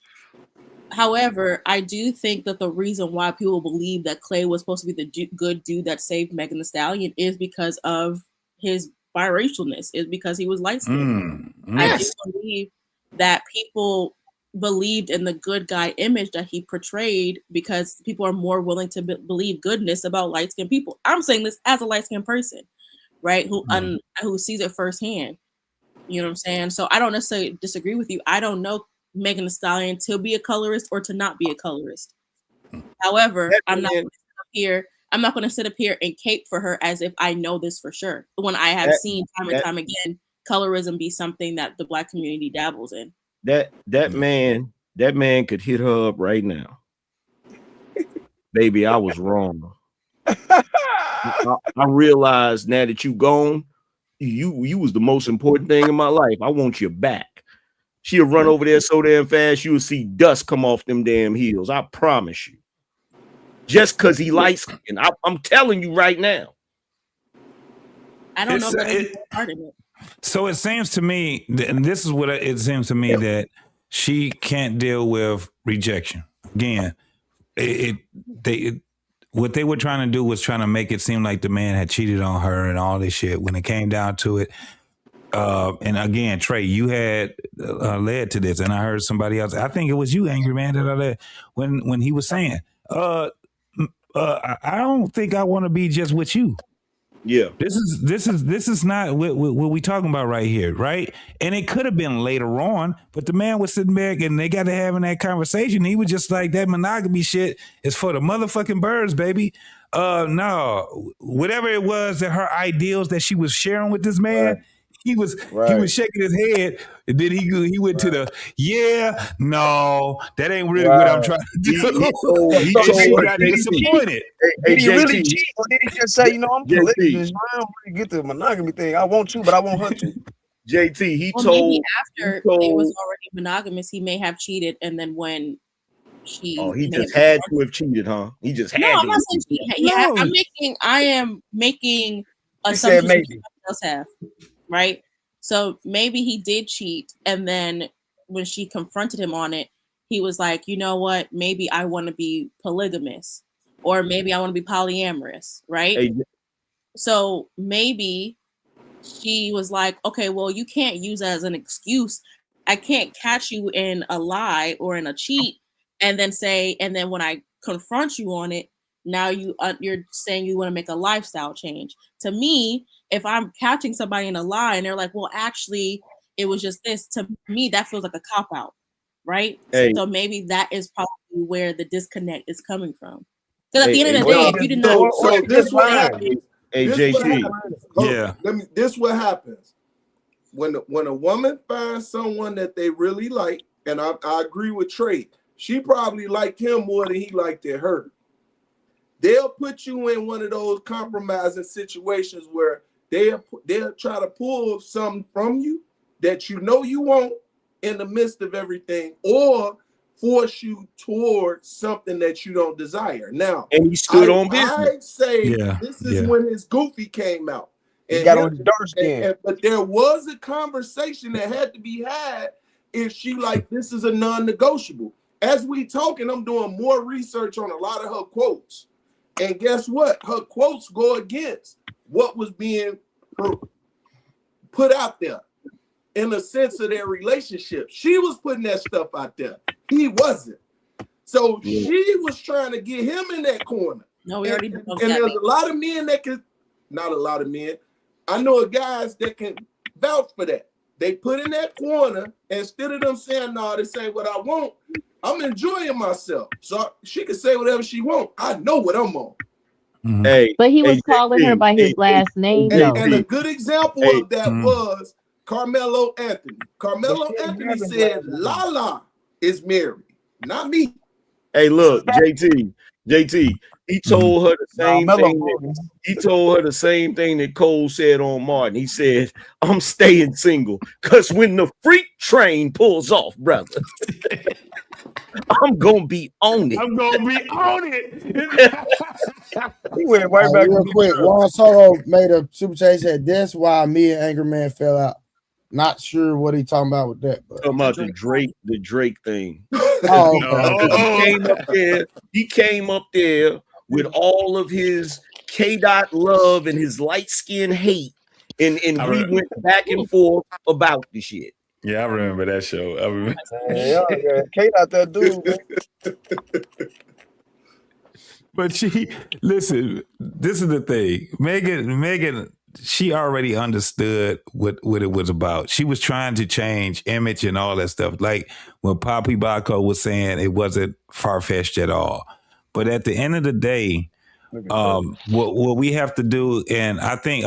However, I do think that the reason why people believe that Klay was supposed to be the good dude that saved Megan Thee Stallion is because of his biracialness, is because he was light skinned. I do believe that people believed in the good guy image that he portrayed because people are more willing to believe goodness about light-skinned people. I'm saying this as a light-skinned person, right? Who sees it firsthand. You know what I'm saying? So I don't necessarily disagree with you. I don't know Megan Thee Stallion to be a colorist or to not be a colorist. However, I'm not going to sit up here and cape for her as if I know this for sure. When I have seen time and time again colorism be something that the Black community dabbles in. That man could hit her up right now. Baby, I was wrong. I realized now that you gone, you was the most important thing in my life. I want you back. She'll run over there so damn fast, you'll see dust come off them damn heels. I promise you. Just because he likes skin. I'm telling you right now. I don't know if that's part of it. So it seems to me, and this is what it seems to me, that she can't deal with rejection. Again, what they were trying to do was trying to make it seem like the man had cheated on her and all this shit. When it came down to it, and again, Trey, you had led to this, and I heard somebody else. I think it was you, Angry Man, that I led when he was saying, "I don't think I want to be just with you." Yeah, this is not what we talking about right here, right? And it could have been later on, but the man was sitting back and they got to having that conversation. He was just like, that monogamy shit is for the motherfucking birds, baby. No, whatever it was that her ideals that she was sharing with this man, he was shaking his head, and then he went to the no, that ain't really what I'm trying to do. He got disappointed. Did he really cheat, or did he just say, I'm polygamous? I don't really get the monogamy thing. I want you, but I want her to. JT, maybe after it was already monogamous, he may have cheated, and then when he just had to have cheated, huh? He just had. No, I'm not saying cheating. I am making assumptions that somebody else have. Right? So maybe he did cheat, and then when she confronted him on it, he was like, you know what? Maybe I want to be polygamous, or maybe I want to be polyamorous, right? Hey. So maybe she was like, okay, well, you can't use that as an excuse. I can't catch you in a lie or in a cheat, and then when I confront you on it, now you're saying you want to make a lifestyle change. To me, if I'm catching somebody in a lie and they're like, well, actually, it was just this, to me, that feels like a cop-out, right? Hey. So maybe that is probably where the disconnect is coming from. Because at the end of the day, if you didn't know... So this what happens. This what happens. When a woman finds someone that they really like, and I agree with Trey, she probably liked him more than he liked her. They'll put you in one of those compromising situations where they'll try to pull something from you that you know you want in the midst of everything, or force you towards something that you don't desire. Now, and he stood on business. I'd say this is when his Goofy came out. He got on his dark skin. But there was a conversation that had to be had if she like, this is a non-negotiable. As we talking, I'm doing more research on a lot of her quotes. And guess what? Her quotes go against what was being put out there in a sense of their relationship. She was putting that stuff out there. He wasn't. So she was trying to get him in that corner. No, we already know and that. there's a lot of men that can, not a lot of men, I know guys that can vouch for that. They put in that corner, and instead of them saying, no, this ain't what I want, I'm enjoying myself. So she can say whatever she wants. I know what I'm on. Mm-hmm. Hey, but he was calling her by his last name, though. And a good example of that was Carmelo Anthony. Carmelo Anthony said, Lala is married, not me. Hey, look, JT, he told her the same thing. He told her the same thing that Cole said on Martin. He said, I'm staying single because when the freak train pulls off, brother, I'm gonna be on it. I'm gonna be on it. He went right back real quick. Juan Soto made a super chat. He said, that's why me and Angry Man fell out. Not sure what he talking about with that, but talking about the Drake thing. Oh, He came up there with all of his K-Dot love and his light skin hate, and we went back and forth about the shit. Yeah, I remember that show. I remember. Yeah, K-Dot that dude, man. But listen, this is the thing. Megan, she already understood what it was about. She was trying to change image and all that stuff. Like when Papi Baco was saying it wasn't far-fetched at all. But at the end of the day, what we have to do, and I think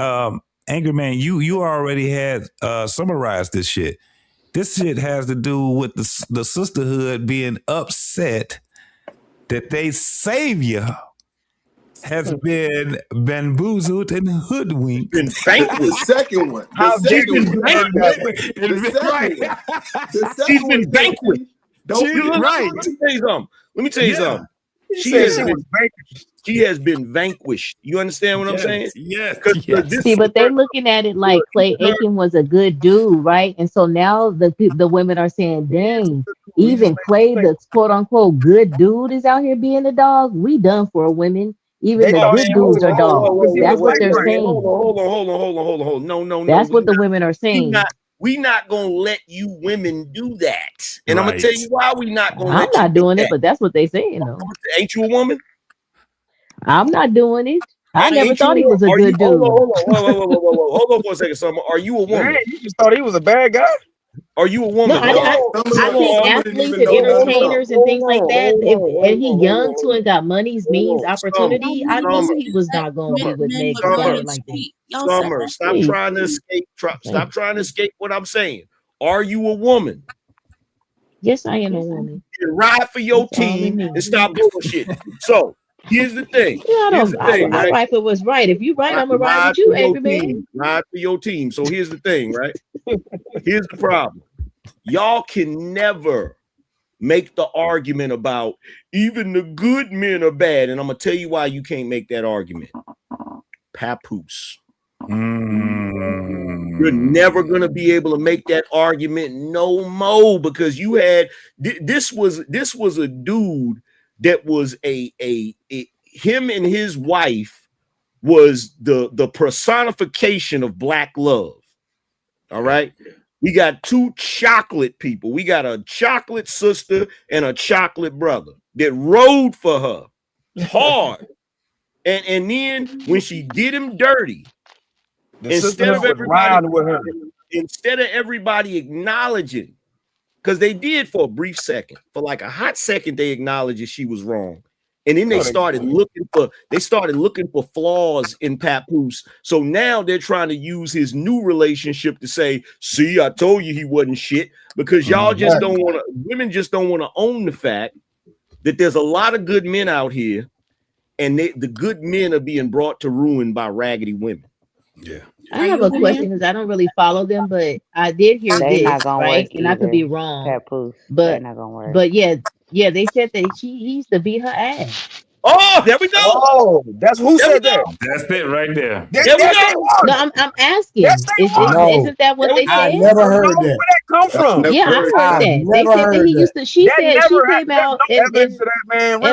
Angry Man, you already had summarized this shit. This shit has to do with the sisterhood being upset that they savior has been bamboozled and hoodwinked. Been vanquished. The second one. She's been vanquished. She's been vanquished. Right. Let me tell you something. She has been vanquished. You understand what I'm saying? Yes. See, but they're looking at it like Clay Aiken was a good dude, right? And so now the women are saying, dang, even Clay, the quote unquote good dude, is out here being a dog. We done for women. Even the good dudes are dogs. That's what they're saying. Hold on. No. That's what the women are saying. We not gonna let you women do that. And I'm gonna tell you why we not gonna I'm not doing it, but that's what they saying though. Ain't you a woman? I'm not doing it. I never thought he was a good dude. Hold on for a second, Summer. Are you a woman? Man, you just thought he was a bad guy? Are you a woman? No, I think athletes and entertainers and things like that, and he young too and got money's means, opportunity. I knew he was not going to be with Megan like that. Summer, stop trying to escape. Stop trying to escape what I'm saying. Are you a woman? Yes, I am a woman. You ride for your team and stop bullshit. So here's the thing. Yeah, I ride for what's right. If you right, I'm gonna ride with you, Angry Man. Ride for your team. So here's the thing, right? Here's the problem. Y'all can never make the argument about even the good men are bad. And I'm gonna tell you why you can't make that argument. Papoose. You're never gonna be able to make that argument no more because you had this was a dude that was him and his wife was the personification of black love. All right. We got two chocolate people. We got a chocolate sister and a chocolate brother that rode for her hard. And then when she did him dirty, instead of everybody acknowledging, because they did for a brief second, for like a hot second, they acknowledged that she was wrong. And then they started looking for flaws in Papoose. So now they're trying to use his new relationship to say, see, I told you he wasn't shit, because y'all just don't want to, women just don't want to own the fact that there's a lot of good men out here, and the good men are being brought to ruin by raggedy women. Yeah. I have a question because I don't really follow them, but I did hear this, right? And I could be wrong. Papoose. But not gonna work. But yeah, they said that he used to beat her ass. Oh, there we go. Oh, that's who said that. That's it right there. There we go. No, I'm asking. Isn't that what they I said? never heard Where that. that come from? Yeah, I heard that. They said that he used to. She said she came out and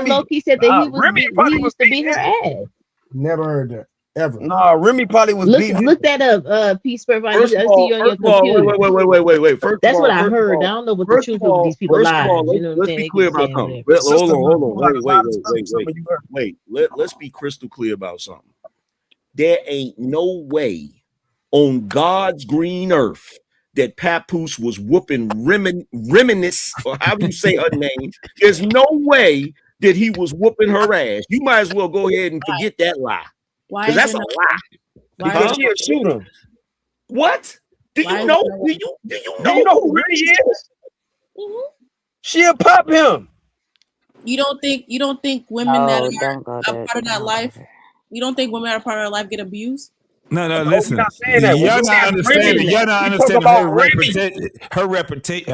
Loki said that he was. He used to beat her ass. Never heard that ever. Nah, Remy probably was beating. Look that up. Peace Purvine. I see you on your computer. Wait. That's what I heard. I don't know what the truth of these people lies. You know what I'm saying? Let's be clear about something. Hold on. Wait. Let's be crystal clear about something. There ain't no way on God's green earth that Papoose was whooping Reminisce, or how do you say her name? There's no way that he was whooping her ass. You might as well go ahead and forget that lie. Because that's a lie. Because she a shooter. What? Do you know? Do you know who Remy is? She'll pop him. You don't think women that are a part of that life? You don't think women that are part of our life get abused? No, listen. Y'all not understanding. Y'all not understanding her reputation.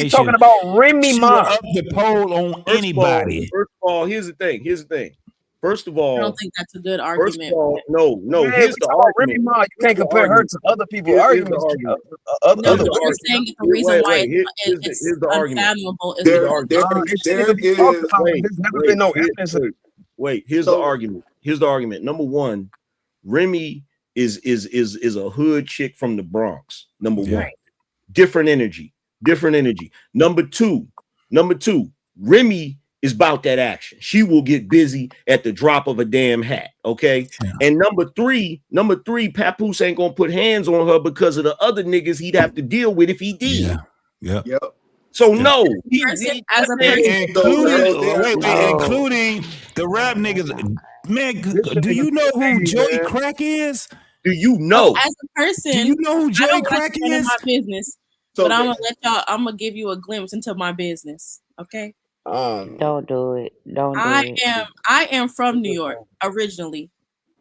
He's talking about Remy Ma. Up the pole on anybody. First of all, here's the thing. First of all, I don't think that's a good argument. First of all, no. Here's the argument. Remy Ma, you can't compare her to other people's arguments. I'm saying the reason why it's unfathomable is there's never been no evidence. Wait, here's the argument. Number one, Remy is a hood chick from the Bronx. Number one, different energy. Number two, Remy is about that action. She will get busy at the drop of a damn hat. Okay. Yeah. And number three, Papoose ain't gonna put hands on her because of the other niggas he'd have to deal with if he did. Yeah. So no, including the rap niggas. Man, do you know who Joey Crack is? Do you know? As a person, do you know who Joey Crack is? My business, but I'm gonna let y'all. I'm gonna give you a glimpse into my business. Okay. Don't do it. I am from New York originally.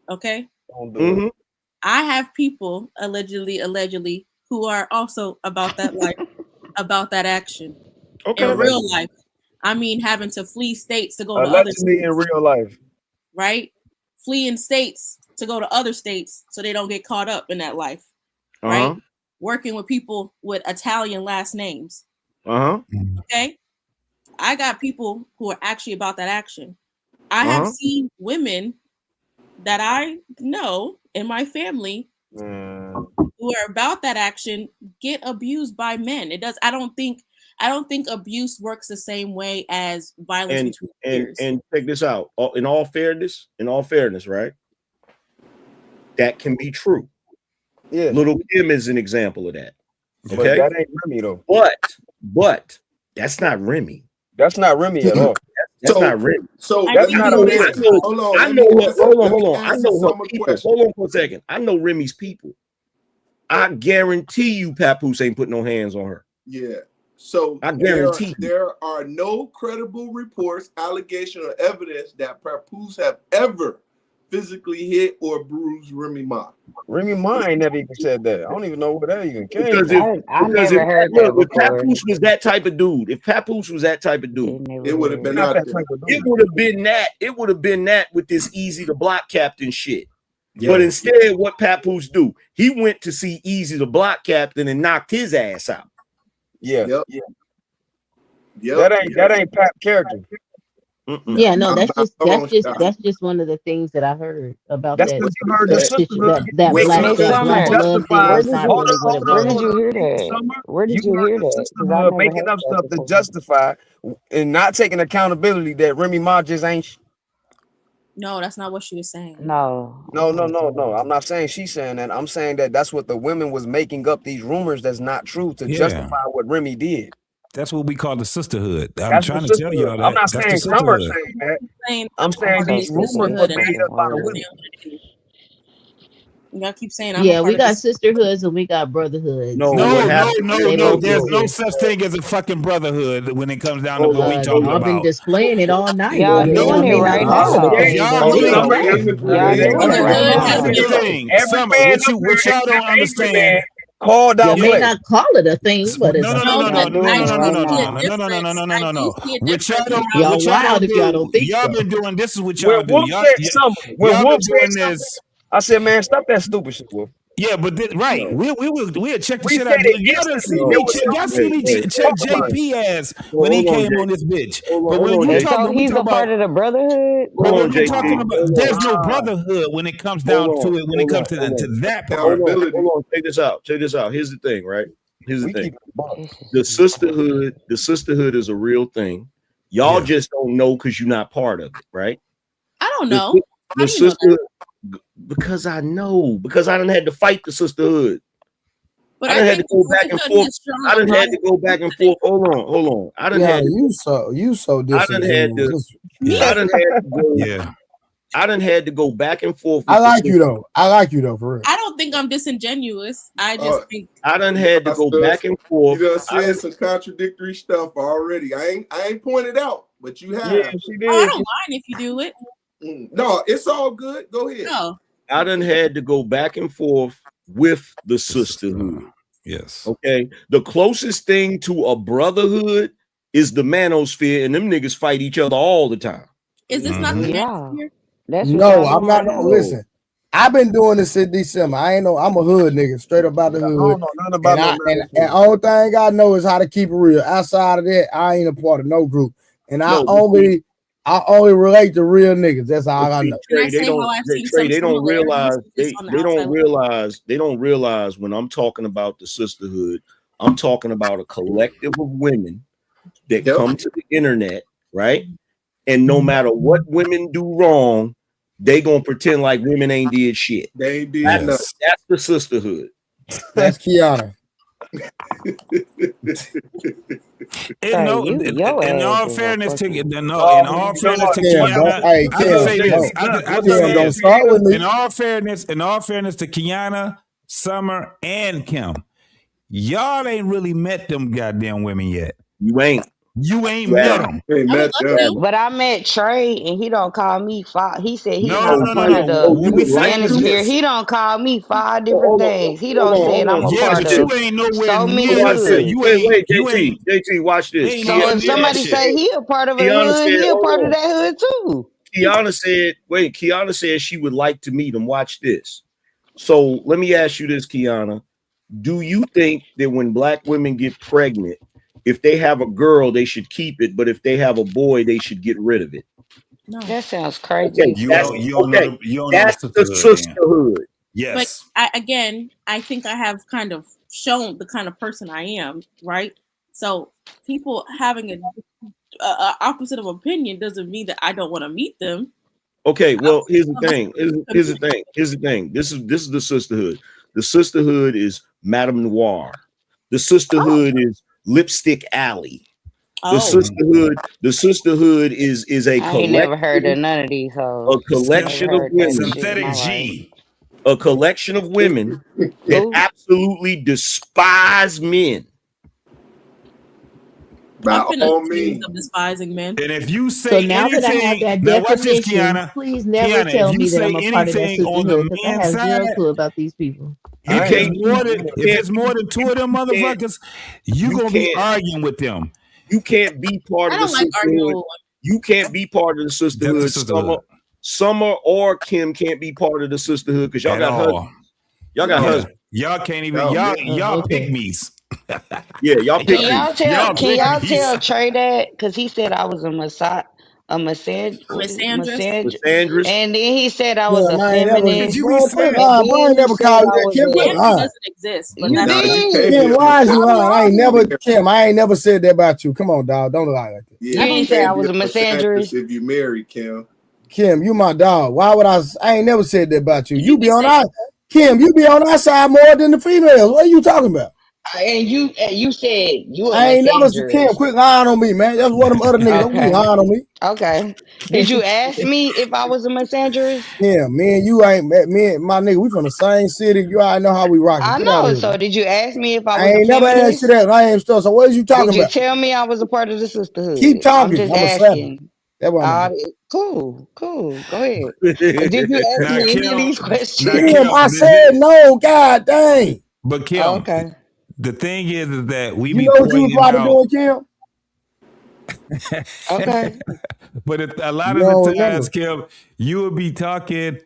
Okay. Don't do it. I have people allegedly who are also about that life, about that action. Okay. In real life, I mean, having to flee states to go to other states. In real life, right? Fleeing states to go to other states so they don't get caught up in that life, right? Working with people with Italian last names. Okay. I got people who are actually about that action. I have seen women that I know in my family who are about that action get abused by men. It does. I don't think abuse works the same way as violence between peers. And check this out. In all fairness, right? That can be true. Yeah. Little Kim is an example of that. Okay. But that ain't Remy though. But that's not Remy. That's not Remy at all. That's not Remy. So that's not Remy. Hold on. I know her. Hold on. I know her people. Hold on for a second. I know Remy's people. I guarantee you Papoose ain't putting no hands on her. Yeah. So I guarantee there are no credible reports, allegation, or evidence that Papoose have ever physically hit or bruised Remy Ma. Remy Ma ain't never even said that. I don't even know where that even came from. I never heard that before. If Papoose was that type of dude, it would have been out there. It would have been that. It would have been that with this Easy to Block Captain shit. Yeah. But instead, what Papoose do? He went to see Easy to Block Captain and knocked his ass out. Yeah. That ain't Pap character. Yeah, no, that's just one of the things that I heard about that's that. Because you heard that Where did you hear that? Where did you hear that? Making up stuff to justify and not taking accountability that Remy Ma just ain't. No, that's not what she was saying. No. I'm not saying she's saying that. I'm saying that that's what the women was making up these rumors that's not true to justify what Remy did. That's what we call the sisterhood. I'm trying to tell y'all that. I'm not saying some are saying that. I'm saying these rumors were made up by the women. Y'all keep saying, we got sisterhoods and we got brotherhoods. No. There's no such thing as a fucking brotherhood when it comes down to what we talking about. I've been displaying it all night. Y'all doing it right now. What y'all don't understand. called out. You may not call it a thing, but it's no. Which y'all don't. Y'all wild if y'all don't think y'all so. been doing. This is what When y'all do. Wolf said something, when y'all Wolf been doing said this. I said, man, stop that stupid shit, Wolf. Yeah, but right, we'll check the shit said out. it Y'all see me check JP ass when he came on this bitch. But when you So talk, he's a part of the brotherhood. But when we're talking about, there's no brotherhood when it comes down to it. When it comes to that part. Hold on. Check this out. Here's the thing, right? The sisterhood is a real thing. Y'all just don't know because you're not part of it, right? I don't know. The sisterhood, because I know, because I done had to fight the sisterhood. But I done had to go back and forth. I done had to go back and forth. Hold on. I done had you so disingenuous. I done had to go. Yeah. I done had to go back and forth. I like you though, for real. I don't think I'm disingenuous. I just think I done had to go back and forth. You done said some contradictory stuff already. I ain't pointed out, but you have. Yeah, she did. I don't mind if you do it. No, it's all good. Go ahead. No. I done had to go back and forth with the sisterhood. Yes. Okay. The closest thing to a brotherhood is the manosphere, and them niggas fight each other all the time. Is this not the manosphere? No, I'm not. Listen, I've been doing this since December. I'm a hood nigga, straight up out the hood. I don't know nothing about and only thing I know is how to keep it real. Outside of that, I ain't a part of no group, and I only relate to real niggas. That's all I know. They don't realize when I'm talking about the sisterhood, I'm talking about a collective of women that come to the internet, right? And no matter what women do wrong, they gonna pretend like women ain't did shit. They ain't did nothing. nothing. That's the sisterhood. That's Kiana. In all fairness to Kiana, I can say this. In all fairness to Kiana, Summer, and Kim, y'all ain't really met them goddamn women yet. You ain't met them. But I met Trey, and he don't call me five. He said he's No. the manosphere. He don't call me 5 different things. He don't say I'm a part of. You ain't nowhere so many near hoods. Wait, JT, watch this. So if somebody say he a part of a hood, he a part of that hood too. Kiana said she would like to meet him. Watch this. So let me ask you this, Kiana. Do you think that when black women get pregnant, if they have a girl, they should keep it, but if they have a boy, they should get rid of it? No, that sounds crazy. That's the sisterhood. Yes. But I think I have kind of shown the kind of person I am, right? So people having a opposite of opinion doesn't mean that I don't want to meet them. Okay, well, here's the thing. This is the sisterhood. The sisterhood is Madame Noir. The sisterhood is Lipstick Alley. The sisterhood is a collective. I ain't never heard of none of these hoes. A collection of women. Synthetic G. A collection of women that absolutely despise men. By all means. Of despising men. And if you say now anything, that I have that now watch this, definition, Kiana. please never tell me that I'm a part of that sisterhood because I have zero clue about these people. If it's more than 2 of them motherfuckers, you're gonna be arguing with them. You can't be part of the sisterhood. You can't be part of the sisterhood. Summer or Kim can't be part of the sisterhood because y'all got husbands. Y'all got husbands. Y'all can't even. Y'all pygmies. Yeah, y'all pick. Can y'all tell Trey that? Because he said I was a misandrist. And then he said I was a feminist. I ain't never called you that. Kim doesn't exist. But Kim, why is you lying? I ain't never said that about you. Come on, dog. Don't lie like that. You didn't say I was a misandrist. If you married Kim. Kim, you my dog. Why would I ain't never said that about you. You be on our Kim, you be on our side more than the females. What are you talking about? And you said you were. I ain't never Kim. Quit lying on me, man. That's what them other niggas don't be lying on me. Okay. Did you ask me if I was a misandrist? Yeah, me and you ain't me and my nigga. We from the same city. You already know how we rock. I know. So did you ask me if I was? I ain't never asked you that. I ain't still. So what is you talking about? Did you tell me I was a part of the sisterhood? Keep talking. I'm just asking. Cool. Go ahead. Did you ask me any of these questions? Kim, I said no. God dang. But Kim, okay. The thing is that we You be know what you was pointing about to out. do, Kim? Okay. But a lot You of the don't times, remember. Kim, you will be talking,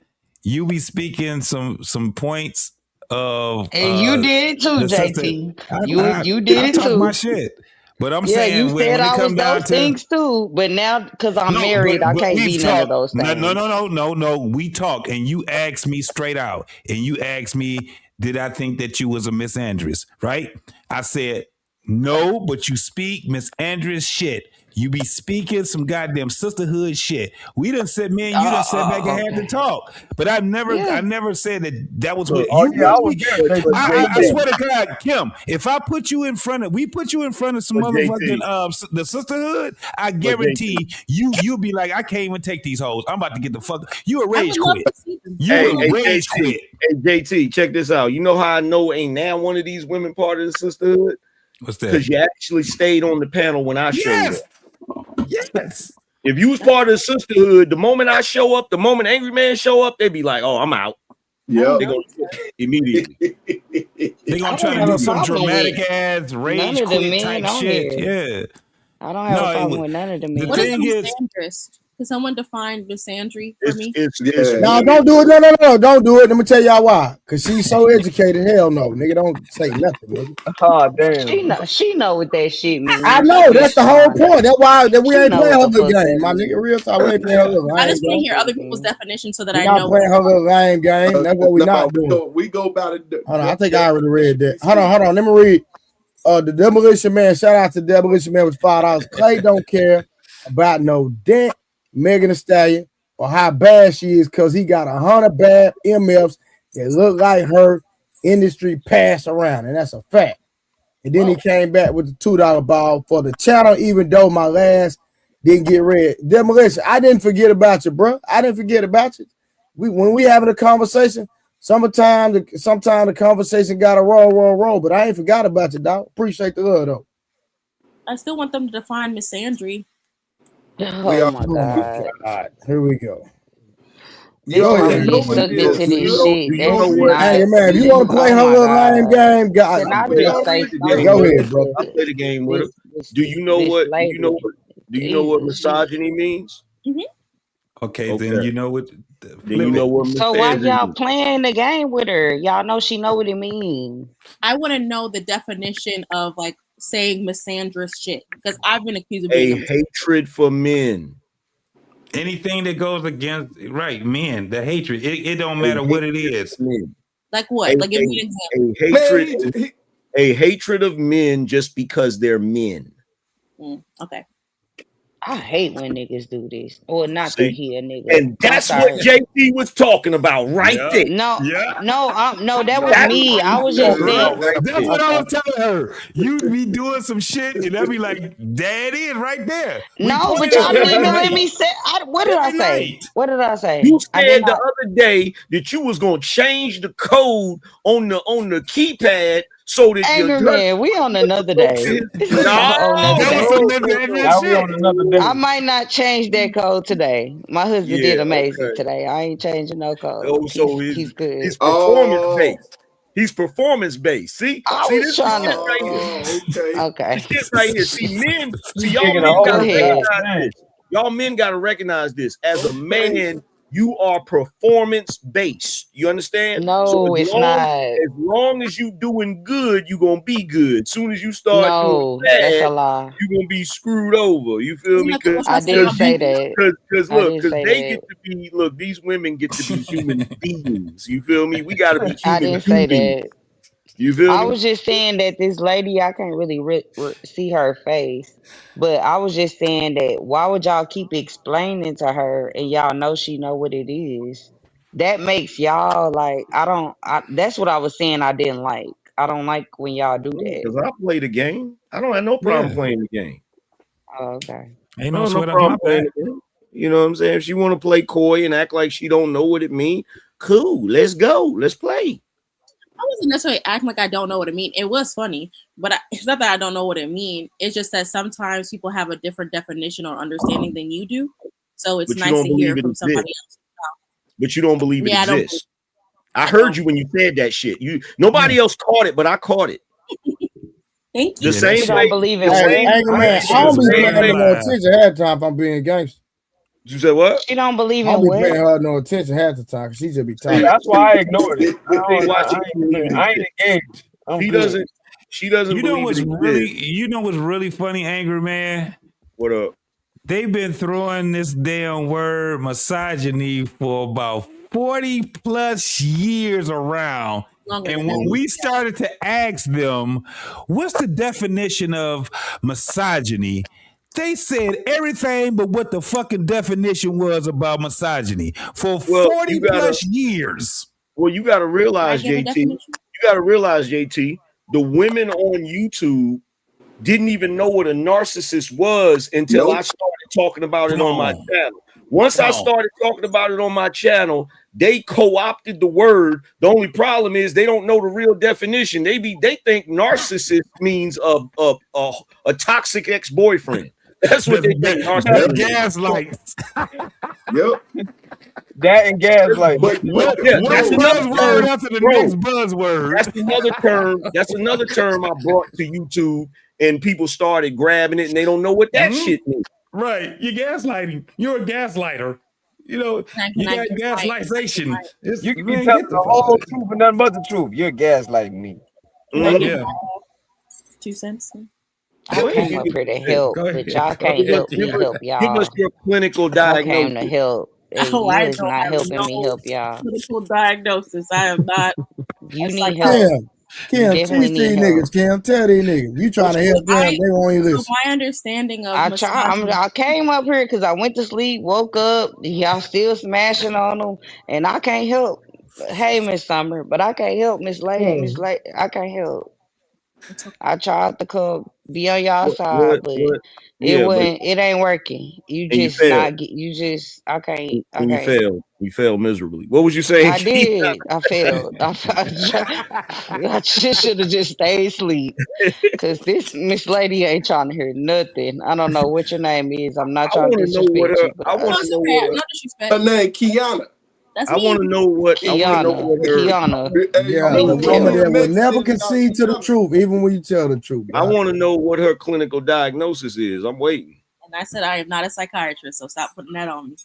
you be speaking some points of And you did it too, the sister. JT. I You did it talk my too. shit. But I'm Yeah, you saying said when it I was come down those to things too, but now because I'm no, married, I but can't we've be none of talked. those things. No. We talk, and you asked me straight out, and you asked me, did I think that you was a Miss Andrews? Right? I said no, but you speak Miss Andrews shit. You be speaking some goddamn sisterhood shit. We done said, man, you done sat back and had to Okay. talk. But I Yeah. never said that was Look, what you yeah, I would was be. there, JT. I swear to God, Kim, if I put you in front of, we put you in front of some motherfucking the sisterhood, I guarantee you'll be like, I can't even take these hoes. I'm about to get the fuck. You a I rage would love quit. to see them. You a rage JT, quit. hey JT, check this out. You know how I know ain't now one of these women part of the sisterhood? What's that? Because you actually stayed on the panel when I showed up. Yes. If you was part of the sisterhood, the moment I show up, the moment Angry Man show up, they be like, "Oh, I'm out." Yeah, they're gonna immediately. They're gonna I try don't to have do a some problem dramatic with ass none rage of the quit men type on shit. here. Yeah. I don't have a problem No, with none of the the men. What is a thing is, misandrist? Can someone define misandry for me? It's No, women. don't do it. No, don't do it. Let me tell y'all why. Cause she's so educated. Hell no, nigga, don't say nothing, nigga. Oh damn. She know what that shit means. I She know be that's the whole fine. point. That's why that we She ain't know playing what her the little fuck game, that my nigga. means. Real talk, we ain't playing her little I lame just want to game. hear other people's definition so that We I not know. playing her little lame game. That's what we not doing. we go by the. Hold on, I think I already read that. Hold on. Let me read. The Demolition Man. Shout out to Demolition Man with $5. Klay don't care about no dent, Megan Thee Stallion, or how bad she is, cause he got 100 bad MFs that look like her industry pass around, and that's a fact. And then he came back with the $2 ball for the channel, even though my last didn't get read. Demolition, I didn't forget about you, bro. I didn't forget about you. When we having a conversation, sometimes the conversation got to roll, but I ain't forgot about you, dog. Appreciate the love, though. I still want them to define misandry. Oh my God. Here we go. This nigga get sucked into this shit. That's not. Hey, man, if you want to play her little lame game, guys, Can I just say something? go ahead, bro. I'll play the game with her. Do you know what? Do you know what? Do you know what misogyny means? Okay, then you know what. Then you know what. So why y'all playing the game with her? Y'all know she know what it means. I want to know the definition of like saying misandrous shit because I've been accused of being a hatred for men. Anything that goes against men, the hatred. It don't matter what it is. Like what? Like give me an example. A hatred of men just because they're men. Okay. I hate when niggas do this. Or not to hear niggas. And that's what JT was talking about right there. No, that was me. I was just saying. That's what I was telling her. You be doing some shit, and I'd be like, "There it is, right there." No, but y'all didn't even let me say. What did I say? What did I say? You said the other day that you was gonna change the code on the keypad so that Angry Man, we on another day. I might not change that code today. My husband did amazing today. I ain't changing no code. Oh, so he's good. He's performance based. He's performance based. See, I see was this trying shit to. right here. Okay. This shit right here. See, men. See, y'all men gotta recognize this. Y'all men gotta recognize this. As a man, you are performance based. You understand? No, so it's not. As long as you doing good, you gonna be good. As soon as you start doing bad, that's a lie. You gonna be screwed over. You feel me? I didn't say that. Because look, because they get to be these women get to be human beings. You feel me? We gotta be human. I didn't say that. You feel me? I was just saying that this lady, I can't really see her face, but I was just saying that why would y'all keep explaining to her and y'all know she know what it is? That makes y'all like, that's what I was saying I didn't like. I don't like when y'all do that. Because I play the game. I don't have no problem playing the game. Oh, okay. Ain't no sweat off my back. You know what I'm saying? If she want to play coy and act like she don't know what it means, cool. Let's go. Let's play. I wasn't necessarily acting like I don't know what it means. It was funny, but it's not that I don't know what it means. It's just that sometimes people have a different definition or understanding than you do. So it's nice to hear from somebody else. But you don't believe it exists. I heard you when you said that shit. Nobody else caught it, but I caught it. Thank you. The same You don't way. believe in Hey, what? Angry Man, I don't be paying her no attention half the time if I'm being gangster. You said what? She don't believe I don't in be paying what? her no attention half the time. She just be talking. That's why I ignored it. I ain't engaged. She doesn't You know believe what's it really exists. you know what's really funny, Angry Man? What up? They've been throwing this damn word misogyny for about 40 plus years around. And when we started to ask them, what's the definition of misogyny? They said everything but what the fucking definition was about misogyny for 40 plus years. Well, you got to realize, JT, the women on YouTube didn't even know what a narcissist was until I started talking about it on my channel. Once I started talking about it on my channel, they co-opted the word. The only problem is they don't know the real definition. They think narcissist means a toxic ex-boyfriend. That's what they think. Narcissist. Gaslight. Yep. That and gaslight. But that's another buzzword term after the next buzzword. That's another term I brought to YouTube, and people started grabbing it, and they don't know what that shit means. Right, you're gaslighting. You're a gaslighter. You know, you got gaslightization. You can be telling the whole truth and nothing but the truth. You're gaslighting me. Yeah. 2 cents. I came up here to help, but y'all can't help me help y'all. Give us your clinical diagnosis. I came to help. And Oh, you I is don't not have helping me no help y'all. clinical diagnosis. I am not. You need help. Kim, definitely teach need these help. niggas, Kim. Tell these niggas. You trying to help them, they won't even listen. My understanding of I came up here because I went to sleep, woke up, y'all still smashing on them, and I can't help. Hey, Miss Summer, but I can't help Miss Lady. Miss Lady, I can't help. I tried to come be on y'all side, but it ain't working. You just not get. You just I can't. You failed miserably. What was you saying? I did. I failed. I should have just stayed asleep. Cause this Miss Lady ain't trying to hear nothing. I don't know what your name is. I'm not trying to disrespect you, but her name Kiana. That's I want to know what Kiana. Yeah, the woman that will never concede to the truth, even when you tell the truth. I want to know what her clinical diagnosis is. I'm waiting. And I said I am not a psychiatrist, so stop putting that on me.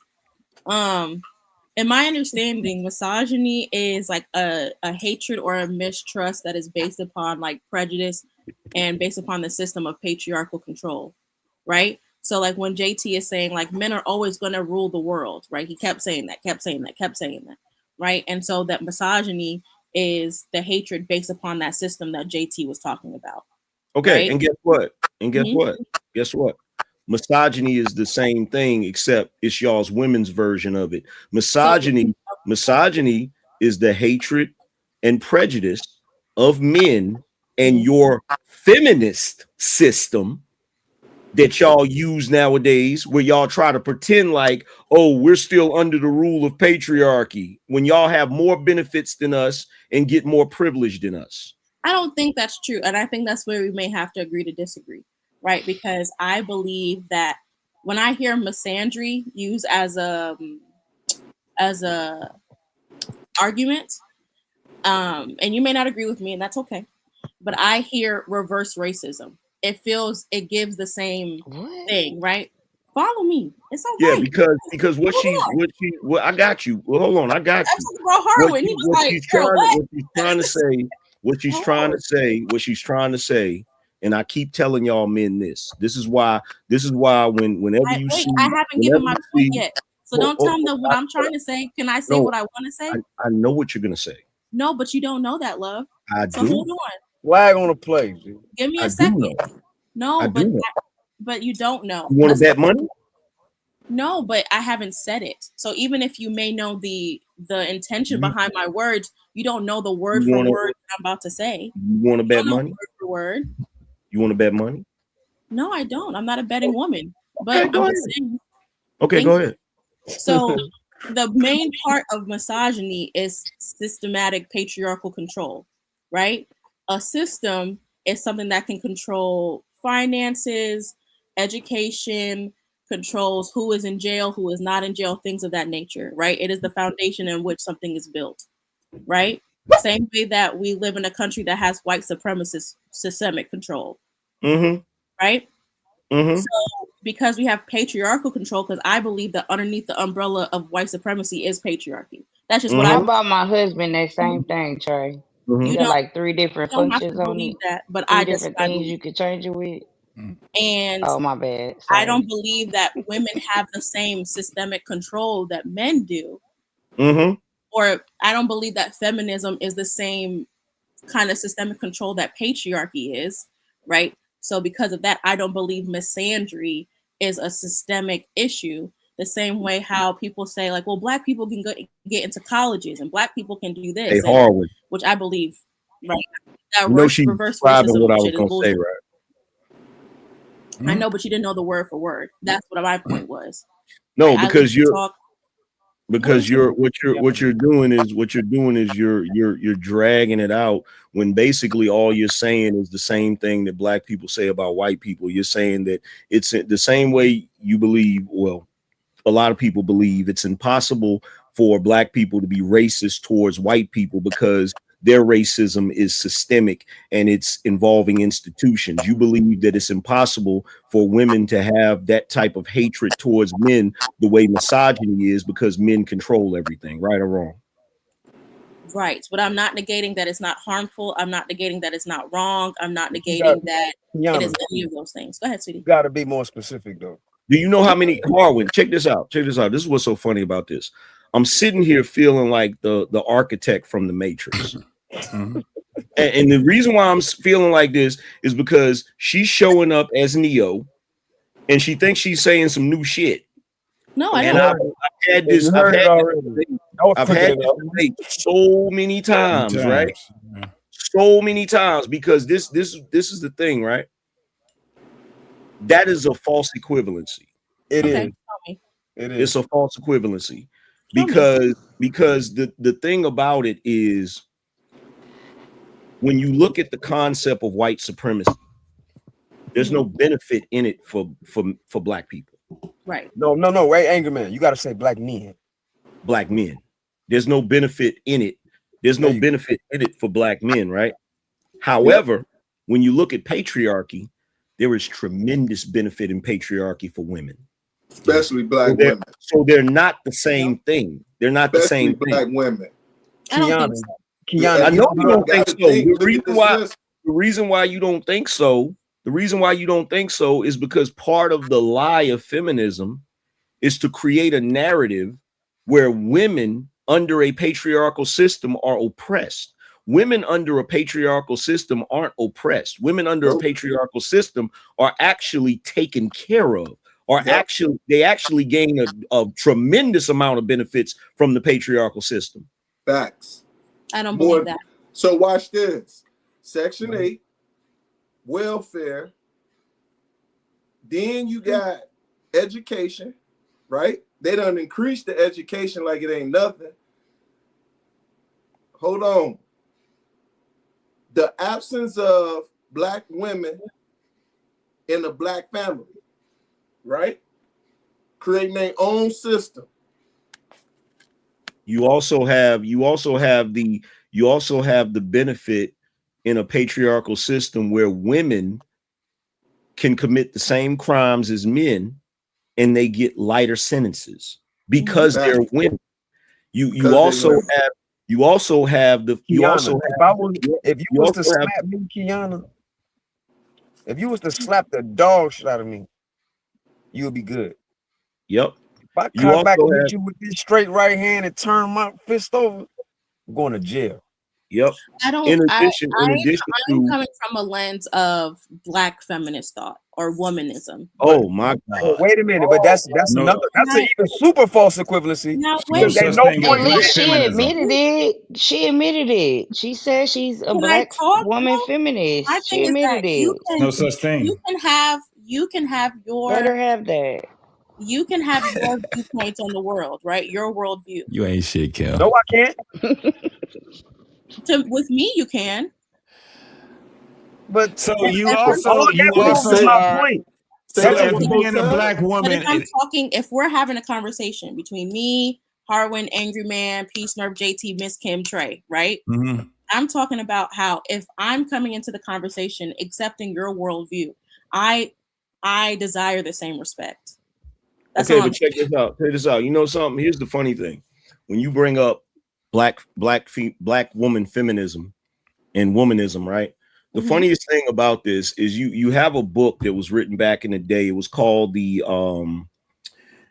In my understanding, misogyny is like a hatred or a mistrust that is based upon like prejudice and based upon the system of patriarchal control, right? So like when JT is saying like men are always going to rule the world, right? He kept saying that, right? And so that misogyny is the hatred based upon that system that JT was talking about. Okay, right? and guess what? Misogyny is the same thing, except it's y'all's women's version of it. Misogyny is the hatred and prejudice of men and your feminist system that y'all use nowadays, where y'all try to pretend like, oh, we're still under the rule of patriarchy, when y'all have more benefits than us and get more privilege than us. I don't think that's true. And I think that's where we may have to agree to disagree, right? Because I believe that when I hear misandry used as a argument, and you may not agree with me, and that's okay, but I hear reverse racism. It gives the same thing, right? Follow me. It's all right. Yeah, because I got you. Well, hold on, I got you. What she's trying to say, and I keep telling y'all men this is why whenever you see, I haven't given my point yet. So don't tell me what I'm trying to say. Can I say what I want to say? I know what you're gonna say. No, but you don't know that, love. I so do. Hold on. Flag on the play. Dude. Give me a second. No, but you don't know. You want to bet money? No, but I haven't said it. So even if you may know the intention behind my words, you don't know the word for word that I'm about to say. You want to bet money? Word for word. You want to bet money? No, I don't. I'm not a betting woman. But go ahead. Okay, go ahead. So the main part of misogyny is systematic patriarchal control, right? A system is something that can control finances, education, controls who is in jail, who is not in jail, things of that nature, right? It is the foundation in which something is built, right? Same way that we live in a country that has white supremacist systemic control, right? So because we have patriarchal control, because I believe that underneath the umbrella of white supremacy is patriarchy. That's just what I. How about my husband? That same thing, Trey. You Got don't, like 3 different you don't have to functions on believe it. that, but 3 I just different I things believe. you could change it with. And Oh, my bad. I Sorry. don't believe that women have the same systemic control that men do. Or I don't believe that feminism is the same kind of systemic control that patriarchy is, right? So because of that, I don't believe misandry is a systemic issue. The same way how people say, like, well, black people can get into colleges and black people can do this, which I believe, right? That reverse racism what I was shit is gonna bullshit. say, right? I know, but you didn't know the word for word. That's what my point was. No, right? because you're what you're doing is you're dragging it out when basically all you're saying is the same thing that black people say about white people. You're saying that it's the same way you believe. Well, a lot of people believe it's impossible for black people to be racist towards white people because their racism is systemic and it's involving institutions. You believe that it's impossible for women to have that type of hatred towards men the way misogyny is because men control everything, right or wrong? Right. But I'm not negating that it's not harmful. I'm not negating that it's not wrong. I'm not negating that it is any of those things. Go ahead, sweetie. You got to be more specific, though. Do you know how many, Harwin, check this out. This is what's so funny about this. I'm sitting here feeling like the architect from the Matrix. And the reason why I'm feeling like this is because she's showing up as Neo and she thinks she's saying some new shit. No, I and don't. I've had this debate so many times, right? So many times, because this is the thing, right? That is a false equivalency. It is. It's a false equivalency because the thing about it is when you look at the concept of white supremacy, there's no benefit in it for black people. Right. No. Wait, Angry Man. You got to say black men. Black men. There's no benefit in it. There's no benefit in it for black men, right? However, when you look at patriarchy, there is tremendous benefit in patriarchy for women. Especially black women. So they're not the same thing. They're not the same black thing. women. Kiana, I know you don't think so. The reason why you don't think so, is because part of the lie of feminism is to create a narrative where women under a patriarchal system are oppressed. Women under a patriarchal system aren't oppressed. Women under a patriarchal system are actually taken care of. They actually gain a tremendous amount of benefits from the patriarchal system. Facts. I don't believe that. So watch this. Section 8, welfare. Then you got education, right? They done increase the education like it ain't nothing. Hold on. The absence of black women in a black family, right? Creating their own system. You also have the benefit in a patriarchal system where women can commit the same crimes as men and they get lighter sentences because they're women. If you was to slap the dog shit out of me, you'll be good. Yep. If I come back and hit you with this straight right hand and turn my fist over, I'm going to jail. Yep. I'm coming from a lens of black feminist thought or womanism. Oh my God! Wait a minute, but that's another. That's an even super false equivalency. At least she admitted it. She admitted it. She said she's a black woman feminist. She admitted it. No such thing. You can have your. Better have that. You can have your viewpoints on the world, right? Your worldview. You ain't shit, Kel. No, I can't. With me, you can. But so you also my point. So as being a black woman, but if we're having a conversation between me, Harwin, Angry Man, Peace, Nerve, JT, Miss Kim, Trey, right? Mm-hmm. I'm talking about how if I'm coming into the conversation accepting your worldview, I desire the same respect. That's okay, but check this out. Check this out. You know something? Here's the funny thing. When you bring up black woman feminism and womanism, right? The funniest thing about this is you have a book that was written back in the day. It was called the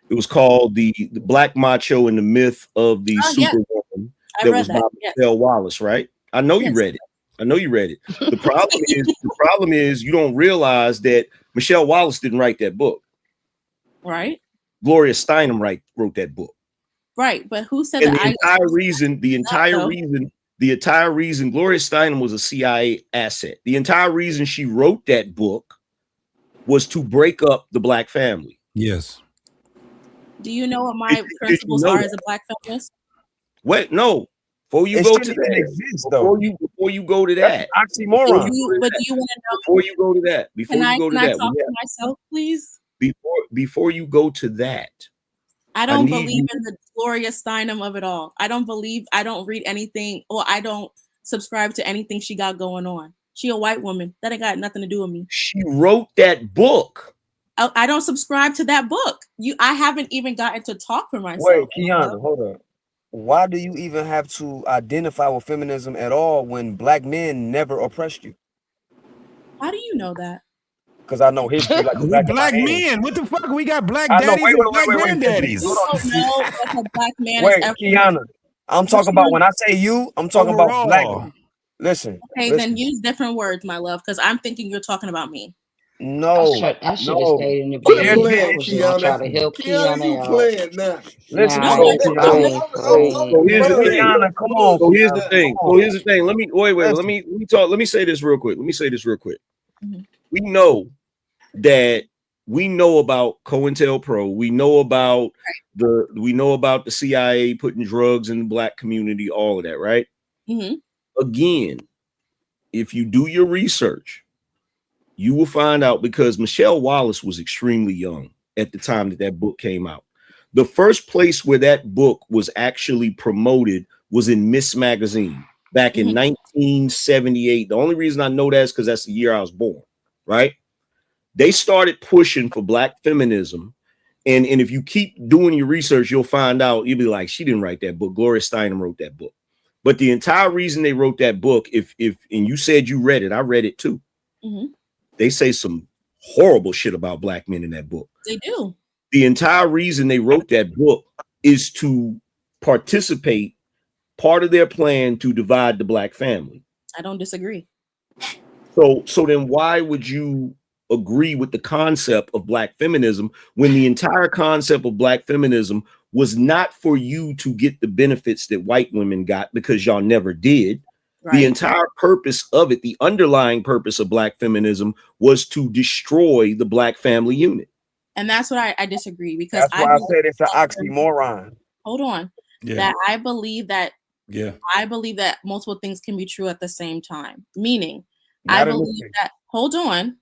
Black Macho and the Myth of the Superwoman. That was by Michelle Wallace, right? I know you read it. I know you read it. The problem is you don't realize that Michelle Wallace didn't write that book. Right. Gloria Steinem wrote that book. Right, but who said and that? The entire reason Gloria Steinem was a CIA asset. The entire reason she wrote that book was to break up the black family. Yes. Do you know what my principles are as a black feminist? Wait, no. Before you go to that, before you go to that, oxymoron. But do you want to know? Before you go to that, can I talk to myself, please? Before you go to that, I don't believe in the Gloria Steinem of it all. I don't read anything, or I don't subscribe to anything she got going on. She a white woman. That ain't got nothing to do with me. She wrote that book. I don't subscribe to that book. I haven't even gotten to talk for myself. Wait, Kiana, hold on. Why do you even have to identify with feminism at all when black men never oppressed you? How do you know that? Because I know history. Like we black men. What the fuck? We got black daddies and black granddaddies. You don't know what a black man wait, is ever. Kiana, I'm talking about when I say you, I'm talking about black. Listen. Okay, then use different words, my love, because I'm thinking you're talking about me. No, I should have stayed in the beginning. I was just trying to help Kiana out. Playing now. Listen, so here's the thing. Come on. So here's the thing. So here's the thing. Let me wait. Let me talk. Let me say this real quick. We know that we know about COINTELPRO. We know about the CIA putting drugs in the black community. All of that, right? Again, if you do your research, you will find out, because Michelle Wallace was extremely young at the time that book came out. The first place where that book was actually promoted was in Miss Magazine back in 1978. The only reason I know that is because that's the year I was born, right? They started pushing for black feminism. And if you keep doing your research, you'll find out, you'll be like, she didn't write that book. Gloria Steinem wrote that book. But the entire reason they wrote that book, and you said you read it, I read it too. They say some horrible shit about black men in that book. They do. The entire reason they wrote that book is to participate, part of their plan to divide the black family. I don't disagree. So then why would you agree with the concept of black feminism when the entire concept of black feminism was not for you to get the benefits that white women got, because y'all never did? Right. The entire purpose of it, the underlying purpose of black feminism, was to destroy the black family unit. And that's what I disagree, because that's why I said it's an oxymoron. Hold on. Yeah. That I believe that multiple things can be true at the same time. Meaning, I believe that, hold on.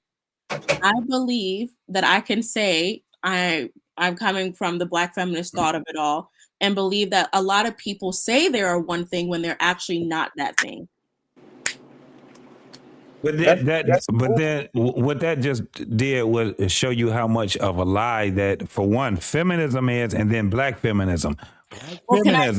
I believe that I can say I'm coming from the black feminist thought of it all, and believe that a lot of people say they are one thing when they're actually not that thing. But then what that just did was show you how much of a lie that, for one, feminism is, and then black feminism. Well, can I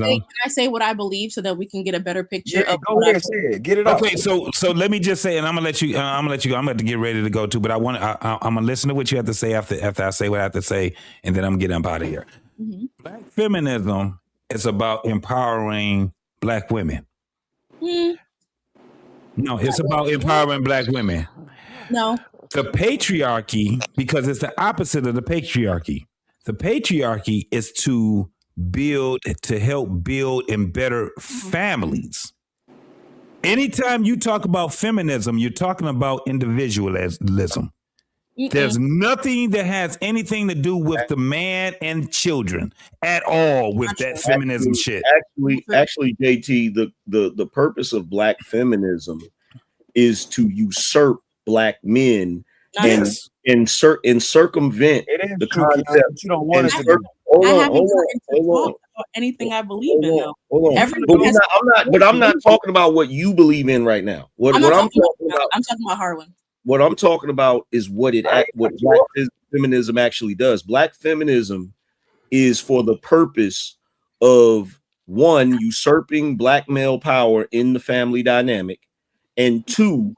say what I believe so that we can get a better picture of go ahead, say it. Get it out. Okay, so let me just say, and I'm gonna let you go. I'm about to get ready to go too, but I'm gonna listen to what you have to say after I say what I have to say, and then I'm gonna get up out of here. Black feminism is about empowering black women. No, it's about empowering black women. No. The patriarchy, because it's the opposite of the patriarchy. The patriarchy is to help build and better families. Anytime you talk about feminism, you're talking about individualism. There's nothing that has anything to do with the man and children at all with that feminism shit. Actually, JT, the purpose of black feminism is to usurp black men and circumvent the concept. You don't want it to Hold about anything I believe in, though. Hold on. But I'm not talking about what you believe in right now. I'm talking about Harlan. What I'm talking about is what black feminism actually does. Black feminism is for the purpose of, one, usurping black male power in the family dynamic, and two,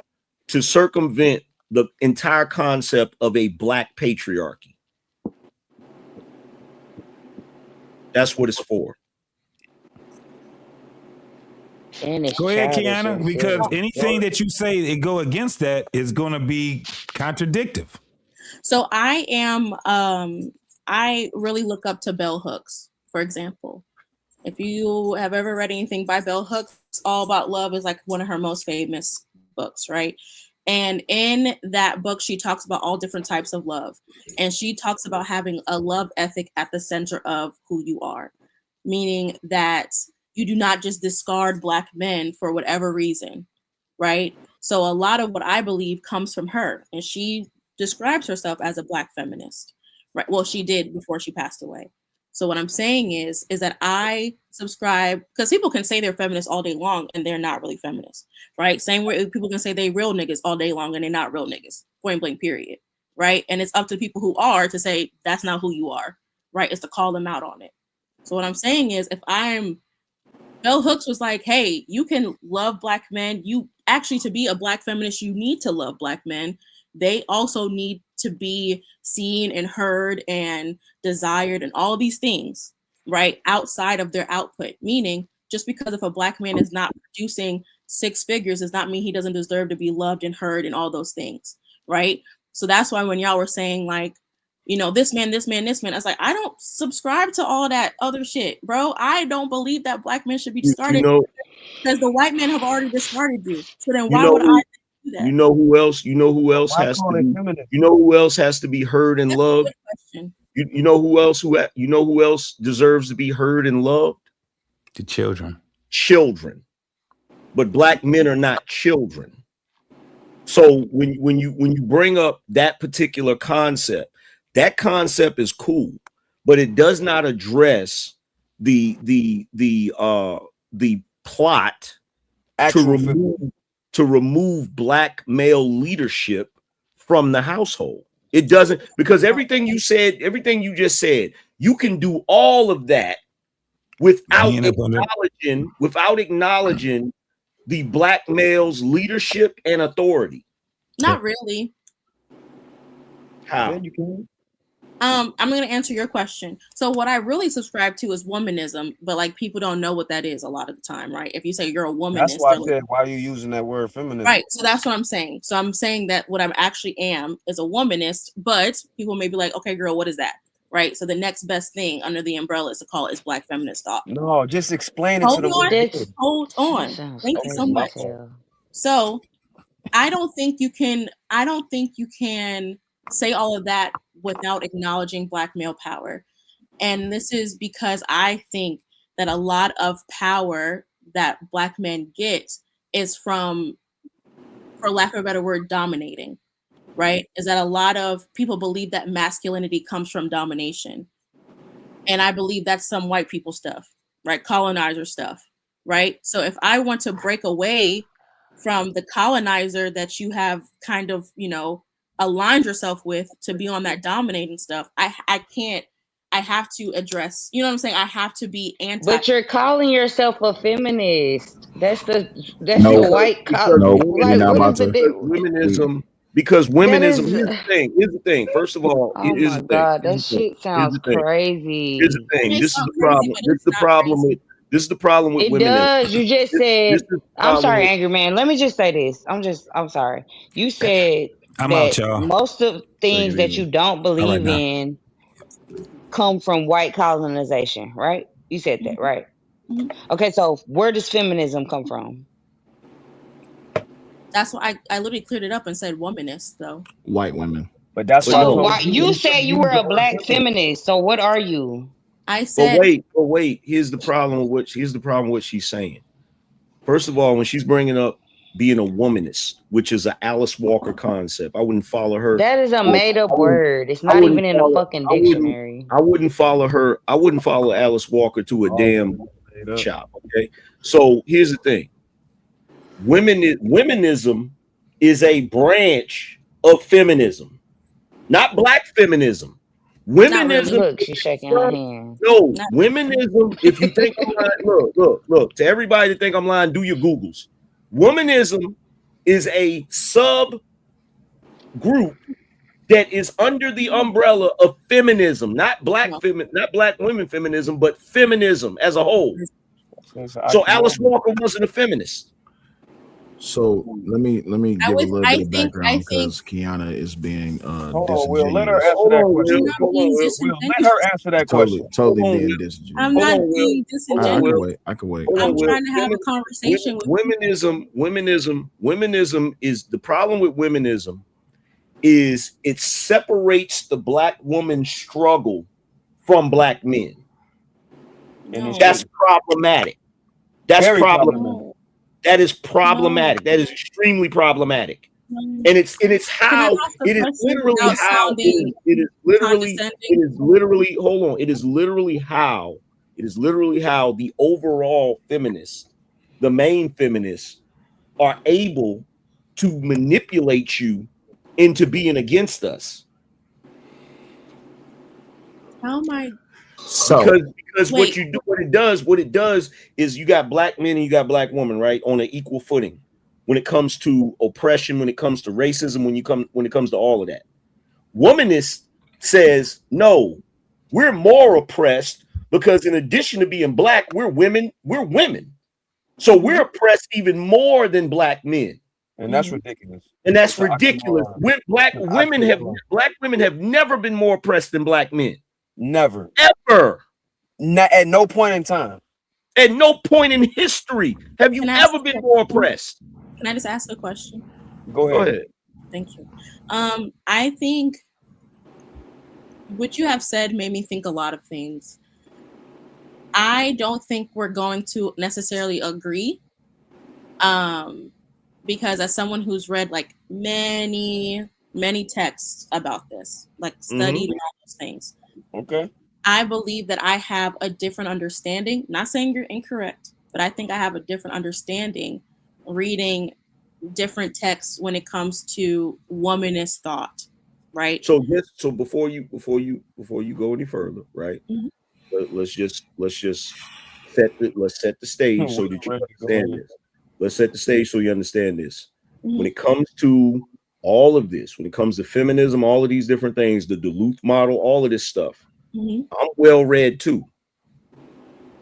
to circumvent the entire concept of a black patriarchy. That's what it's for. Go ahead, Kiana, because anything that you say it go against that is going to be contradictive. So I really look up to Bell Hooks, for example. If you have ever read anything by Bell Hooks, All About Love is like one of her most famous books, right? And in that book, she talks about all different types of love. And she talks about having a love ethic at the center of who you are, meaning that you do not just discard Black men for whatever reason, right? So a lot of what I believe comes from her, and she describes herself as a Black feminist, right? Well, she did before she passed away. So what I'm saying is that I subscribe, because people can say they're feminists all day long and they're not really feminists, right? Same way people can say they real niggas all day long and they're not real niggas, point blank period, right? And it's up to people who are to say that's not who you are, right? It's to call them out on it. So what I'm saying is, if Bell Hooks was like, hey, you can love Black men. You actually, to be a Black feminist, you need to love Black men. They also need to be seen and heard and desired and all these things, right? Outside of their output. Meaning, just because if a Black man is not producing 6 figures does not mean he doesn't deserve to be loved and heard and all those things, right? So that's why when y'all were saying like, you know, this man, I was like, I don't subscribe to all that other shit, bro. I don't believe that Black men should be discarded because the white men have already discarded you. So then why would I do that? You know who else has to be heard and loved? You know who else deserves to be heard and loved? The children. But Black men are not children. So when you bring up that particular concept, that concept is cool, but it does not address the plot to remove Black male leadership from the household. It doesn't, because everything you just said, you can do all of that without acknowledging the Black male's leadership and authority. Not really. How? Yeah, you can. I'm going to answer your question. So what I really subscribe to is womanism, but like people don't know what that is a lot of the time, right? If you say you're a womanist, that's why I said, why are you using that word feminism? Right. So that's what I'm saying. So I'm saying that what I actually am is a womanist, but people may be like, okay, girl, what is that? Right. So the next best thing under the umbrella is to call it is Black feminist thought. No, just explain it to them. Hold on. Thank you so much. So I don't think you can say all of that without acknowledging Black male power. And this is because I think that a lot of power that Black men get is from, for lack of a better word, dominating, right? Is that a lot of people believe that masculinity comes from domination. And I believe that's some white people stuff, right? Colonizer stuff, right? So if I want to break away from the colonizer that you have kind of, you know, aligned yourself with to be on that dominating stuff, I have to address, you know what I'm saying? I have to be anti. But you're calling yourself a feminist. That's the white feminism. Because womenism, here's the thing. First of all, here's the thing. That shit sounds crazy. Here's the thing. This is the problem. This is the problem with women. It does. You just said, I'm sorry, Angry Man. Let me just say this. I'm sorry. You said that most of things that you don't believe in come from white colonization, right? You said that, right? Mm-hmm. Okay, so where does feminism come from? That's why I literally cleared it up and said womanist, though. White women. But that's why you said you were a Black feminist. So what are you? I said. But wait. Here's the problem with what she's saying. First of all, when she's bringing up being a womanist, which is an Alice Walker concept. I wouldn't follow her. That is a made up word. It's not even in the fucking dictionary. I wouldn't follow her. I wouldn't follow Alice Walker to a damn shop. Okay. So here's the thing. Womenism is a branch of feminism, not black feminism. Womenism. Look, she's shaking her hand. No, womenism. If you think I'm lying, look. To everybody that think I'm lying, do your Googles. Womanism is a sub group that is under the umbrella of feminism, not black women feminism, but feminism as a whole. So Alice Walker wasn't a feminist. So let me give a little bit of background because Kiana is being disingenuous. Let her answer that question. Let her answer that question. Totally being disingenuous. I'm not being disingenuous. I can wait. I'm trying to have a conversation with Womenism is the problem with womenism is it separates the black woman's struggle from black men. And that's problematic. That's problematic. That is problematic. That is extremely problematic. And it's how it is literally how it is literally hold on. It is literally how the overall feminists, the main feminists, are able to manipulate you into being against us. How am I? Because what it does is you got black men and you got black women, right, on an equal footing when it comes to oppression, when it comes to racism, when it comes to all of that. Womanist says, no, we're more oppressed because in addition to being black, we're women. So we're oppressed even more than black men. And that's ridiculous. And that's ridiculous. Black women have never been more oppressed than black men. Never. Ever. At no point in time. At no point in history have you ever been more oppressed. Can I just ask a question? Go ahead. Thank you. I think what you have said made me think a lot of things. I don't think we're going to necessarily agree. Because as someone who's read like many texts about this, like studied and all those things. Okay. I believe that I have a different understanding. Not saying you're incorrect, but I think I have a different understanding reading different texts when it comes to womanist thought, right? So before you go any further, right? Let's just set the stage so that you understand this. Let's set the stage so you understand this. When it comes to all of this, when it comes to feminism, all of these different things, the Duluth model, all of this stuff, I'm well read too.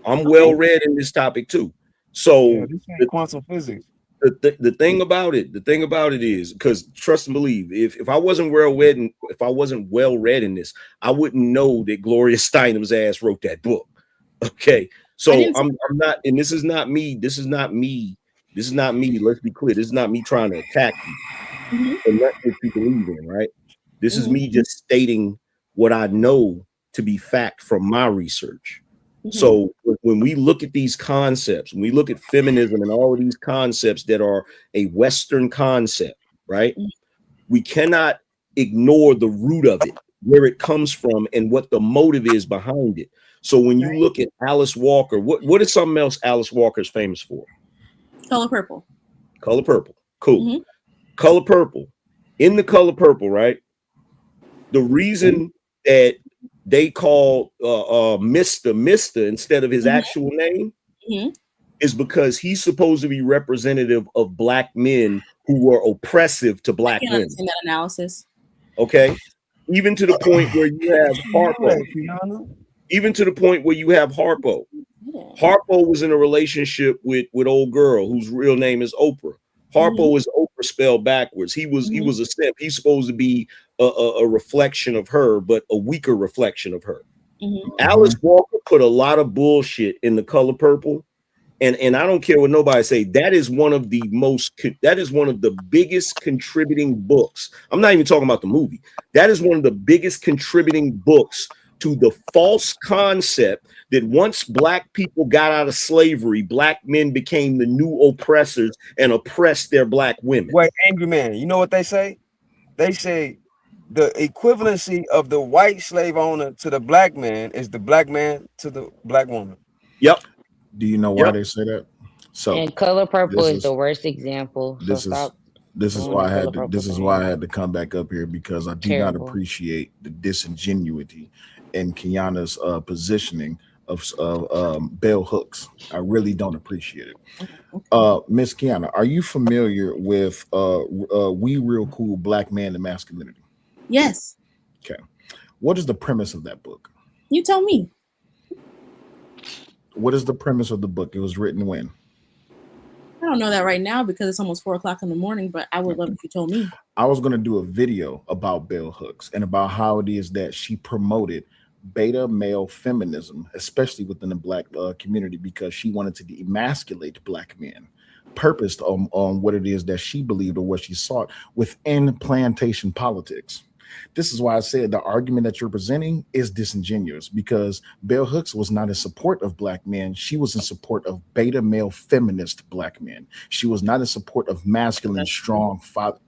I'm well read in this topic too. So quantum physics. The thing about it is, because trust and believe, if I wasn't well read in this, I wouldn't know that Gloria Steinem's ass wrote that book. Okay, so I'm not, and this is not me. Let's be clear. This is not me trying to attack you and not what you believe in, right? This is me just stating what I know to be fact from my research. So when we look at these concepts, when we look at feminism and all of these concepts that are a Western concept, right? We cannot ignore the root of it, where it comes from and what the motive is behind it. So when you look at Alice Walker, what is something else Alice Walker is famous for? Color Purple. Color Purple. Cool. Color Purple. In the Color Purple, right? The reason that they call Mr. instead of his actual name is because he's supposed to be representative of black men who were oppressive to black women. In that analysis. Okay. Even to the point where you have Harpo. Even to the point where you have Harpo. Harpo was in a relationship with old girl whose real name is Oprah. Harpo is Oprah spelled backwards. He was a simp. He's supposed to be a reflection of her, but a weaker reflection of her. Alice Walker put a lot of bullshit in the Color Purple, and I don't care what nobody say. That is one of the biggest contributing books. I'm not even talking about the movie. That is one of the biggest contributing books to the false concept that once black people got out of slavery, black men became the new oppressors and oppressed their black women. Wait, angry man, you know what they say? They say the equivalency of the white slave owner to the black man is the black man to the black woman. Yep. Do you know why they say that? So and color purple is the worst example. So this is why I had to come back up here, because I do not appreciate the disingenuity in Kiana's positioning of bell hooks. I really don't appreciate it. Miss Kiana, are you familiar with We Real Cool Black Man and Masculinity? Yes. Okay. What is the premise of that book? You tell me. What is the premise of the book? It was written when? I don't know that right now because it's almost 4 o'clock in the morning, but I would love if you told me. I was going to do a video about bell hooks and about how it is that she promoted beta male feminism, especially within the black community, because she wanted to emasculate black men, purposed on what it is that she believed or what she sought within plantation politics. This is why I said the argument that you're presenting is disingenuous, because Bell Hooks was not in support of black men. She was in support of beta male feminist black men. She was not in support of masculine, strong father.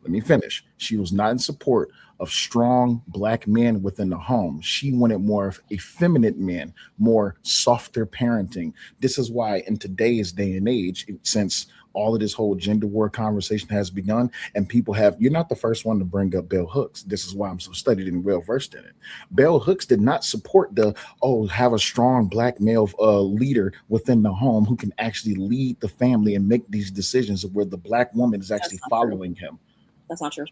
Let me finish. She was not in support of strong black men within the home. She wanted more of a feminine man, more softer parenting. This is why in today's day and age, since all of this whole gender war conversation has begun, and people you're not the first one to bring up Bell Hooks. This is why I'm so studied and well versed in it. Bell Hooks did not support have a strong black male leader within the home who can actually lead the family and make these decisions of where the black woman is actually following him. That's not true.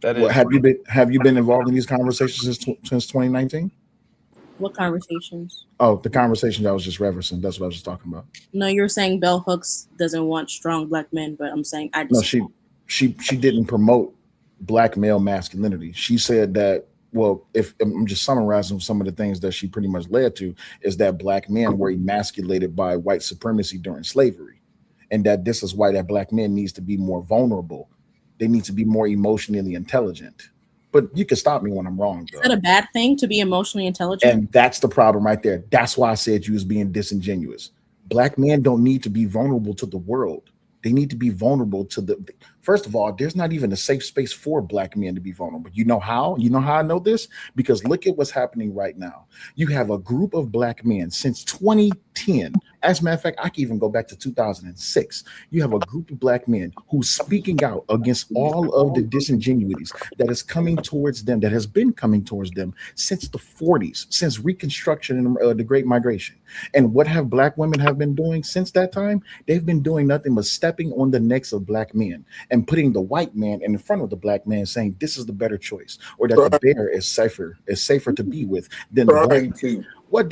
Have you been involved in these conversations since 2019? What conversations? Oh, the conversation I was just referencing. That's what I was just talking about. No, you're saying Bell Hooks doesn't want strong black men, but I'm saying she didn't promote black male masculinity. She said that, well, if I'm just summarizing some of the things that she pretty much led to, is that black men were emasculated by white supremacy during slavery, and that this is why that black men needs to be more vulnerable. They need to be more emotionally intelligent. But you can stop me when I'm wrong, though. Is that a bad thing to be emotionally intelligent? And that's the problem right there. That's why I said you was being disingenuous. Black men don't need to be vulnerable to the world. They need to be vulnerable to first of all, there's not even a safe space for black men to be vulnerable. You know how? You know how I know this? Because look at what's happening right now. You have a group of black men since 2010. As a matter of fact, I can even go back to 2006. You have a group of black men who's speaking out against all of the disingenuities that is coming towards them, that has been coming towards them since the 40s, since Reconstruction and the Great Migration. And what have black women have been doing since that time? They've been doing nothing but stepping on the necks of black men and putting the white man in front of the black man, saying this is the better choice, or that the bear is safer to be with than the black man. What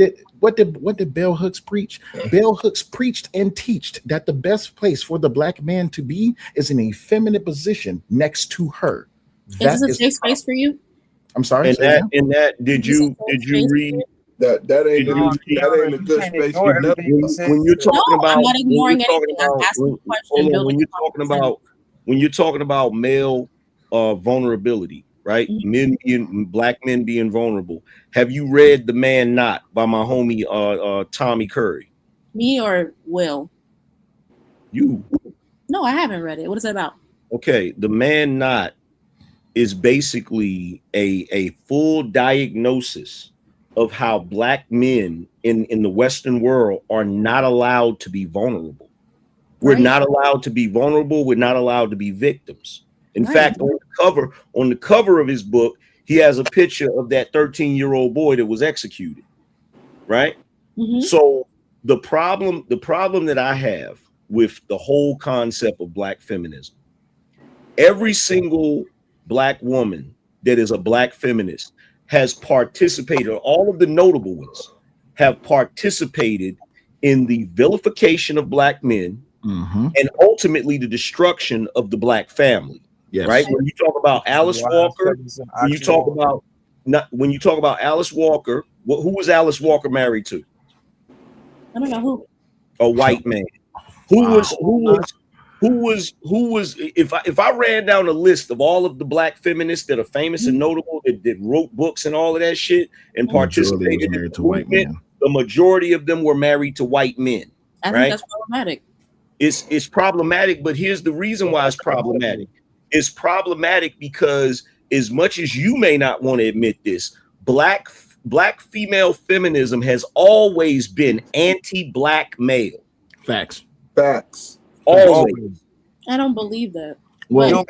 did Bell Hooks preach? Bell Hooks preached and teached that the best place for the black man to be is in a feminine position next to her. Is this a safe space for you? I'm sorry. And that did you read? That ain't a good space. When you're talking about, I'm not ignoring anything. I'm asking a question. When you're talking about male vulnerability, right? Mm-hmm. Black men being vulnerable. Have you read The Man Not by my homie Tommy Curry? Me or Will? You. No, I haven't read it. What is it about? Okay, The Man Not is basically a full diagnosis of how black men in the Western world are not allowed to be vulnerable. We're not allowed to be vulnerable. We're not allowed to be victims. In fact, on the cover of his book, he has a picture of that 13-year-old boy that was executed. Right. Mm-hmm. So the problem that I have with the whole concept of black feminism, every single black woman that is a black feminist has participated, all of the notable ones have participated in the vilification of black men, mm-hmm. and ultimately the destruction of the black family. Yes. Right. When you talk about Alice Walker, when you talk about Alice Walker, who was Alice Walker married to? I don't know who. A white man. Who was who was if I ran down a list of all of the black feminists that are famous and notable that wrote books and all of that shit and participated in the movement, the majority of them were married to white men. I think that's problematic. It's problematic, but here's the reason why it's problematic. It's problematic because as much as you may not want to admit this, black female feminism has always been anti-black male. Facts. Always. I don't believe that. Well,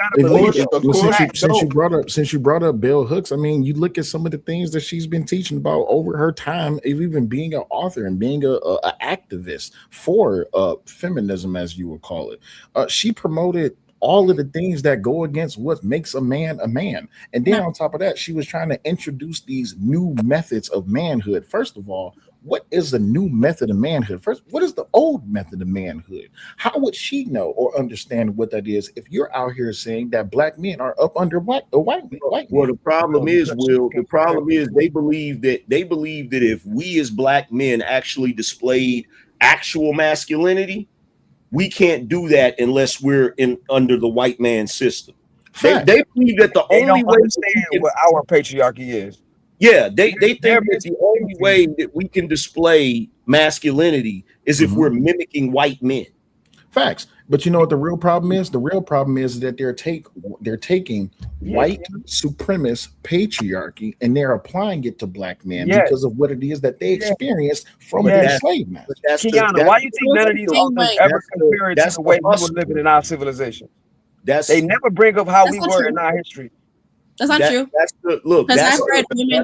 since you brought up Bell Hooks, I mean, you look at some of the things that she's been teaching about over her time, even being an author and being a activist for feminism, as you would call it. She promoted all of the things that go against what makes a man a man. And then on top of that, she was trying to introduce these new methods of manhood. First of all, what is the new method of manhood? First, what is the old method of manhood? How would she know or understand what that is if you're out here saying that black men are up under white men? Well, the problem is, they believe that if we as black men actually displayed actual masculinity, we can't do that unless we're under the white man system. They believe that the only way what our patriarchy is. Yeah, they think that the only way that we can display masculinity is if we're mimicking white men. Facts. But you know what the real problem is? The real problem is that they're taking white supremacist patriarchy and they're applying it to black men because of what it is that they experienced from the slave master. Kiana, why do you think none of these authors ever compare it to the way we were living in our civilization? They never bring up how we were in our history. That's not true. Because I've read women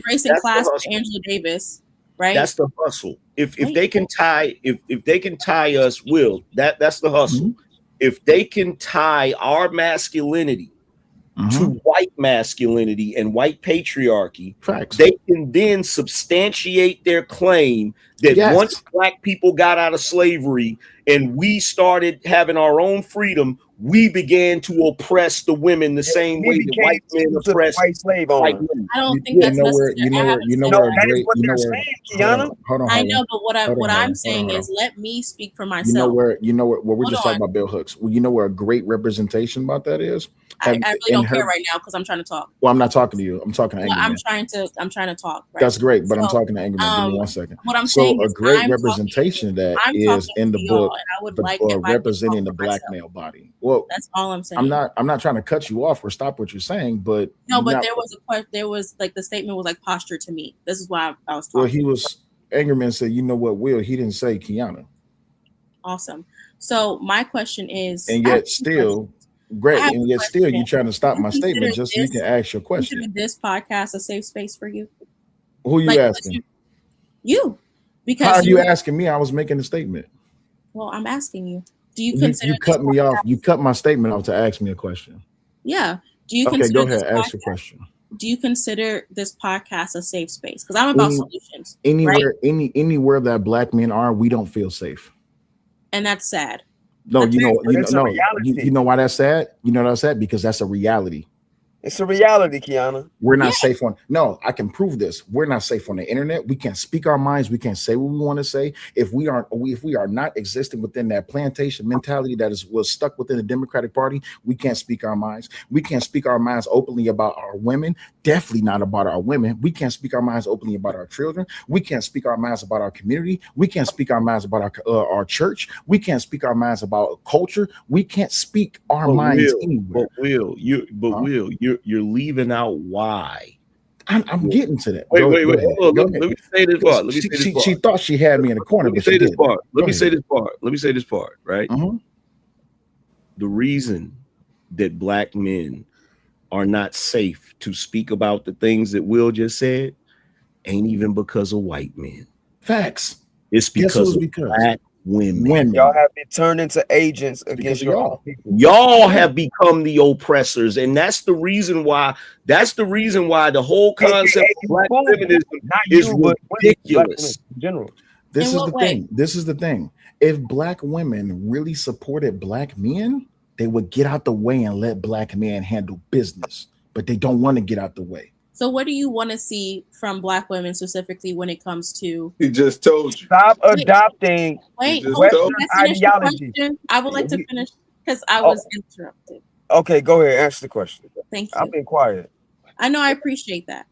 race and class with Angela Davis, right? That's the hustle. If they can tie us, that's the hustle. If they can tie our masculinity to white masculinity and white patriarchy, they can then substantiate their claim that once black people got out of slavery and we started having our own freedom, we began to oppress the women the same way the white men oppressed white slave owners. I don't think that's necessary. I know, but what I'm saying is, let me speak for myself. You know where we're just talking about Bell Hooks. Well, you know where a great representation about that is. I really don't care right now because I'm trying to talk. Well, I'm not talking to you. I'm talking to Angry I'm trying to talk. Right? That's great, but I'm talking to Angry Man. Give me 1 second. What I'm saying is, a great representation of that is in the book, representing the black male body. Well, that's all I'm saying. I'm not trying to cut you off or stop what you're saying, but no, but there was like the statement was like posture to me. This is why I was talking. Well, Angry Man said, you know what, Will? He didn't say Kiana. Awesome. So my question is, and yet still. Great, and yet still you're trying to stop my statement just so you can ask your question. Consider this podcast a safe space for you? Who you asking? You. Because how are you asking me? I was making a statement. Well, I'm asking you. Do you consider you cut me off? You cut my statement off to ask me a question. Yeah. Do you go ahead, ask your question. Do you consider this podcast a safe space? Because I'm about solutions. Anywhere that black men are, we don't feel safe. And that's sad. No, you know why that's sad? You know that's sad because that's a reality. It's a reality, Kiana. We're not safe on. No, I can prove this. We're not safe on the internet. We can't speak our minds. We can't say what we want to say. If we are not existing within that plantation mentality that was stuck within the Democratic Party, we can't speak our minds. We can't speak our minds openly about our women. Definitely not about our women. We can't speak our minds openly about our children. We can't speak our minds about our community. We can't speak our minds about our church. We can't speak our minds about culture. We can't speak our minds anywhere. You're leaving out why. I'm getting to that. Wait. Let me say this part. She thought she had me in the corner. Let me say this part. Let me say this part. Right. The reason that black men are not safe to speak about the things that Will just said ain't even because of white men. Facts. It's because of black women. Y'all have been turned into agents against y'all. Y'all have become the oppressors, and that's the reason why. That's the reason why the whole concept of black feminism is ridiculous. In general, this is the thing. If black women really supported black men, they would get out the way and let black men handle business. But they don't want to get out the way. So what do you want to see from Black women specifically when it comes to? He just told you. Stop adopting Western ideology. I would like to finish because I was interrupted. Okay, go ahead. Answer the question. Thank you. I've been quiet. I know. I appreciate that.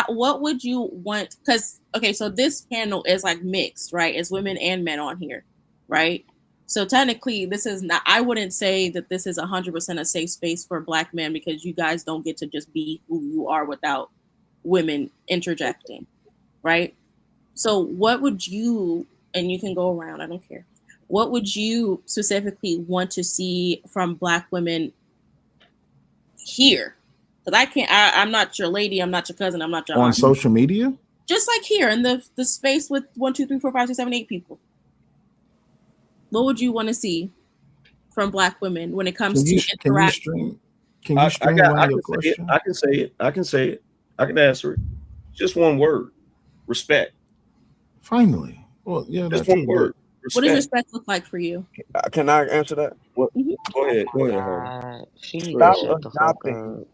What would you want? Because, okay, so this panel is like mixed, right? It's women and men on here, right? So technically, this is not, I wouldn't say that this is 100% a safe space for Black men because you guys don't get to just be who you are without women interjecting, right? So what would you, and you can go around, I don't care. What would you specifically want to see from Black women here? Because I'm not your lady, I'm not your cousin, I'm not your on aunt. social media. Just like here in the space with 1, 2, 3, 4, 5, 6, 7, 8 people. What would you want to see from Black women when it comes to interaction? Can you stream your question? I can say it. I can answer it. Just one word: respect. Finally, well, yeah, just one word. Respect. What does respect look like for you? Can I answer that? Go ahead. Go ahead. Stop adopting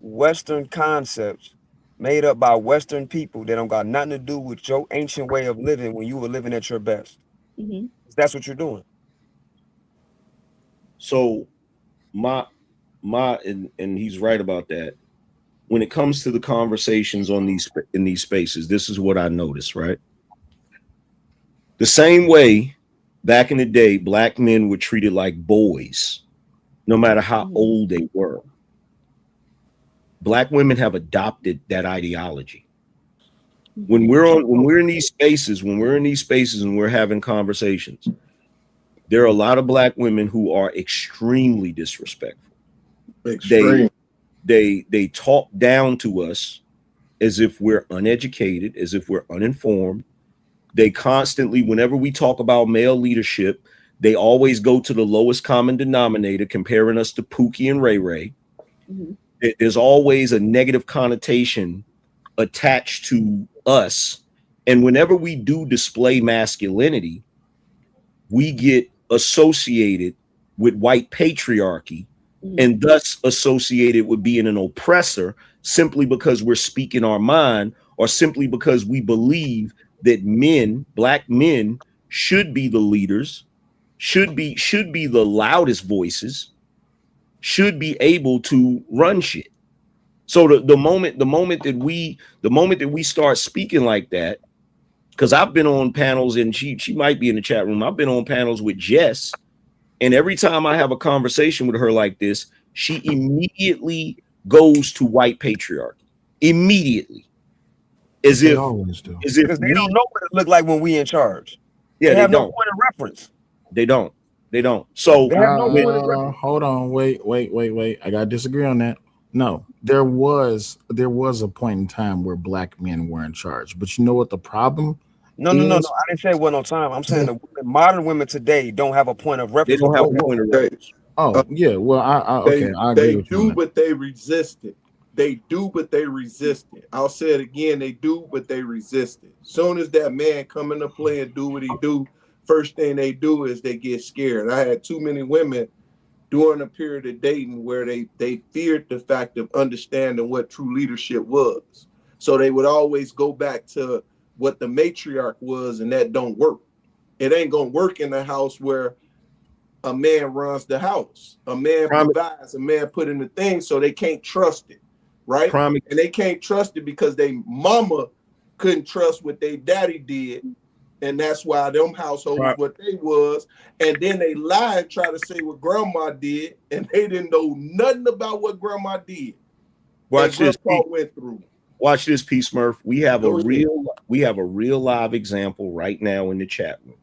Western concepts made up by Western people that don't got nothing to do with your ancient way of living when you were living at your best. Mm-hmm. That's what you're doing. So and he's right about that. When it comes to the conversations in these spaces, this is what I noticed, right? The same way back in the day, Black men were treated like boys, no matter how old they were. Black women have adopted that ideology. When we're in these spaces and we're having conversations, there are a lot of Black women who are extremely disrespectful. They talk down to us as if we're uneducated, as if we're uninformed. They constantly, whenever we talk about male leadership, they always go to the lowest common denominator, comparing us to Pookie and Ray Ray. Mm-hmm. There's always a negative connotation attached to us. And whenever we do display masculinity, we get associated with white patriarchy and thus associated with being an oppressor simply because we're speaking our mind or simply because we believe that Black men should be the leaders, should be the loudest voices, should be able to run shit. So the moment that we start speaking like that, because I've been on panels, and she might be in the chat room. I've been on panels with Jess, and every time I have a conversation with her like this, she immediately goes to white patriarchy. Immediately. As if because they don't know what it look like when we in charge. Yeah, they have no point of reference. They don't. So they have no point of reference. Hold on, wait. I gotta disagree on that. No, there was a point in time where Black men were in charge, but you know what the problem? No. I didn't say it wasn't on time. I'm saying the modern women today don't have a point of reference. They don't have a point of reference. Oh, yeah. Well, I agree. They do, but they resist it. They do, but they resist it. I'll say it again. They do, but they resist it. Soon as that man come into play and do what he do, first thing they do is they get scared. I had too many women during a period of dating where they feared the fact of understanding what true leadership was. So they would always go back to what the matriarch was, and that don't work. It ain't gonna work in a house where a man runs the house. A man provides, a man put in the thing, so they can't trust it, right? And they can't trust it because they mama couldn't trust what they daddy did. And that's why them households what they was. And then they lie and try to say what grandma did, and they didn't know nothing about what grandma did. Watch this. Went through. Watch this, P. Smurf. We have a real live example right now in the chat room.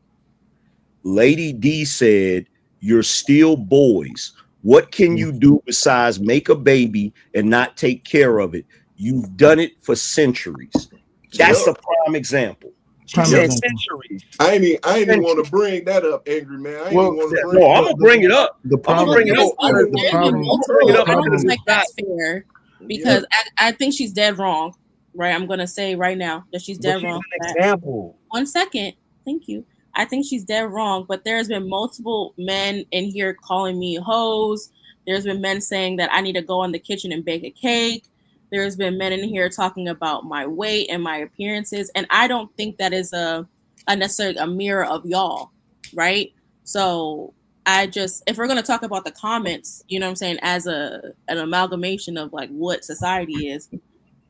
Lady D said, "You're still boys. What can you do besides make a baby and not take care of it? You've done it for centuries." That's a prime example. Centuries. I ain't even want to bring that up, angry man. I ain't even want to bring no, I'm gonna bring it up. I don't think that's fair because I think she's dead wrong. Right, I'm gonna say right now that she's dead wrong. Example. 1 second, thank you. I think she's dead wrong, but there's been multiple men in here calling me hoes. There's been men saying that I need to go in the kitchen and bake a cake. There's been men in here talking about my weight and my appearances, and I don't think that is a necessarily a mirror of y'all, right? So if we're gonna talk about the comments, you know what I'm saying, as an amalgamation of like what society is,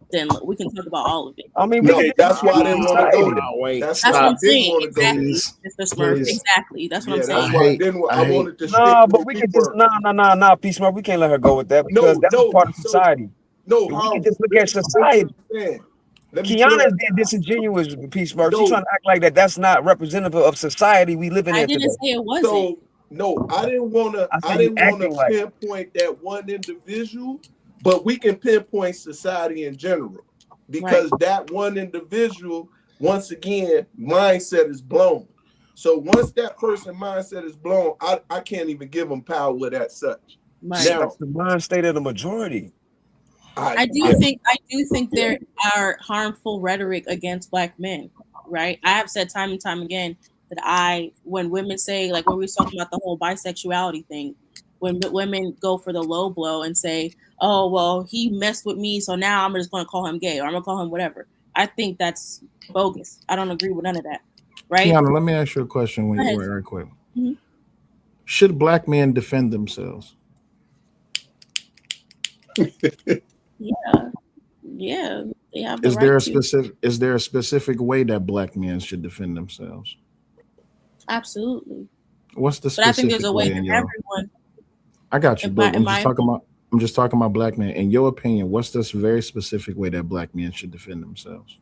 then we can talk about all of it. I mean, that's why I didn't want to go there. Wait, that's what I'm didn't saying. want to go there. Mr. Smurf. Exactly. That's what I'm saying. That's why I didn't. I wanted to. No, but we can just no, P Smart. We can't let her go with that because that's a part of society. No, we can just look at society. Kiana's being disingenuous, P Smart. She's trying to act like that's not representative of society we live in. I didn't say it wasn't. So no, I didn't want to. I didn't want to pinpoint that one individual, but we can pinpoint society in general because that one individual, once again, mindset is blown. So once that person's mindset is blown, I can't even give them power with that such. Now, that's the mind state of the majority. I do think there are harmful rhetoric against Black men, right? I have said time and time again that when women say, like when we were talking about the whole bisexuality thing, when women go for the low blow and say, oh, well, he messed with me, so now I'm just going to call him gay or I'm going to call him whatever. I think that's bogus. I don't agree with none of that, right? Kiana, let me ask you a question when you were very quick. Mm-hmm. Should Black men defend themselves? Yeah. They have the is right there a specific way that Black men should defend themselves? Absolutely. What's the specific I think there's a way for everyone. I got you, but I'm just talking about Black men. In your opinion, what's this very specific way that Black men should defend themselves?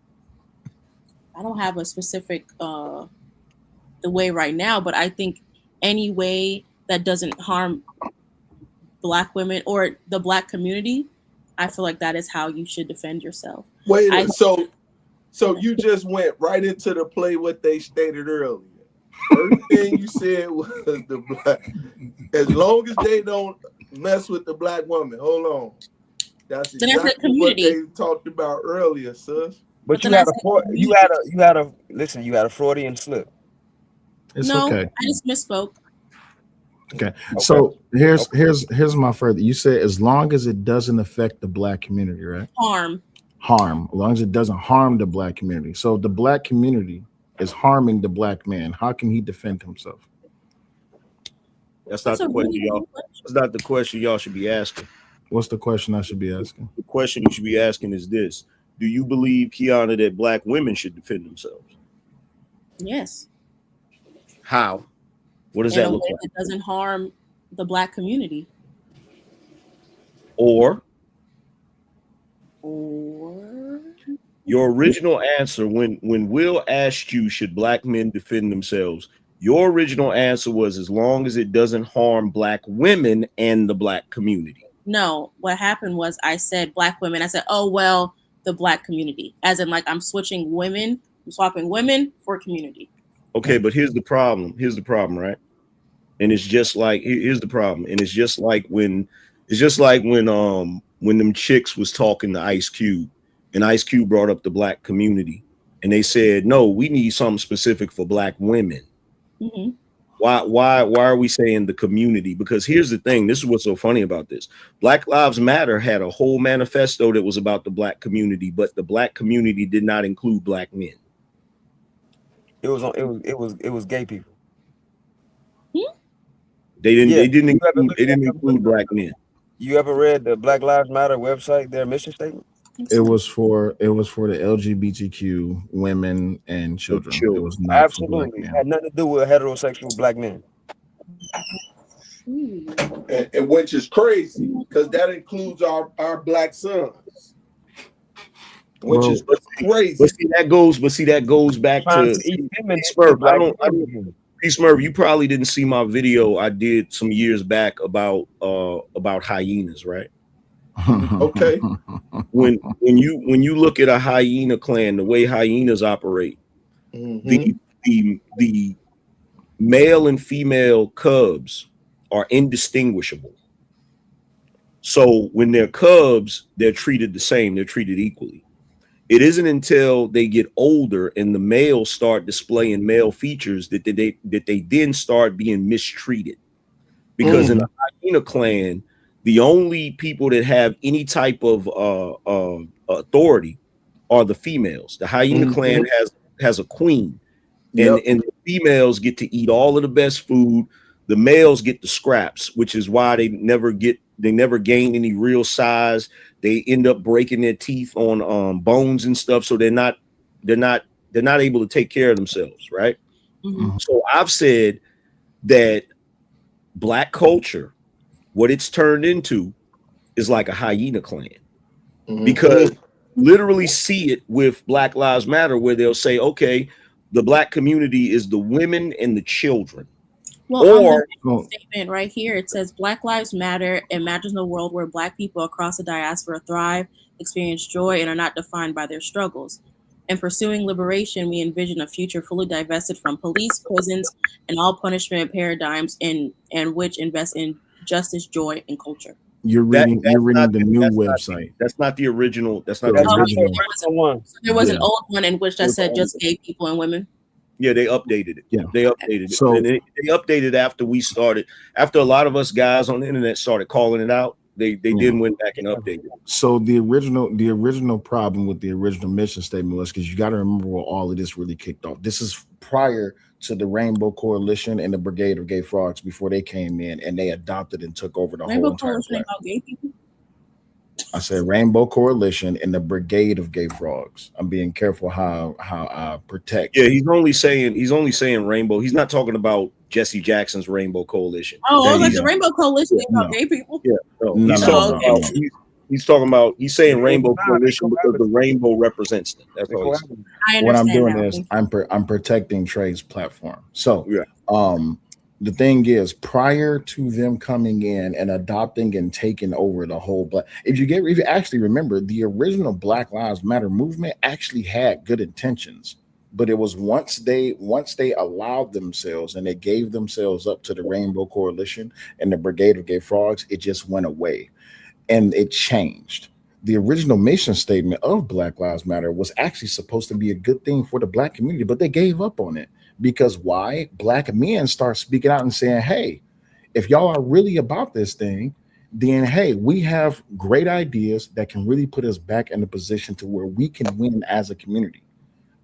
I don't have a specific the way right now, but I think any way that doesn't harm Black women or the Black community, I feel like that is how you should defend yourself. Wait, so you just went right into the play what they stated earlier. First thing you said was the Black, as long as they don't mess with the Black woman. Hold on, that's exactly what they talked about earlier, sis. But you had a Freudian slip. It's no, okay. I just misspoke. Okay. So here's my further. You said as long as it doesn't affect the Black community, right? Harm. As long as it doesn't harm the Black community. So the Black community is harming the Black man. How can he defend himself? That's not the question, y'all. That's not the question y'all should be asking. What's the question I should be asking? The question you should be asking is this: do you believe, Kiana, that Black women should defend themselves? Yes. How? What does that look like? It doesn't harm the Black community. Or your original answer when Will asked you, should Black men defend themselves? Your original answer was as long as it doesn't harm Black women and the Black community. No, what happened was I said Black women. I said, oh, well, the Black community. As in, like, I'm swapping women for community. Okay, but here's the problem. Right? And it's just like here's the problem. And it's just like when them chicks was talking to Ice Cube, and Ice Cube brought up the Black community, and they said, no, we need something specific for Black women. Mm-hmm. Why are we saying the community? Because here's the thing. This is what's so funny about this. Black Lives Matter had a whole manifesto that was about the Black community, but the Black community did not include Black men. It was gay people. They didn't include Black men. You ever read the Black Lives Matter website, their mission statement? It was for the LGBTQ women and children. It was not absolutely had nothing to do with heterosexual Black men. And which is crazy because that includes our Black sons. Which is crazy. But see that goes back to Smurf. Smurf, you probably didn't see my video I did some years back about hyenas, right? Okay. When you look at a hyena clan, the way hyenas operate, the male and female cubs are indistinguishable. So when they're cubs, they're treated the same, they're treated equally. It isn't until they get older and the males start displaying male features that they then start being mistreated. Because in the hyena clan, the only people that have any type of authority are the females. The hyena clan has a queen, and the females get to eat all of the best food. The males get the scraps, which is why they never gain any real size. They end up breaking their teeth on bones and stuff, so they're not able to take care of themselves, right? So I've said that Black culture, what it's turned into, is like a hyena clan, because literally see it with Black Lives Matter, where they'll say, okay, the Black community is the women and the children. Well, on the statement right here, it says Black Lives Matter imagines a world where Black people across the diaspora thrive, experience joy, and are not defined by their struggles. In pursuing liberation, we envision a future fully divested from police, prisons, and all punishment paradigms, and which invest in justice, joy, and culture. You're reading the new website. That's not the original. That's not the original one. So there was an old one in which that said just gay people and women. Yeah, they updated it. Yeah, they updated it. So and they updated after we started. After a lot of us guys on the internet started calling it out, they then went back and updated it. So the original problem with the original mission statement was, because you got to remember where all of this really kicked off. This is prior to the Rainbow Coalition and the Brigade of Gay Frogs, before they came in and they adopted and took over the whole entire Coalition about gay people. I said Rainbow Coalition and the Brigade of Gay Frogs. I'm being careful how I protect. Yeah, he's only saying Rainbow. He's not talking about Jesse Jackson's Rainbow Coalition. Oh, like the Rainbow Coalition is about gay people. Yeah, he's saying Rainbow Coalition because the rainbow represents them. That's all. What I'm doing is I'm protecting Trey's platform. So the thing is, prior to them coming in and adopting and taking over the whole if you actually remember, the original Black Lives Matter movement actually had good intentions, but it was once they allowed themselves and they gave themselves up to the Rainbow Coalition and the Brigade of Gay Frogs, it just went away and it changed. The original mission statement of Black Lives Matter was actually supposed to be a good thing for the Black community, but they gave up on it. Because why? Black men start speaking out and saying, hey, if y'all are really about this thing, then hey, we have great ideas that can really put us back in a position to where we can win as a community.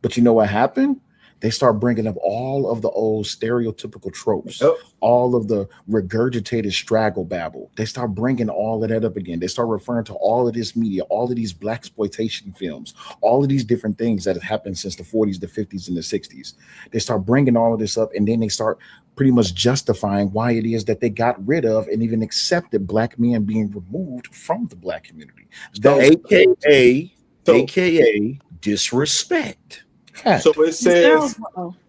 But you know what happened? They start bringing up all of the old stereotypical tropes, all of the regurgitated straggle babble. They start bringing all of that up again. They start referring to all of this media, all of these blaxploitation films, all of these different things that have happened since the 40s, the 50s, and the 60s. They start bringing all of this up, and then they start pretty much justifying why it is that they got rid of and even accepted Black men being removed from the Black community. AKA disrespect. So it says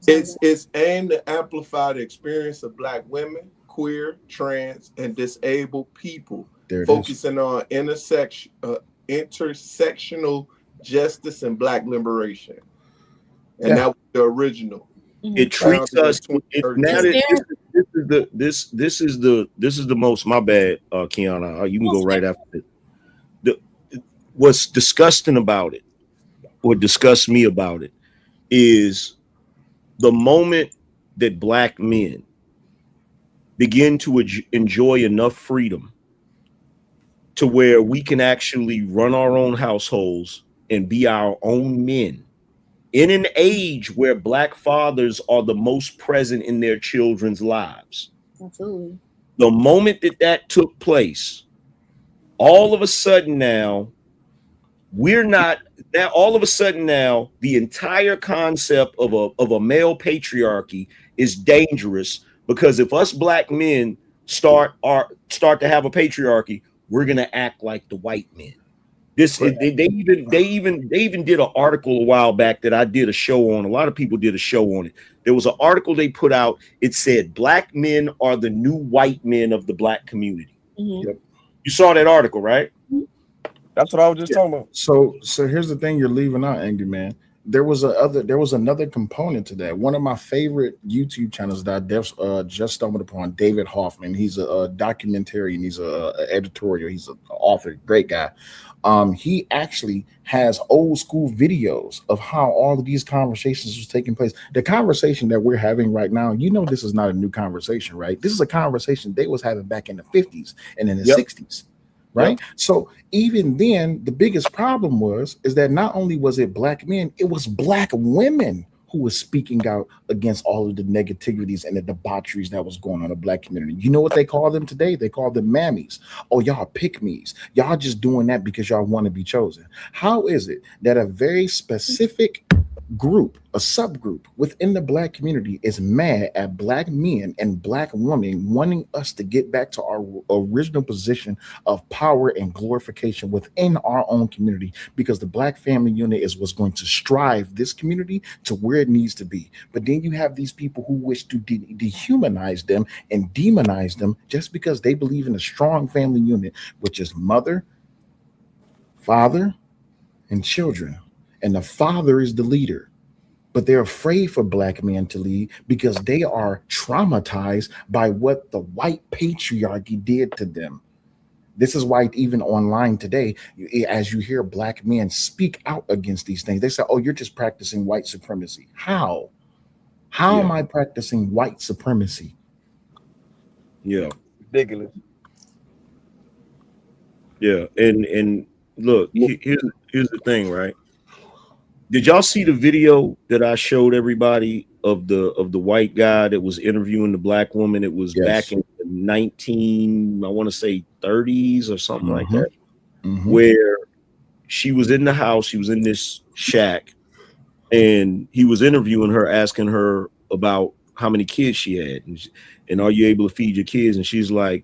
it's aimed to amplify the experience of Black women, queer, trans, and disabled people, focusing on intersectional justice and Black liberation. And that was the original. It treats us. This is the most. My bad, Kiana. You can go right after it. What's disgusting about it, or disgusts me about it, is the moment that Black men begin to enjoy enough freedom to where we can actually run our own households and be our own men in an age where Black fathers are the most present in their children's lives. Absolutely. The moment that took place, all of a sudden now, the entire concept of a male patriarchy is dangerous, because if us Black men start to have a patriarchy, we're gonna act like the white men. They even did an article a while back that I did a show on. A lot of people did a show on it. There was an article they put out. It said Black men are the new white men of the Black community. Mm-hmm. You saw that article, right? That's what I was just talking about. So here's the thing you're leaving out, Angry Man. there was another component to that. One of my favorite YouTube channels that I just stumbled upon, David Hoffman. He's a documentarian. He's a editorial. He's an author. Great guy. He actually has old school videos of how all of these conversations was taking place. The conversation that we're having right now, this is not a new conversation, right? This is a conversation they was having back in the 50s and in the 60s. Right. Yep. So even then, the biggest problem is that not only was it black men, it was black women who was speaking out against all of the negativities and the debaucheries that was going on in the black community. You know what they call them today? They call them mammies. Oh, y'all pick-me's. Y'all just doing that because y'all want to be chosen. How is it that a very specific group, a subgroup within the black community is mad at black men and black women wanting us to get back to our original position of power and glorification within our own community, because the black family unit is what's going to strive this community to where it needs to be. But then you have these people who wish to dehumanize them and demonize them just because they believe in a strong family unit, which is mother, father, and children. And the father is the leader, but they're afraid for black men to lead because they are traumatized by what the white patriarchy did to them. This is why even online today, as you hear black men speak out against these things, they say, oh, you're just practicing white supremacy. How am I practicing white supremacy? Yeah. Ridiculous. Yeah. And look, here's the thing, right? Did y'all see the video that I showed everybody of the white guy that was interviewing the black woman? It was back in the 30s or something like that, where she was in the house, she was in this shack, and he was interviewing her, asking her about how many kids she had, and are you able to feed your kids? And she's like,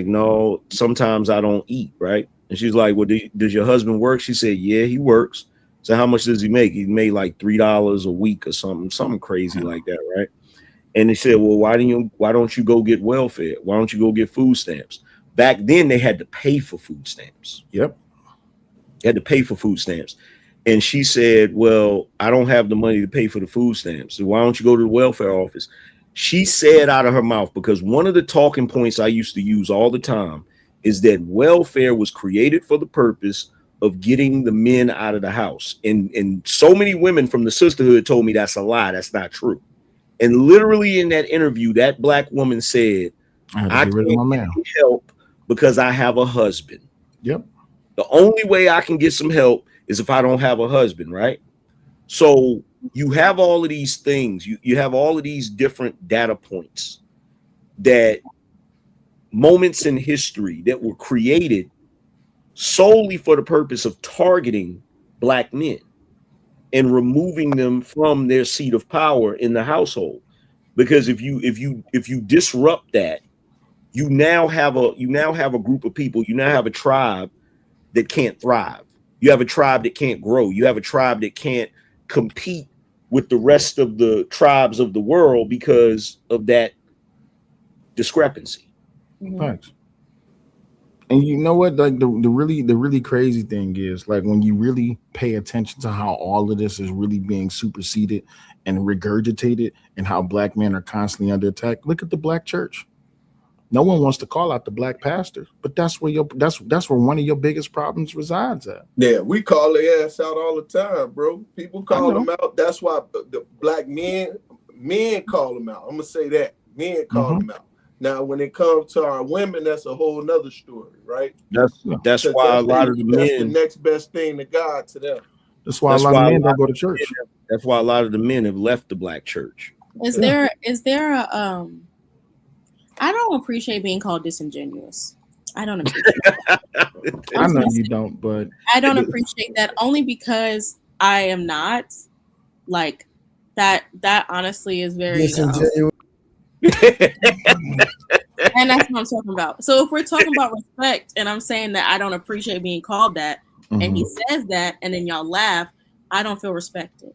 no, sometimes I don't eat, right? And she's like, well, does your husband work? She said, yeah, he works. So how much does he make? He made like $3 a week or something crazy like that, right? And they said, well, why don't you go get welfare? Why don't you go get food stamps? Back then they had to pay for food stamps. Yep. They had to pay for food stamps. And she said, well, I don't have the money to pay for the food stamps. So why don't you go to the welfare office? She said out of her mouth, because one of the talking points I used to use all the time is that welfare was created for the purpose of getting the men out of the house. And so many women from the sisterhood told me that's a lie. That's not true. And literally in that interview, that black woman said, I can't get help because I have a husband. Yep. The only way I can get some help is if I don't have a husband, right? So you have all of these things. You have all of these different data points, that moments in history that were created solely for the purpose of targeting black men and removing them from their seat of power in the household. Because if you disrupt that, you now have a group of people, you now have a tribe that can't thrive. You have a tribe that can't grow. You have a tribe that can't compete with the rest of the tribes of the world because of that discrepancy. Thanks. And you know what? Like the really crazy thing is, like, when you really pay attention to how all of this is really being superseded and regurgitated, and how black men are constantly under attack. Look at the black church. No one wants to call out the black pastor, but that's where one of your biggest problems resides at. Yeah, we call their ass out all the time, bro. People call them out. That's why the black men call them out. I'm gonna say that men call them out. Now, when it comes to our women, that's a whole nother story, right? That's why a lot of the men. That's the next best thing to God to them. That's why a lot of men don't go to church. That's why a lot of the men have left the black church. Is there a I don't appreciate being called disingenuous. I don't appreciate that. I know you don't, but I don't appreciate that, only because I am not like that. That honestly is very disingenuous. And that's what I'm talking about. So if we're talking about respect, and I'm saying that I don't appreciate being called that, and he says that, and then y'all laugh, I don't feel respected.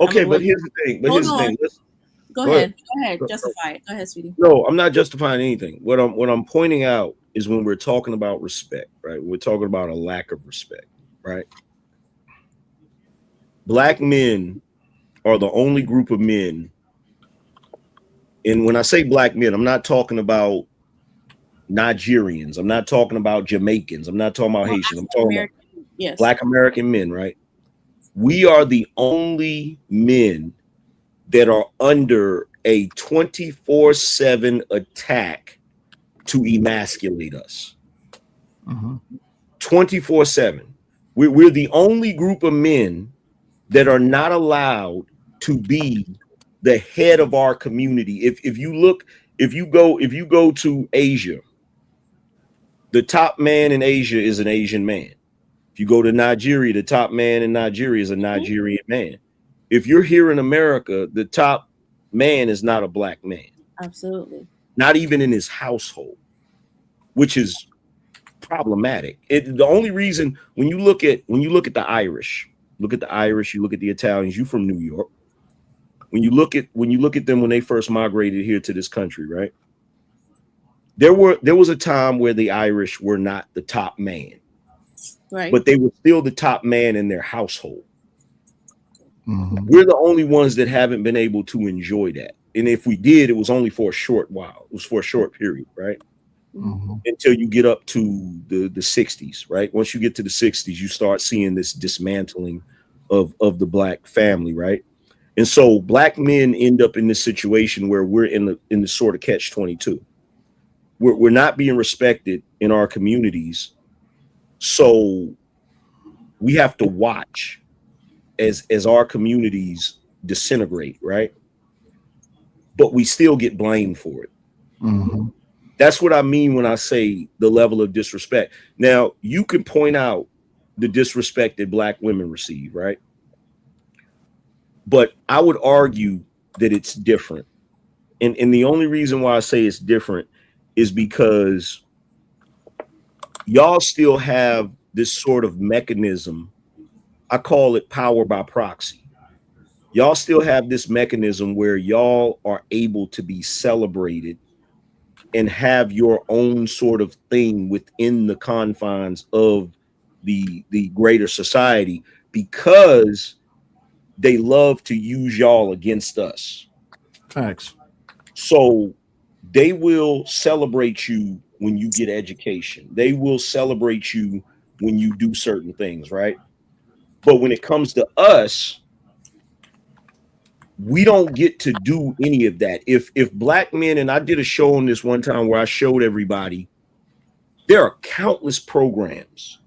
Okay, but here's the thing. Go ahead. Justify it. Go ahead, sweetie. No, I'm not justifying anything. What I'm pointing out is, when we're talking about respect, right? We're talking about a lack of respect, right? Black men are the only group of men, and when I say black men, I'm not talking about Nigerians, I'm not talking about Jamaicans, I'm not talking about Haitians, I'm talking about Black American men, right? We are the only men that are under a 24/7 attack to emasculate us. 24/7. We're the only group of men that are not allowed to be the head of our community. If you go to Asia, the top man in Asia is an Asian man. If you go to Nigeria, the top man in Nigeria is a Nigerian man. If you're here in America, the top man is not a black man. Absolutely. Not even in his household, which is problematic. The only reason when you look at the Irish, you look at the Italians, you from New York. When you look at them when they first migrated here to this country, right? There was a time where the Irish were not the top man. Right. But they were still the top man in their household. We're the only ones that haven't been able to enjoy that. And if we did, it was only for a short while. It was for a short period, right? Until you get up to the 60s, right? Once you get to the 60s, you start seeing this dismantling of the black family, right? And so black men end up in this situation where we're in the sort of catch-22. We're not being respected in our communities. So we have to watch as our communities disintegrate, right? But we still get blamed for it. That's what I mean when I say the level of disrespect. Now, you can point out the disrespect that black women receive, right? But I would argue that it's different. And the only reason why I say it's different is because y'all still have this sort of mechanism. I call it power by proxy. Y'all still have this mechanism where y'all are able to be celebrated and have your own sort of thing within the confines of the greater society because they love to use y'all against us. Facts. So they will celebrate you when you get education. They will celebrate you when you do certain things, right? But when it comes to us, we don't get to do any of that. If black men, and I did a show on this one time where I showed everybody, there are countless programs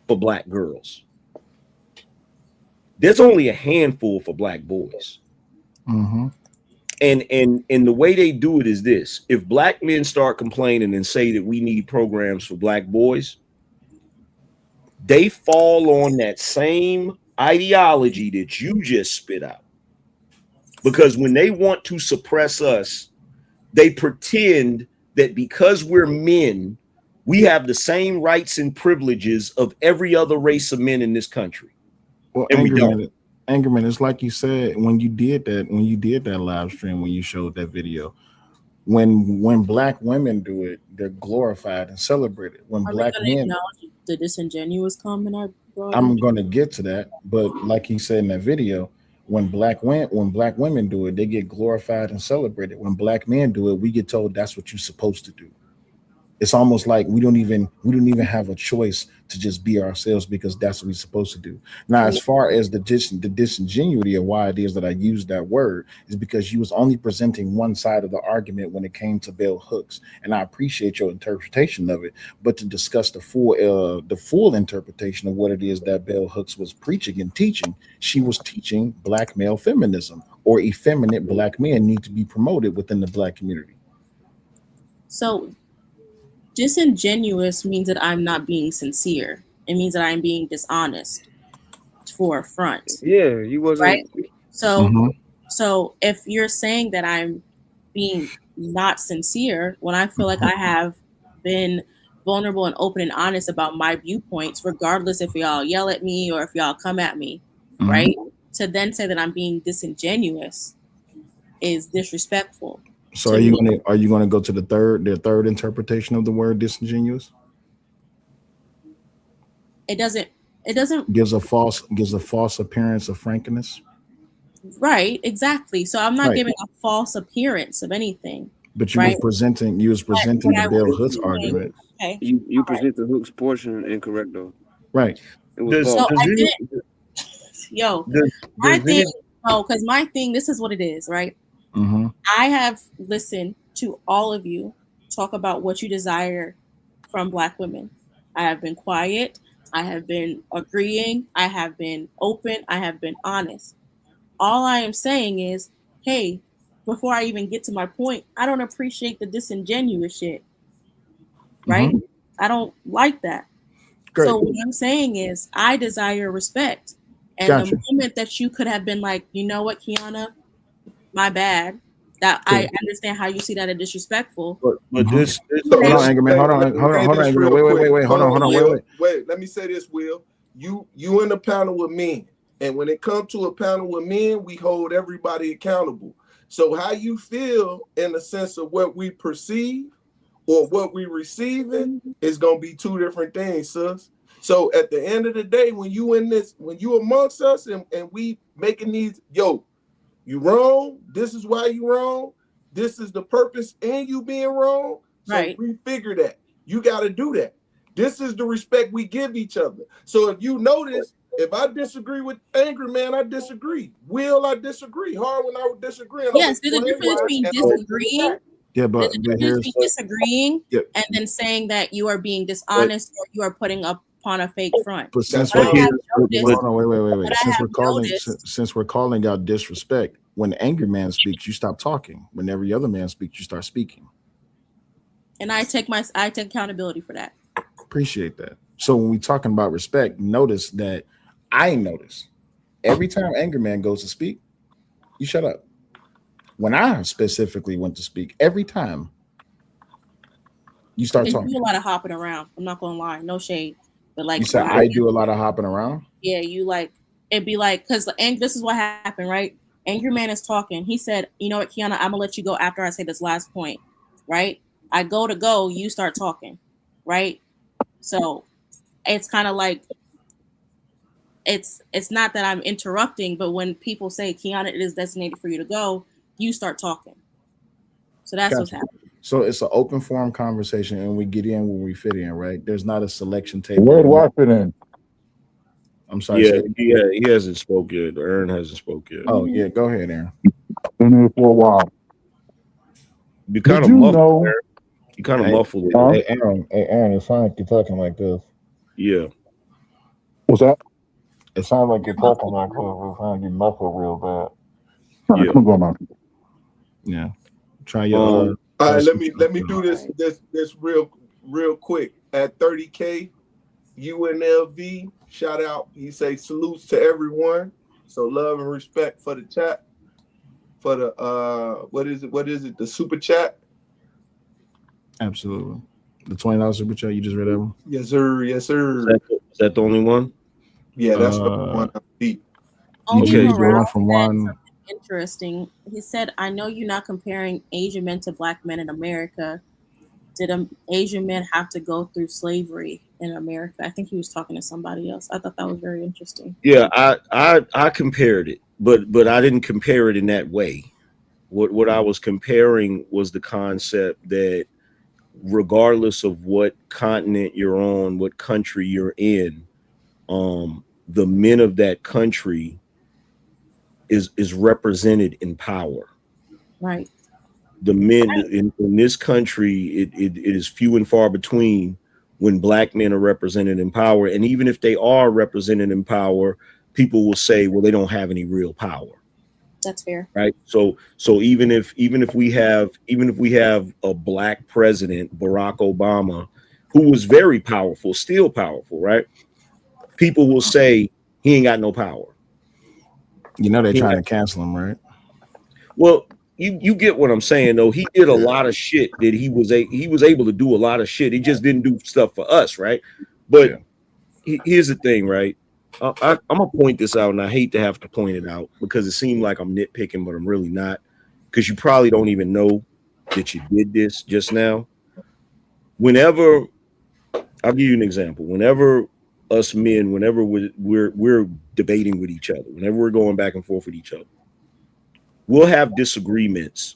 for black girls. There's only a handful for black boys. And the way they do it is this: if black men start complaining and say that we need programs for black boys, they fall on that same ideology that you just spit out. Because when they want to suppress us, they pretend that because we're men, we have the same rights and privileges of every other race of men in this country. Well, and we don't. Angerman, it's like you said when you did that live stream, when you showed that video, when black women do it, they're glorified and celebrated. When black men, the disingenuous comment I'm going to get to that, but like he said in that video, when black women do it, they get glorified and celebrated. When black men do it, we get told that's what you're supposed to do. It's almost like we don't even have a choice to just be ourselves because that's what we're supposed to do. Now, as far as the disingenuity of why it is that I use that word is because you was only presenting one side of the argument when it came to bell hooks, and I appreciate your interpretation of it. But to discuss the full interpretation of what it is that bell hooks was preaching and teaching, she was teaching black male feminism, or effeminate black men need to be promoted within the black community. So disingenuous means that I'm not being sincere. It means that I'm being dishonest for a front. Yeah, you wasn't right. So if you're saying that I'm being not sincere when I feel like I have been vulnerable and open and honest about my viewpoints, regardless if y'all yell at me or if y'all come at me, right? To then say that I'm being disingenuous is disrespectful. So are you gonna go to the third interpretation of the word disingenuous? It doesn't It doesn't gives a false appearance of frankness. Right, exactly. So I'm not Right. giving a false appearance of anything. But you was presenting the Bill Hooks argument. Okay. You present the Hooks portion incorrect though. Right. It was false. So I didn't. Yo, my thing. No, because my thing. This is what it is, right? Mm-hmm. I have listened to all of you talk about what you desire from Black women. I have been quiet. I have been agreeing. I have been open. I have been honest. All I am saying is, hey, before I even get to my point, I don't appreciate the disingenuous shit. Right? Mm-hmm. I don't like that. Great. So what I'm saying is I desire respect. And Gotcha. the moment that you could have been like, you know what, Kiana, my bad. That I understand how you see that as disrespectful. But this hold on, Angry Man. Hold on, Angry Man. Wait. Hold on. Wait, let me say this, Will. You in a panel with men. And when it comes to a panel with men, we hold everybody accountable. So how you feel in the sense of what we perceive or what we receiving is gonna be two different things, sis. So at the end of the day, when you amongst us and we making these, yo, you wrong, this is why you wrong, this is the purpose in you being wrong. So right. refigure that. You gotta do that. This is the respect we give each other. So if you notice, if I disagree with Angry Man, I disagree. Will, I disagree. Hard when I would disagree. Yes, there's a difference between disagreeing. Yeah, but here's disagreeing and then saying that you are being dishonest or you are putting upon a fake front. But since we're calling out disrespect, when the angry man speaks, you stop talking. When every other man speaks, you start speaking. And I take accountability for that. Appreciate that. So when we talking about respect, notice that I notice every time angry man goes to speak, you shut up. When I specifically went to speak, every time you start talking. You do a lot of hopping around. I'm not gonna lie, no shade, but like you said, I do a lot of hopping around. Yeah, you like it'd be like because this is what happened, right? Angry man is talking. He said, "You know what, Kiana? I'm gonna let you go after I say this last point." Right? I go, you start talking, right? So it's kind of like it's not that I'm interrupting, but when people say, Kiana, it is designated for you to go, you start talking. So that's what's happening. So it's an open forum conversation, and we get in when we fit in, right? There's not a selection table. Where do I fit in? I'm sorry. Yeah, he hasn't spoke yet. Aaron hasn't spoke yet. Oh, yeah. Go ahead, Aaron. Been here for a while. You kind of muffled. You kind of muffled. Hey, Aaron, it sounds like you're talking like this. Yeah. What's that? It sounds like you're talking like this. It sounds like you muffled real bad. Yeah. Try your. All right, let me do this real quick. At 30K, UNLV, shout out. You say salutes to everyone. So love and respect for the chat. For the what is it? The super chat. Absolutely. The $20 super chat you just read that one? Yes, sir. Yes, sir. Is that the only one? Yeah, that's the one I'm deep. Okay, going from one. Interesting. He said, I know you're not comparing Asian men to Black men in America. Did Asian men have to go through slavery in America? I think he was talking to somebody else. I thought that was very interesting. Yeah, I compared it, but I didn't compare it in that way. What I was comparing was the concept that regardless of what continent you're on, what country you're in, the men of that country is represented in power. Right. The men in this country, it is few and far between when Black men are represented in power. And even if they are represented in power, people will say, well, they don't have any real power. That's fair. Right. So even if we have a Black president, Barack Obama, who was very powerful, still powerful, right? People will say he ain't got no power. You know they're trying to cancel him, right? Well, you get what I'm saying, though. He did a lot of shit that he was able to do a lot of shit. He just didn't do stuff for us, right? But here's the thing, right? I'm gonna point this out, and I hate to have to point it out because it seemed like I'm nitpicking, but I'm really not, because you probably don't even know that you did this just now. Whenever, I'll give you an example. Whenever us men, whenever we're debating with each other, whenever we're going back and forth with each other, we'll have disagreements,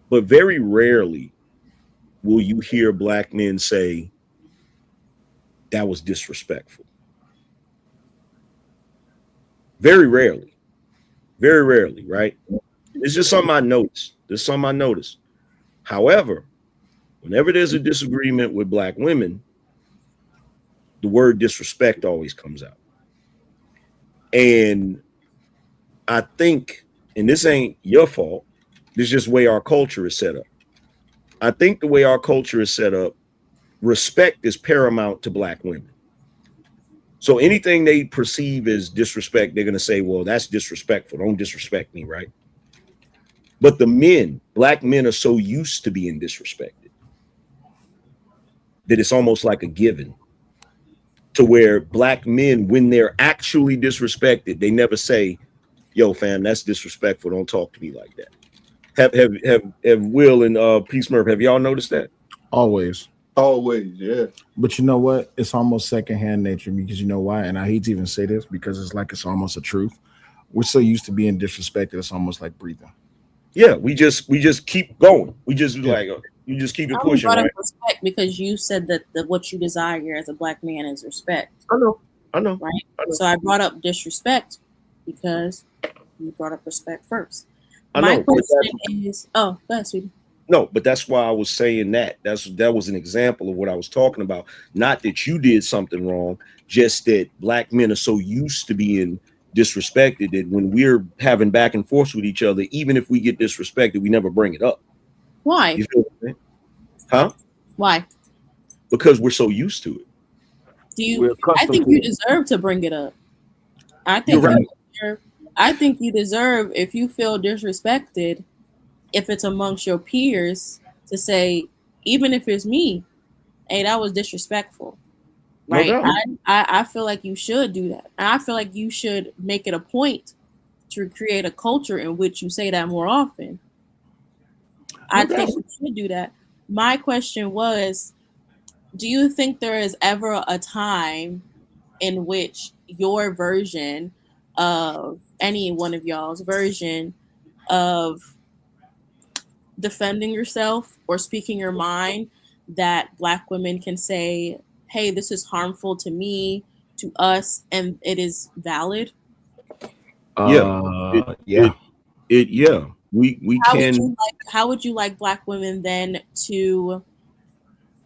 but very rarely will you hear black men say that was disrespectful. Very rarely, right? It's just something I noticed. However, whenever there's a disagreement with black women, the word disrespect always comes out. And I think, and this ain't your fault, this is just the way our culture is set up. I think the way our culture is set up, respect is paramount to black women. So anything they perceive as disrespect, they're going to say, well, that's disrespectful. Don't disrespect me, right? But the men, black men, are so used to being disrespected that it's almost like a given, to where black men, when they're actually disrespected, they never say, yo, fam, that's disrespectful. Don't talk to me like that. Have Will and Peace Murph, have y'all noticed that? Always, yeah. But you know what? It's almost secondhand nature, because you know why? And I hate to even say this because it's almost a truth. We're so used to being disrespected, it's almost like breathing. Yeah, we just keep going. We just like you just keep it pushing, right? Respect, because you said that what you desire as a black man is respect. I know. Right? So I brought up disrespect because you brought up respect first. My question is, go ahead, sweetie. No, but that's why I was saying that. That was an example of what I was talking about. Not that you did something wrong, just that black men are so used to being disrespected that when we're having back and forth with each other, even if we get disrespected, we never bring it up. Why? You feel what I'm saying? Huh? Why? Because we're so used to it. I think you deserve to bring it up. I think you're right. I think you deserve, if you feel disrespected, if it's amongst your peers, to say, even if it's me, hey, that was disrespectful. Right? No, I feel like you should do that. And I feel like you should make it a point to create a culture in which you say that more often. I think you should do that. My question was, do you think there is ever a time in which your version of any one of y'all's version of defending yourself or speaking your mind that black women can say, hey, this is harmful to me, to us, and it is valid? Yeah. We can. How would you like black women then to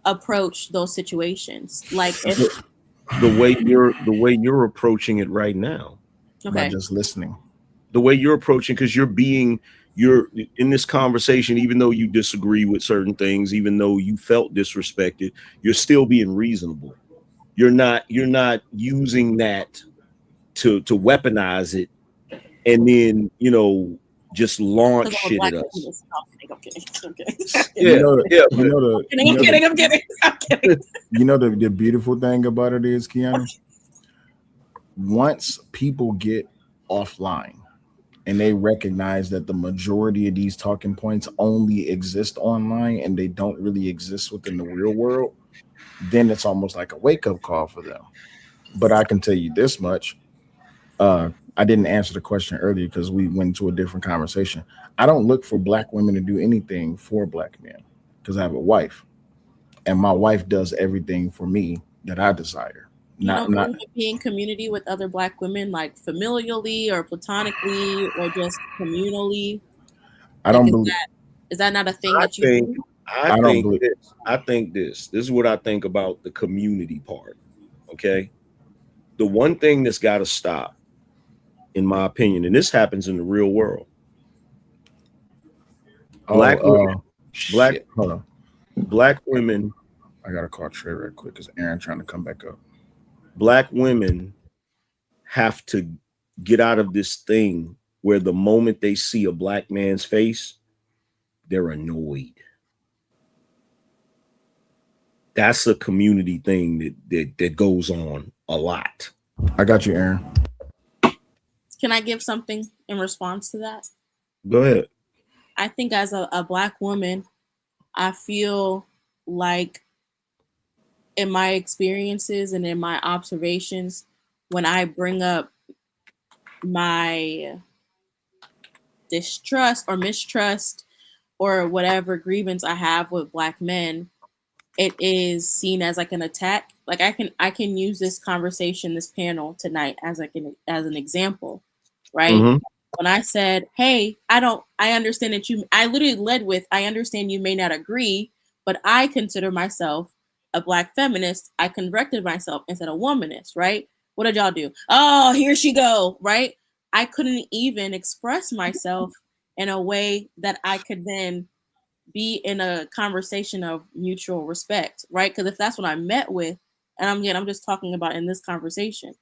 approach those situations? Like if the way you're approaching it right now. By just listening. The way you're approaching, because you're in this conversation, even though you disagree with certain things, even though you felt disrespected, you're still being reasonable. You're not using that to weaponize it and then just launch shit at us. I'm kidding. You know the beautiful thing about it is, Keanu, once people get offline and they recognize that the majority of these talking points only exist online and they don't really exist within the real world, then it's almost like a wake-up call for them. But I can tell you this much. I didn't answer the question earlier because we went to a different conversation. I don't look for black women to do anything for black men because I have a wife, and my wife does everything for me that I desire. Not be in community with other black women, like familially or platonically or just communally. I don't believe. Is that not a thing that you do? I think this is what I think about the community part. Okay, the one thing that's got to stop, in my opinion, and this happens in the real world. Black women. I gotta call Trey real quick because Aaron trying to come back up. Black women have to get out of this thing where the moment they see a black man's face, they're annoyed. That's a community thing that goes on a lot. I got you, Aaron. Can I give something in response to that? Go ahead. I think as a black woman, I feel like in my experiences and in my observations, when I bring up my distrust or mistrust or whatever grievance I have with Black men, it is seen as like an attack. Like I can use this conversation, this panel tonight as an example, right? Mm-hmm. When I said, "Hey, I understand that I literally led with, I understand you may not agree, but I consider myself a Black feminist. I corrected myself and said a womanist, right? What did y'all do? Oh, here she go, right? I couldn't even express myself in a way that I could then be in a conversation of mutual respect, right? Because if that's what I met with, and I'm just talking about in this conversation.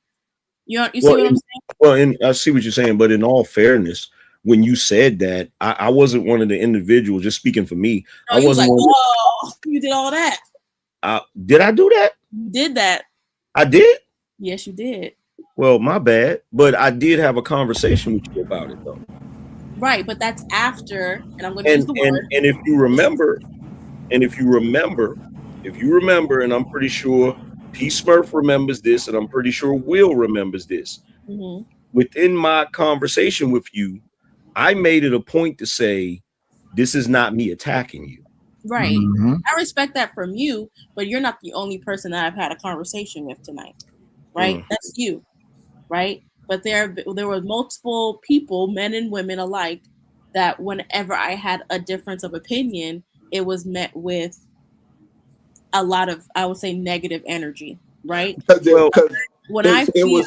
You see what I'm saying? Well, and I see what you're saying, but in all fairness, when you said that, I wasn't one of the individuals. Just speaking for me, No, I wasn't. You did all that. Did I do that? You did that. I did. Yes, you did. Well, my bad, but I did have a conversation with you about it, though. Right, but that's after, and I'm going to use the word. And if you remember, and I'm pretty sure P. Smurf remembers this, and I'm pretty sure Will remembers this. Mm-hmm. Within my conversation with you, I made it a point to say, this is not me attacking you. Right. Mm-hmm. I respect that from you, but you're not the only person that I've had a conversation with tonight. Right? That's you. Right? But there were multiple people, men and women alike, that whenever I had a difference of opinion, it was met with a lot of, I would say, negative energy, right? Well, when I feel,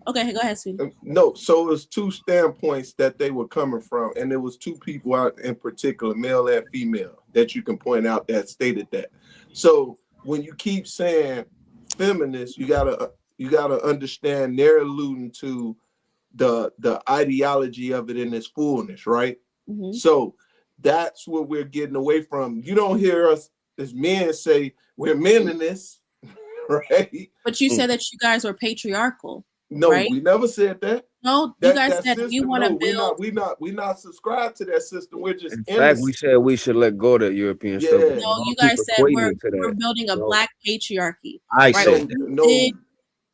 okay, go ahead, sweetie. No, so it was two standpoints that they were coming from, and there was two people out in particular, male and female, that you can point out that stated that. So when you keep saying feminists, you gotta understand they're alluding to the ideology of it in its fullness, right? Mm-hmm. So that's what we're getting away from. You don't hear us as men say we're men in this, right? But you said that you guys were patriarchal. No, right? We never said that. No, you guys said system, we want to build. We not subscribed to that system. We're just in fact, we said we should let go of the European stuff. No, you guys said we're building a Black patriarchy. I said that.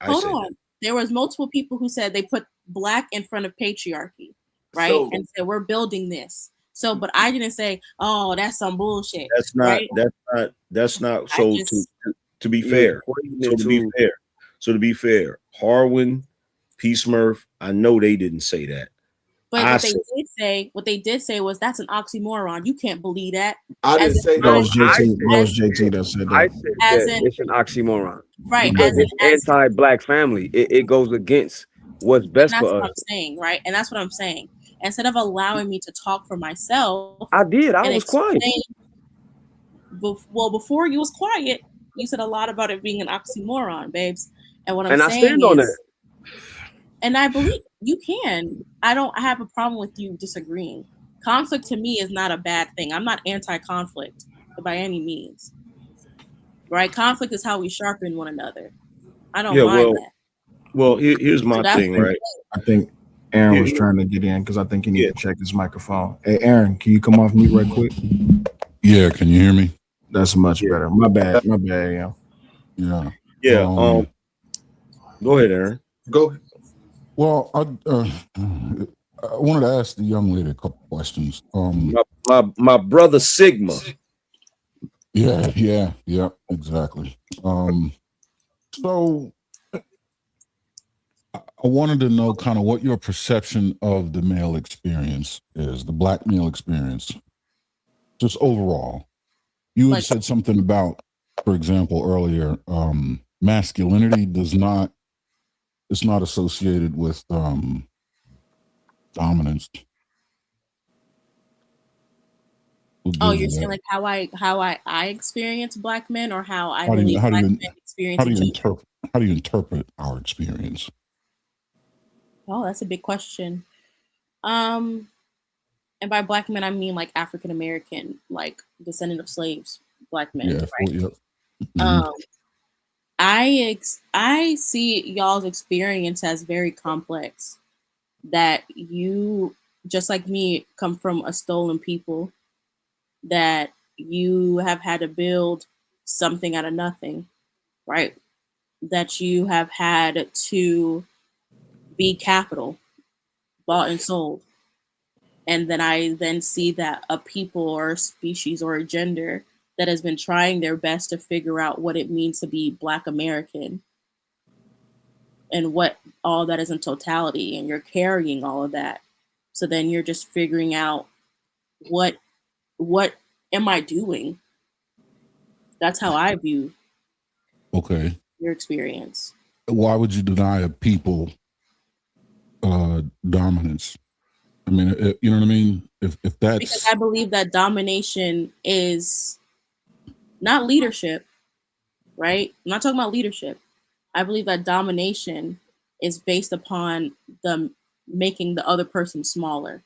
Hold on. There was multiple people who said they put Black in front of patriarchy, right? And said we're building this. So, but I didn't say, oh, that's some bullshit. That's not. Right? That's not. So to be fair. So to be fair, Harwin, P. Smurf, I know they didn't say that. But what they did say was that's an oxymoron. You can't believe that. I didn't say that. That was JT that said that. I said that it's an oxymoron. Right. Because it's anti-Black family. It goes against what's best for us. That's what I'm saying, right? And that's what I'm saying. Instead of allowing me to talk for myself. I did. I was quiet. Well, before you was quiet, you said a lot about it being an oxymoron, babes. And what I'm saying I stand on that. And I believe you can. I don't have a problem with you disagreeing. Conflict to me is not a bad thing. I'm not anti-conflict by any means. Right? Conflict is how we sharpen one another. I don't mind that. Well, here's my thing, right? I think Aaron was trying to get in because I think he needs to check his microphone. Hey, Aaron, can you come off mute right quick? Yeah, can you hear me? That's much better. My bad. Yeah. Yeah. Go ahead, Aaron. Go ahead. Well, I wanted to ask the young lady a couple questions. My brother Sigma. Yeah, exactly. So I wanted to know kind of what your perception of the male experience is, the Black male experience, just overall. You had said something about, for example, earlier, masculinity it's not associated with dominance. Oh, you're saying like how I experience Black men, or how I believe Black men experience each other? How do you interpret our experience? Oh, that's a big question. And by Black men, I mean like African American, like descendant of slaves, Black men. Yeah, right? Yep. Mm-hmm. I see y'all's experience as very complex. That you, just like me, come from a stolen people. That you have had to build something out of nothing. right? That you have had to be capital, bought and sold. And then I then see that a people or a species or a gender that has been trying their best to figure out what it means to be Black American and what all that is in totality, and you're carrying all of that. So then you're just figuring out what am I doing? That's how I view your experience. Why would you deny a people dominance? I mean, you know what I mean? If that's because I believe that domination is not leadership, right? I'm not talking about leadership. I believe that domination is based upon the making the other person smaller.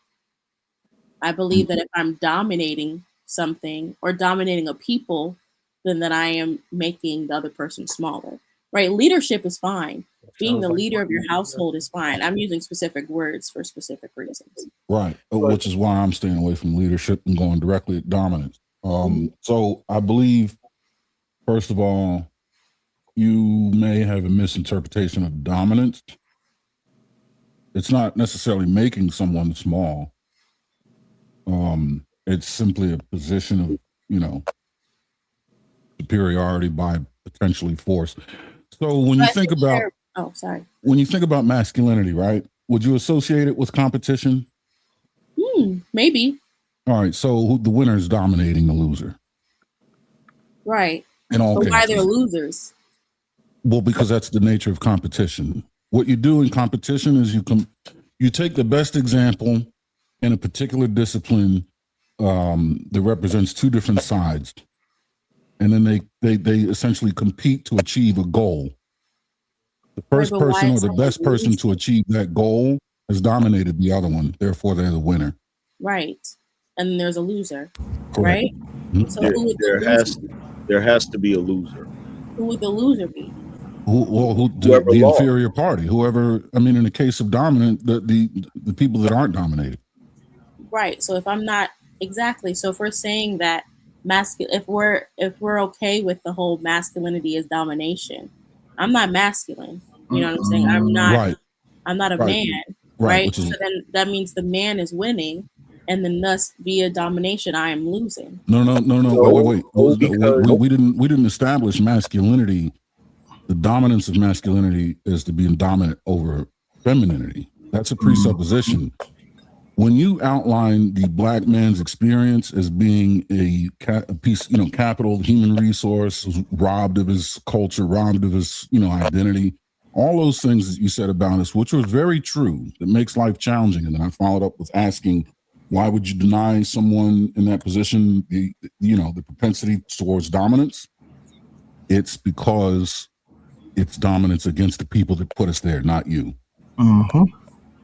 I believe that if I'm dominating something or dominating a people, then that I am making the other person smaller, right? Leadership is fine. Being the leader of your household is fine. I'm using specific words for specific reasons. Right, which is why I'm staying away from leadership and going directly at dominance. So I believe, first of all, you may have a misinterpretation of dominance. It's not necessarily making someone small. It's simply a position of, you know, superiority by potentially force. So when you think about when you think about masculinity, right? Would you associate it with competition? Maybe. All right. So the winner is dominating the loser. Right. In all but why cases. they're losers? Well, because that's the nature of competition. What you do in competition is you take the best example in a particular discipline that represents two different sides, and then they essentially compete to achieve a goal. The first person or the best person to achieve that goal has dominated the other one. Therefore, they're the winner. Right. And there's a loser. Correct. Right? So there has to be a loser. Who would the loser be? The inferior party. Whoever, I mean, in the case of dominant, the people that aren't dominated. Right. So if I'm not exactly, so if we're saying that if we're okay with the whole masculinity as domination, I'm not masculine. You know what I'm saying? I'm not a man. Right. So then that means the man is winning, and then thus via domination, I am losing. No. Wait. We didn't establish masculinity. The dominance of masculinity is to be dominant over femininity. That's a presupposition. When you outline the Black man's experience as being a piece, capital, human resource, robbed of his culture, robbed of his, identity, all those things that you said about us, which was very true, that makes life challenging. And then I followed up with asking, why would you deny someone in that position the propensity towards dominance? It's because it's dominance against the people that put us there, not you.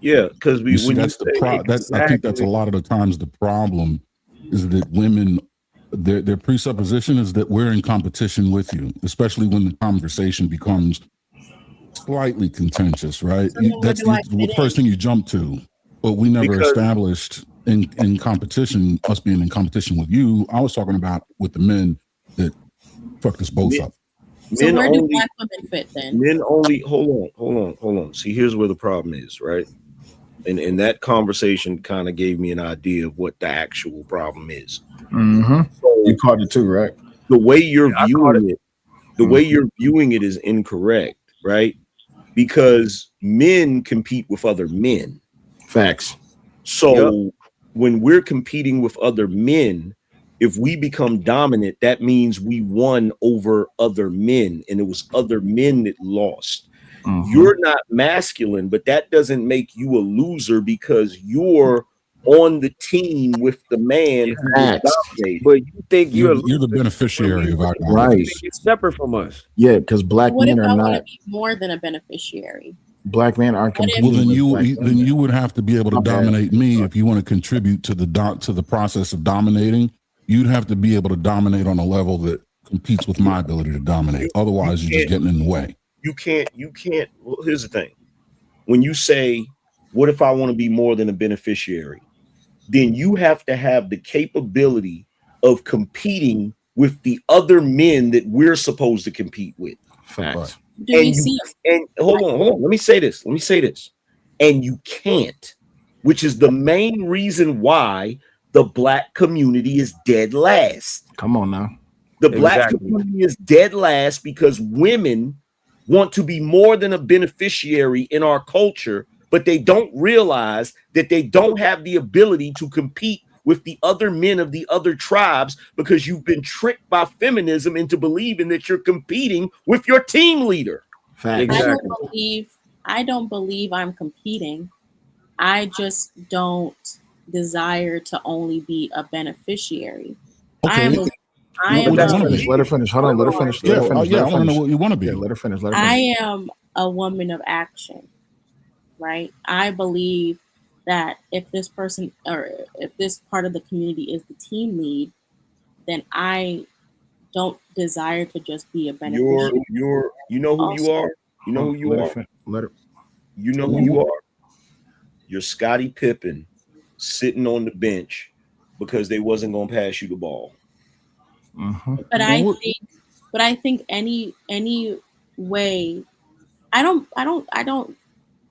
Yeah, because I think that's a lot of the times the problem is that women, their presupposition is that we're in competition with you, especially when the conversation becomes slightly contentious, right? That's the first thing you jump to. But we never established in competition, us being in competition with you. I was talking about with the men that fucked us both up. So where do Black women fit then? Men only, hold on. See, here's where the problem is, right? And that conversation kind of gave me an idea of what the actual problem is. So, you caught it too, right? The way you're viewing it is incorrect, right? Because men compete with other men. Facts. So when we're competing with other men, if we become dominant, that means we won over other men, and it was other men that lost. You're not masculine, but that doesn't make you a loser because you're on the team with the man who is dominated. But you think you're the beneficiary of our right. You're separate from us. Yeah, because Black men are not more than a beneficiary. Black men aren't competing. Well, then you would have to be able to dominate me if you want to contribute to the process of dominating. You'd have to be able to dominate on a level that competes with my ability to dominate. Otherwise, you're just getting in the way. You can't. Well, here's the thing. When you say, what if I want to be more than a beneficiary? Then you have to have the capability of competing with the other men that we're supposed to compete with. Facts. And hold on. Let me say this. And you can't, which is the main reason why the black community is dead last. Come on now. The black community is dead last because women want to be more than a beneficiary in our culture, but they don't realize that they don't have the ability to compete with the other men of the other tribes because you've been tricked by feminism into believing that you're competing with your team leader. Exactly. I don't believe I'm competing. I just don't desire to only be a beneficiary. Okay. Let her finish. Hold on. Let her finish. I want to know what you want to be. Yeah, let her finish. I am a woman of action, right? I believe that if this person or if this part of the community is the team lead, then I don't desire to just be a beneficiary. You know who you are? You know who you are? You know who you are? You're Scottie Pippen sitting on the bench because they wasn't going to pass you the ball. But I think any way, I don't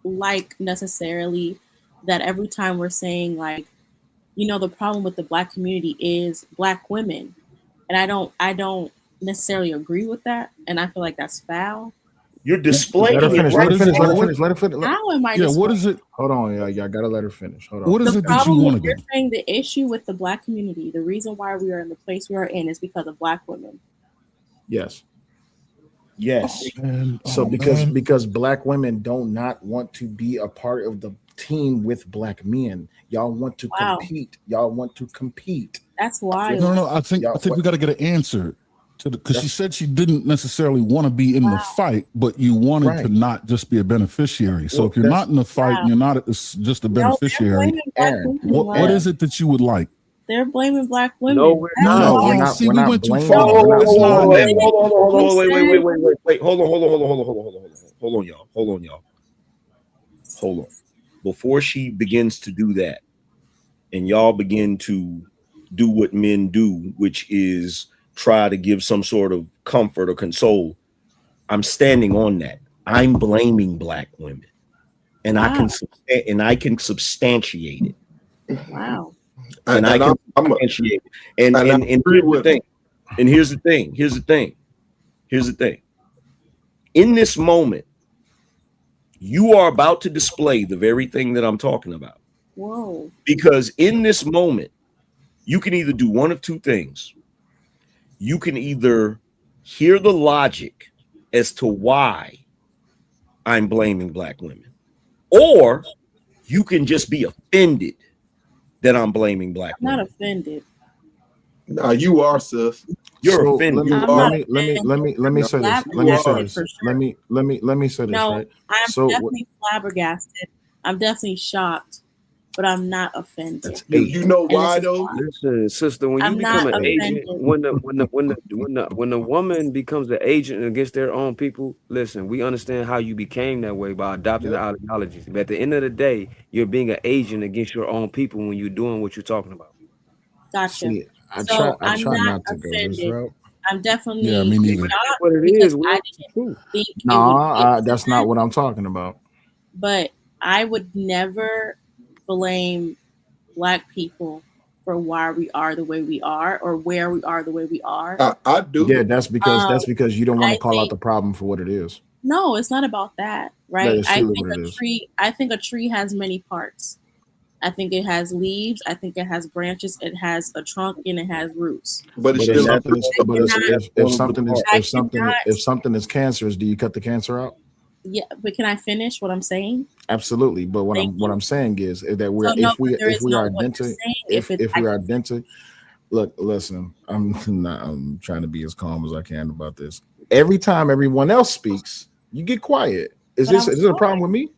like necessarily that every time we're saying like, the problem with the black community is black women, and I don't necessarily agree with that, and I feel like that's foul. You're displaying. Let her finish. Let her finish. How am I? Yeah. What is it? Hold on. Yeah. Gotta let her finish. Hold on. What is it that you want to You're saying the issue with the black community, the reason why we are in the place we are in, is because of black women. Yes. And, so because black women do not want to be a part of the team with black men. Y'all want to compete. That's why. No. I think we got to get an answer to because she said she didn't necessarily want to be in the fight, but you wanted to not just be a beneficiary. So if you're not in the fight, and you're not just a beneficiary. What is it that you would like? They're blaming black women. No, we're not. We went too far. Wait, hold on, y'all. Hold on. Before she begins to do that, and y'all begin to do what men do, which is try to give some sort of comfort or console, I'm standing on that. I'm blaming black women, and I can substantiate it. Wow. And I can substantiate it. And here's the thing. In this moment, you are about to display the very thing that I'm talking about. Whoa. Because in this moment, you can either do one of two things. You can either hear the logic as to why I'm blaming black women, or you can just be offended that I'm blaming black women. Not offended. No, you are, sis. You're offended. Let me say this. Let me say this. No, right? I'm definitely flabbergasted. I'm definitely shocked, but I'm not offended. You know why though? Listen, sister, when you become an agent, when the woman becomes an agent against their own people, listen, we understand how you became that way by adopting the ideologies. But at the end of the day, you're being an agent against your own people when you're doing what you're talking about. Gotcha. See, I so try I'm not to go this route. I'm definitely me neither. shocked what it because is. I didn't think it No, would that's not what I'm talking about. But I would never blame black people for why we are the way we are or where we are the way we are. I do. Yeah, that's because you don't want to call out the problem for what it is. No, it's not about that, right? That is I think a tree has many parts. I think it has leaves. I think it has branches. It has a trunk and it has roots. But if something is cancerous, do you cut the cancer out? Yeah, but can I finish what I'm saying? Absolutely. But what I'm saying is that if we are dented, look, listen, I'm trying to be as calm as I can about this. Every time everyone else speaks, you get quiet. Is it a problem with me?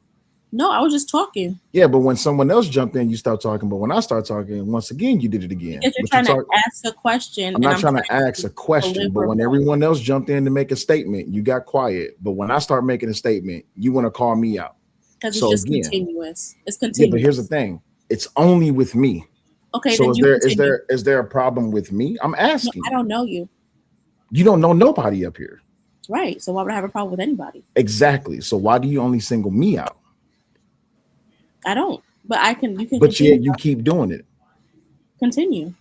No, I was just talking. Yeah, but when someone else jumped in, you start talking. But when I start talking, once again, you did it again. Because you're trying to ask a question. I'm not trying to ask a question, but when everyone else jumped in to make a statement, you got quiet. But when I start making a statement, you want to call me out. Because it's just continuous. It's continuous. Yeah, but here's the thing. It's only with me. Okay, so is there a problem with me? I'm asking. No, I don't know you. You don't know nobody up here. Right. So why would I have a problem with anybody? Exactly. So why do you only single me out? I don't. But you can But continue. yet you keep doing it. Continue.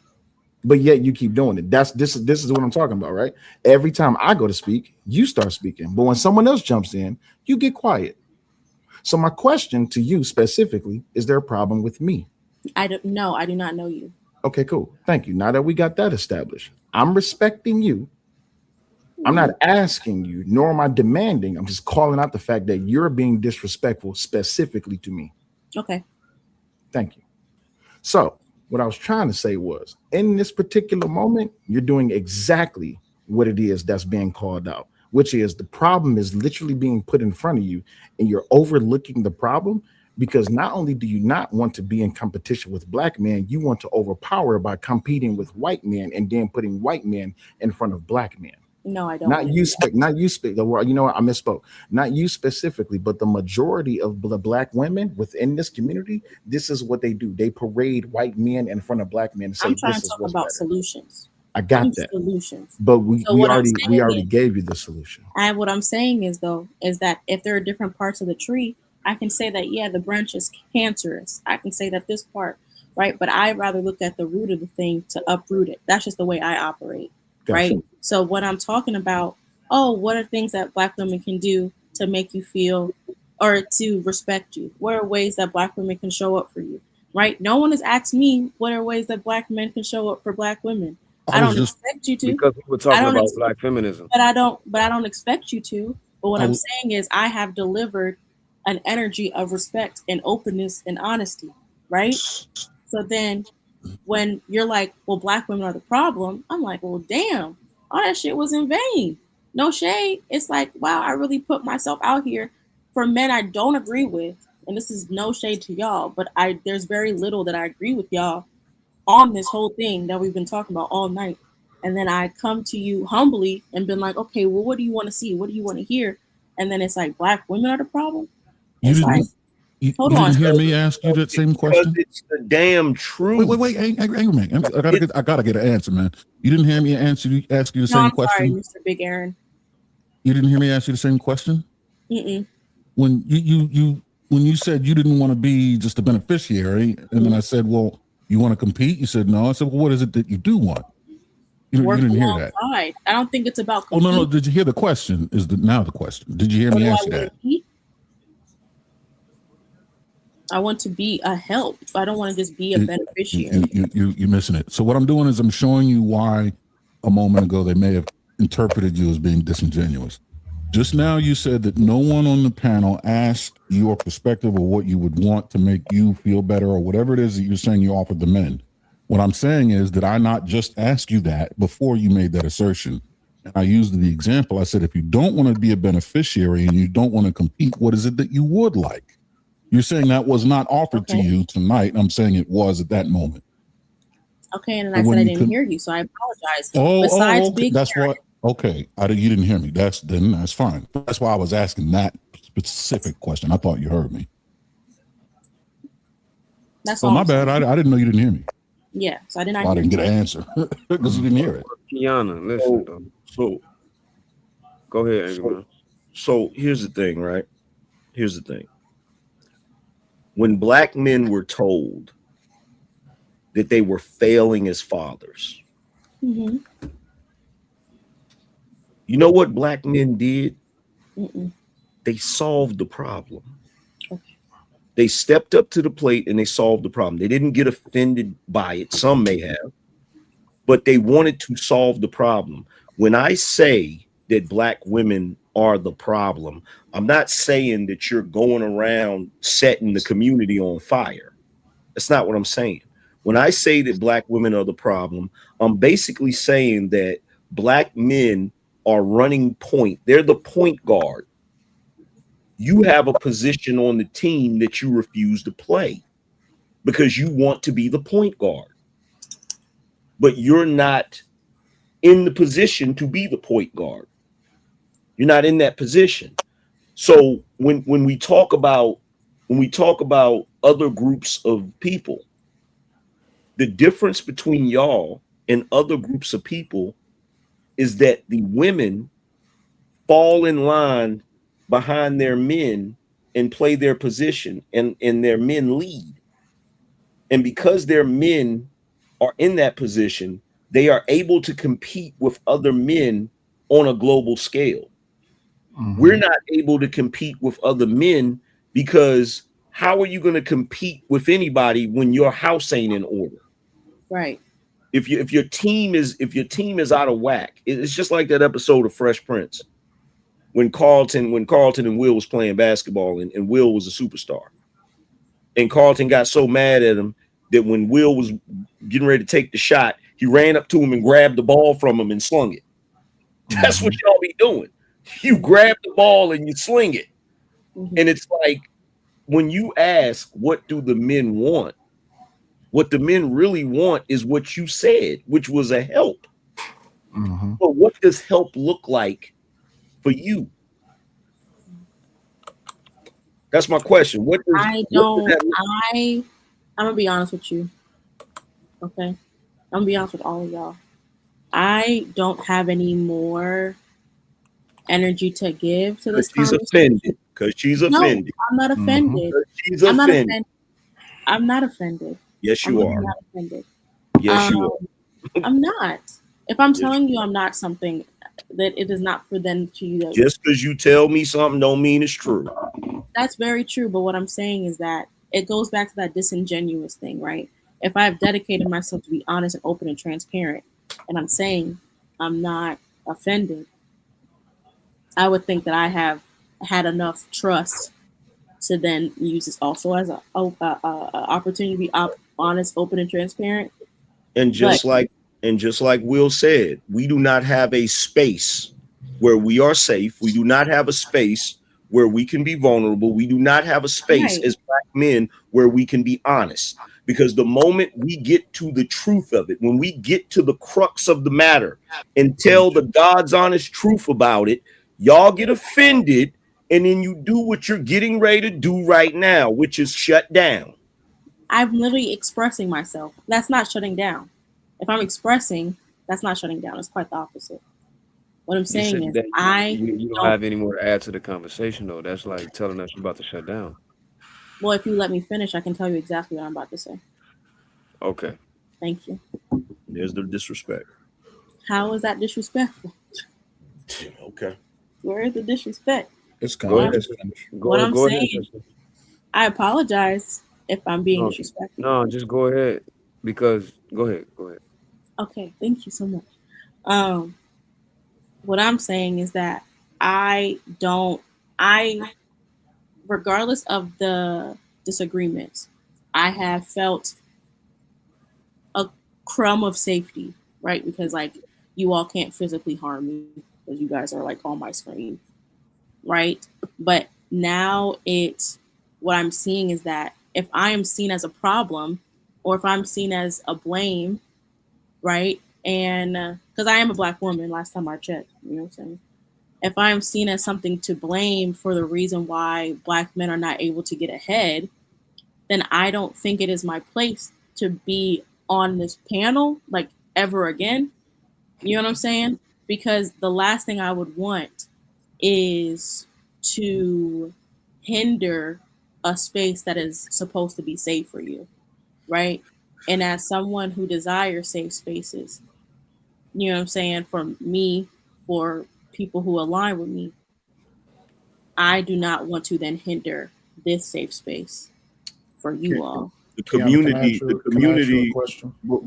But yet you keep doing it. This is what I'm talking about, right? Every time I go to speak, you start speaking. But when someone else jumps in, you get quiet. So my question to you specifically, is there a problem with me? I do not know you. Okay, cool. Thank you. Now that we got that established, I'm respecting you. I'm not asking you, nor am I demanding. I'm just calling out the fact that you're being disrespectful specifically to me. Okay. Thank you. So what I was trying to say was, in this particular moment, you're doing exactly what it is that's being called out, which is the problem is literally being put in front of you, and you're overlooking the problem because not only do you not want to be in competition with black men, you want to overpower by competing with white men and then putting white men in front of black men. No, I don't. Not you. You know what? I misspoke. Not you specifically, but the majority of black women within this community. This is what they do. They parade white men in front of black men and say, I'm trying "This to is talk what's about better." solutions. I got that. Solutions. But we what already gave you the solution. And what I'm saying is that if there are different parts of the tree, I can say that, yeah, the branch is cancerous. I can say that this part, right? But I'd rather look at the root of the thing to uproot it. That's just the way I operate, right? So what I'm talking about, what are things that black women can do to make you feel or to respect you? What are ways that black women can show up for you, right? No one has asked me what are ways that black men can show up for black women. I don't expect you to. Because we were talking about black feminism. But I don't expect you to. But what I'm saying is I have delivered an energy of respect and openness and honesty, right? So then when you're like, well, black women are the problem, I'm like, well, damn, all that shit was in vain. No shade. It's like, wow, I really put myself out here for men I don't agree with. And this is no shade to y'all, but there's very little that I agree with y'all on this whole thing that we've been talking about all night. And then I come to you humbly and been like, okay, well, what do you want to see? What do you want to hear? And then it's like, black women are the problem. It's you didn't hear me ask you that same question? It's the damn truth. Wait, angry man. I gotta get an answer, man. You didn't hear me ask you the same question? Sorry, Mr. Big Aaron. You didn't hear me ask you the same question? Mm-mm. When you said you didn't want to be just a beneficiary, and then I said, well, you want to compete? You said no. I said, well, what is it that you do want? You didn't hear that. I don't think it's about competing. Oh no. Did you hear the question? Now the question? Did you hear me ask you that? I want to be a help. I don't want to just be a beneficiary. You're missing it. So what I'm doing is I'm showing you why a moment ago they may have interpreted you as being disingenuous. Just now you said that no one on the panel asked your perspective or what you would want to make you feel better or whatever it is that you're saying you offered the men. What I'm saying is that I not just asked you that before you made that assertion. And I used the example. I said, if you don't want to be a beneficiary and you don't want to compete, what is it that you would like? You're saying that was not offered to you tonight. I'm saying it was at that moment. Okay, and I said I didn't hear you, so I apologize. Besides okay. That's what. Okay, you didn't hear me. That's fine. That's why I was asking that specific question. I thought you heard me. That's all. My bad. I didn't know you didn't hear me. Yeah, so I didn't. I didn't get an answer because you didn't hear it. Kiana, listen. So go ahead. So here's the thing, right? Here's the thing. When black men were told that they were failing as fathers, you know what black men did? They solved the problem. They stepped up to the plate and they solved the problem. They didn't get offended by it. Some may have, but they wanted to solve the problem. When I say that black women are the problem, I'm not saying that you're going around setting the community on fire. That's not what I'm saying. When I say that black women are the problem, I'm basically saying that black men are running point. They're the point guard. You have a position on the team that you refuse to play because you want to be the point guard, but you're not in the position to be the point guard. You're not in that position. So when we talk about other groups of people, the difference between y'all and other groups of people is that the women fall in line behind their men and play their position, and their men lead. And because their men are in that position, they are able to compete with other men on a global scale. We're not able to compete with other men because how are you going to compete with anybody when your house ain't in order? Right. If your team is out of whack, it's just like that episode of Fresh Prince when Carlton and Will was playing basketball, and Will was a superstar, and Carlton got so mad at him that when Will was getting ready to take the shot, he ran up to him and grabbed the ball from him and slung it. That's what y'all be doing. You grab the ball and you sling it. And it's like, when you ask, what do the men want? What the men really want is what you said, which was a help. But what does help look like for you? That's my question. I'm gonna be honest with you. Okay. I'm gonna be honest with all of y'all. I don't have any more energy to give to this conversation. Because she's offended. No, I'm not offended. She's offended. I'm not offended. Yes, you are. Not offended. Yes, you are. I'm not. If I'm telling you I'm not something, that it is not for them to you. Just because you tell me something don't mean it's true. That's very true. But what I'm saying is that it goes back to that disingenuous thing, right? If I've dedicated myself to be honest and open and transparent, and I'm saying I'm not offended, I would think that I have had enough trust to then use this also as a opportunity to be honest, open, and transparent. And just like Will said, we do not have a space where we are safe. We do not have a space where we can be vulnerable. We do not have a space as Black men where we can be honest. Because the moment we get to the truth of it, when we get to the crux of the matter and tell the God's honest truth about it, y'all get offended, and then you do what you're getting ready to do right now, which is shut down. I'm literally expressing myself. That's not shutting down. If I'm expressing, that's not shutting down. It's quite the opposite. What I'm saying is you don't have any more to add to the conversation, though. That's like telling us you're about to shut down. Well, if you let me finish, I can tell you exactly what I'm about to say. Okay. Thank you. There's the disrespect. How is that disrespectful? Okay. Where is the disrespect? It's what I'm saying. I apologize if I'm being disrespectful. No, just go ahead. Because go ahead. Okay, thank you so much. What I'm saying is that regardless of the disagreements, I have felt a crumb of safety, right? Because like you all can't physically harm me because you guys are like on my screen, right? But now what I'm seeing is that if I am seen as a problem or if I'm seen as a blame, right? And because I am a Black woman, last time I checked, you know what I'm saying? If I'm seen as something to blame for the reason why Black men are not able to get ahead, then I don't think it is my place to be on this panel like ever again. You know what I'm saying? Because the last thing I would want is to hinder a space that is supposed to be safe for you, right? And as someone who desires safe spaces, you know what I'm saying, for me, for people who align with me, I do not want to then hinder this safe space for you all. The community,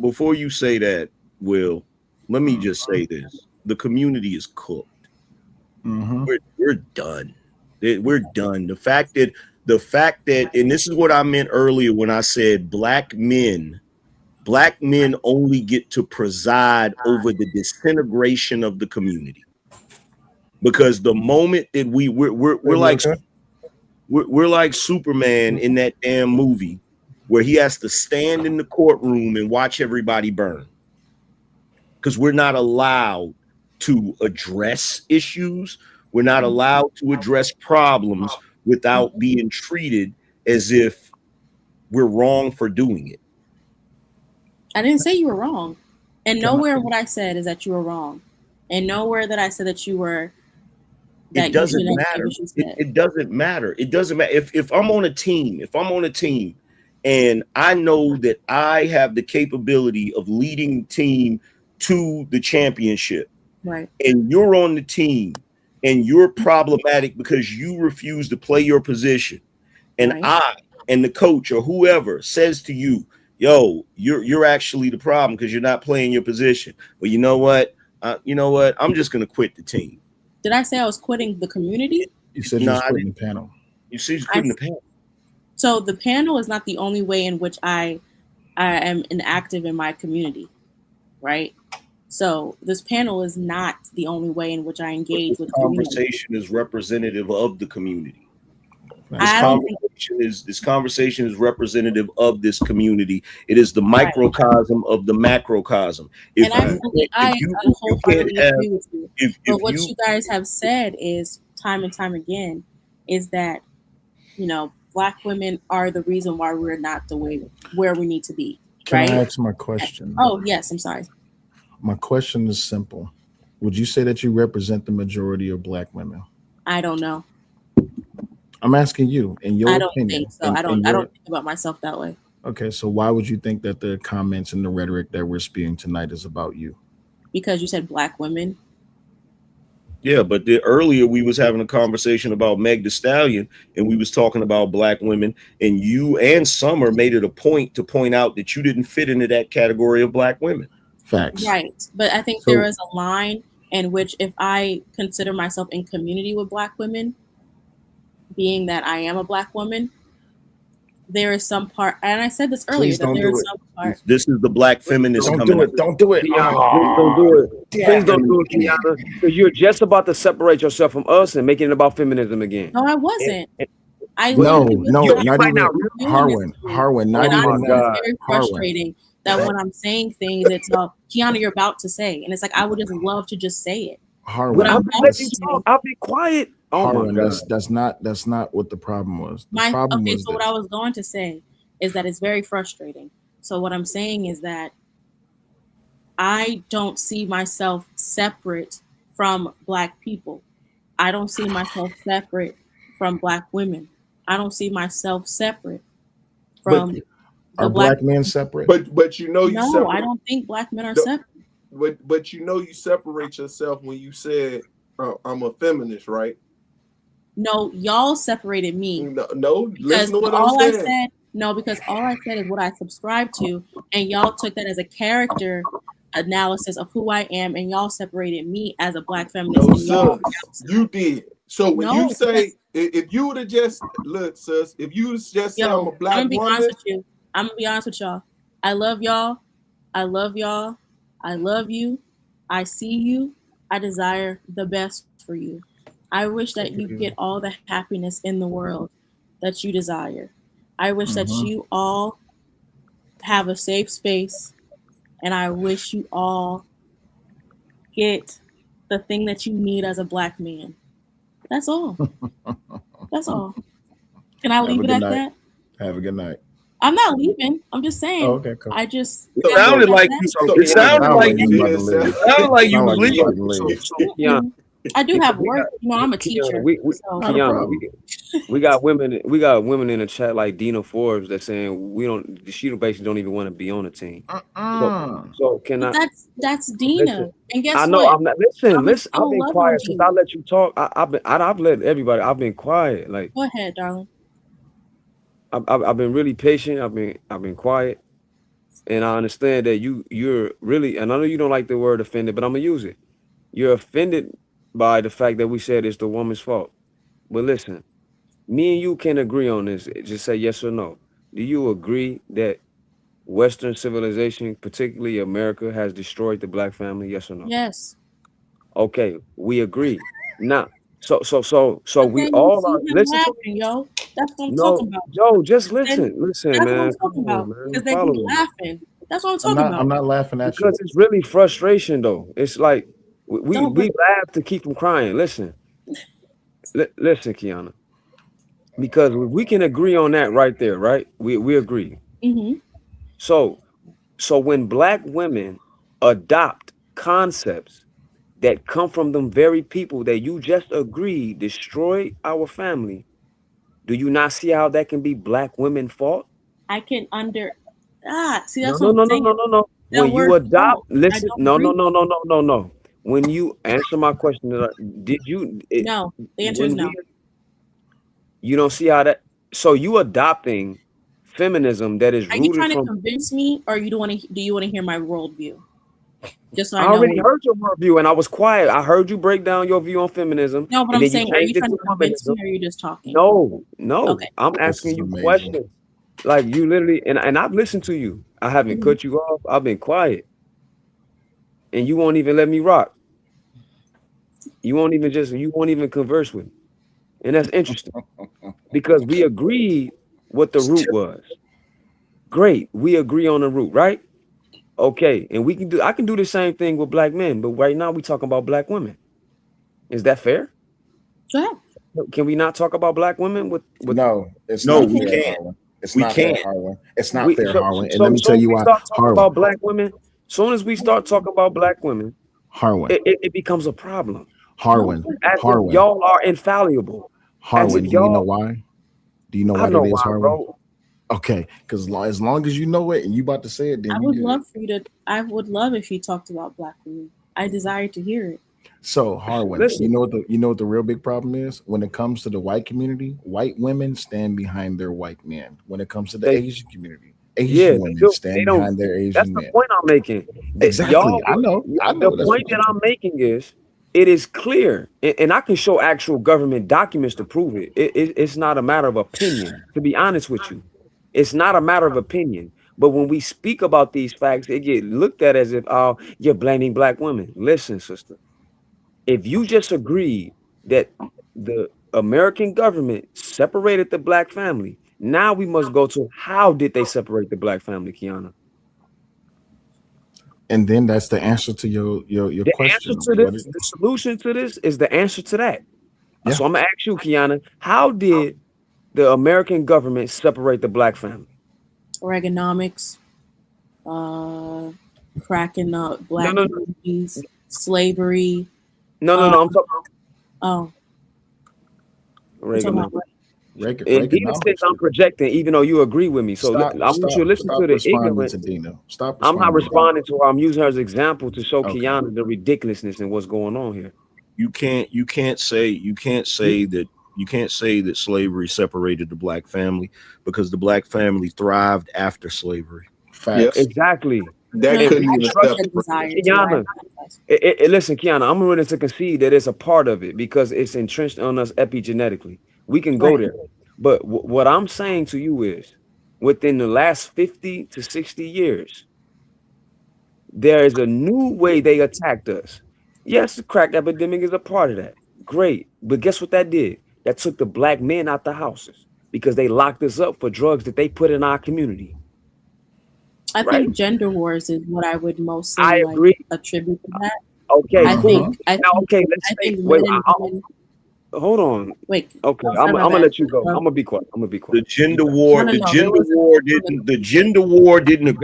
before you say that, Will, let me just say this. The community is cooked. We're done. We're done. The fact that, and this is what I meant earlier when I said Black men only get to preside over the disintegration of the community. Because the moment that we're like Superman in that damn movie where he has to stand in the courtroom and watch everybody burn. Because we're not allowed to address issues. We're not allowed to address problems without being treated as if we're wrong for doing it. I didn't say you were wrong. And nowhere what I said is that you were wrong. And nowhere that I said that you were It doesn't matter. It doesn't matter. It doesn't matter. If I'm on a team, and I know that I have the capability of leading the team to the championship, right? And you're on the team and you're problematic because you refuse to play your position, and right. I and the coach or whoever says to you, yo, you're actually the problem because you're not playing your position. Well, you know what? I'm just gonna quit the team. Did I say I was quitting the community? You said you was quitting the panel. You said you quitting the panel. So the panel is not the only way in which I am inactive in my community, right? So this panel is not the only way in which I engage with conversation is representative of the community. This conversation is representative of this community. It is the microcosm of the macrocosm. I wholeheartedly agree with you. But what you guys have said is time and time again is that, Black women are the reason why we're not the way where we need to be. Can right? I ask my question? Oh, yes. I'm sorry. My question is simple. Would you say that you represent the majority of Black women? I don't know. I'm asking you, in your opinion. I don't think so. I don't think about myself that way. Okay, so why would you think that the comments and the rhetoric that we're spewing tonight is about you? Because you said Black women. Yeah, but earlier we was having a conversation about Megan Thee Stallion, and we was talking about Black women, and you and Summer made it a point to point out that you didn't fit into that category of Black women. Facts. Right, but I think there is a line in which if I consider myself in community with Black women, being that I am a Black woman, there is some part, and I said this earlier, that there is some part. This is the Black feminist Don't coming do it. up. Don't do it. Please don't do it. Please don't do it, Kiana. Because you're just about to separate yourself from us and making it about feminism again. No, I wasn't. No, not even Harwin. Not even that. It's very frustrating that when I'm saying things, it's Kiana, you're about to say, and it's like I would just love to just say it. Harwin, I'll be quiet. Oh Harwin, my God. that's not what the problem was. The problem was what I was going to say is that it's very frustrating. So what I'm saying is that I don't see myself separate from Black people. I don't see myself separate from Black women. I don't see myself separate from are Black men separate? But you know you no, separate. I don't think Black men are separate. But you know you separate yourself when you said I'm a feminist, right? No, y'all separated me. No, listen to what I'm saying. Because all I said is what I subscribe to, and y'all took that as a character analysis of who I am, and y'all separated me as a Black feminist. No, sis, you did. So when you say, if you would have just look, sis, if you just say I'm a Black I'm gonna be woman, honest with you. I'm gonna be honest with y'all. I love y'all. I love y'all. I love you. I see you. I desire the best for you. I wish that you get all the happiness in the world that you desire. I wish that you all have a safe space, and I wish you all get the thing that you need as a Black man. That's all. That's all. Can I leave it at that? Have a good night. I'm not leaving. I'm just saying. Oh, okay, cool. I just It sounded like you was leaving. I do have work. I'm a teacher. We got women in the chat like Dina Forbes that's saying she basically don't even want to be on the team. So can I? That's Dina. Listen, and guess I know what? I'm not. Listen. I've been quiet since I let you talk. I've let everybody. I've been quiet. Like, go ahead, darling. I've been really patient. I've been quiet, and I understand that you're really. And I know you don't like the word offended, but I'm gonna use it. You're offended by the fact that we said it's the woman's fault. But listen, me and you can agree on this. Just say yes or no. Do you agree that Western civilization, particularly America, has destroyed the Black family? Yes or no? Yes. Okay, we agree. Now, so we all are. Listen to me, yo. That's what I'm talking about. Yo, just listen, That's man. what I'm talking about. Because they be laughing. That's what I'm talking about. I'm not laughing at you. Because it's really frustration, though. It's like we laugh to keep from crying. Listen, listen, Kiana. Because we can agree on that right there, right? We agree. Mm-hmm. So when Black women adopt concepts that come from them very people that you just agreed destroy our family, do you not see how that can be black women's fault? I can see that's what I'm saying. No. When you adopt, listen, no. When you answer my question, did you? No, the answer is no. You don't see how that. So you adopting feminism that is rooted. Are you trying to convince me, or do you want to hear my worldview? Just so I already heard your worldview, and I was quiet. I heard you break down your view on feminism. No, but I'm saying, are you trying to convince me, or are you just talking? No. Okay. I'm asking you questions. Like you literally, and I've listened to you. I haven't cut you off. I've been quiet, and you won't even let me rock. You won't even converse with me, and that's interesting because we agreed what the root was. Great, we agree on the root, right? Okay, and I can do the same thing with black men, but right now we talking about black women. Is that fair? Sure. Can we not talk about black women with no, it's no, not we fair, can't. Harlan. It's We not fair, can't. Harlan. It's not fair, Harlan. And let So me tell you why, Harlan. About black women, soon as we start talking about black women, Harlan, it becomes a problem. Harlan, As Harlan. if y'all are infallible. Harlan, do you know why? Do you know why that is, Harlan? Bro. Okay, because as long as you know it and you about to say it, then I would love if you talked about black women. I desire to hear it. So Harlan, you know what the real big problem is when it comes to the white community. White women stand behind their white men. When it comes to the Asian community, Asian women stand behind their Asian that's men. That's the point I'm making. Exactly, I know. The point that I'm making is it is clear, and I can show actual government documents to prove it. It's not a matter of opinion. To be honest with you, it's not a matter of opinion. But when we speak about these facts, it get looked at as if, oh, you're blaming black women. Listen, sister. If you just agree that the American government separated the black family, now we must go to how did they separate the black family, Kiana? And then that's the answer to your question. Answer to this, the solution to this is the answer to that. Yeah. So I'm gonna ask you, Kiana, how did the American government separate the black family? Reaganomics, cracking up black communities, slavery. No, I'm talking about. Oh. And Dina says I'm projecting, even though you agree with me. So I want you to listen to the ignorance. I'm not responding to her. I'm using her as an example to show Kiana the ridiculousness and what's going on here. You can't say that slavery separated the black family because the black family thrived after slavery. Facts. Exactly. That couldn't even Kiana, listen, Kiana, I'm willing to concede that it's a part of it because it's entrenched on us epigenetically. We can go there. But what I'm saying to you is within the last 50 to 60 years, there is a new way they attacked us. Yes, the crack epidemic is a part of that. Great. But guess what that did? That took the black men out the houses because they locked us up for drugs that they put in our community. I think gender wars is what I would mostly attribute to that. Okay, hold on. Wait. Okay, I'm gonna let you go. I'm gonna be quiet. The gender war. The gender war didn't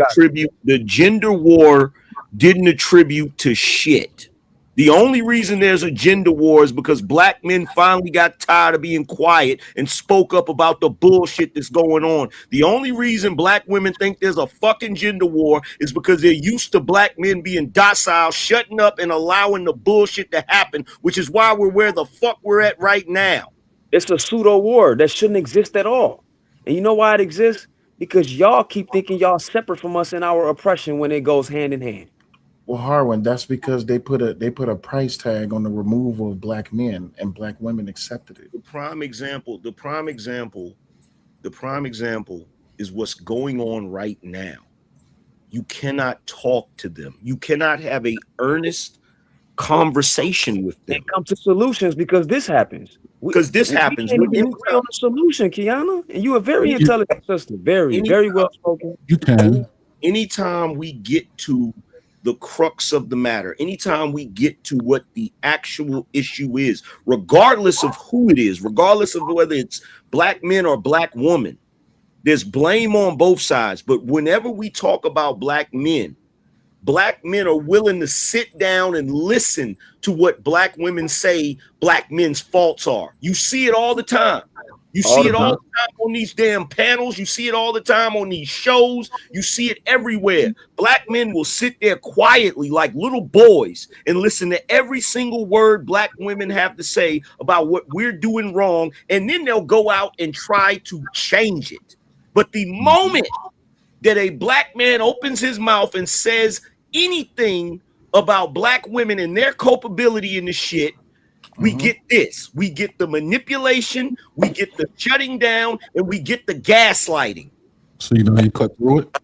attribute to shit. The only reason there's a gender war is because black men finally got tired of being quiet and spoke up about the bullshit that's going on. The only reason black women think there's a fucking gender war is because they're used to black men being docile, shutting up and allowing the bullshit to happen, which is why we're where the fuck we're at right now. It's a pseudo war that shouldn't exist at all. And you know why it exists? Because y'all keep thinking y'all separate from us in our oppression when it goes hand in hand. Well, Harlan, that's because they put a price tag on the removal of black men, and black women accepted it. The prime example is what's going on right now. You cannot talk to them. You cannot have a earnest conversation with them. And come to solutions because this happens. We can't agree on a solution, Kiana. And you are very intelligent sister. Very well spoken. You can. Anytime we get to the crux of the matter, anytime we get to what the actual issue is, regardless of who it is, regardless of whether it's black men or black women, there's blame on both sides. But whenever we talk about black men, black men are willing to sit down and listen to what black women say black men's faults are. You see it all the time. You see it all the time on these damn panels. You see it all the time on these shows. You see it everywhere. Black men will sit there quietly like little boys and listen to every single word black women have to say about what we're doing wrong. And then they'll go out and try to change it. But the moment that a black man opens his mouth and says anything about black women and their culpability in the shit, we get this. We get the manipulation, we get the shutting down, and we get the gaslighting. So you know how you cut through it?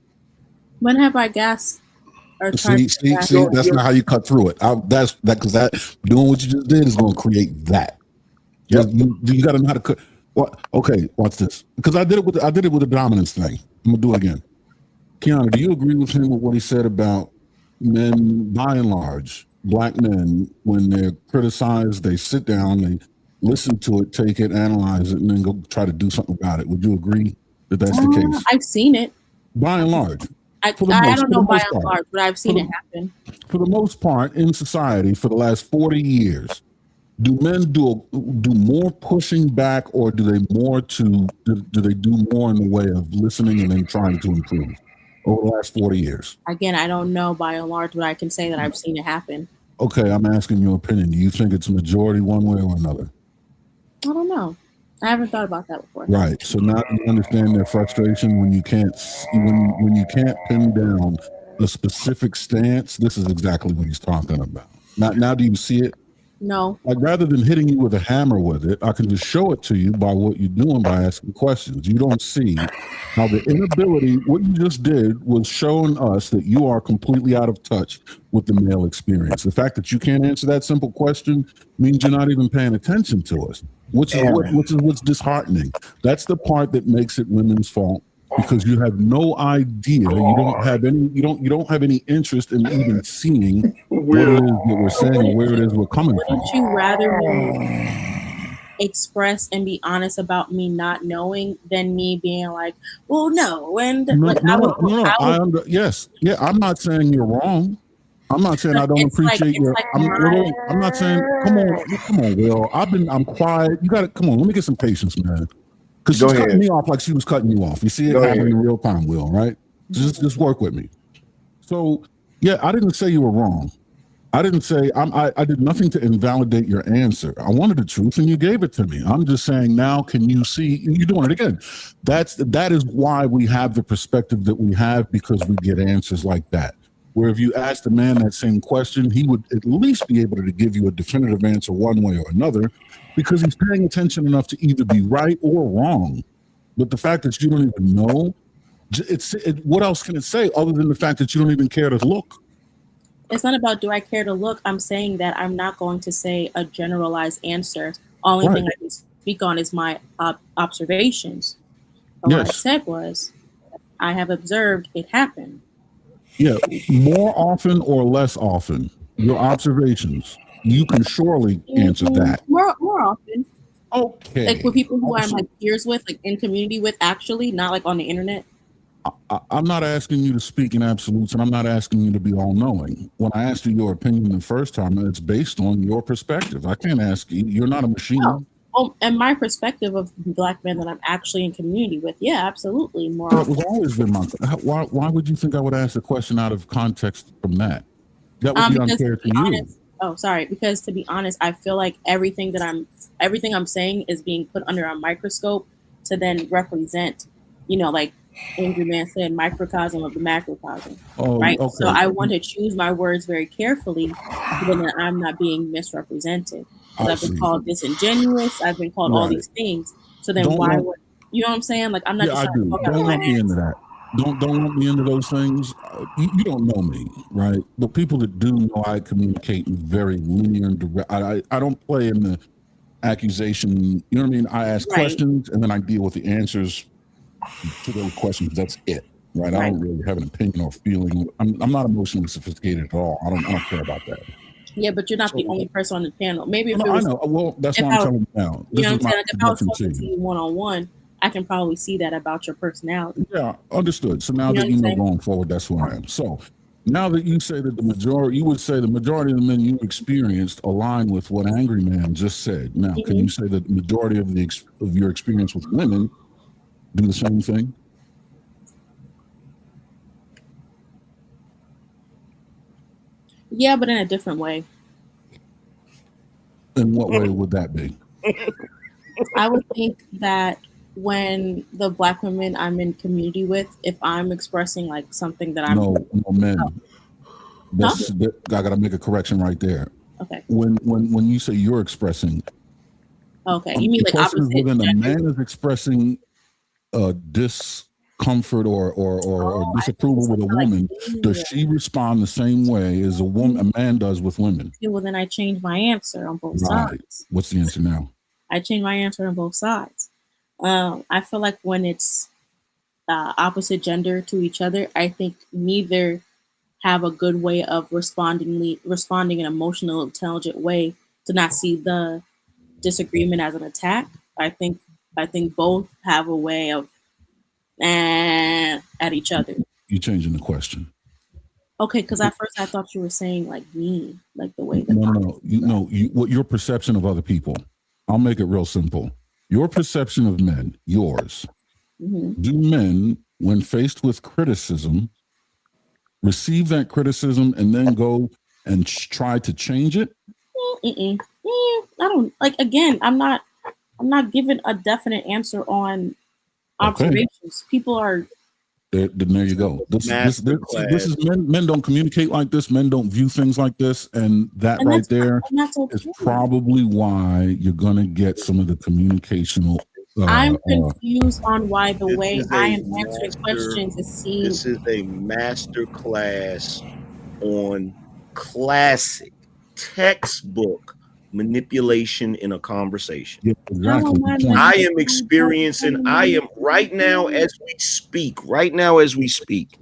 When have I gas? See, that's not how you cut through it. That's because that doing what you just did is going to create that. Yep. You got to know how to cut. What? Okay, watch this. Because I did it with the dominance thing. I'm gonna do it again. Kiana, do you agree with him with what he said about men, by and large, black men, when they're criticized, they sit down, they listen to it, take it, analyze it, and then go try to do something about it? Would you agree that that's the case? I've seen it. By and large. I don't know by and large, but I've seen it happen. For the most part, in society, for the last 40 years, do men do more pushing back, or do they do more in the way of listening and then trying to improve over the last 40 years? Again, I don't know by and large, but I can say that I've seen it happen. Okay, I'm asking your opinion. Do you think it's a majority one way or another? I don't know. I haven't thought about that before. Right. So now you understand their frustration when you can't pin down a specific stance. This is exactly what he's talking about. Now do you see it? No. Like, rather than hitting you with a hammer with it, I can just show it to you by what you're doing by asking questions. You don't see how the inability, what you just did was showing us that you are completely out of touch with the male experience. The fact that you can't answer that simple question means you're not even paying attention to us, which is what's disheartening. That's the part that makes it women's fault, because you have no idea. You don't have any interest in even seeing what it is that we're saying or where it is we're coming from. Wouldn't you rather me express and be honest about me not knowing than me being like, well, no, and yes, yeah. I'm not saying you're wrong. I'm not saying I don't appreciate your. I'm not saying. Come on, Will. I'm quiet. You got to come on. Let me get some patience, man. Because she's cutting me off like she was cutting you off. You see it happening in real time, Will, right? Just work with me. So, yeah, I didn't say you were wrong. I didn't say I did nothing to invalidate your answer. I wanted the truth, and you gave it to me. I'm just saying, now can you see you're doing it again? That is why we have the perspective that we have, because we get answers like that. Where if you asked a man that same question, he would at least be able to give you a definitive answer one way or another, because he's paying attention enough to either be right or wrong. But the fact that you don't even know, what else can it say other than the fact that you don't even care to look? It's not about do I care to look. I'm saying that I'm not going to say a generalized answer. Only thing I can speak on is my observations. But what I said was, I have observed it happen. Yeah, more often or less often, your observations. You can surely answer that. More often. Okay. Like with people who I'm like peers with, like in community with, actually, not like on the internet. I'm not asking you to speak in absolutes, and I'm not asking you to be all-knowing. When I asked you your opinion the first time, it's based on your perspective. I can't ask you. You're not a machine. And my perspective of black men that I'm actually in community with, yeah, absolutely. More. That was always been my. Why would you think I would ask a question out of context from that? That would be unfair to you. Oh, sorry. Because to be honest, I feel like everything I'm saying is being put under a microscope to then represent, like Angry Man said, microcosm of the macrocosm. Oh, right. Okay. So I want to choose my words very carefully so that I'm not being misrepresented. I've been called disingenuous. I've been called all these things. So then why would you know what I'm saying? Like, I'm not just don't let me into that. Don't let me into those things. You don't know me, right? But people that do know, I communicate in very linear and direct. I don't play in the accusation. You know what I mean? I ask questions and then I deal with the answers to those questions. That's it, right? I don't really have an opinion or feeling. I'm not emotionally sophisticated at all. I don't care about that. Yeah, but you're not the only person on the panel. Maybe if I know. Well, that's why I'm telling you now. You know what I'm saying? Like, if I was talking to you one-on-one, I can probably see that about your personality. Yeah, understood. So now that you know going forward, that's who I am. So Now that you say that the majority, you would say the majority of the men you experienced align with what Angry Man just said. Now, can you say that the majority of your experience with women do the same thing? Yeah, but in a different way. In what way would that be? I would think that when the Black women I'm in community with, if I'm expressing like something that I'm no men. I gotta make a correction right there. Okay. When you say you're expressing, okay, you mean like opposite within gender? a man is expressing discomfort or disapproval with a woman, does she respond the same way as a man does with women? Yeah, well, then I change my answer on both Right. sides. What's the answer now? I change my answer on both sides. I feel like when it's opposite gender to each other, I think neither have a good way of responding in an emotional, intelligent way to not see the disagreement as an attack. I think both have a way of at each other. You're changing the question. Okay, because at first I thought you were saying like me, like the way that No. What your perception of other people. I'll make it real simple. Your perception of men, yours. Do men, when faced with criticism, receive that criticism and then go and try to change it? I don't like. Again, I'm not giving a definite answer on observations. People are. Then there you go. This is men don't communicate like this. Men don't view things like this, and right there is probably why you're gonna get some of the communicational. I'm confused on why the way I am answering questions is seen. This is a master class on classic textbook manipulation in a conversation. Yeah, exactly. I am experiencing, right now as we speak,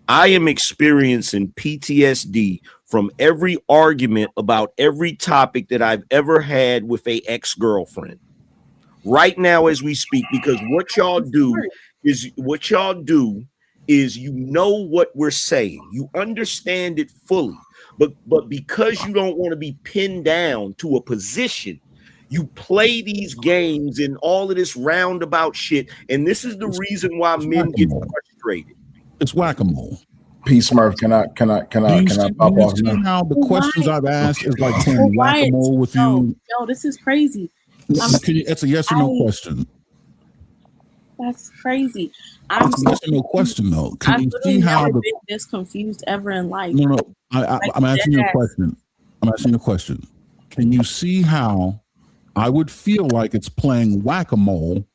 I am experiencing PTSD from every argument about every topic that I've ever had with a ex-girlfriend. Right now as we speak, because what y'all do is you know what we're saying. You understand it fully. But because you don't want to be pinned down to a position, you play these games and all of this roundabout shit. And this is the reason why men get frustrated. It's whack-a-mole. P Smurf, can I pop off now? Now the questions I've asked is like playing whack-a-mole with you. No, this is crazy. It's a yes or no question. That's crazy. It's a yes or no question though. Can you see how been this confused ever in life? No. I'm asking you a question. Can you see how I would feel like it's playing whack-a-mole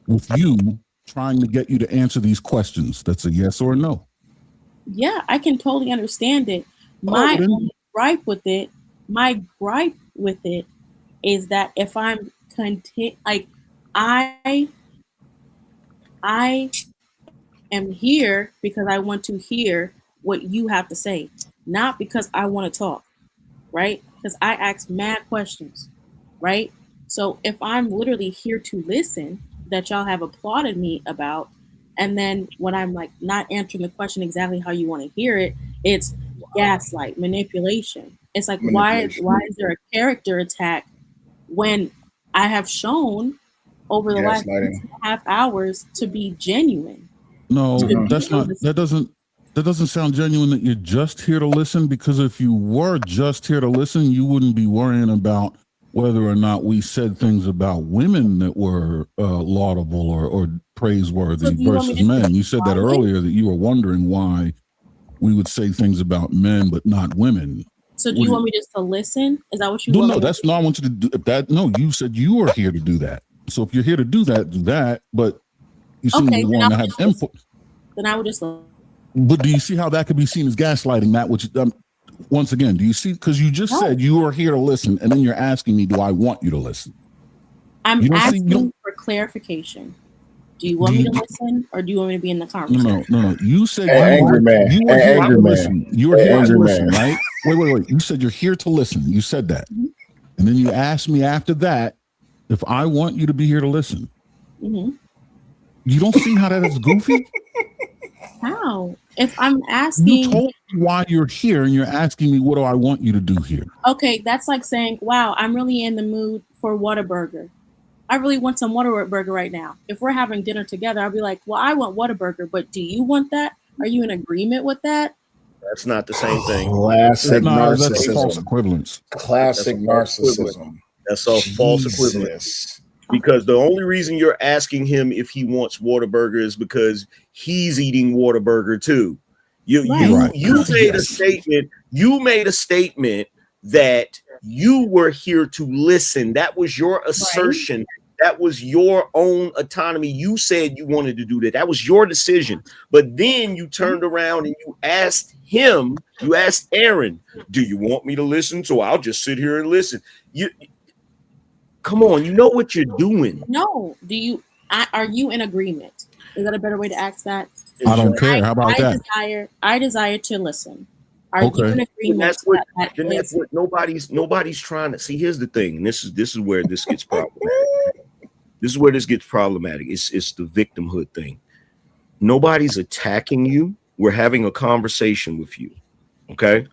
with you trying to get you to answer these questions? That's a yes or a no. Yeah, I can totally understand it. My gripe with it is that if I'm content, like I am here because I want to hear what you have to say, not because I want to talk, right? Because I ask mad questions, right? So if I'm literally here to listen, that y'all have applauded me about, and then when I'm like not answering the question exactly how you want to hear it, it's gaslight, manipulation. It's like why is there a character attack when I have shown over the last 2.5 hours to be genuine? No, that doesn't sound genuine that you're just here to listen, because if you were just here to listen, you wouldn't be worrying about whether or not we said things about women that were laudable or praiseworthy versus men. You said that earlier, that you were wondering why we would say things about men but not women. So do you want me just to listen? Is that what you want? No, that's not. I want you to do that. No, you said you were here to do that. So if you're here to do that, do that. But you seem to want to have input. Then I would just. But do you see how that could be seen as gaslighting? That which, once again, do you see? Because you just said you are here to listen, and then you're asking me, do I want you to listen? I'm asking for clarification. Do you want me to listen, or do you want me to be in the conversation? No. You said angry man. You were here to listen. You were here to listen, right? Wait. You said you're here to listen. You said that, and then you asked me after that if I want you to be here to listen. You don't see how that is goofy? How? If I'm asking, you told me why you're here, and you're asking me what do I want you to do here. Okay, that's like saying, "Wow, I'm really in the mood for Whataburger. I really want some Whataburger right now." If we're having dinner together, I'll be like, "Well, I want Whataburger, but do you want that? Are you in agreement with that?" That's not the same thing. Classic That's a false narcissism. equivalence. Classic narcissism. That's a false equivalence. Because the only reason you're asking him if he wants Whataburger is because he's eating Whataburger too. You made a statement. You made a statement that you were here to listen. That was your assertion. That was your own autonomy. You said you wanted to do that. That was your decision. But then you turned around and you asked him, you asked Aaron, do you want me to listen? So I'll just sit here and listen. Come on, you know what you're doing. No. Are you in agreement? Is that a better way to ask that? I don't care. How about that? I desire to listen. Are you in agreement? That's what nobody's trying to see. Here's the thing, and this is where this gets problematic. This is where this gets problematic. It's the victimhood thing. Nobody's attacking you. We're having a conversation with you. Okay?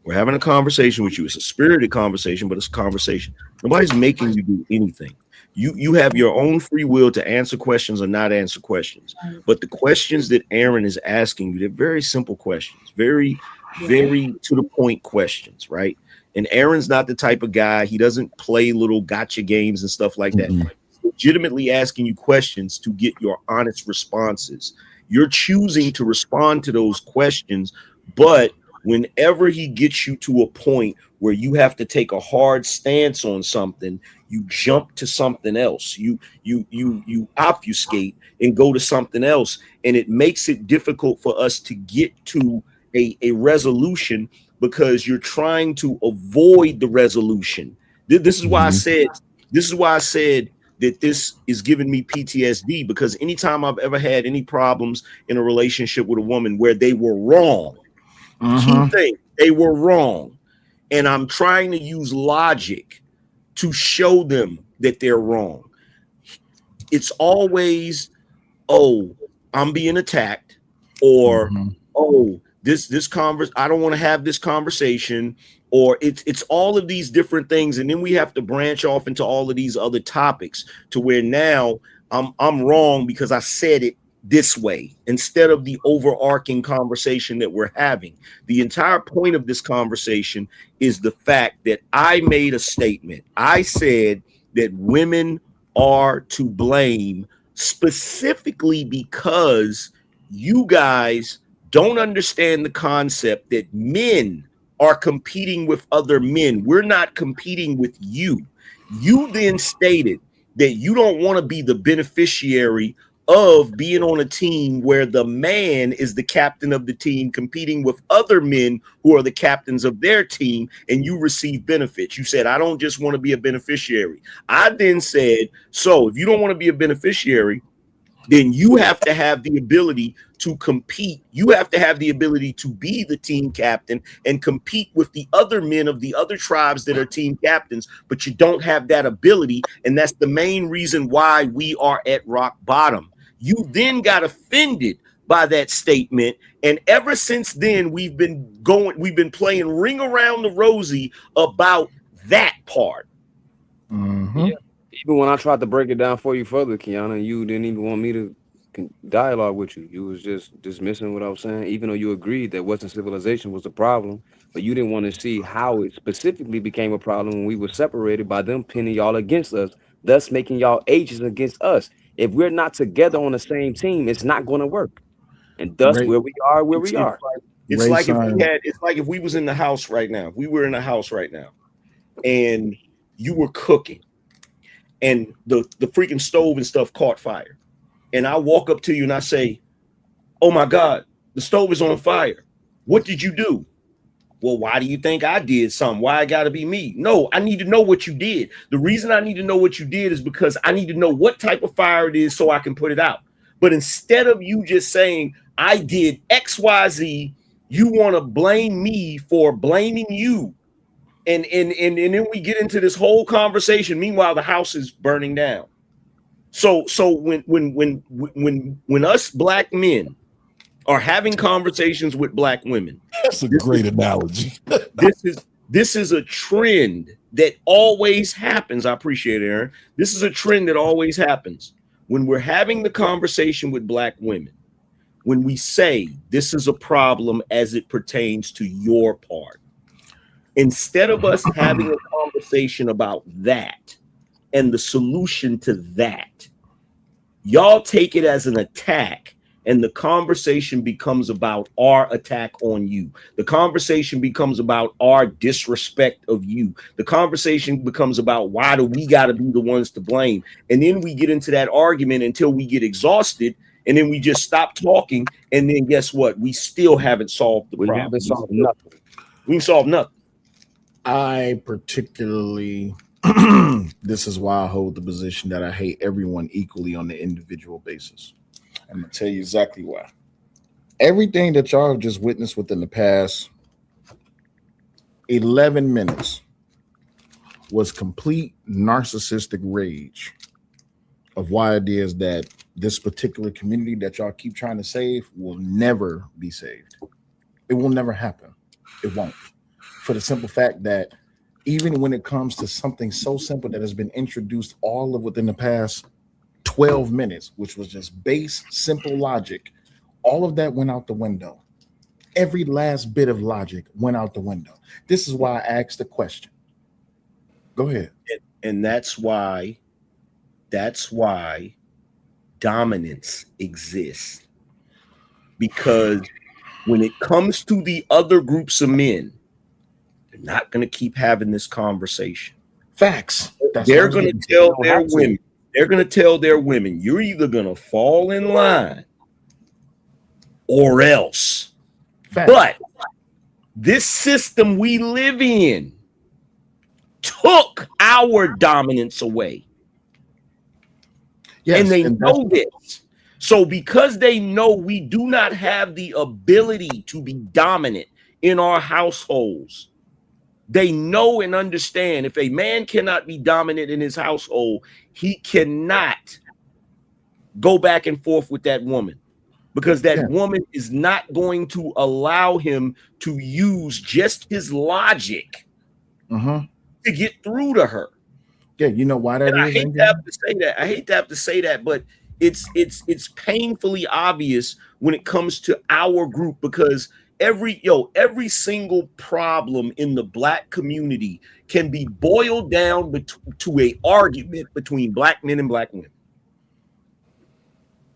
We're having a conversation with you. It's a spirited conversation, but it's a conversation. Nobody's making you do anything. You have your own free will to answer questions or not answer questions. But the questions that Aaron is asking you, they're very simple questions, very, very to the point questions, right? And Aaron's not the type of guy, he doesn't play little gotcha games and stuff like that. He's legitimately asking you questions to get your honest responses. You're choosing to respond to those questions, but whenever he gets you to a point where you have to take a hard stance on something, you jump to something else. You obfuscate and go to something else, and it makes it difficult for us to get to a resolution because you're trying to avoid the resolution. This is why I said. This is why I said that this is giving me PTSD, because anytime I've ever had any problems in a relationship with a woman where they were wrong, key thing, they were wrong, and I'm trying to use logic to show them that they're wrong. It's always, oh, I'm being attacked, or oh, this converse, I don't want to have this conversation, or it's all of these different things, and then we have to branch off into all of these other topics to where now I'm wrong because I said it this way instead of the overarching conversation that we're having. The entire point of this conversation is the fact that I made a statement. I said that women are to blame specifically because you guys don't understand the concept that men are competing with other men. We're not competing with you. You then stated that you don't want to be the beneficiary of being on a team where the man is the captain of the team competing with other men who are the captains of their team, and you receive benefits. You said, I don't just want to be a beneficiary. I then said, so if you don't want to be a beneficiary, then you have to have the ability to compete. You have to have the ability to be the team captain and compete with the other men of the other tribes that are team captains, but you don't have that ability. And that's the main reason why we are at rock bottom. You then got offended by that statement. And ever since then, we've been playing ring around the rosy about that part. Yeah. Even when I tried to break it down for you further, Kiana, you didn't even want me to dialogue with you. You was just dismissing what I was saying, even though you agreed that Western civilization was a problem, but you didn't want to see how it specifically became a problem when we were separated by them pinning y'all against us, thus making y'all agents against us. If we're not together on the same team, it's not going to work. And thus where we are. It's like if we was in the house right now. If we were in the house right now and you were cooking and the freaking stove and stuff caught fire. And I walk up to you and I say, oh my God, the stove is on fire. What did you do? Well, why do you think I did something? Why it got to be me? No, I need to know what you did. The reason I need to know what you did is because I need to know what type of fire it is so I can put it out. But instead of you just saying I did X, Y, Z, you want to blame me for blaming you. And then we get into this whole conversation. Meanwhile, the house is burning down. So when us black men are having conversations with black women. That's a great analogy. This is a trend that always happens. I appreciate it, Aaron. This is a trend that always happens when we're having the conversation with black women. When we say this is a problem as it pertains to your part, instead of us having a conversation about that and the solution to that, y'all take it as an attack, and the conversation becomes about our attack on you. The conversation becomes about our disrespect of you. The conversation becomes about why do we got to be the ones to blame? And then we get into that argument until we get exhausted, and then we just stop talking. And then guess what? We still haven't solved the problem. Haven't solved nothing. We can solve nothing. I particularly, this is why I hold the position that I hate everyone equally on the individual basis. I'm going to tell you exactly why. Everything that y'all have just witnessed within the past 11 minutes was complete narcissistic rage of why it is that this particular community that y'all keep trying to save will never be saved. It will never happen. It won't. For the simple fact that even when it comes to something so simple that has been introduced all of within the past 12 minutes, which was just base, simple logic, all of that went out the window. Every last bit of logic went out the window. This is why I asked the question. Go ahead. And that's why dominance exists. Because when it comes to the other groups of men, they're not going to keep having this conversation. Facts. They're going to tell their women. They're going to tell their women, you're either going to fall in line or else. Fact. But this system we live in took our dominance away. Yes, and they know this. So because they know we do not have the ability to be dominant in our households, they know and understand if a man cannot be dominant in his household, he cannot go back and forth with that woman, because that woman is not going to allow him to use just his logic to get through to her. Yeah, you know why that is? I hate to have to say that. I hate to have to say that, but it's painfully obvious when it comes to our group, because every single problem in the black community can be boiled down to a argument between black men and black women.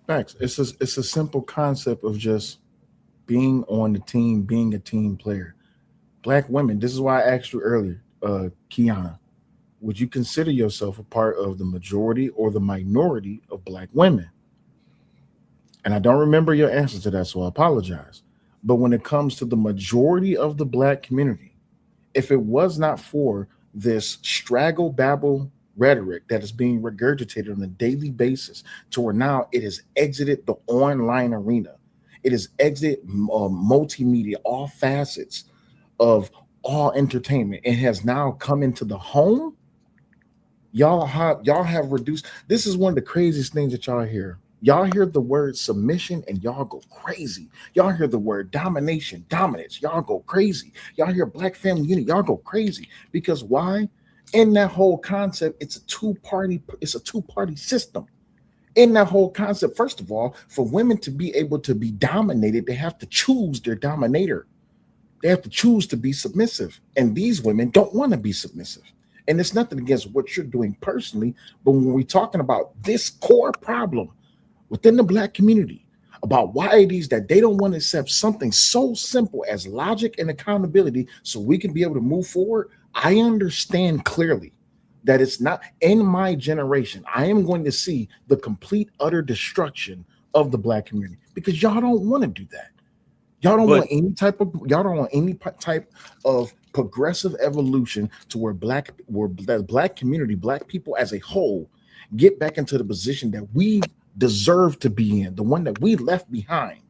Facts. It's a simple concept of just being on the team, being a team player. Black women, this is why I asked you earlier, Kiana, would you consider yourself a part of the majority or the minority of black women? And I don't remember your answer to that, so I apologize. But when it comes to the majority of the black community, if it was not for this straggle babble rhetoric that is being regurgitated on a daily basis to where now it has exited the online arena, it has exited multimedia, all facets of all entertainment, and has now come into the home, y'all have reduced. This is one of the craziest things that y'all hear. Y'all hear the word submission and y'all go crazy. Y'all hear the word domination, dominance, y'all go crazy. Y'all hear black family unit, y'all go crazy. Because why? In that whole concept, it's a two-party system. In that whole concept, first of all, for women to be able to be dominated, they have to choose their dominator. They have to choose to be submissive. And these women don't want to be submissive. And it's nothing against what you're doing personally, but when we're talking about this core problem within the black community, about why it is that they don't want to accept something so simple as logic and accountability so we can be able to move forward, I understand clearly that it's not in my generation. I am going to see the complete, utter destruction of the black community because y'all don't want to do that. Y'all don't want any type of progressive evolution to where the black community, black people as a whole, get back into the position that we deserve to be in, the one that we left behind.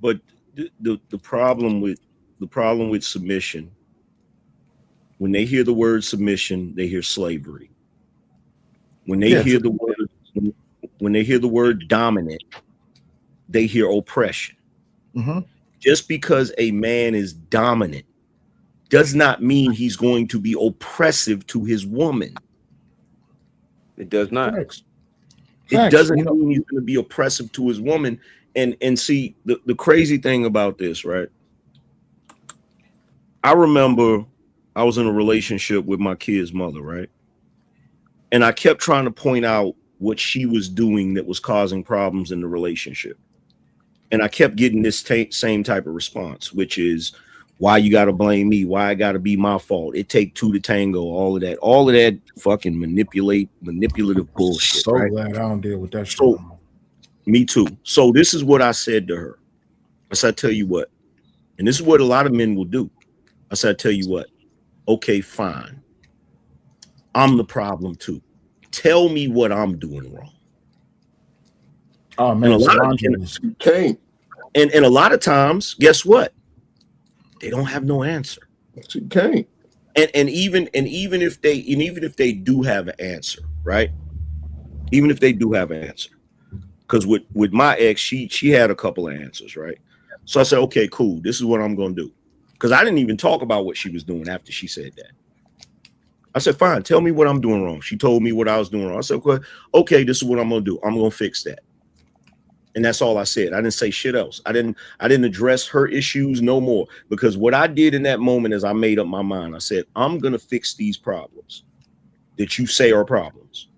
But the problem with submission, when they hear the word submission, they hear slavery. When they hear the word dominant, they hear oppression. Just because a man is dominant does not mean he's going to be oppressive to his woman. It does not. It doesn't mean he's going to be oppressive to his woman. And see, the crazy thing about this, right? I remember I was in a relationship with my kid's mother, right? And I kept trying to point out what she was doing that was causing problems in the relationship. And I kept getting this same type of response, which is, why you got to blame me? Why I got to be my fault? It take two to tango, all of that fucking manipulative bullshit. So right? glad I don't deal with that shit. So, me too. So this is what I said to her. I said, I tell you what, and this is what a lot of men will do. I said, I tell you what, okay, fine. I'm the problem too. Tell me what I'm doing wrong. Oh man, and a lot of times, guess what? They don't have no answer. You can't. And even if they do have an answer, right? Even if they do have an answer, because with my ex, she had a couple of answers, right? So I said, okay, cool. This is what I'm gonna do, because I didn't even talk about what she was doing after she said that. I said, fine, tell me what I'm doing wrong. She told me what I was doing wrong. I said, okay, this is what I'm gonna do. I'm gonna fix that. And that's all I said. I didn't say shit else. I didn't address her issues no more, because what I did in that moment is I made up my mind. I said, I'm going to fix these problems that you say are problems.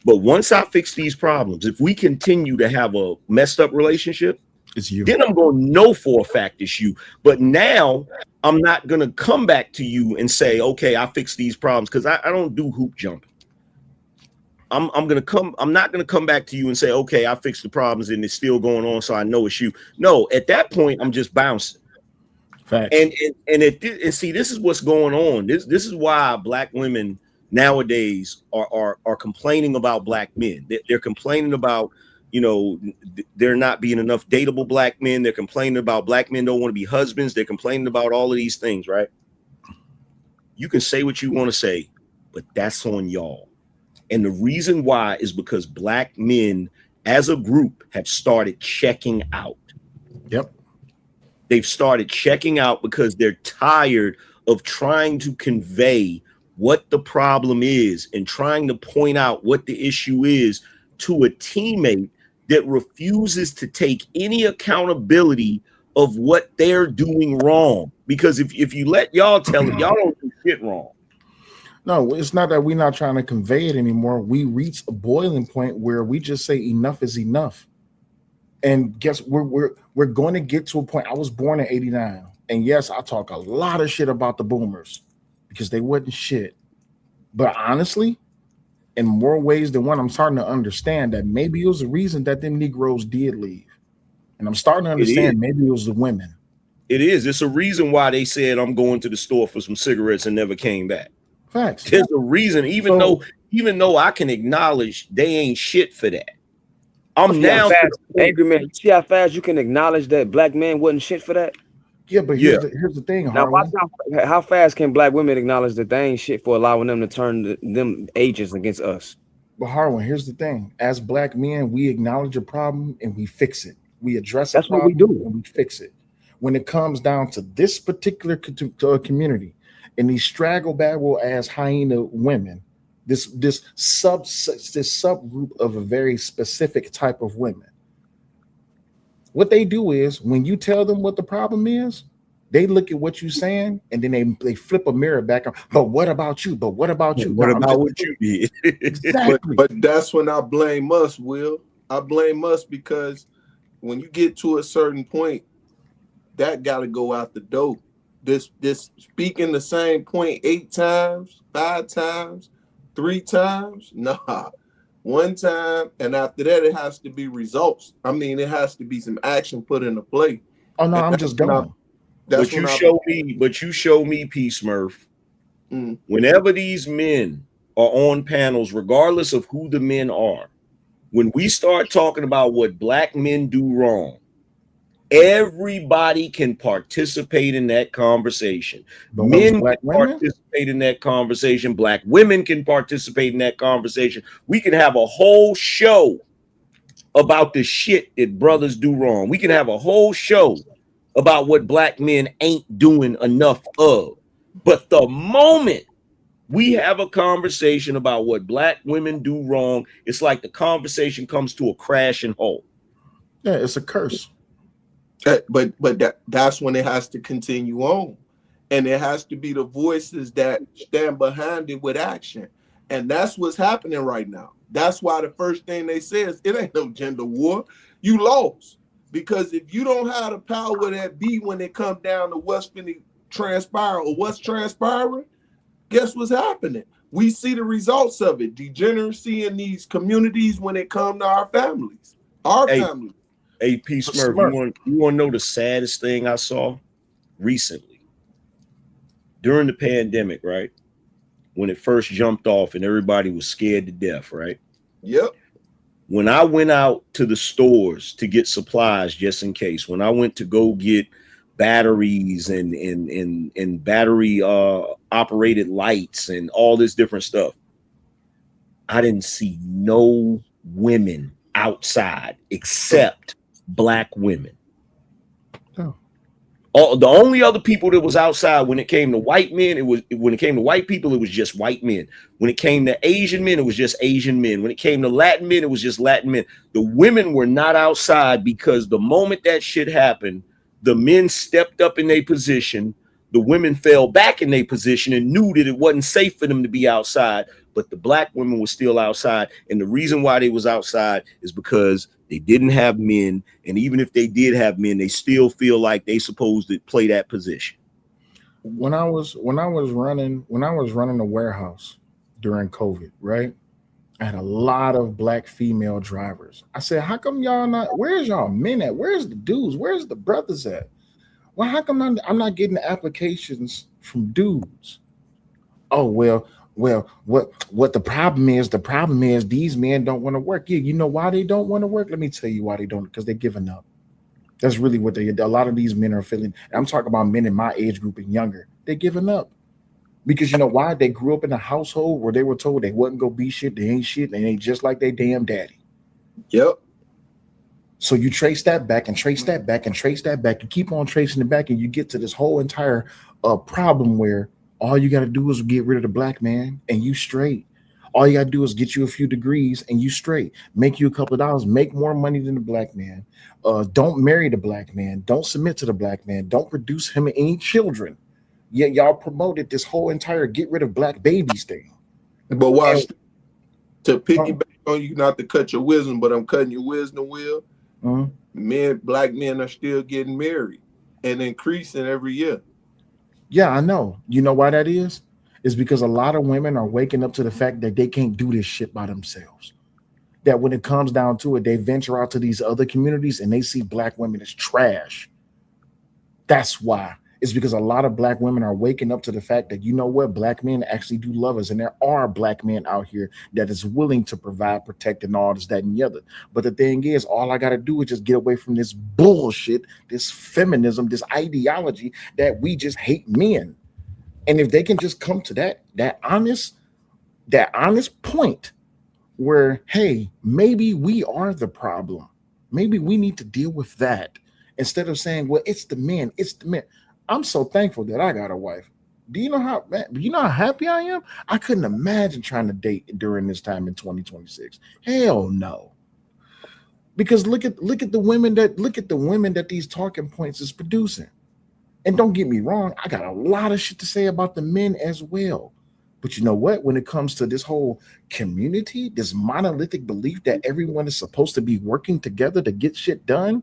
But once I fix these problems, if we continue to have a messed up relationship, it's you. Then I'm going to know for a fact it's you. But now I'm not going to come back to you and say, okay, I fixed these problems, because I don't do hoop jumping. I'm not gonna come back to you and say, okay, I fixed the problems and it's still going on, so I know it's you. No, at that point, I'm just bouncing. Facts. And see, this is what's going on. This is why Black women nowadays are complaining about Black men. They're complaining about, there not being enough dateable Black men. They're complaining about Black men don't want to be husbands. They're complaining about all of these things, right? You can say what you want to say, but that's on y'all. And the reason why is because Black men as a group have started checking out. Yep. They've started checking out because they're tired of trying to convey what the problem is and trying to point out what the issue is to a teammate that refuses to take any accountability of what they're doing wrong. Because if you let y'all tell it, y'all don't do shit wrong. No, it's not that we're not trying to convey it anymore. We reach a boiling point where we just say enough is enough. And guess we're going to get to a point. I was born in 89. And yes, I talk a lot of shit about the boomers because they wasn't shit. But honestly, in more ways than one, I'm starting to understand that maybe it was the reason that them Negroes did leave. And I'm starting to understand maybe it was the women. It is. It's a reason why they said, I'm going to the store for some cigarettes and never came back. Facts. There's a reason, even though I can acknowledge they ain't shit for that. I'm now angry man. You see how fast you can acknowledge that Black men wasn't shit for that? Yeah, but here's the thing. Now, how fast can Black women acknowledge that they ain't shit for allowing them to turn them agents against us? But Harwin, here's the thing. As Black men, we acknowledge a problem and we fix it. We address a problem and we fix it. When it comes down to this particular community, and these straggle baggle ass hyena women, this subgroup of a very specific type of women, what they do is when you tell them what the problem is, they look at what you're saying and then they flip a mirror back on. But what about you? But what about you? What about what you did? Exactly. But that's when I blame us, Will. I blame us because when you get to a certain point, that got to go out the door. This speaking the same point 8 times, 5 times, 3 times, nah. 1 time, and after that, it has to be results. I mean, it has to be some action put into play. Oh no, I'm just going. But you show me, P. Smurf. Whenever these men are on panels, regardless of who the men are, when we start talking about what Black men do wrong, everybody can participate in that conversation. Men can participate in that conversation. Black women can participate in that conversation. We can have a whole show about the shit that brothers do wrong. We can have a whole show about what black men ain't doing enough of. But the moment we have a conversation about what black women do wrong, it's like the conversation comes to a crashing halt. Yeah, it's a curse. But that's when it has to continue on. And it has to be the voices that stand behind it with action. And that's what's happening right now. That's why the first thing they say is it ain't no gender war. You lost. Because if you don't have the power that be when it comes down to what's finna transpire or what's transpiring, guess what's happening? We see the results of it. Degeneracy in these communities when it comes to our families. Families. Hey, P. Smurf, you want to know the saddest thing I saw recently? During the pandemic, right? When it first jumped off and everybody was scared to death, right? Yep. When I went out to the stores to get supplies just in case, when I went to go get batteries and battery operated lights and all this different stuff, I didn't see no women outside except black women. The only other people that was outside when it came to white men, when it came to white people, it was just white men. When it came to Asian men, it was just Asian men. When it came to Latin men, it was just Latin men. The women were not outside because the moment that shit happened, the men stepped up in their position. The women fell back in their position and knew that it wasn't safe for them to be outside. But the black women were still outside. And the reason why they was outside is because they didn't have men. And even if they did have men, they still feel like they supposed to play that position. When I was running a warehouse during COVID, right? I had a lot of black female drivers. I said, how come y'all not, where's y'all men at? Where's the dudes? Where's the brothers at? Well, how come I'm not getting the applications from dudes? Oh, well, what the problem is these men don't want to work. Yeah, you know why they don't want to work? Let me tell you why they don't, because they're giving up. That's really what a lot of these men are feeling. I'm talking about men in my age group and younger. They're giving up. Because you know why? They grew up in a household where they were told they wasn't gonna be shit, they ain't shit, and they ain't just like their damn daddy. Yep. So you trace that back and trace that back and trace that back. You keep on tracing it back, and you get to this whole entire problem where all you got to do is get rid of the black man and you straight. All you got to do is get you a few degrees and you straight. Make you a couple of dollars, make more money than the black man. Don't marry the black man. Don't submit to the black man. Don't produce him any children. Yet y'all promoted this whole entire get rid of black babies thing. But watch, to piggyback on you, not to cut your wisdom, but I'm cutting your wisdom, Will. Black men are still getting married and increasing every year. Yeah, I know. You know why that is? It's because a lot of women are waking up to the fact that they can't do this shit by themselves. That when it comes down to it, they venture out to these other communities and they see black women as trash. That's why. It's because a lot of black women are waking up to the fact that, you know what, black men actually do love us. And there are black men out here that is willing to provide, protect, and all this, that, and the other. But the thing is, all I got to do is just get away from this bullshit, this feminism, this ideology that we just hate men. And if they can just come to that honest point where, hey, maybe we are the problem. Maybe we need to deal with that instead of saying, well, it's the men, it's the men. I'm so thankful that I got a wife. Do you know how happy I am? I couldn't imagine trying to date during this time in 2026. Hell no. Because look at the women that these talking points is producing. And don't get me wrong, I got a lot of shit to say about the men as well. But you know what? When it comes to this whole community, this monolithic belief that everyone is supposed to be working together to get shit done,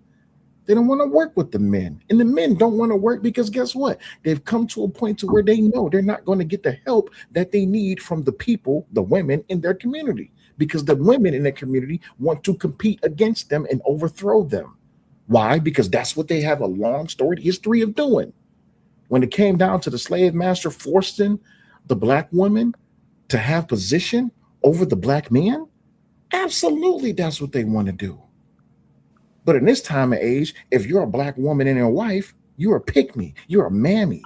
they don't want to work with the men. And the men don't want to work because guess what? They've come to a point to where they know they're not going to get the help that they need from the people, the women in their community, because the women in their community want to compete against them and overthrow them. Why? Because that's what they have a long storied history of doing. When it came down to the slave master forcing the black woman to have position over the black men, absolutely that's what they want to do. But in this time of age, if you're a black woman and a wife, you're a pick-me, you're a mammy.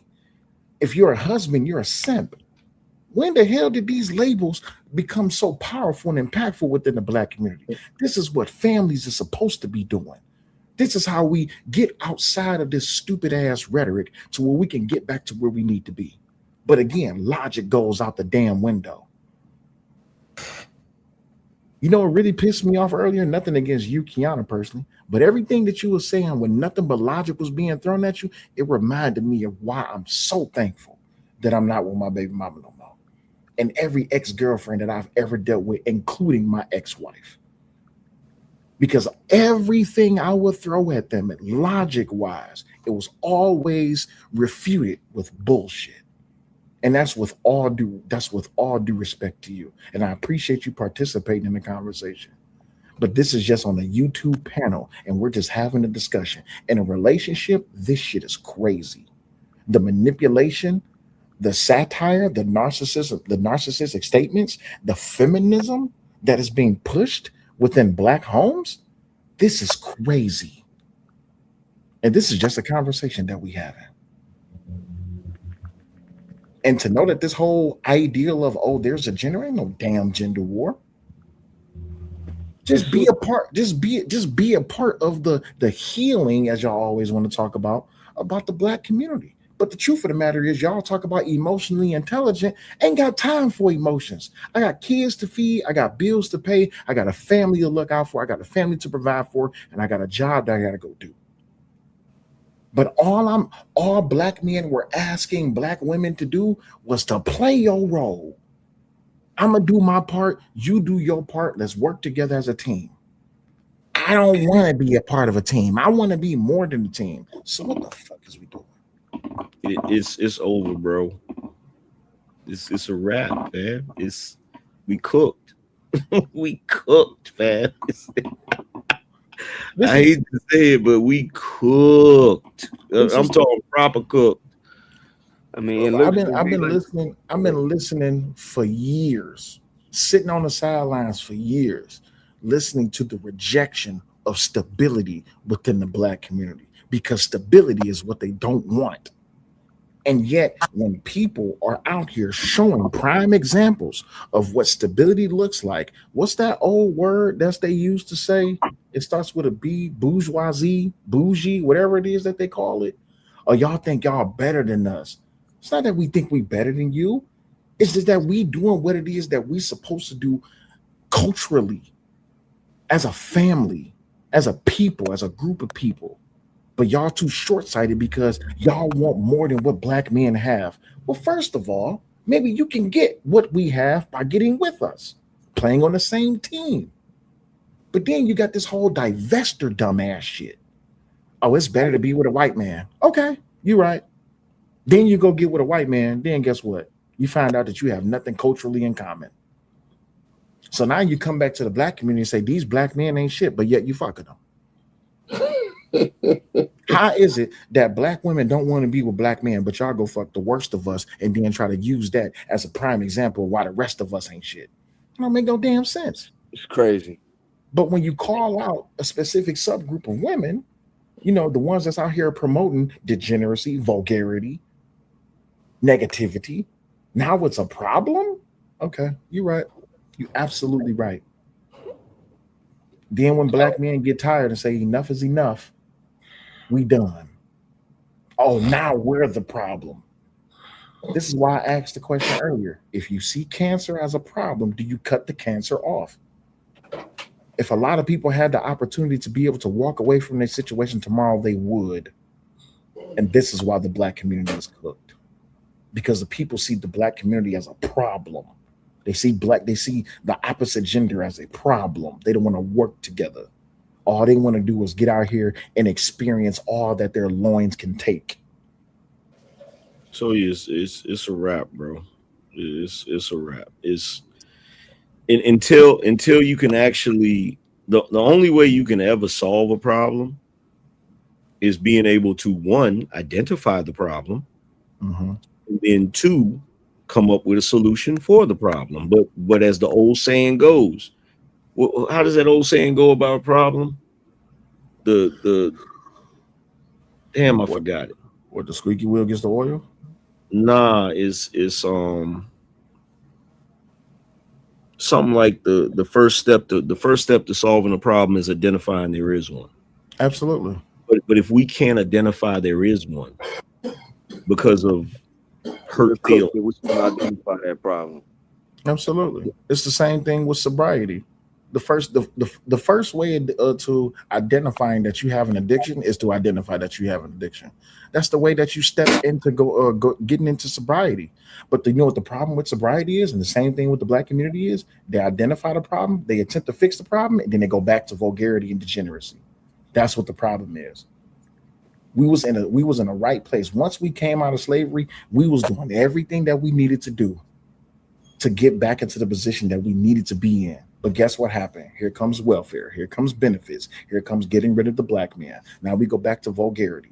If you're a husband, you're a simp. When the hell did these labels become so powerful and impactful within the Black community? This is what families are supposed to be doing. This is how we get outside of this stupid ass rhetoric to where we can get back to where we need to be. But again, logic goes out the damn window. You know what really pissed me off earlier? Nothing against you, Kiana, personally, but everything that you were saying when nothing but logic was being thrown at you, it reminded me of why I'm so thankful that I'm not with my baby mama no more. And every ex-girlfriend that I've ever dealt with, including my ex-wife. Because everything I would throw at them, logic-wise, it was always refuted with bullshit. And that's with all due respect to you. And I appreciate you participating in the conversation. But this is just on a YouTube panel, and we're just having a discussion. In a relationship, this shit is crazy. The manipulation, the satire, the narcissistic statements, the feminism that is being pushed within Black homes, this is crazy. And this is just a conversation that we having. And to know that this whole ideal of, oh, there's a gender, ain't no damn gender war. Just be a part, just be a part of the healing, as y'all always want to talk about the Black community. But the truth of the matter is, y'all talk about emotionally intelligent, ain't got time for emotions. I got kids to feed, I got bills to pay, I got a family to look out for, I got a family to provide for, and I got a job that I gotta go do. But all Black men were asking Black women to do was to play your role. I'm gonna do my part, you do your part, let's work together as a team. I don't want to be a part of a team. I want to be more than a team. So what the fuck is we doing? It's over, bro. It's a wrap, man. We cooked. We cooked, man. I hate to say it, but we cooked. I'm talking proper cooked. I mean, I've been listening for years, sitting on the sidelines for years, listening to the rejection of stability within the Black community, because stability is what they don't want. And yet, when people are out here showing prime examples of what stability looks like, what's that old word that they used to say? It starts with a B, bourgeoisie, bougie, whatever it is that they call it. Or y'all think y'all better than us. It's not that we think we better than you. It's just that we doing what it is that we supposed to do culturally, as a family, as a people, as a group of people. But y'all too short-sighted because y'all want more than what Black men have. Well, first of all, maybe you can get what we have by getting with us, playing on the same team. But then you got this whole divester dumbass shit. Oh, it's better to be with a white man. Okay, you're right. Then you go get with a white man. Then guess what? You find out that you have nothing culturally in common. So now you come back to the Black community and say, these Black men ain't shit, but yet you fucking them. How is it that Black women don't want to be with Black men, but y'all go fuck the worst of us and then try to use that as a prime example of why the rest of us ain't shit? It don't make no damn sense. It's crazy. But when you call out a specific subgroup of women, you know, the ones that's out here promoting degeneracy, vulgarity, negativity, now it's a problem? Okay, you're right. You're absolutely right. Then when Black men get tired and say enough is enough, we done. Oh, now we're the problem. This is why I asked the question earlier. If you see cancer as a problem, do you cut the cancer off? If a lot of people had the opportunity to be able to walk away from their situation tomorrow, they would. And this is why the Black community is cooked. Because the people see the Black community as a problem. They see the opposite gender as a problem. They don't want to work together. All they want to do is get out here and experience all that their loins can take. So it's a wrap, bro. It's a wrap. It's until you can actually the only way you can ever solve a problem is being able to, one, identify the problem, and then two, come up with a solution for the problem. But as the old saying goes, how does that old saying go about a problem? The damn, I forgot it. What, the squeaky wheel gets the oil? Nah, it's something like the first step to solving a problem is identifying there is one. Absolutely. But if we can't identify there is one because of hurt feelings, we can identify that problem. Absolutely. It's the same thing with sobriety. The first way to identifying that you have an addiction is to identify that you have an addiction. That's the way that you step into getting into sobriety. But you know what the problem with sobriety is, and the same thing with the Black community is, they identify the problem, they attempt to fix the problem, and then they go back to vulgarity and degeneracy. That's what the problem is. We was in a right place. Once we came out of slavery, we was doing everything that we needed to do to get back into the position that we needed to be in. But guess what happened? Here comes welfare. Here comes benefits. Here comes getting rid of the Black man. Now we go back to vulgarity.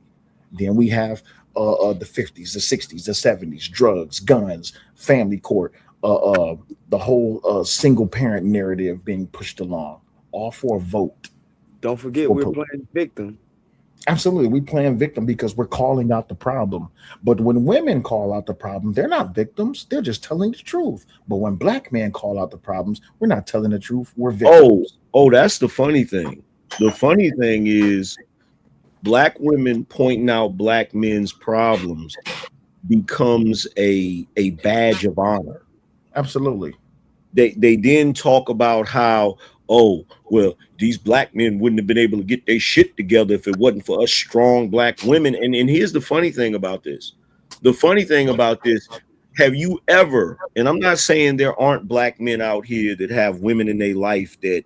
Then we have the 50s, the 60s, the 70s, drugs, guns, family court, the whole single parent narrative being pushed along, all for a vote. Don't forget, we're playing victim. Absolutely. We playing victim because we're calling out the problem. But when women call out the problem, they're not victims. They're just telling the truth. But when Black men call out the problems, we're not telling the truth. We're victims. Oh, that's the funny thing. The funny thing is Black women pointing out Black men's problems becomes a badge of honor. Absolutely. They then talk about how, oh, well, these Black men wouldn't have been able to get their shit together if it wasn't for us strong Black women. And here's the funny thing about this. The funny thing about this, have you ever, and I'm not saying there aren't Black men out here that have women in their life that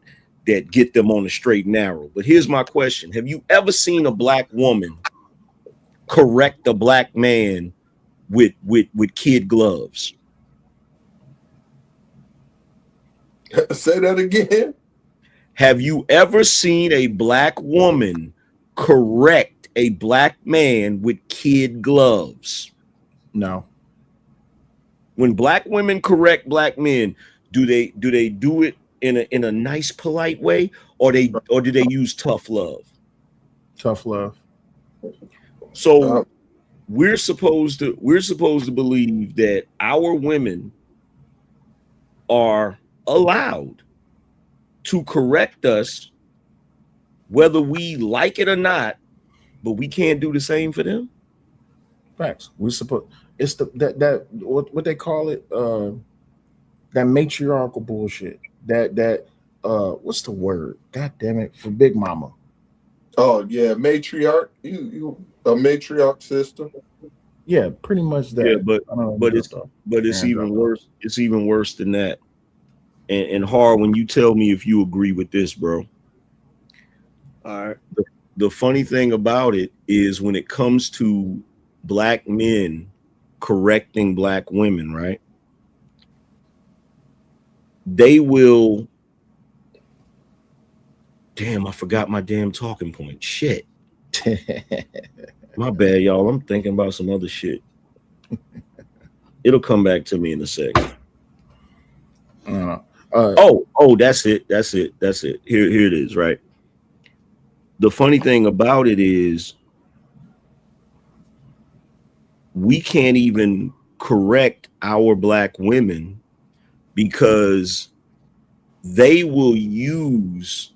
get them on the straight and narrow. But here's my question. Have you ever seen a Black woman correct a Black man with kid gloves? Say that again. Have you ever seen a Black woman correct a Black man with kid gloves? No. When Black women correct Black men, do they do it in a nice, polite way, or do they use tough love? Tough love. So we're supposed to believe that our women are allowed to correct us whether we like it or not, but we can't do the same for them. Facts. We're supposed. It's that what they call it, that matriarchal bullshit. That what's the word? God damn it, for Big Mama. Oh yeah, matriarch. You a matriarch system. Yeah, pretty much that. Yeah, but it's even worse. It's even worse than that. And hard when you tell me if you agree with this, bro. All right. The funny thing about it is when it comes to Black men correcting Black women, right? They will. Damn, I forgot my damn talking point. Shit. My bad, y'all. I'm thinking about some other shit. It'll come back to me in a second. That's it. Here it is, right? The funny thing about it is we can't even correct our Black women because they will use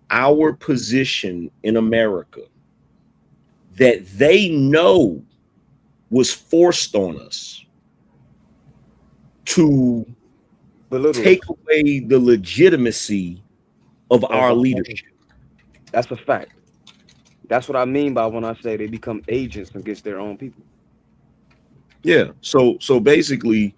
our position in America that they know was forced on us to take away the legitimacy of our leadership. That's a fact. That's what I mean by when I say they become agents against their own people. Yeah. So basically,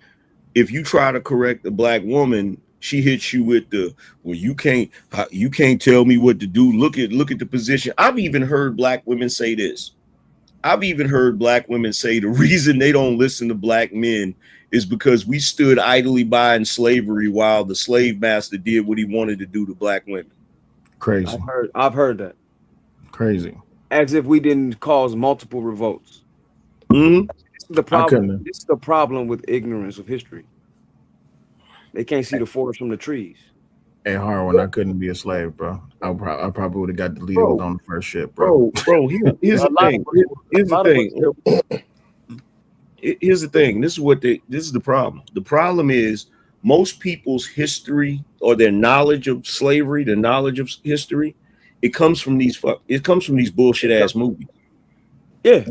if you try to correct a Black woman, she hits you with the, well, you can't tell me what to do. Look at the position. I've even heard Black women say this. I've even heard Black women say the reason they don't listen to Black men is because we stood idly by in slavery while the slave master did what he wanted to do to Black women. Crazy. I've heard that. Crazy. As if we didn't cause multiple revolts. Mm-hmm. This is the problem. This is the problem with ignorance of history. They can't see the forest from the trees. Hey, hard when I couldn't be a slave, bro. I probably would have got deleted on the first ship, bro. Bro, here's the thing. Here's the thing. This is the problem. The problem is most people's history or their knowledge of slavery, their knowledge of history, it comes from these bullshit ass movies. Yeah,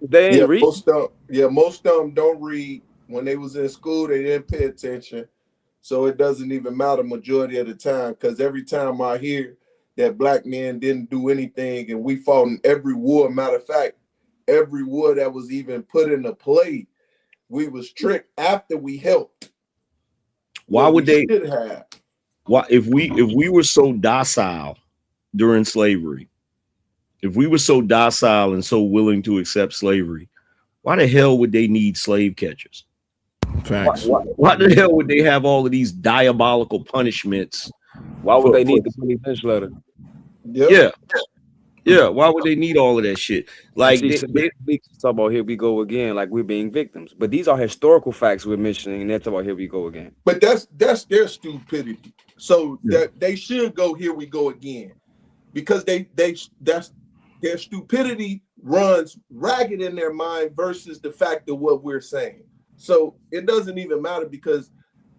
they read. Most of them don't read. When they was in school, they didn't pay attention. So it doesn't even matter majority of the time, because every time I hear that black men didn't do anything and we fought in every war, matter of fact, every war that was even put into play, we was tricked after we helped. Why would they have? Why if we were so docile during slavery, if we were so docile and so willing to accept slavery, why the hell would they need slave catchers? Facts. Why the hell would they have all of these diabolical punishments? Why would they need the penny pinch letter? Yeah. Why would they need all of that shit? Like they talk about here we go again, like we're being victims. But these are historical facts we're mentioning, and that's about here we go again. But that's their stupidity. So that they should go here we go again, because that's their stupidity runs ragged in their mind versus the fact of what we're saying. So it doesn't even matter, because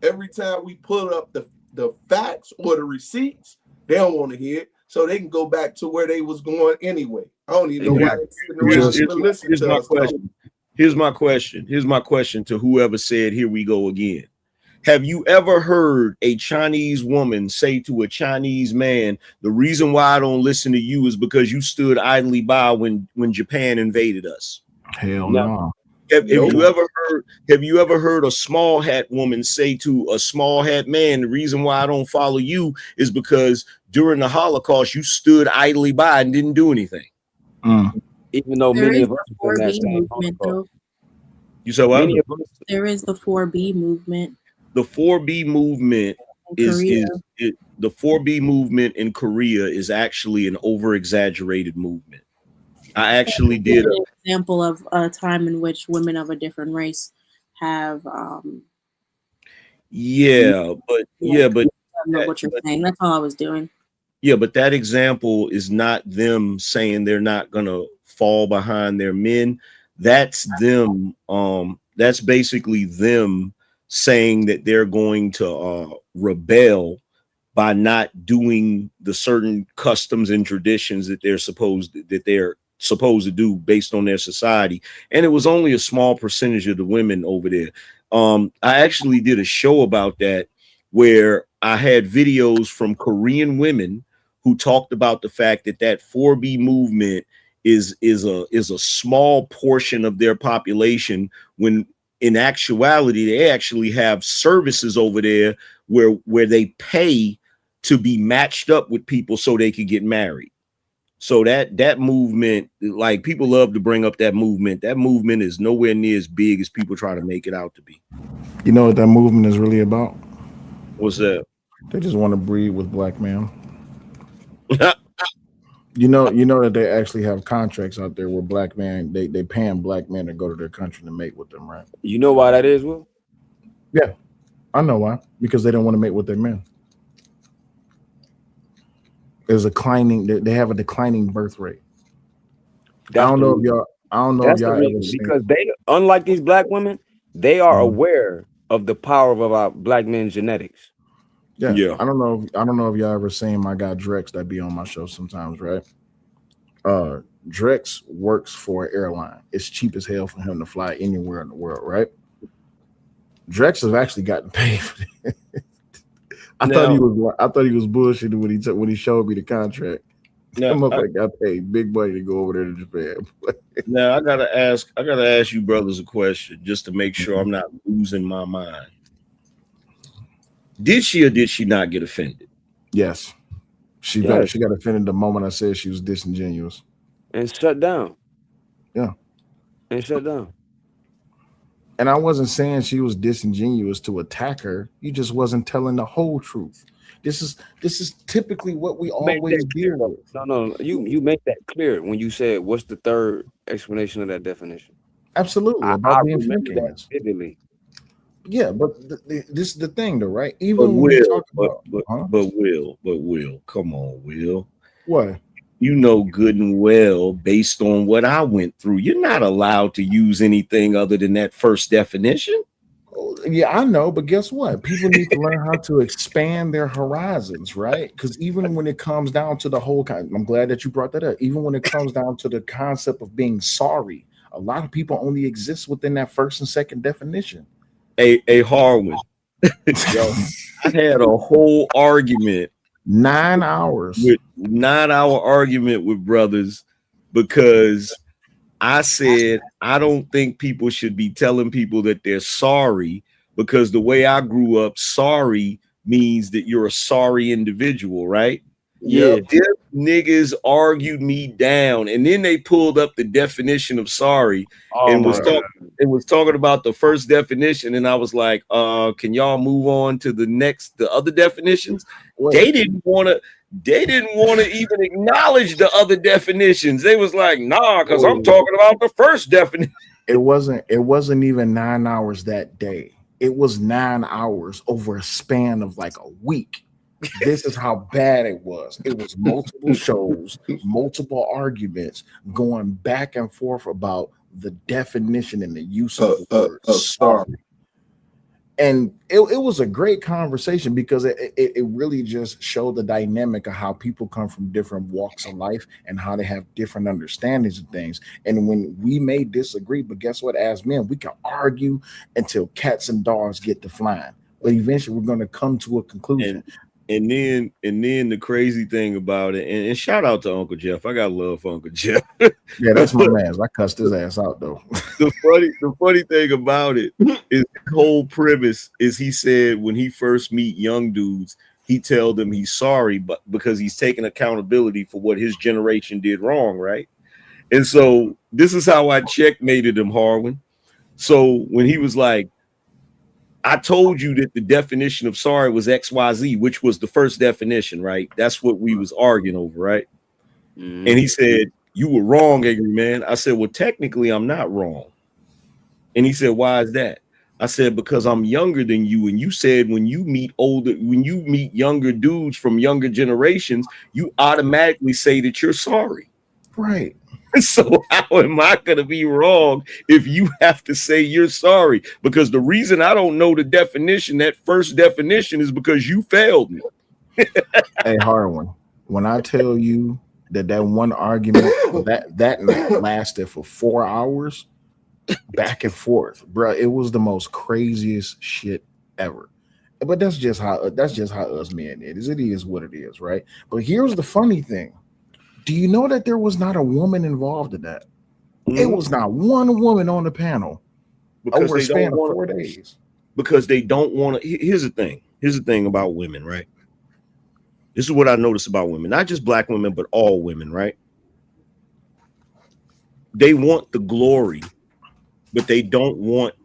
every time we pull up the facts or the receipts, they don't want to hear it. So they can go back to where they was going anyway. I don't even know why Here's my question to whoever said here we go again. Have you ever heard a Chinese woman say to a Chinese man, the reason why I don't listen to you is because you stood idly by when Japan invaded us? Hell no. Have you ever heard a small hat woman say to a small hat man, the reason why I don't follow you is because during the Holocaust you stood idly by and didn't do anything? Even though many of us in that same movement, you said what? There is the 4B movement. The 4B movement the 4B movement in Korea is actually an over-exaggerated movement. I actually did an example of a time in which women of a different race have but I know what you're saying. That's all I was doing. Yeah, but that example is not them saying they're not gonna fall behind their men. That's them. That's basically them saying that they're going to rebel by not doing the certain customs and traditions that they're supposed to do based on their society. And it was only a small percentage of the women over there. I actually did a show about that where I had videos from Korean women who talked about the fact that 4B movement is a small portion of their population, when in actuality they actually have services over there where they pay to be matched up with people so they could get married. So that movement, like, people love to bring up that movement. That movement is nowhere near as big as people try to make it out to be. You know what that movement is really about? What's that? They just want to breed with black men. You know that they actually have contracts out there where black men they paying black men to go to their country to mate with them, right? You know why that is, Will? Yeah, I know why. Because they don't want to mate with their men. There's they have a declining birth rate. I don't know if y'all ever seen, because they, unlike these black women, they are aware of the power of our black men's genetics. Yeah. I don't know if y'all ever seen my guy Drex that be on my show sometimes, right? Drex works for an airline. It's cheap as hell for him to fly anywhere in the world, right? Drex has actually gotten paid for it. I thought he was bullshitting when he showed me the contract. That motherfucker got paid big money to go over there to Japan. Now I gotta ask you brothers a question just to make sure I'm not losing my mind. Did she or did she not get offended? Yes. She got offended the moment I said she was disingenuous. And shut down. Yeah. And shut down. And I wasn't saying she was disingenuous to attack her. You just wasn't telling the whole truth. This is typically what we always deal with. No. You make that clear when you said what's the third explanation of that definition. Absolutely. About being vividly. Yeah, but this is the thing, though, right? Even when we talk about, Will, come on, Will. What? You know good and well, based on what I went through, you're not allowed to use anything other than that first definition. Yeah, I know, but guess what? People need to learn how to expand their horizons, right? Because even when it comes down to the whole I'm glad that you brought that up. Even when it comes down to the concept of being sorry, a lot of people only exist within that first and second definition. A Harwin. Yo, I had a whole argument, 9 hours, with 9-hour argument with brothers because I said I don't think people should be telling people that they're sorry, because the way I grew up, sorry means that you're a sorry individual, right? Yeah. If niggas argued me down, and then they pulled up the definition of sorry and was talking about the first definition, and I was like, can y'all move on to the other definitions? They didn't want to even acknowledge the other definitions. They was like, nah, because I'm talking about the first definition. It wasn't even 9 hours that day. It was 9 hours over a span of like a week. This is how bad it was. It was multiple shows, multiple arguments, going back and forth about the definition and the use of the word sorry. And it was a great conversation because it really just showed the dynamic of how people come from different walks of life and how they have different understandings of things. And when we may disagree, but guess what? As men, we can argue until cats and dogs get to flying. But eventually we're going to come to a conclusion. And then the crazy thing about it, and shout out to Uncle Jeff. I got love for Uncle Jeff. Yeah, that's my man. I cussed his ass out though. The funny thing about it is the whole premise is he said when he first meet young dudes, he tell them he's sorry, but because he's taking accountability for what his generation did wrong, right? And so this is how I checkmated him, Harwin. So when he was like, I told you that the definition of sorry was XYZ, which was the first definition, right? That's what we was arguing over, right? And he said, you were wrong, angry man. I said, well, technically, I'm not wrong. And he said, why is that? I said, because I'm younger than you. And you said when you meet younger dudes from younger generations, you automatically say that you're sorry. Right. So how am I going to be wrong if you have to say you're sorry? Because the reason I don't know the definition, that first definition, is because you failed me. Hey, Harwin, when I tell you that one argument that night lasted for 4 hours, back and forth, bro, it was the most craziest shit ever. But that's just how us men it is. It is what it is, right? But here's the funny thing. Do you know that there was not a woman involved in that? It was not one woman on the panel over a span of 4 days. Because they don't want to. Here's the thing. Here's the thing about women, right? This is what I notice about women, not just black women, but all women, right? They want the glory, but they don't want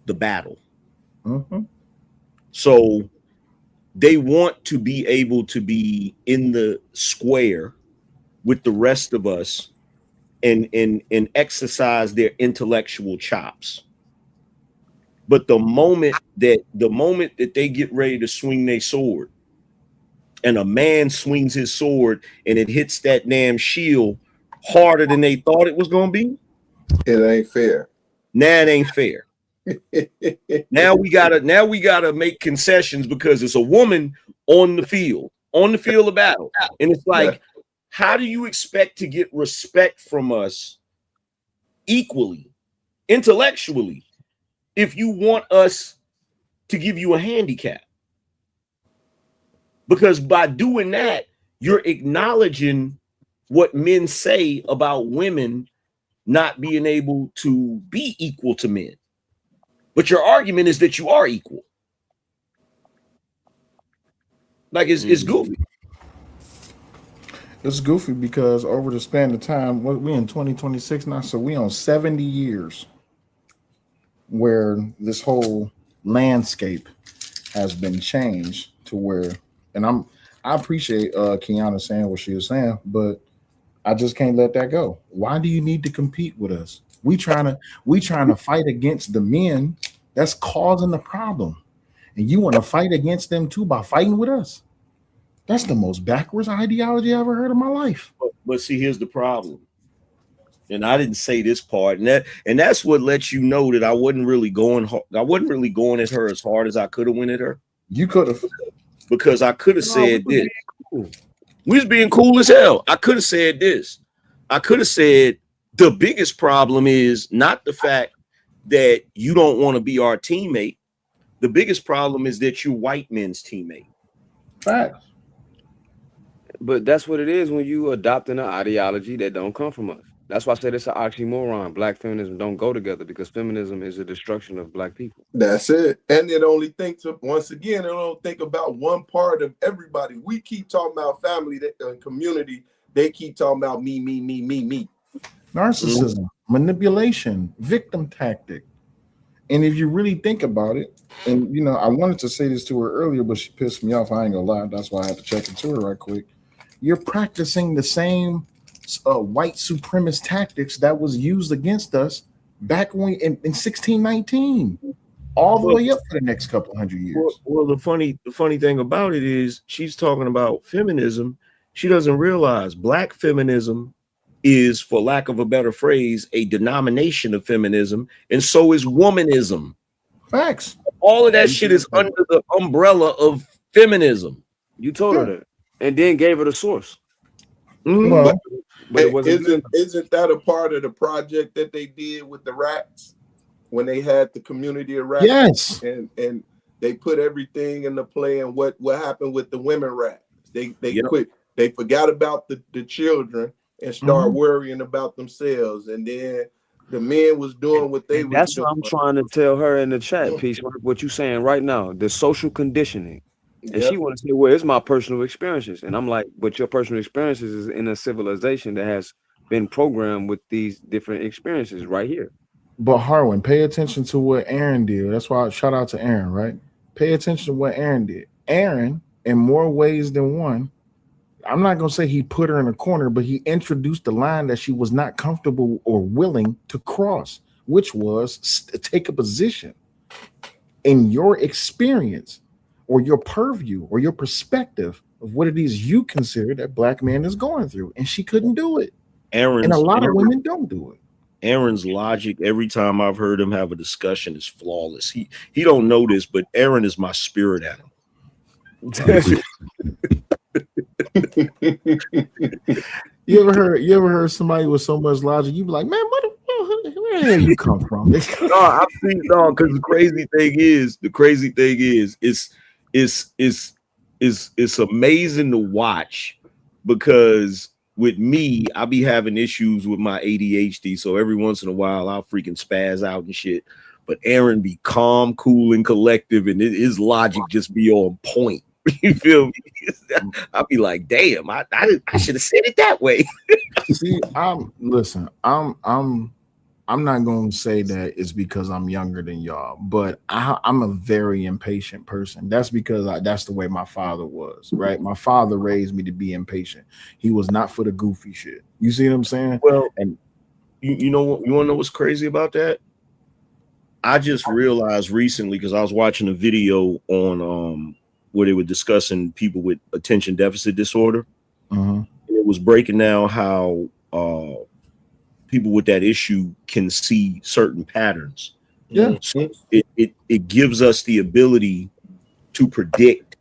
the battle. So they want to be able to be in the square with the rest of us and exercise their intellectual chops. But the moment that they get ready to swing their sword, and a man swings his sword and it hits that damn shield harder than they thought it was going to be, it ain't fair. Now it ain't fair. Now we gotta make concessions because it's a woman on the field of battle. And it's like, how do you expect to get respect from us equally, intellectually, if you want us to give you a handicap? Because by doing that, you're acknowledging what men say about women not being able to be equal to men. But your argument is that you are equal. Like it's goofy. It's goofy because over the span of time, we in 2026 now, so we on 70 years where this whole landscape has been changed to where, and I appreciate Kiana saying what she was saying, but I just can't let that go. Why do you need to compete with us? We trying to fight against the men that's causing the problem, and you want to fight against them too by fighting with us. That's the most backwards ideology I ever heard in my life. But see, here's the problem. And I didn't say this part, and that's what lets you know that I wasn't really going at her as hard as I could have went at her. You could have, because I could have said this. Cool. We was being cool as hell. I could have said this. I could have said the biggest problem is not the fact that you don't want to be our teammate. The biggest problem is that you're white men's teammate. Facts. But that's what it is when you adopting an ideology that don't come from us. That's why I said it's an oxymoron. Black feminism don't go together because feminism is a destruction of black people. That's it. And it only thinks of, once again, it don't think about one part of everybody. We keep talking about family and community. They keep talking about me. Narcissism, manipulation, victim tactic. And if you really think about it, and you know, I wanted to say this to her earlier, but she pissed me off. I ain't gonna lie. That's why I had to check into her right quick. You're practicing the same white supremacist tactics that was used against us back when in 1619, all the way up for the next couple hundred years. Well, the funny thing about it is she's talking about feminism. She doesn't realize black feminism is, for lack of a better phrase, a denomination of feminism, and so is womanism. Facts. All of that shit is under the umbrella of feminism. You told her that, and then gave her the source. But it wasn't. Isn't that a part of the project that they did with the rats when they had the community of rats? Yes. And they put everything into play. And what happened with the women rats? They quit. They forgot about the children and start worrying about themselves. And then the men was doing what they was doing. That's what I'm trying to tell her in the chat piece. What you saying right now? The social conditioning. And she want to say, well, it's my personal experiences. And I'm like, but your personal experiences is in a civilization that has been programmed with these different experiences right here. But Harwin, pay attention to what Aaron did. That's why I shout out to Aaron, right? Pay attention to what Aaron did. Aaron, in more ways than one, I'm not going to say he put her in a corner, but he introduced the line that she was not comfortable or willing to cross, which was take a position in your experience or your purview or your perspective of what it is you consider that black man is going through. And she couldn't do it. And a lot of women don't do it. Aaron's logic, every time I've heard him have a discussion, is flawless. He don't know this, but Aaron is my spirit animal. You ever heard somebody with so much logic? You be like, man, where did you come from? No, I've seen because the crazy thing is, it's amazing to watch, because with me, I be having issues with my ADHD, so every once in a while I'll freaking spaz out and shit. But Aaron be calm, cool, and collective, and his logic just be on point. You feel me? I'll be like, damn, I should have said it that way. See, I'm not going to say that it's because I'm younger than y'all, but I'm a very impatient person. That's because that's the way my father was, right? My father raised me to be impatient. He was not for the goofy shit. You see what I'm saying? Well, and you know what? You want to know what's crazy about that? I just realized recently, because I was watching a video on where they were discussing people with attention deficit disorder. And it was breaking down how people with that issue can see certain patterns. Yeah. So it gives us the ability to predict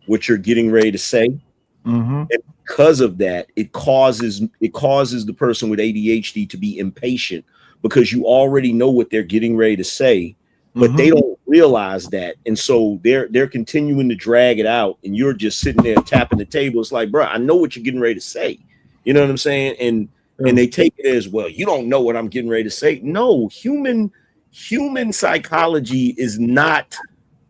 what you're getting ready to say. And because of that, it causes the person with ADHD to be impatient, because you already know what they're getting ready to say, but they don't realize that. And so they're continuing to drag it out, and you're just sitting there tapping the table. It's like, bro, I know what you're getting ready to say. You know what I'm saying? And they take it as, well, you don't know what I'm getting ready to say. No, human psychology is not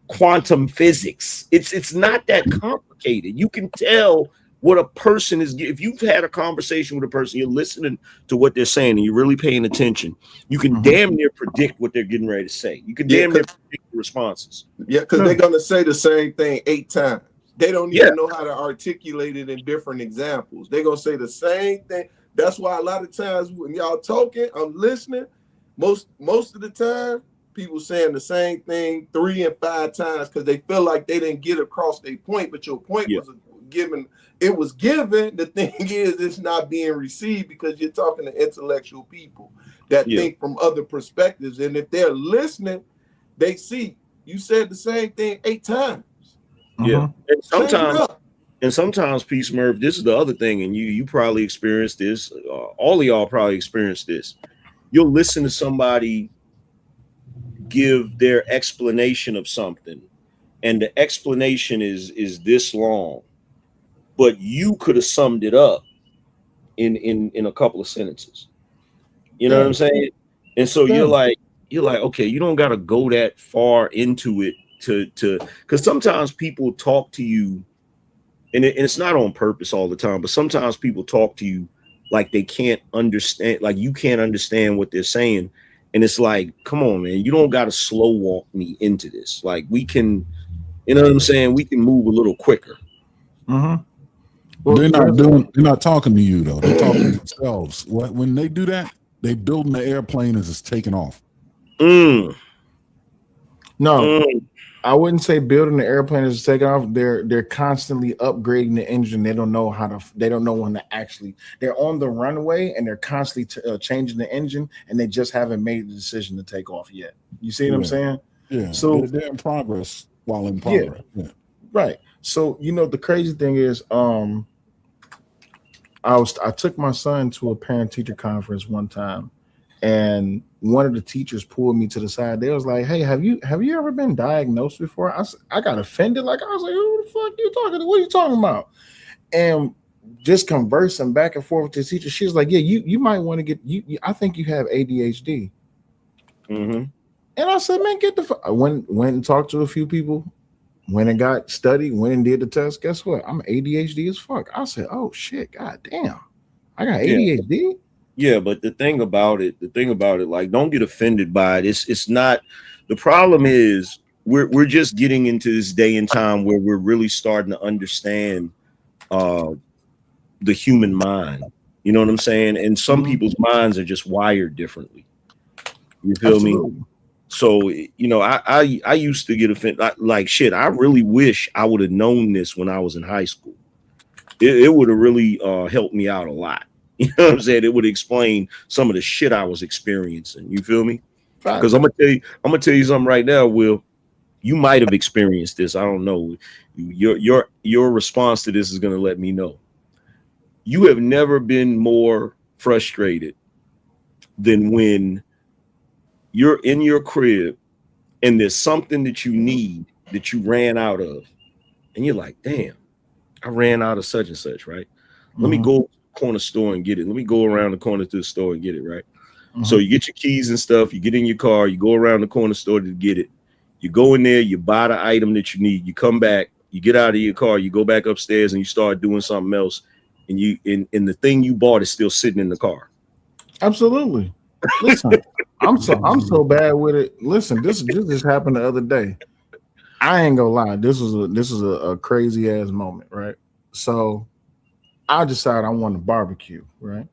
quantum physics. It's not that complicated. You can tell what a person is. If you've had a conversation with a person, you're listening to what they're saying and you're really paying attention, you can damn near predict what they're getting ready to say. You can damn near predict the responses. Yeah, because they're going to say the same thing 8 times. They don't even know how to articulate it in different examples. They're going to say the same thing. That's why a lot of times when y'all talking, I'm listening. Most of the time, people saying the same thing 3 and 5 times because they feel like they didn't get across their point, but your point given. It was given. The thing is, it's not being received because you're talking to intellectual people that think from other perspectives. And if they're listening, they see you said the same thing 8 times. Yeah. And sometimes, Peace Murph, this is the other thing, and you probably experienced this. All of y'all probably experienced this. You'll listen to somebody give their explanation of something, and the explanation is this long, but you could have summed it up in a couple of sentences. You know what I'm saying? And so you're like, okay, you don't got to go that far into it to because sometimes people talk to you, and it's not on purpose all the time, but sometimes people talk to you like they can't understand, like you can't understand what they're saying. And it's like, come on, man, you don't got to slow walk me into this. Like we can, you know what I'm saying? We can move a little quicker. Well, they're not talking to you though. They're talking to themselves. When they do that, they building the airplane as it's taking off. No, I wouldn't say building the airplane as it's taking off. They're constantly upgrading the engine. They don't know they don't know when to actually. They're on the runway and they're constantly changing the engine, and they just haven't made the decision to take off yet. You see what I'm saying? Yeah. So they're in progress while in progress. Yeah. Right. So the crazy thing is, I took my son to a parent-teacher conference one time, and one of the teachers pulled me to the side. They was like, "Hey, have you ever been diagnosed before?" I got offended. Like I was like, "Who the fuck you talking to? What are you talking about?" And just conversing back and forth with the teacher, she was like, "Yeah, you might want to get you. I think you have ADHD." And I said, "Man, get the fuck." I went and talked to a few people. Went and got studied. Went and did the test. Guess what? I'm ADHD as fuck. I said, "Oh shit, god damn, I got ADHD." Yeah, but the thing about it, like, don't get offended by it. It's not. The problem is we're just getting into this day and time where we're really starting to understand the human mind. You know what I'm saying? And some people's minds are just wired differently. You feel me? So I used to get offended. Like shit, I really wish I would have known this when I was in high school. It would have really helped me out a lot. You know what I'm saying? It would explain some of the shit I was experiencing. You feel me? Because I'm gonna tell you something right now, Will. You might have experienced this. I don't know. Your response to this is gonna let me know. You have never been more frustrated than when you're in your crib and there's something that you need that you ran out of, and you're like, damn, I ran out of such and such, right? Let me go to the corner store and get it. Let me go around the corner to the store and get it, right? So you get your keys and stuff, you get in your car, you go around the corner store to get it. You go in there, you buy the item that you need, you come back, you get out of your car, you go back upstairs and you start doing something else, and the thing you bought is still sitting in the car. Absolutely. Listen, I'm so bad with it. Listen, this just happened the other day. I ain't gonna lie. This is a crazy ass moment, right? So I decided I want to barbecue, right?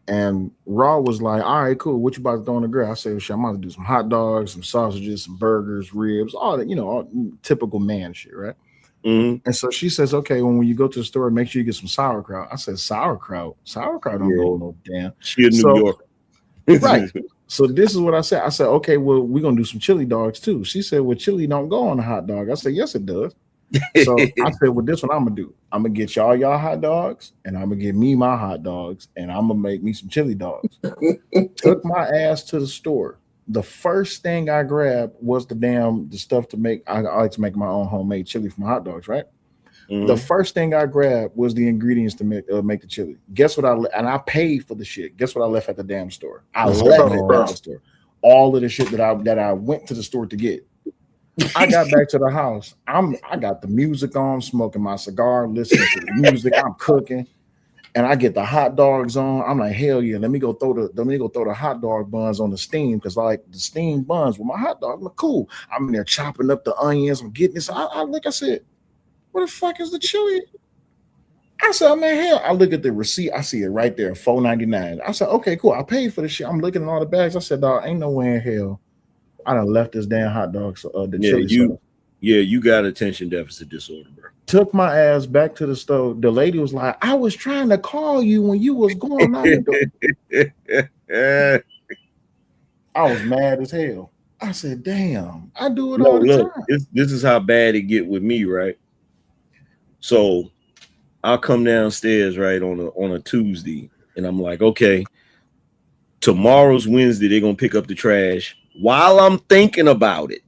And Raw was like, "All right, cool. What you about to throw on the grill?" I said, "Shit, I'm about to do some hot dogs, some sausages, some burgers, ribs, all that, all typical man shit, right?" And so she says, "Okay, when you go to the store, make sure you get some sauerkraut." I said, "Sauerkraut don't go no damn." She in New York. Right. So this is what I said. I said, "Okay, well, we're gonna do some chili dogs too." She said, "Well, chili don't go on a hot dog." I said, "Yes, it does." So I said, "Well, this what I'm gonna do. I'm gonna get y'all hot dogs, and I'm gonna get me my hot dogs, and I'm gonna make me some chili dogs." Took my ass to the store. The first thing I grabbed was the stuff to make. I like to make my own homemade chili for my hot dogs, right? The first thing I grabbed was the ingredients to make the chili. Guess what I paid for the shit. Guess what I left at the damn store? I left it at the store. All of the shit that I went to the store to get. I got back to the house. I got the music on, smoking my cigar, listening to the music. I'm cooking, and I get the hot dogs on. I'm like, hell yeah! Let me go throw the hot dog buns on the steam, because I like the steam buns with my hot dog. I'm cool. I'm in there chopping up the onions. I'm getting this. Like I said, where the fuck is the chili? I said, man, hell. I look at the receipt. I see it right there, $4.99. I said, okay, cool. I paid for the shit. I'm looking at all the bags. I said, dog, ain't no way in hell I done left this damn hot dog. The chili sauce. Yeah, you got attention deficit disorder, bro. Took my ass back to the store. The lady was like, I was trying to call you when you was going out the door. I was mad as hell. I said, damn, I do it all the time. This is how bad it get with me, right? So I'll come downstairs, right, on a Tuesday, and I'm like, okay, tomorrow's Wednesday, they're gonna pick up the trash. While I'm thinking about it,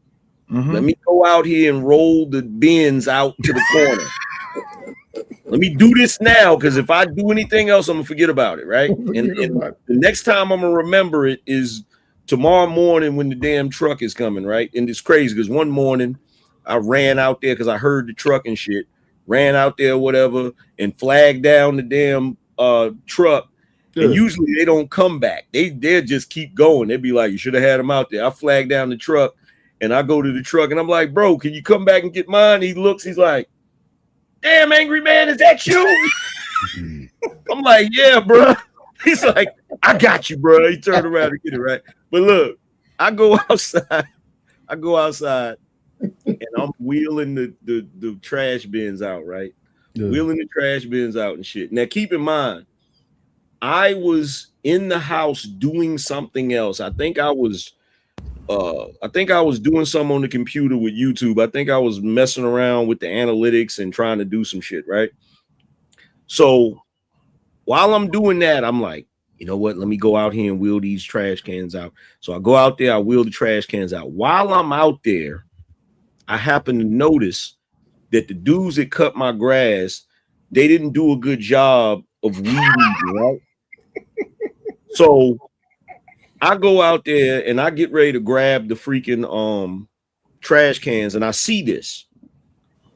let me go out here and roll the bins out to the corner. Let me do this now, because if I do anything else, I'm gonna forget about it, right? And the next time I'm gonna remember it is tomorrow morning when the damn truck is coming, right? And it's crazy because one morning I ran out there because I heard the truck and shit, ran out there, whatever, and flagged down the damn truck. Good. And usually they don't come back. They'll just keep going. They'd be like, you should have had them out there. I flagged down the truck and I go to the truck and I'm like, bro, can you come back and get mine? He looks, he's like, damn, angry man, is that you? I'm like, yeah, bro. He's like, I got you, bro. He turned around to get it, right? But look, I go outside and I'm wheeling the trash bins out, right? Yeah. Wheeling the trash bins out and shit. Now, keep in mind, I was in the house doing something else. I think I was doing something on the computer with YouTube. I think I was messing around with the analytics and trying to do some shit, right? So while I'm doing that, I'm like, you know what? Let me go out here and wheel these trash cans out. So I go out there, I wheel the trash cans out. While I'm out there, I happen to notice that the dudes that cut my grass, they didn't do a good job of weeding, right? So I go out there and I get ready to grab the freaking trash cans, and I see this.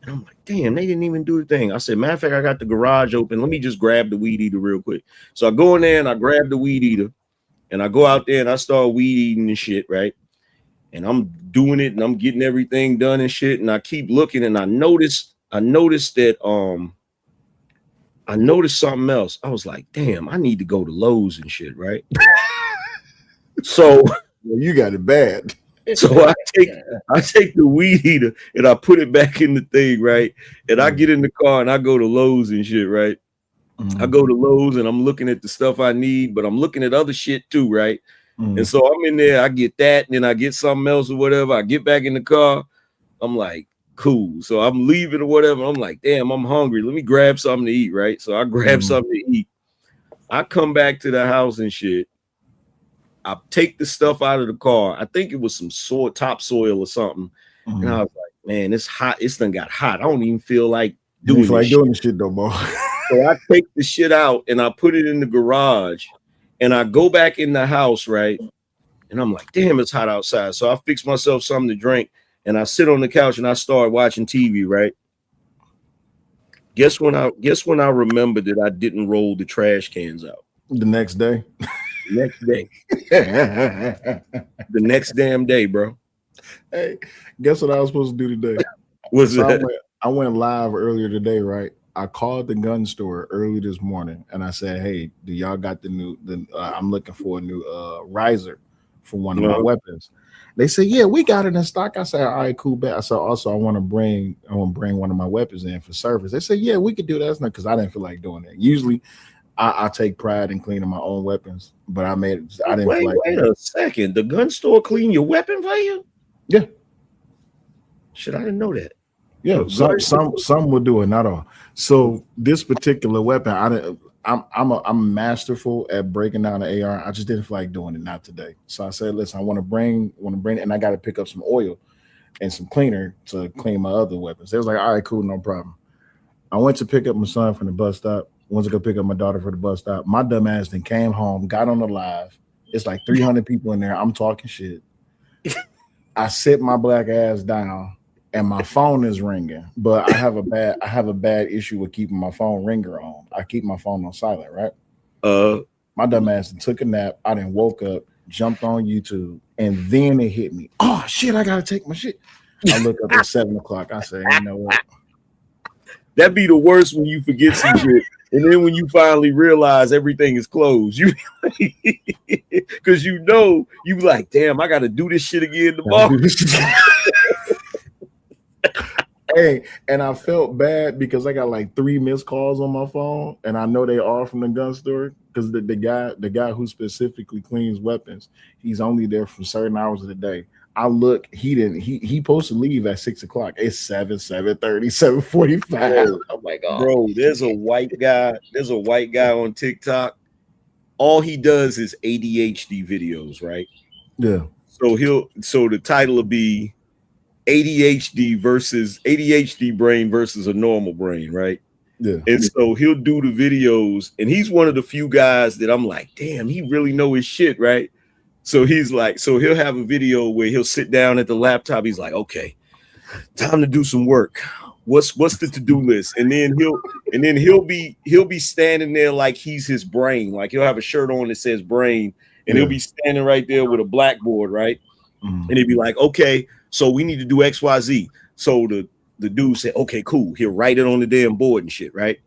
And I'm like, damn, they didn't even do the thing. I said, matter of fact, I got the garage open. Let me just grab the weed eater real quick. So I go in there and I grab the weed eater and I go out there and I start weed eating and shit, right? And I'm doing it and I'm getting everything done and shit. And I keep looking and I noticed that I noticed something else. I was like, damn, I need to go to Lowe's and shit, right? So you got it bad. So I take the weed eater and I put it back in the thing, right? And I get in the car and I go to Lowe's and shit, right? I go to Lowe's and I'm looking at the stuff I need, but I'm looking at other shit too, right? And so I'm in there, I get that, and then I get something else or whatever. I get back in the car. I'm like, cool. So I'm leaving or whatever. I'm like, damn, I'm hungry. Let me grab something to eat, right? So I grab something to eat. I come back to the house and shit. I take the stuff out of the car. I think it was some topsoil or something. And I was like, man, it's hot. It's done got hot. I don't even feel like doing this shit no more. So I take the shit out and I put it in the garage and I go back in the house, right? And I'm like, damn, it's hot outside. So I fix myself something to drink and I sit on the couch and I start watching TV, right? Guess when I remembered that I didn't roll the trash cans out? The next day. Next day. The next damn day, bro. Hey, guess what I was supposed to do today? I went live earlier today, right? I called the gun store early this morning and I said, hey, do y'all got I'm looking for a new riser for one of my weapons. They said, yeah, we got it in stock. I said, all right, cool, bet. I said, also, I want to bring one of my weapons in for service. They said, yeah, we could do that. That's not because I didn't feel like doing it. Usually I take pride in cleaning my own weapons, but I didn't feel like. Wait a second. The gun store clean your weapon for you? Yeah. Shit, I didn't know that. Yeah, some will do it, not all. So this particular weapon, I'm masterful at breaking down the AR. I just didn't feel like doing it, not today. So I said, listen, I want to bring it, and I got to pick up some oil and some cleaner to clean my other weapons. They was like, all right, cool, no problem. I went to pick up my son from the bus stop. Went to go pick up my daughter for the bus stop. My dumb ass then came home, got on the live. It's like 300 people in there. I'm talking shit. I sit my black ass down, and my phone is ringing. But I have a bad issue with keeping my phone ringer on. I keep my phone on silent, right? My dumb ass took a nap. I then woke up, jumped on YouTube, and then it hit me. Oh shit! I gotta take my shit. I look up at 7 o'clock. I say, you know what? That'd be the worst when you forget some shit. And then when you finally realize everything is closed, because you like, damn, I got to do this shit again tomorrow. Hey, and I felt bad because I got like 3 missed calls on my phone, and I know they are from the gun store because the guy who specifically cleans weapons, he's only there for certain hours of the day. I look, he supposed to leave at 6 o'clock. It's 7:30, 7:45. Oh my god, bro! There's a white guy on TikTok. All he does is ADHD videos, right? Yeah. So the title will be ADHD brain versus a normal brain, right? Yeah. And so he'll do the videos, and he's one of the few guys that I'm like, damn, he really know his shit, right? So he'll have a video where he'll sit down at the laptop. He's like, okay, time to do some work. What's the to-do list? And then he'll be standing there like he's his brain. Like he'll have a shirt on that says brain, and he'll be standing right there with a blackboard, right? And he'll be like, okay, so we need to do XYZ. So the dude said, okay, cool. He'll write it on the damn board and shit, right?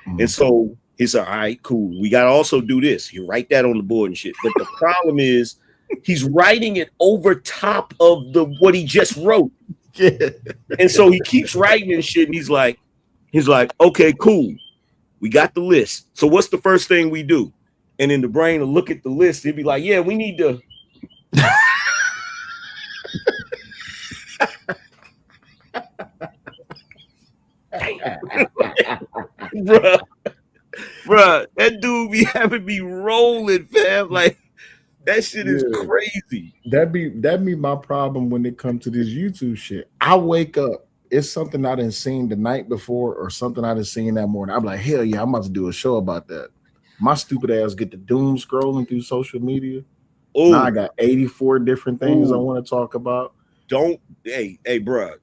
And so he said, all right, cool. We gotta also do this. He'll write that on the board and shit. But the problem is he's writing it over top of what he just wrote. Yeah. And so he keeps writing and shit, and he's like, okay, cool. We got the list. So what's the first thing we do? And in the brain will look at the list, he'll be like, yeah, we need to. Bruh, that dude be having me rolling, fam. Like that shit is crazy. That be my problem when it comes to this YouTube shit. I wake up, it's something I didn't seen the night before or something I didn't seen that morning. I'm like, hell yeah, I'm about to do a show about that. My stupid ass get the doom scrolling through social media. Oh, now I got 84 different things I want to talk about. Hey, bruh,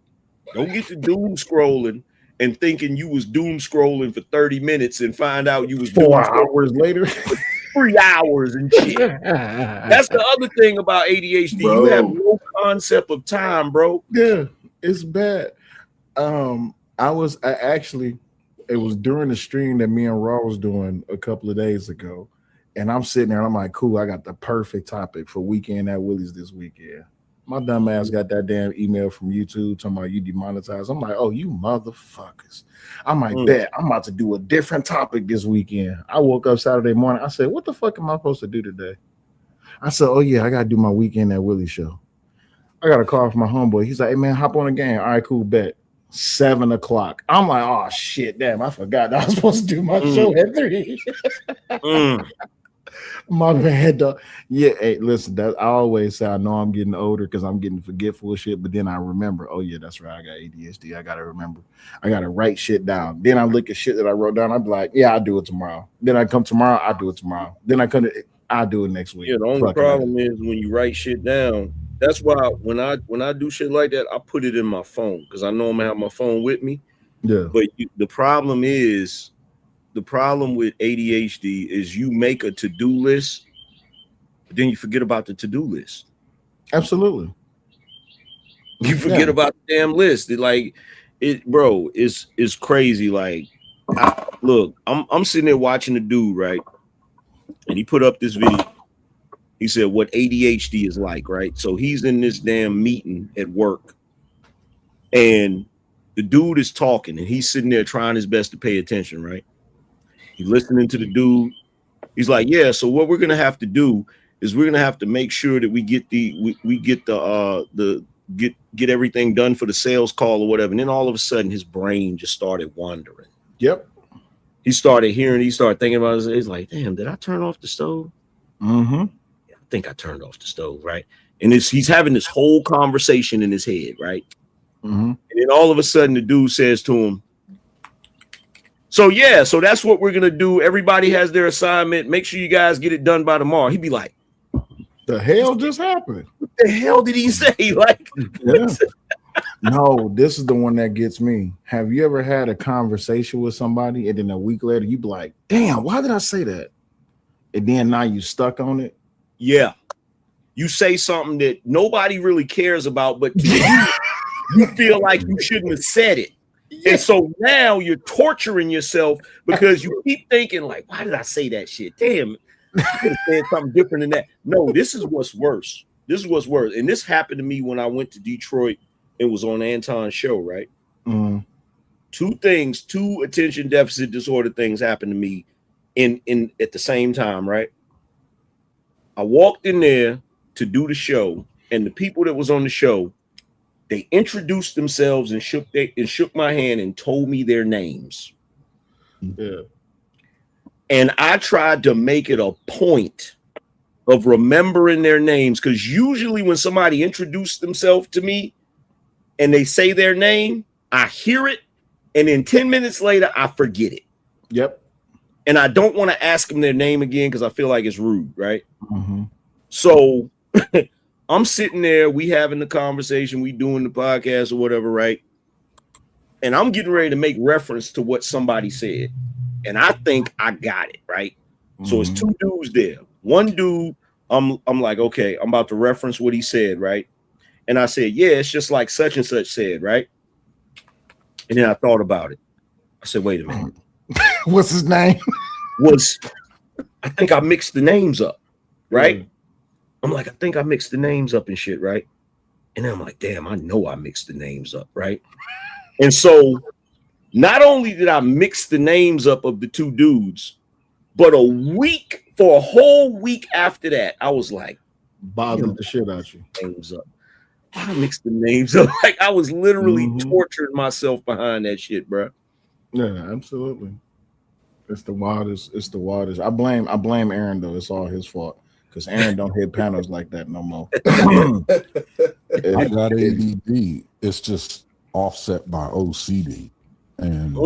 don't get the doom scrolling and thinking you was doom scrolling for 30 minutes and find out you was 4 hours later. 3 hours and shit. That's the other thing about ADHD. Bro. You have no concept of time, bro. Yeah, it's bad. It was during the stream that me and Raw was doing a couple of days ago. And I'm sitting there and I'm like, cool, I got the perfect topic for Weekend at Willie's this weekend. My dumb ass got that damn email from YouTube talking about you demonetized. I'm like, oh, you motherfuckers. I'm like, bet I'm about to do a different topic this weekend. I woke up Saturday morning. I said, what the fuck am I supposed to do today? I said, oh yeah, I gotta do my Weekend at Willie's show. I got a call from my homeboy. He's like, hey man, hop on a game. All right, cool, bet. 7 o'clock. I'm like, oh shit, damn, I forgot that I was supposed to do my show at 3. My bad, dog. Yeah, hey, listen, that I always say I know I'm getting older because I'm getting forgetful of shit, but then I remember, oh yeah, that's right, I got ADHD. I gotta remember. I gotta write shit down. Then I look at shit that I wrote down. I'm like, yeah, I'll do it tomorrow. Then I come tomorrow, I'll do it tomorrow. Then I'll do it next week. Yeah, the only problem is when you write shit down. That's why when I do shit like that, I put it in my phone because I know I'm gonna have my phone with me. Yeah. But the problem with ADHD is you make a to-do list, but then you forget about the to-do list. Absolutely. You forget about the damn list. It's crazy. Like, I'm sitting there watching the dude, right? And he put up this video. He said what ADHD is like, right? So he's in this damn meeting at work, and the dude is talking, and he's sitting there trying his best to pay attention, right? He's listening to the dude. He's like, yeah, so what we're gonna have to do is we're gonna have to make sure that we get get everything done for the sales call or whatever. And then all of a sudden his brain just started wandering. Yep. He started thinking about it. He's like, damn, did I turn off the stove? Mm-hmm. I think I turned off the stove, right? And he's having this whole conversation in his head, right? Mm-hmm. And then all of a sudden the dude says to him, so that's what we're gonna do. Everybody has their assignment. Make sure you guys get it done by tomorrow. He'd be like, the hell just happened? What the hell did he say? Like, yeah. No, this is the one that gets me. Have you ever had a conversation with somebody and then a week later you be like, damn, why did I say that? And then now you stuck on it? Yeah. You say something that nobody really cares about, but you feel like you shouldn't have said it. And so now you're torturing yourself because you keep thinking like, why did I say that shit? Damn, I could have said something different than that. No, this is what's worse. And this happened to me when I went to Detroit and was on Anton's show, right? Two attention deficit disorder things happened to me in at the same time, right? I walked in there to do the show, and the people that was on the show, they introduced themselves and shook my hand and told me their names. Yeah. And I tried to make it a point of remembering their names, because usually when somebody introduced themselves to me and they say their name, I hear it, and then 10 minutes later, I forget it. Yep. And I don't want to ask them their name again because I feel like it's rude, right? Mm-hmm. So I'm sitting there, we having the conversation, we doing the podcast or whatever, right? And I'm getting ready to make reference to what somebody said. And I think I got it, right? Mm-hmm. So it's two dudes there. One dude, I'm like, okay, I'm about to reference what he said, right? And I said, yeah, it's just like such and such said, right? And then I thought about it. I said, wait a minute. What's his name? I think I mixed the names up, right? Yeah. I'm like, I think I mixed the names up and shit, right? And then I'm like, damn, I know I mixed the names up, right? And so not only did I mix the names up of the two dudes, but for a whole week after that, I was like, bothering the shit out you. Names up. I mixed the names up. Like I was literally torturing myself behind that shit, bro. Yeah, absolutely. It's the wildest. It's the wildest. I blame Aaron though. It's all his fault because Aaron don't hit panels like that no more. I got ADD. It's just offset by OCD, and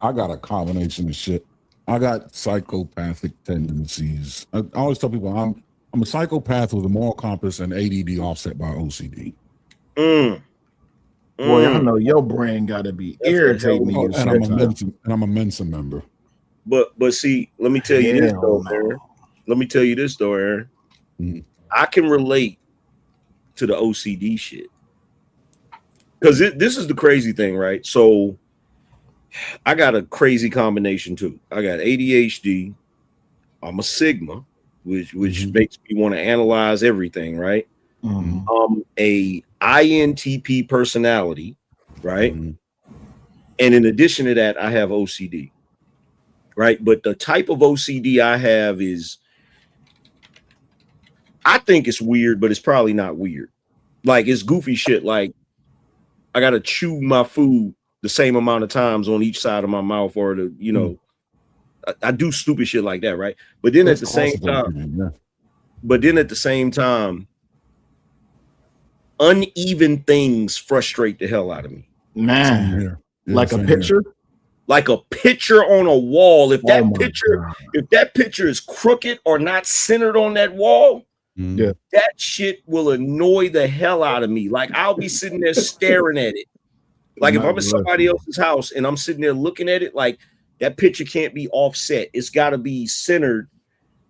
I got a combination of shit. I got psychopathic tendencies. I always tell people I'm a psychopath with a moral compass and ADD offset by OCD. Boy, I know your brain got to be irritating you. And I'm a Mensa member. But see, let me tell you this though, Aaron. Let me tell you this though, Aaron. I can relate to the OCD shit because this is the crazy thing, right? So I got a crazy combination too. I got ADHD. I'm a Sigma, which makes me want to analyze everything, right? A INTP personality, right? And in addition to that, I have OCD, right? But the type of OCD I have is, I think it's weird, but it's probably not weird. Like it's goofy shit. Like I got to chew my food the same amount of times on each side of my mouth, or I do stupid shit like that, right? But then at the same time, uneven things frustrate the hell out of me. Man, like a picture? Like a picture on a wall. If that picture is crooked or not centered on that wall, that shit will annoy the hell out of me. Like I'll be sitting there staring at it. Like if I'm in somebody else's house and I'm sitting there looking at it, like that picture can't be offset. It's got to be centered.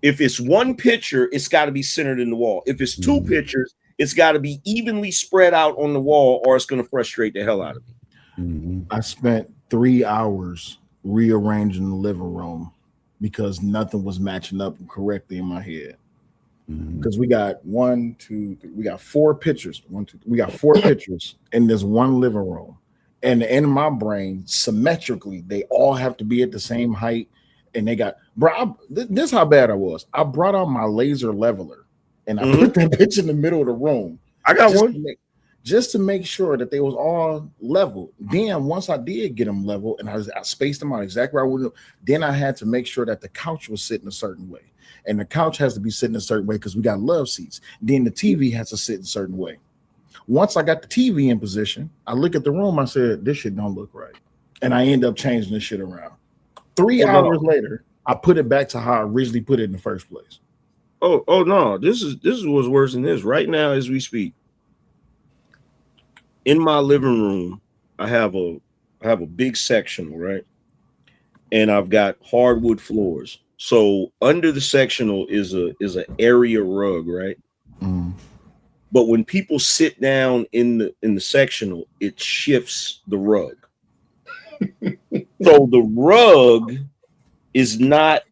If it's one picture, it's got to be centered in the wall. If it's two pictures, it's got to be evenly spread out on the wall, or it's going to frustrate the hell out of me. I spent 3 hours rearranging the living room because nothing was matching up correctly in my head. Because we got 4 pictures. We got 4 pictures in this one living room. And in my brain, symmetrically, they all have to be at the same height. And they got, this is how bad I was. I brought out my laser leveler and I put that bitch in the middle of the room. I got one. Just to make sure that they was all level. Then once I did get them level and I spaced them out exactly where I would, then I had to make sure that the couch was sitting a certain way. And the couch has to be sitting a certain way because we got love seats. Then the TV has to sit a certain way. Once I got the TV in position, I look at the room, I said, this shit don't look right. And I end up changing this shit around. 3 hours later, I put it back to how I originally put it in the first place. Oh no, this is what's worse than this. Right now, as we speak, in my living room, I have a big sectional, right? And I've got hardwood floors. So under the sectional is an area rug, right? But when people sit down in the sectional, it shifts the rug. So the rug is not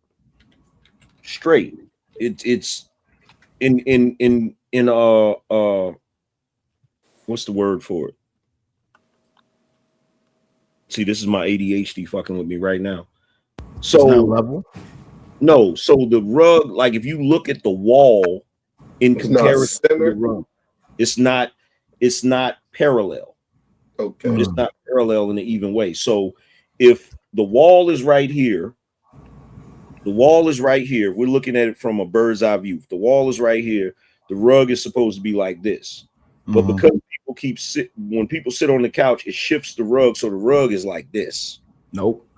straight. It's in what's the word for it? See, this is my ADHD fucking with me right now. So it's not level. No, so the rug, like if you look at the wall in comparison to the rug, it's not parallel. Okay. It's not parallel in an even way. So if the wall is right here, we're looking at it from a bird's eye view. If the wall is right here, the rug is supposed to be like this. But because when people sit on the couch, it shifts the rug, so the rug is like this. Nope.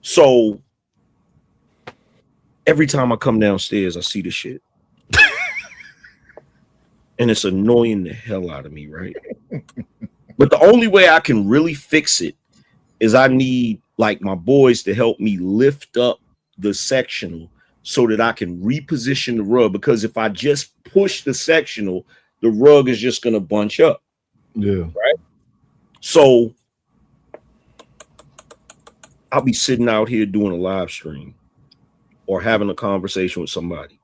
So every time I come downstairs, I see the shit. And it's annoying the hell out of me, right? But the only way I can really fix it is I need like my boys to help me lift up the sectional so that I can reposition the rug, because if I just push the sectional, the rug is just going to bunch up. Yeah. Right. So I'll be sitting out here doing a live stream or having a conversation with somebody.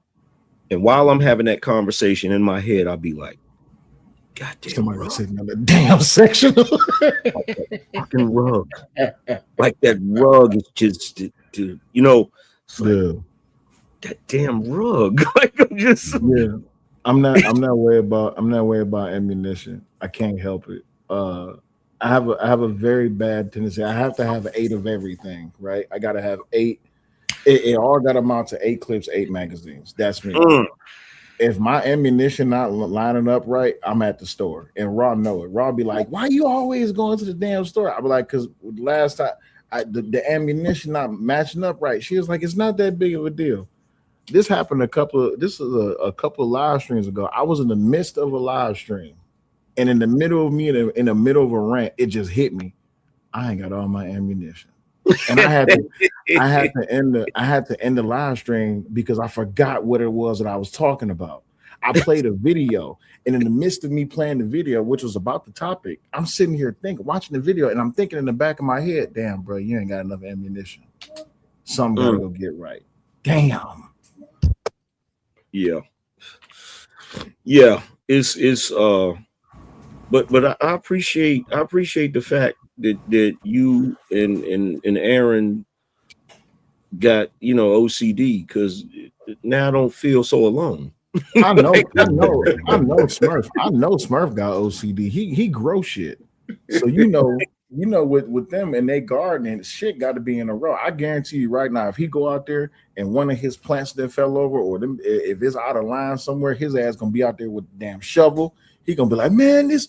And while I'm having that conversation in my head, I'll be like, God damn, somebody sitting on the damn sectional. Fucking rug. Like that rug is just, you know, that damn rug. Like I'm just I'm not worried about ammunition. I can't help it. I have a very bad tendency. I have to have 8 of everything, right? I gotta have 8. It all got to amount to 8 clips, 8 magazines. That's me. If my ammunition not lining up right, I'm at the store. And Raw know it. Raw be like, why you always going to the damn store? I be like, because last time the ammunition not matching up right. She was like, it's not that big of a deal. This happened a couple of live streams ago. I was in the midst of a live stream, and in the middle of me, in the middle of a rant, it just hit me. I ain't got all my ammunition. And I had to end the live stream because I forgot what it was that I was talking about. I played a video, and in the midst of me playing the video, which was about the topic, I'm sitting here watching the video, and I'm thinking in the back of my head, damn, bro, you ain't got enough ammunition. Something gotta go get right. Damn. Yeah. It's but I appreciate the fact that you and Aaron got, you know, OCD, because now I don't feel so alone. I know Smurf. I know Smurf got OCD. He grow shit. So you know with them and they gardening, shit got to be in a row. I guarantee you right now, if he go out there and one of his plants that fell over, or them, if it's out of line somewhere, his ass gonna be out there with the damn shovel. He gonna be like, man, this.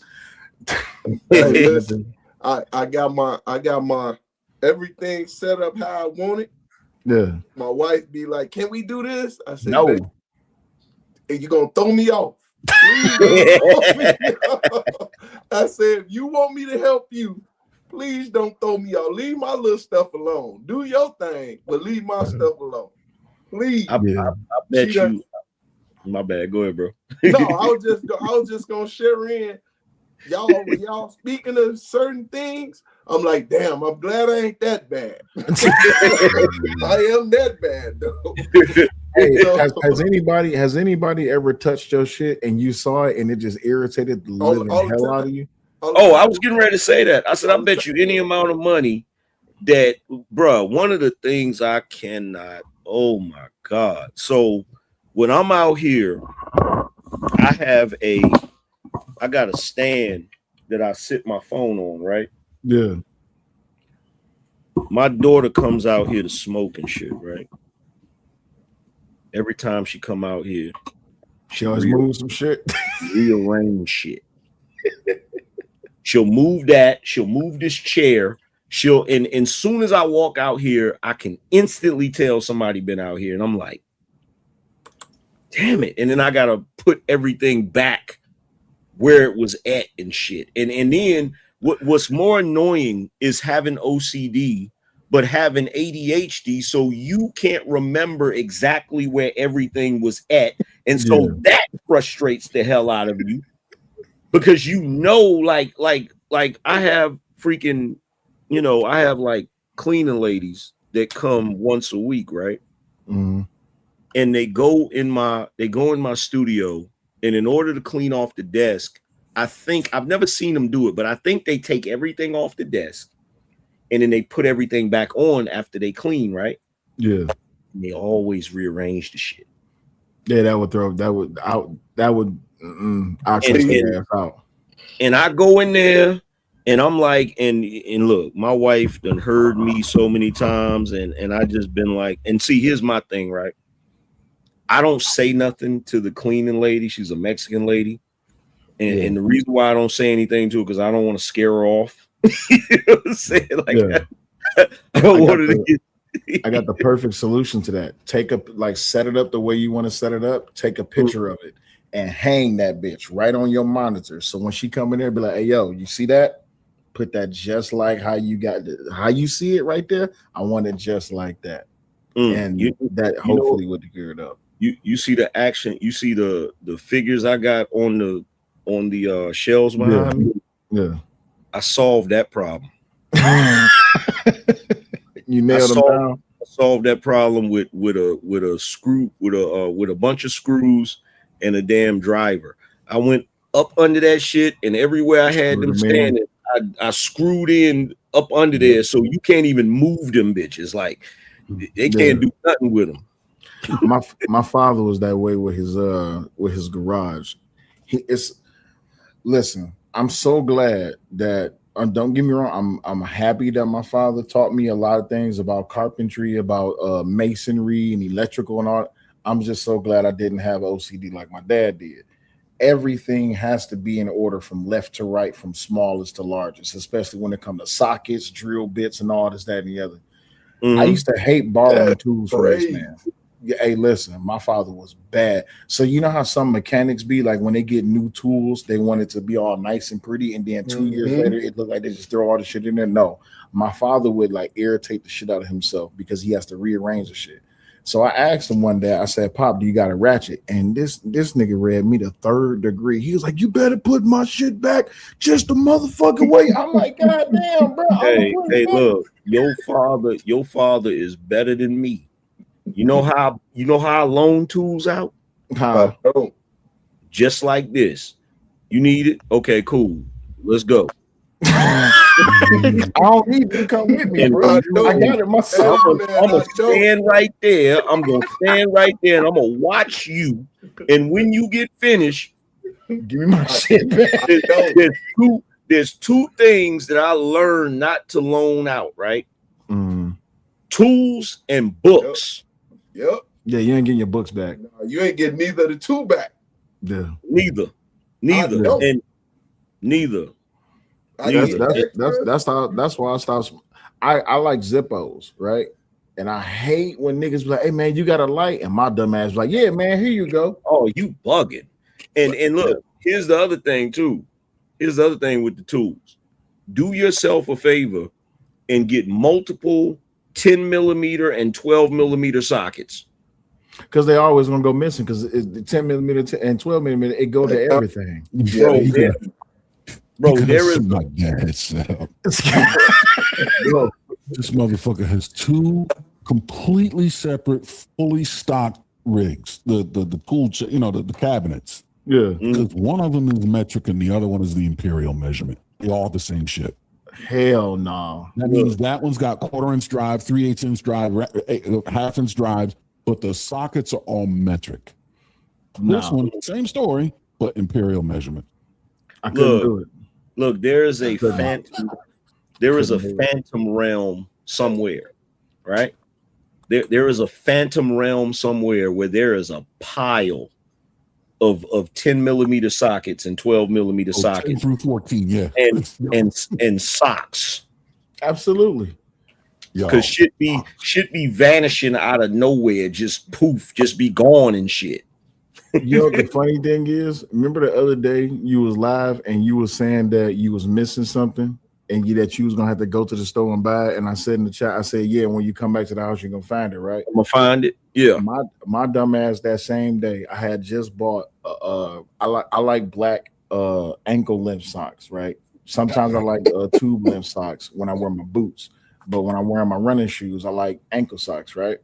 Hey, listen, I got my everything set up how I want it. Yeah. My wife be like, "Can we do this?" I said, "No." And you gonna throw me off? I said, "If you want me to help you, please don't throw me off. Leave my little stuff alone. Do your thing, but leave my stuff alone, please." I bet you. My bad. Go ahead, bro. No, I was just gonna share in. Y'all speaking of certain things, I'm like, damn, I'm glad I ain't that bad. I am that bad though. Hey, has anybody ever touched your shit and you saw it and it just irritated the living hell out of you? Oh, I was getting ready to say that. I said, I bet you any amount of money that, bro, one of the things I cannot, oh my God. So when I'm out here, I got a stand that I sit my phone on, right? Yeah. My daughter comes out here to smoke and shit, right? Every time she come out here, she always moves some shit. Rearrange shit. She'll move that. She'll move this chair. And soon as I walk out here, I can instantly tell somebody been out here. And I'm like, damn it. And then I got to put everything back where it was at and shit. And then what's more annoying is having OCD, but having ADHD, so you can't remember exactly where everything was at. And so that frustrates the hell out of you, because you know, like I have freaking, you know, I have like cleaning ladies that come once a week, right? Mm-hmm. And they go in my studio, and in order to clean off the desk, I think I've never seen them do it, but I think they take everything off the desk and then they put everything back on after they clean, right? Yeah. And they always rearrange the shit. Yeah, that would throw I'll cuss their ass out. And I go in there and I'm like, and look, my wife done heard me so many times, and I just been like, and see, here's my thing, right? I don't say nothing to the cleaning lady. She's a Mexican lady. And the reason why I don't say anything to her, because I don't want to scare her off. You know what I'm saying? Like, I don't want her to get. I got the perfect solution to that. Set it up the way you want to set it up. Take a picture of it and hang that bitch right on your monitor. So when she come in there, be like, "Hey, yo, you see that? Put that just like how you see it right there. I want it just like that." And that hopefully would gear it up. You see the action. You see the figures I got on the shelves behind me. Yeah, I solved that problem. You nailed them down. I solved that problem with a screw with a bunch of screws and a damn driver. I went up under that shit, and everywhere I had them standing, I screwed in up under there, so you can't even move them bitches. Like they can't do nothing with them. My father was that way with his garage. Listen, I'm so glad that. Don't get me wrong. I'm happy that my father taught me a lot of things about carpentry, about masonry and electrical and all. I'm just so glad I didn't have OCD like my dad did. Everything has to be in order from left to right, from smallest to largest, especially when it comes to sockets, drill bits, and all this, that, and the other. I used to hate borrowing tools from this man. Hey, listen, my father was bad. So you know how some mechanics be like when they get new tools, they want it to be all nice and pretty, and then 2 years later, it looked like they just throw all the shit in there. No, my father would like irritate the shit out of himself because he has to rearrange the shit. So I asked him one day, I said, "Pop, do you got a ratchet?" And this nigga read me the 3rd degree. He was like, "You better put my shit back just the motherfucking way." I'm like, "God damn, bro." Hey, look, your father is better than me. You know how I loan tools out? How? Just like this. You need it? Okay, cool. Let's go. I don't need you to come with me, bro. I got it myself. I'm gonna stand right there. I'm gonna stand right there, and I'm gonna watch you. And when you get finished, give me my shit back. There's two things that I learned not to loan out. Right? Tools and books. Yep. Yeah, you ain't getting your books back. No, you ain't getting neither of the two back. Yeah. Neither. And neither. That's why I stopped. I like Zippos, right? And I hate when niggas be like, "Hey man, you got a light?" And my dumb ass like, "Yeah, man, here you go." Oh, you bugging. And look, here's the other thing too. Here's the other thing with the tools. Do yourself a favor and get multiple 10 millimeter and 12 millimeter sockets, because they always gonna go missing. Because the 10 millimeter and 12 millimeter, it go to everything. Bro, there is my dad's bro, this motherfucker has 2 completely separate, fully stocked rigs. The tool, the cabinets. Yeah, because one of them is metric and the other one is the imperial measurement. They're all the same shit. Hell no. That means that one's got 1/4 inch drive, 3/8 inch drive, 1/2 inch drives, but the sockets are all metric. This one, same story, but imperial measurement. I couldn't do it. Look, there is a phantom realm somewhere, right? There is a phantom realm somewhere where there is a pile of 10 millimeter sockets and 12 millimeter sockets 10 through 14, yeah, and socks. Absolutely, because shit be vanishing out of nowhere, just poof, just be gone and shit. You know the funny thing is, remember the other day you was live and you was saying that you was missing something and that you was gonna have to go to the store and buy it. And I said in the chat, I said, "Yeah, when you come back to the house, you're gonna find it, right?" I'm gonna find it. Yeah. My dumb ass that same day, I had just bought I like black ankle length socks, right? Sometimes I like tube length socks when I wear my boots, but when I'm wearing my running shoes, I like ankle socks, right?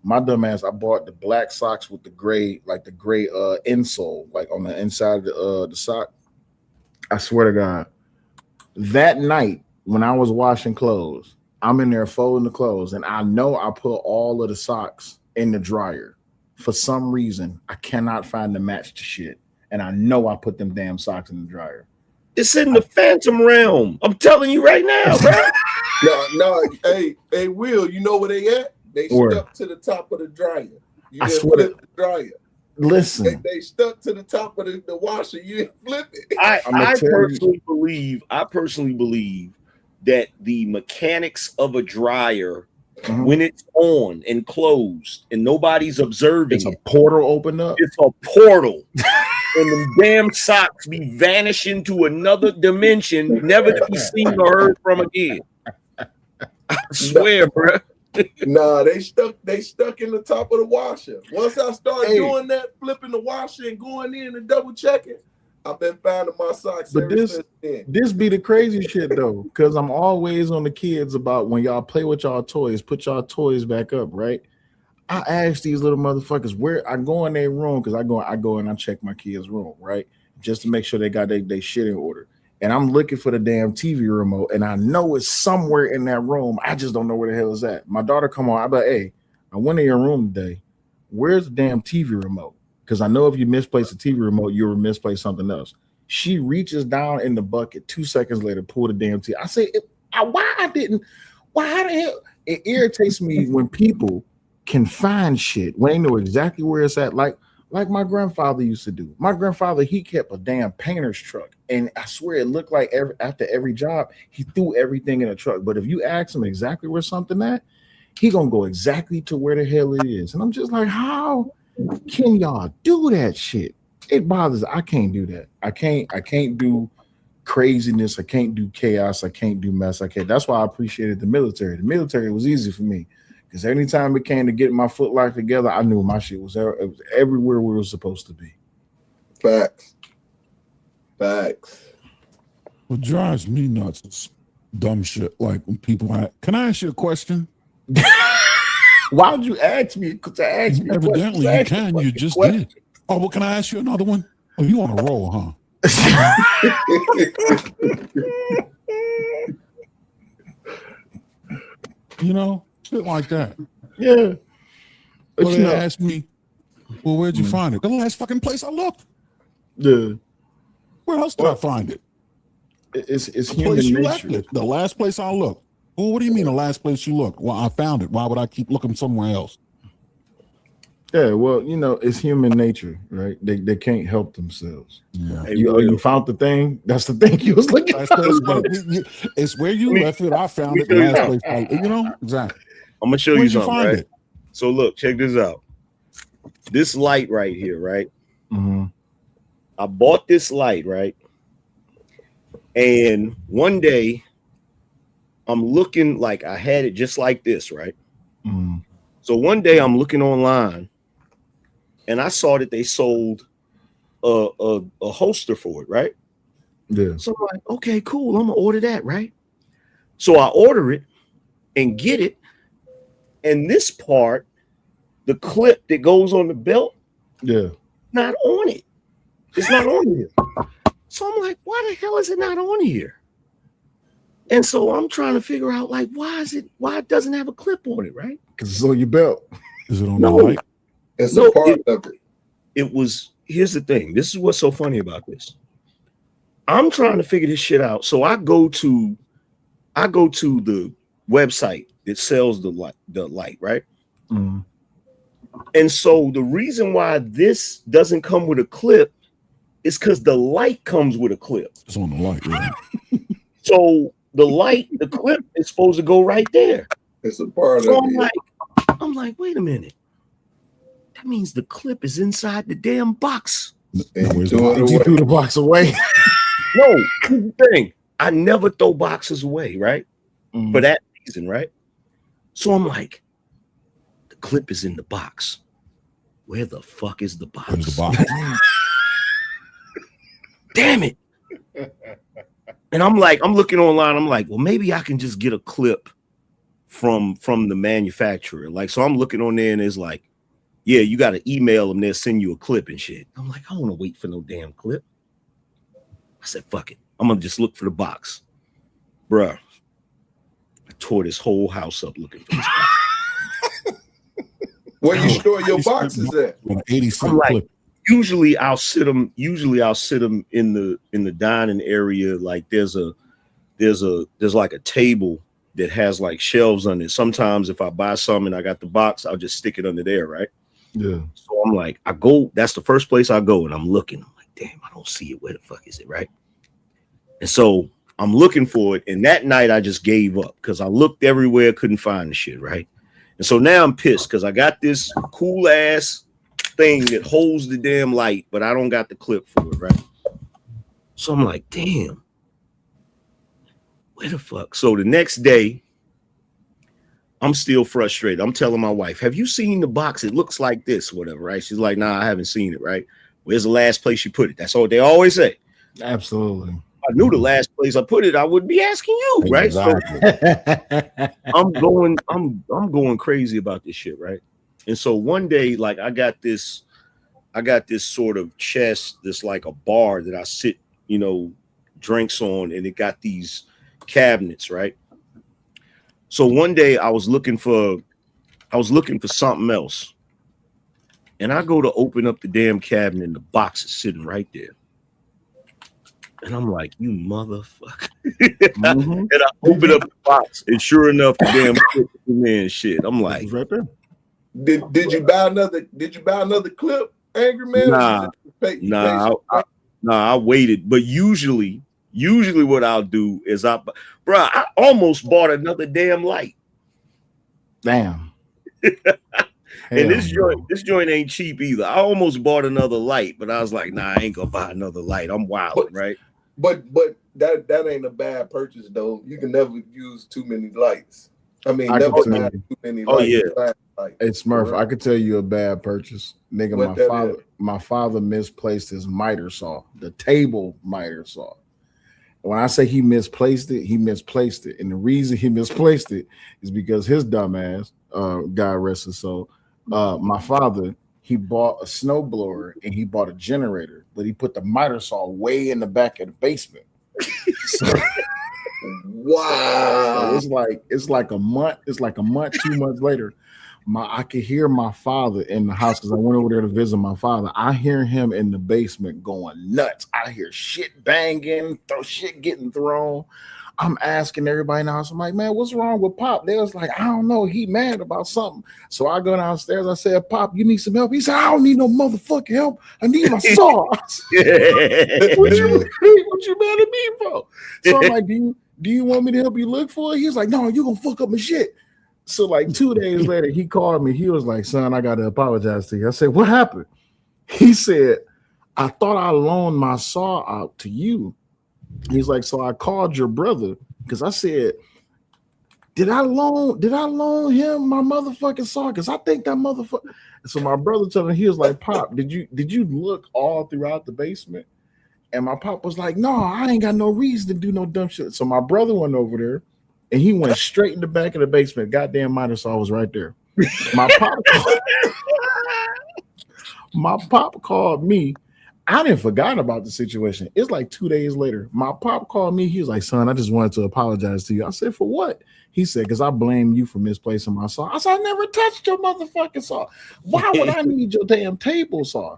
My dumb ass, I bought the black socks with the gray insole, like on the inside of the sock. I swear to God, that night when I was washing clothes, I'm in there folding the clothes, and I know I put all of the socks in the dryer. For some reason, I cannot find the match to shit, and I know I put them damn socks in the dryer. It's in the phantom realm. I'm telling you right now, bro. No, hey, Will, you know where they at? They stuck to the top of the dryer. You didn't flip the dryer. Listen, they stuck to the top of the washer. You didn't flip it. I personally believe that the mechanics of a dryer, when it's on and closed and nobody's observing, it's a portal opened up. It's a portal. And the damn socks be vanishing to another dimension, never to be seen or heard from again. I swear, bro. Nah, they stuck in the top of the washer. Once I start doing that, flipping the washer and going in and double checking, I've been finding my socks. But this be the crazy shit though, because I'm always on the kids about when y'all play with y'all toys, put y'all toys back up, right? I ask these little motherfuckers where I go in their room, because I go and I check my kids' room, right? Just to make sure they got their shit in order. And I'm looking for the damn TV remote, and I know it's somewhere in that room. I just don't know where the hell it's at. My daughter come on, I be like, hey, I went in your room today. Where's the damn TV remote? Because I know if you misplace the TV remote, you'll misplace something else. She reaches down in the bucket. 2 seconds later, pull the damn TV. I say, why the hell? It irritates me when people can find shit when they know exactly where it's at. Like my grandfather used to do. My grandfather, he kept a damn painter's truck. And I swear it looked like after every job, he threw everything in a truck. But if you ask him exactly where something at, he gonna go exactly to where the hell it is. And I'm just like, how can y'all do that shit? It bothers. I can't do that. I can't do craziness. I can't do chaos. I can't do mess. I can't. That's why I appreciated the military. The military was easy for me. Because anytime it came to getting my foot life together, I knew my shit was everywhere where it was supposed to be. Facts. What drives me nuts is dumb shit. Like when people can I ask you a question? Why would you ask me to ask me? Evidently you can. You just did. Oh, well, can I ask you another one? Oh, you on a roll, huh? You know? Shit like that. Yeah. Well, they asked me, well, where'd you find it? The last fucking place I looked. Yeah. Where else did I find it? It's the human place you nature. left it. The last place I looked. Well, what do you mean the last place you looked? Well, I found it. Why would I keep looking somewhere else? Yeah, well, it's human nature, right? They can't help themselves. Yeah. You found the thing. That's the thing you was looking for. It's where you left it. I found it. The last place. Exactly. I'm gonna show Where'd you something, find right? it? So look, check this out. This light right here, right? Mm-hmm. I bought this light, right? And one day I'm looking like I had it just like this, right? Mm-hmm. So one day I'm looking online and I saw that they sold a holster for it, right? Yeah. So I'm like, okay, cool. I'm gonna order that, right? So I order it and get it. And this part, the clip that goes on the belt, not on it. It's not on here. So I'm like, why the hell is it not on here? And so I'm trying to figure out, like, why it doesn't have a clip on it, right? Because it's on your belt. Is it on the light? It's a part of it. It was, here's the thing. This is what's so funny about this. I'm trying to figure this shit out. So I go to the website that sells the light, right? Mm-hmm. And so the reason why this doesn't come with a clip is because the light comes with a clip. It's on the light, yeah. So the clip is supposed to go right there. It's a part so of it. I'm like, wait a minute. That means the clip is inside the damn box. You threw the box away. No, here's the thing. I never throw boxes away, right? Mm-hmm. For that reason, right? So I'm like, the clip is in the box. Where the fuck is the box? Where's the box? Damn it. And I'm looking online. I'm like, well, maybe I can just get a clip from the manufacturer. Like, so I'm looking on there and it's like, yeah, you got to email them. They'll send you a clip and shit. I'm like, I don't want to wait for no damn clip. I said, fuck it. I'm going to just look for the box. Bruh. I tore this whole house up looking for this. Where you store your boxes at? 80-cent like, clip. Usually I'll sit them in the dining area. Like there's like a table that has like shelves on it. Sometimes if I buy some and I got the box, I'll just stick it under there, right? Yeah. So I'm like, that's the first place I go, and I'm looking. I'm like, damn, I don't see it. Where the fuck is it, right? And so I'm looking for it, and that night I just gave up because I looked everywhere, couldn't find the shit, right? And so now I'm pissed because I got this cool ass thing that holds the damn light, but I don't got the clip for it, right? So I'm like, damn, where the fuck? So the next day, I'm still frustrated. I'm telling my wife, have you seen the box? It looks like this, whatever, right? She's like, nah, I haven't seen it, right? Where's the last place you put it? That's all they always say. Absolutely. I knew the last place I put it, I would be asking you, right? Exactly. So I'm going crazy about this shit, right? And so one day, like I got this sort of chest, this like a bar that I sit, drinks on, and it got these cabinets, right? So one day I was looking for something else, and I go to open up the damn cabinet, and the box is sitting right there. And I'm like, you motherfucker. And I open up the box, and sure enough, the damn shit in there and shit. I'm like, right there. Did you buy another clip, Angry Man? Nah, I waited. But usually what I'll do is I almost bought another damn light. Damn. And this joint ain't cheap either. I almost bought another light, but I was like, nah, I ain't gonna buy another light. I'm wild, right? But that ain't a bad purchase though. You can never use too many lights. I mean, never have too many lights. Yeah. Hey Smurf, I could tell you a bad purchase. Nigga, my father misplaced his miter saw, the table miter saw. When I say he misplaced it. And the reason he misplaced it is because his dumb ass, God rest his soul, my father, he bought a snowblower and he bought a generator, but he put the miter saw way in the back of the basement. Wow. So it's like a month, 2 months later. I could hear my father in the house because I went over there to visit my father. I hear him in the basement going nuts. I hear shit banging, shit getting thrown. I'm asking everybody in the house. I'm like, man, what's wrong with Pop? They was like, I don't know. He mad about something. So I go downstairs. I said, Pop, you need some help? He said, I don't need no motherfucking help. I need my saw. What you mad at me for? So I'm like, do you want me to help you look for it? He's like, no, you gonna fuck up my shit. So like 2 days later, he called me. He was like, son, I got to apologize to you. I said, what happened? He said, I thought I loaned my saw out to you. He's like, so I called your brother because I said, did I loan him my motherfucking saw? Because I think that motherfucker. So my brother told him, he was like, Pop, did you look all throughout the basement? And my pop was like, no, I ain't got no reason to do no dumb shit. So my brother went over there. And he went straight in the back of the basement. Goddamn miter saw was right there. My pop called me. I didn't forgot about the situation. It's like 2 days later. My pop called me. He was like, son, I just wanted to apologize to you. I said, for what? He said, because I blame you for misplacing my saw. I said, I never touched your motherfucking saw. Why would I need your damn table saw?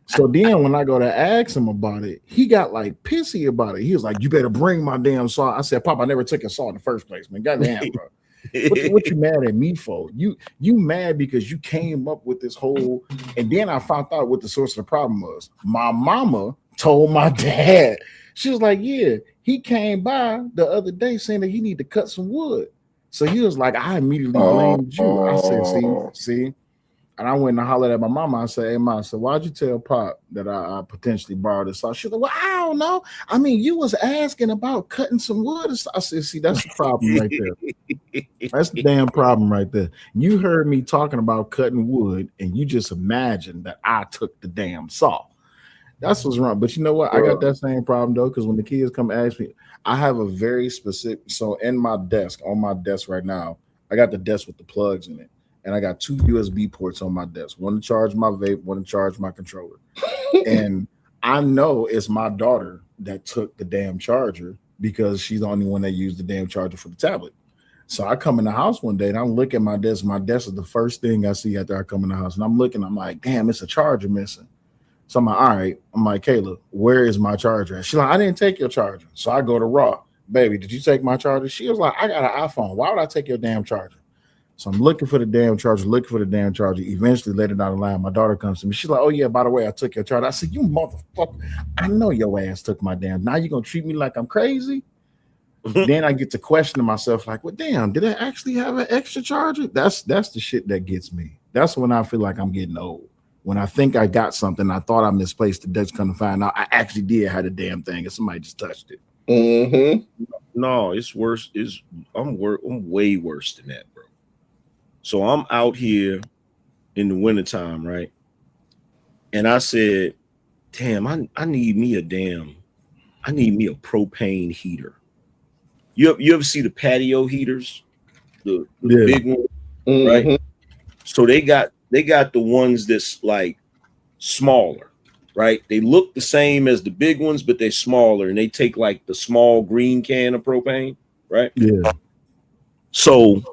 So then when I go to ask him about it, he got like pissy about it. He was like, you better bring my damn saw. I said, Pop, I never took a saw in the first place, man. Goddamn, bro. What you mad at me for? You mad because you came up with this whole, and then I found out what the source of the problem was. My mama told my dad. She was like, yeah, he came by the other day saying that he need to cut some wood. So he was like, I immediately blamed you. I said, see. And I went and hollered at my mama. I said, hey, Mom, so why'd you tell Pop that I potentially borrowed this saw? She was like, well, I don't know. I mean, you was asking about cutting some wood. I said, see, that's the problem right there. That's the damn problem right there. You heard me talking about cutting wood, and you just imagined that I took the damn saw. That's what's wrong. But you know what? I got that same problem, though, because when the kids come ask me, I have a very specific, so in my desk, on my desk right now, I got the desk with the plugs in it. And I got 2 USB ports on my desk, one to charge my vape, one to charge my controller. And I know it's my daughter that took the damn charger because she's the only one that used the damn charger for the tablet. So I come in the house one day and I'm looking at my desk. My desk is the first thing I see after I come in the house. And I'm looking, I'm like, damn, it's a charger missing. So I'm like, all right. I'm like, Kayla, where is my charger? And she's like, I didn't take your charger. So I go to Raw. Baby, did you take my charger? She was like, I got an iPhone. Why would I take your damn charger? So I'm looking for the damn charger, Eventually, later down the line, my daughter comes to me. She's like, oh, yeah, by the way, I took your charger. I said, you motherfucker. I know your ass took my damn. Now you're going to treat me like I'm crazy? Then I get to questioning myself like, well, damn, did I actually have an extra charger? That's the shit that gets me. That's when I feel like I'm getting old. When I think I got something, I thought I misplaced it. That's gonna find out I actually did have the damn thing, and somebody just touched it. Mm-hmm. No, it's worse. I'm way worse than that, bro. So I'm out here in the wintertime, right? And I said, damn, I need me a propane heater. You ever see the patio heaters? The big one, right? So they got the ones that's like smaller, right? They look the same as the big ones, but they're smaller, and they take like the small green can of propane, right? Yeah. So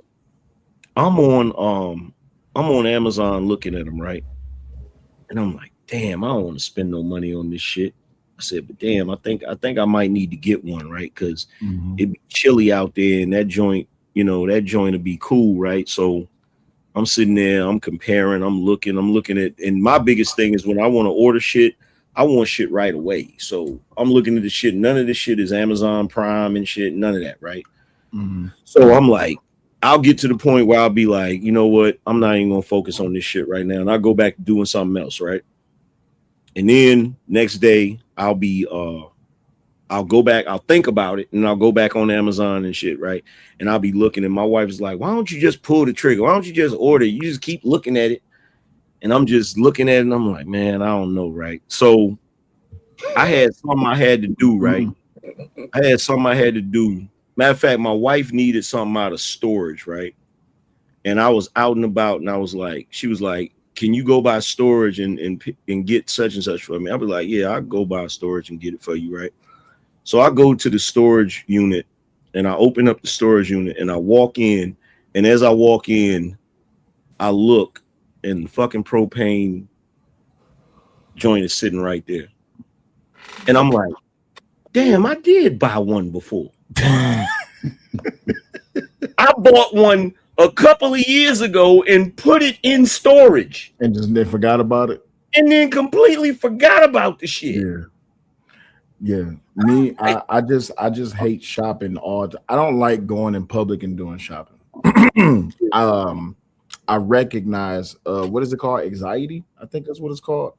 I'm on Amazon looking at them, right? And I'm like, damn, I don't want to spend no money on this shit. I said, but damn, I think I might need to get one, right? Because it'd be chilly out there, and that joint will be cool, right? So I'm sitting there, I'm comparing, I'm looking at, and my biggest thing is when I want to order shit, I want shit right away. So I'm looking at the shit. None of this shit is Amazon Prime and shit. None of that, right? So I'm like, I'll get to the point where I'll be like, you know what? I'm not even gonna focus on this shit right now, and I'll go back to doing something else, right? And then next day I'll go back, I'll think about it, and I'll go back on Amazon and shit, right? And I'll be looking, and my wife is like, why don't you just pull the trigger? Why don't you just order? You just keep looking at it. And I'm just looking at it, and I'm like, man, I don't know, right? So I had something I had to do, right? Matter of fact, my wife needed something out of storage, right? And I was out and about, and I was like, she was like, can you go by storage and get such and such for me? I'll be like, yeah, I'll go by storage and get it for you, right? So I go to the storage unit, and I open up the storage unit, and I walk in, and as I walk in, I look, and the fucking propane joint is sitting right there. And I'm like, damn, I did buy one before. I bought one a couple of years ago and put it in storage. And just then forgot about it? And then completely forgot about the shit. Yeah. Me, I just hate shopping I don't like going in public and doing shopping. I recognize what is it called? Anxiety? I think that's what it's called.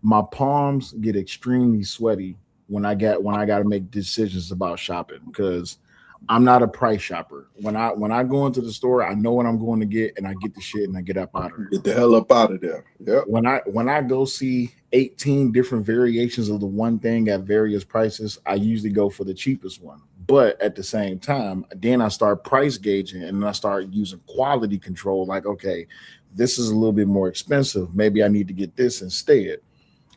My palms get extremely sweaty when I got to make decisions about shopping because I'm not a price shopper. When I go into the store, I know what I'm going to get, and I get the shit and I get up out of there. Get the hell up out of there. Yeah. When I go see 18 different variations of the one thing at various prices, I usually go for the cheapest one. But at the same time, then I start price gauging and I start using quality control. Like, okay, this is a little bit more expensive. Maybe I need to get this instead.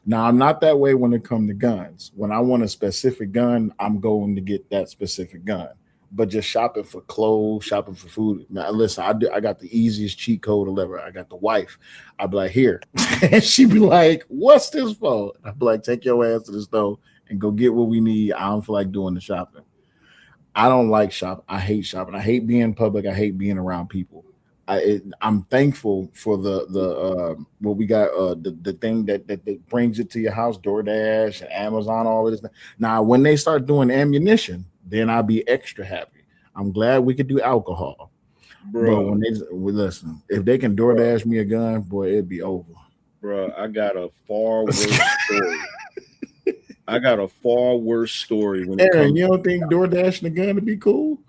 Now, I'm not that way when it comes to guns. When I want a specific gun, I'm going to get that specific gun. But just shopping for clothes, shopping for food. Now, listen, I got the easiest cheat code ever. I got the wife. I'd be like, here. And she'd be like, what's this for? I'd be like, take your ass to the store and go get what we need. I don't feel like doing the shopping. I don't like shopping. I hate shopping. I hate being public. I hate being around people. I'm thankful for the what we got, the thing that brings it to your house, DoorDash and Amazon, all of this. Now, when they start doing ammunition, then I'll be extra happy. I'm glad we could do alcohol. Bro, but listen, if they can DoorDash me a gun, boy, it'd be over. Bro, I got a far worse story. When Aaron, you don't think DoorDashing a gun would be cool?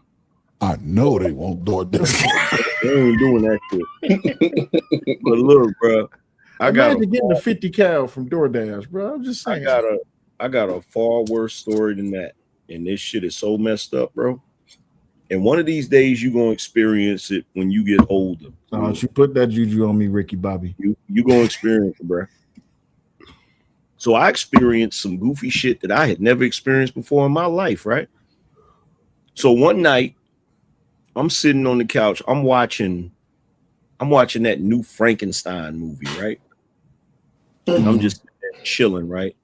I know they won't DoorDash. They ain't doing that shit. But look, bro, I got getting a 50 cal from DoorDash, bro. I'm just saying. I got a far worse story than that. And this shit is so messed up, bro. And one of these days you're gonna experience it when you get older. You put that juju on me, Ricky Bobby. You gonna experience it, bro. So I experienced some goofy shit that I had never experienced before in my life, right? So one night I'm sitting on the couch. I'm watching that new Frankenstein movie, right? I'm just chilling, right?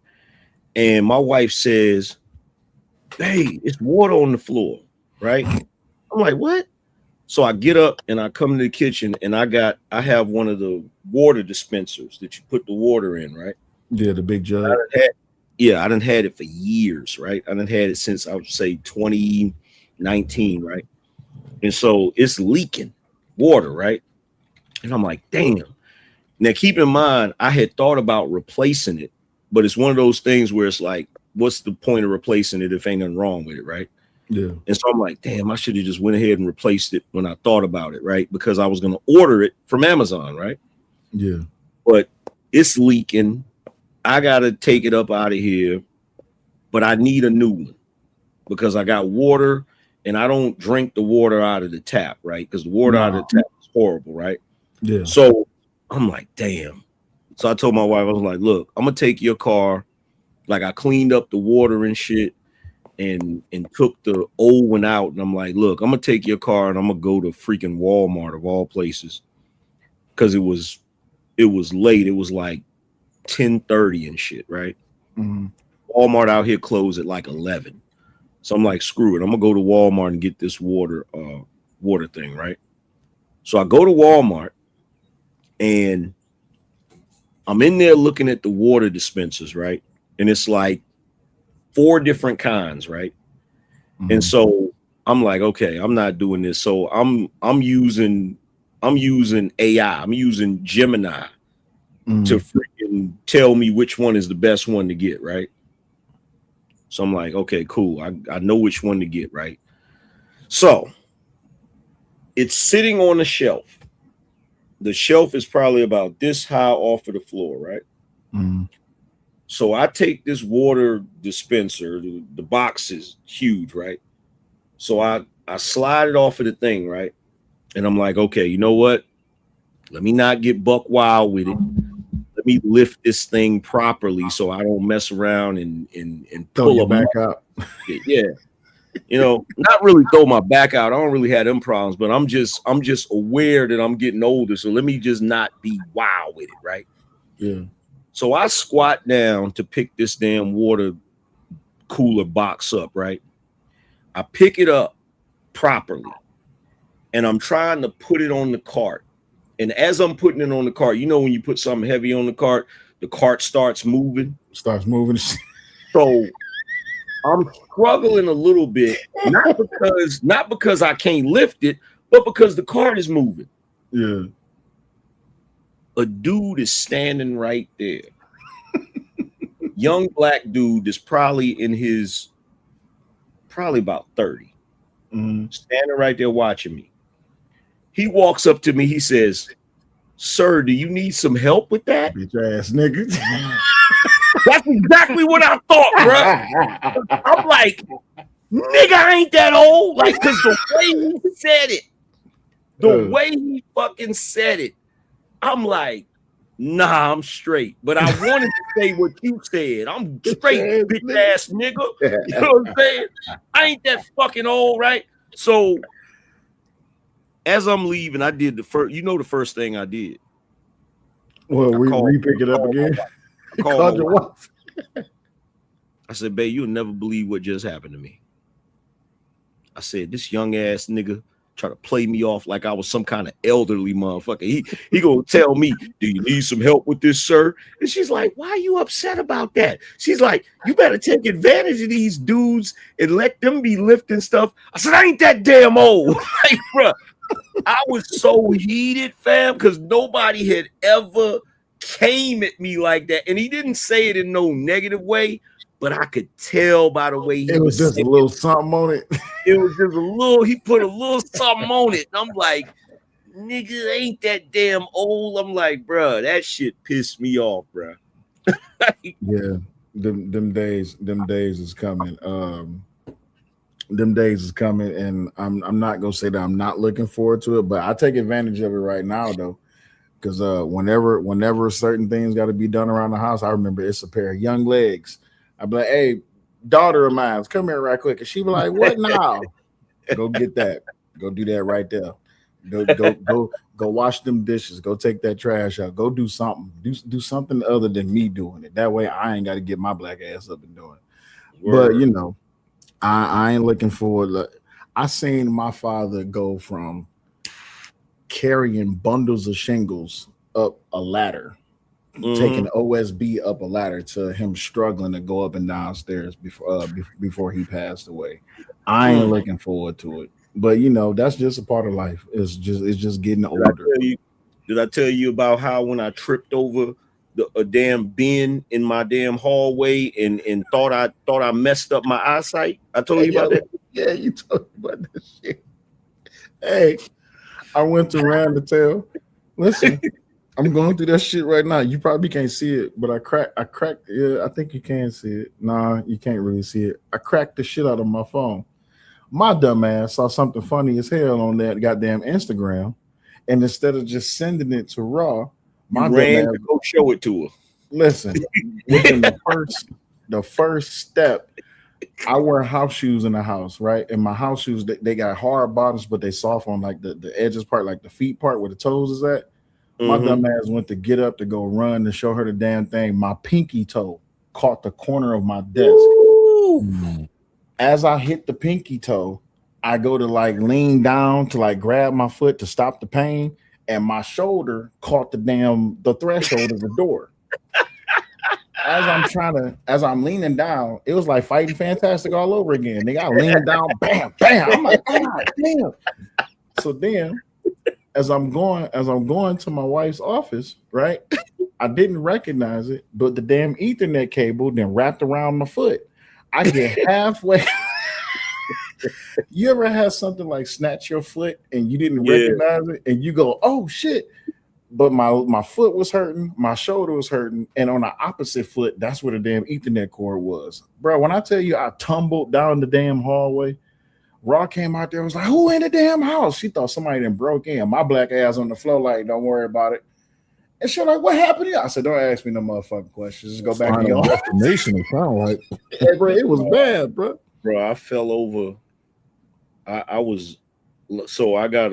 And my wife says, "Hey, it's water on the floor," right? I'm like, "What?" So I get up and I come to the kitchen and I have one of the water dispensers that you put the water in, right? Yeah, the big jug. I done had it for years, right? I done had it since I would say 2019, right? And so it's leaking water, right? And I'm like, damn. Now keep in mind, I had thought about replacing it, but it's one of those things where it's like, what's the point of replacing it if ain't nothing wrong with it, right? Yeah. And so I'm like, damn, I should have just went ahead and replaced it when I thought about it, right? Because I was going to order it from Amazon, right? Yeah. But it's leaking. I got to take it up out of here, but I need a new one because I got water and I don't drink the water out of the tap, right? Because the water out of the tap is horrible, right? Yeah. So I'm like, damn. So I told my wife, I was like, look, I'm going to take your car. Like I cleaned up the water and shit and took the old one out. And I'm like, look, I'm going to take your car and I'm going to go to freaking Walmart of all places. Because it was late. It was like 10:30 and shit, right? Mm-hmm. Walmart out here closed at like 11. So I'm like, screw it. I'm gonna go to Walmart and get this water thing, right? So I go to Walmart and I'm in there looking at the water dispensers, right? And it's like 4 different kinds, right? Mm-hmm. And so I'm like, okay, I'm not doing this. So I'm using AI. I'm using Gemini to freaking tell me which one is the best one to get, right? So I'm like, okay, cool. I know which one to get, right? So it's sitting on the shelf. The shelf is probably about this high off of the floor, right? Mm-hmm. So I take this water dispenser, the box is huge, right? So I slide it off of the thing, right? And I'm like, okay, you know what? Let me not get buck wild with it. Let me lift this thing properly so I don't mess around and pull it back out. Yeah. You know, not really throw my back out. I don't really have them problems, but I'm just aware that I'm getting older. So let me just not be wild with it, right? Yeah. So I squat down to pick this damn water cooler box up, right? I pick it up properly and I'm trying to put it on the cart. And as I'm putting it on the cart, you know, when you put something heavy on the cart starts moving. So I'm struggling a little bit, not because I can't lift it, but because the cart is moving. Yeah. A dude is standing right there. Young black dude that's probably about 30. Mm-hmm. Standing right there watching me. He walks up to me. He says, "Sir, do you need some help with that?" Bitch ass nigga. That's exactly what I thought, bro. I'm like, nigga, I ain't that old. Like, because the way he said it, the way he fucking said it, I'm like, nah, I'm straight. But I wanted to say what you said. I'm straight, bitch ass nigga. You know what I'm saying? I ain't that fucking old, right? So as I'm leaving, I did the first thing I did. Well, we pick it up again. I called your wife. I said, babe, you'll never believe what just happened to me. I said, this young ass nigga try to play me off like I was some kind of elderly motherfucker. He gonna tell me, do you need some help with this, sir? And she's like, why are you upset about that? She's like, you better take advantage of these dudes and let them be lifting stuff. I said, I ain't that damn old. Like, bro, I was so heated, fam, because nobody had ever came at me like that. And he didn't say it in no negative way, but I could tell by the way it was just a little something on it. It was just a little, he put a little something on it. And I'm like, nigga, ain't that damn old. I'm like, bro, that shit pissed me off, bro. Yeah, them days is coming. Them days is coming, and I'm not gonna say that I'm not looking forward to it, but I take advantage of it right now though. Because whenever certain things got to be done around the house, I remember it's a pair of young legs. I'd be like, hey, daughter of mine, come here right quick. And she'd be like, what now? Go get that. Go do that right there. Go wash them dishes. Go take that trash out. Go do something. Do something other than me doing it. That way I ain't got to get my black ass up and doing it. Word. But you know, I ain't looking forward. I seen my father go from carrying bundles of shingles up a ladder, taking OSB up a ladder, to him struggling to go up and downstairs before he passed away. I ain't looking forward to it. But you know, that's just a part of life. It's just getting older. Did I tell you about how when I tripped over a damn bin in my damn hallway and thought I messed up my eyesight? I told you about that. Yeah, you told me about that shit. Hey, I went to Randall. Listen, I'm going through that shit right now. You probably can't see it, but I cracked. Yeah, I think you can see it. Nah, you can't really see it. I cracked the shit out of my phone. My dumb ass saw something funny as hell on that goddamn Instagram, and instead of just sending it to Raw, my dumb ass to go show it to her. Listen, within the first step, I wear house shoes in the house, right? And my house shoes, they got hard bottoms, but they soft on like the edges part, like the feet part where the toes is at. My dumb ass went to get up to go run to show her the damn thing. My pinky toe caught the corner of my desk. As I hit the pinky toe, I go to like lean down to like grab my foot to stop the pain, and my shoulder caught the threshold of the door. As I'm leaning down, it was like Fighting Fantastic all over again. They got leaned down, bam, bam. I'm like, God damn. So then, as I'm going to my wife's office, right? I didn't recognize it, but the damn Ethernet cable then wrapped around my foot. I get halfway. You ever had something like snatch your foot and you didn't recognize it, and you go, "Oh shit!" But my foot was hurting, my shoulder was hurting, and on the opposite foot, that's where the damn Ethernet cord was, bro. When I tell you, I tumbled down the damn hallway. Raw came out there, was like, "Who in the damn house?" She thought somebody done broke in. My black ass on the floor, like, "Don't worry about it." And she like, "What happened here?" I said, "Don't ask me no motherfucking questions. Just go back to your destination." It sound like, hey, bro, it was bad, bro. Bro, I fell over. I got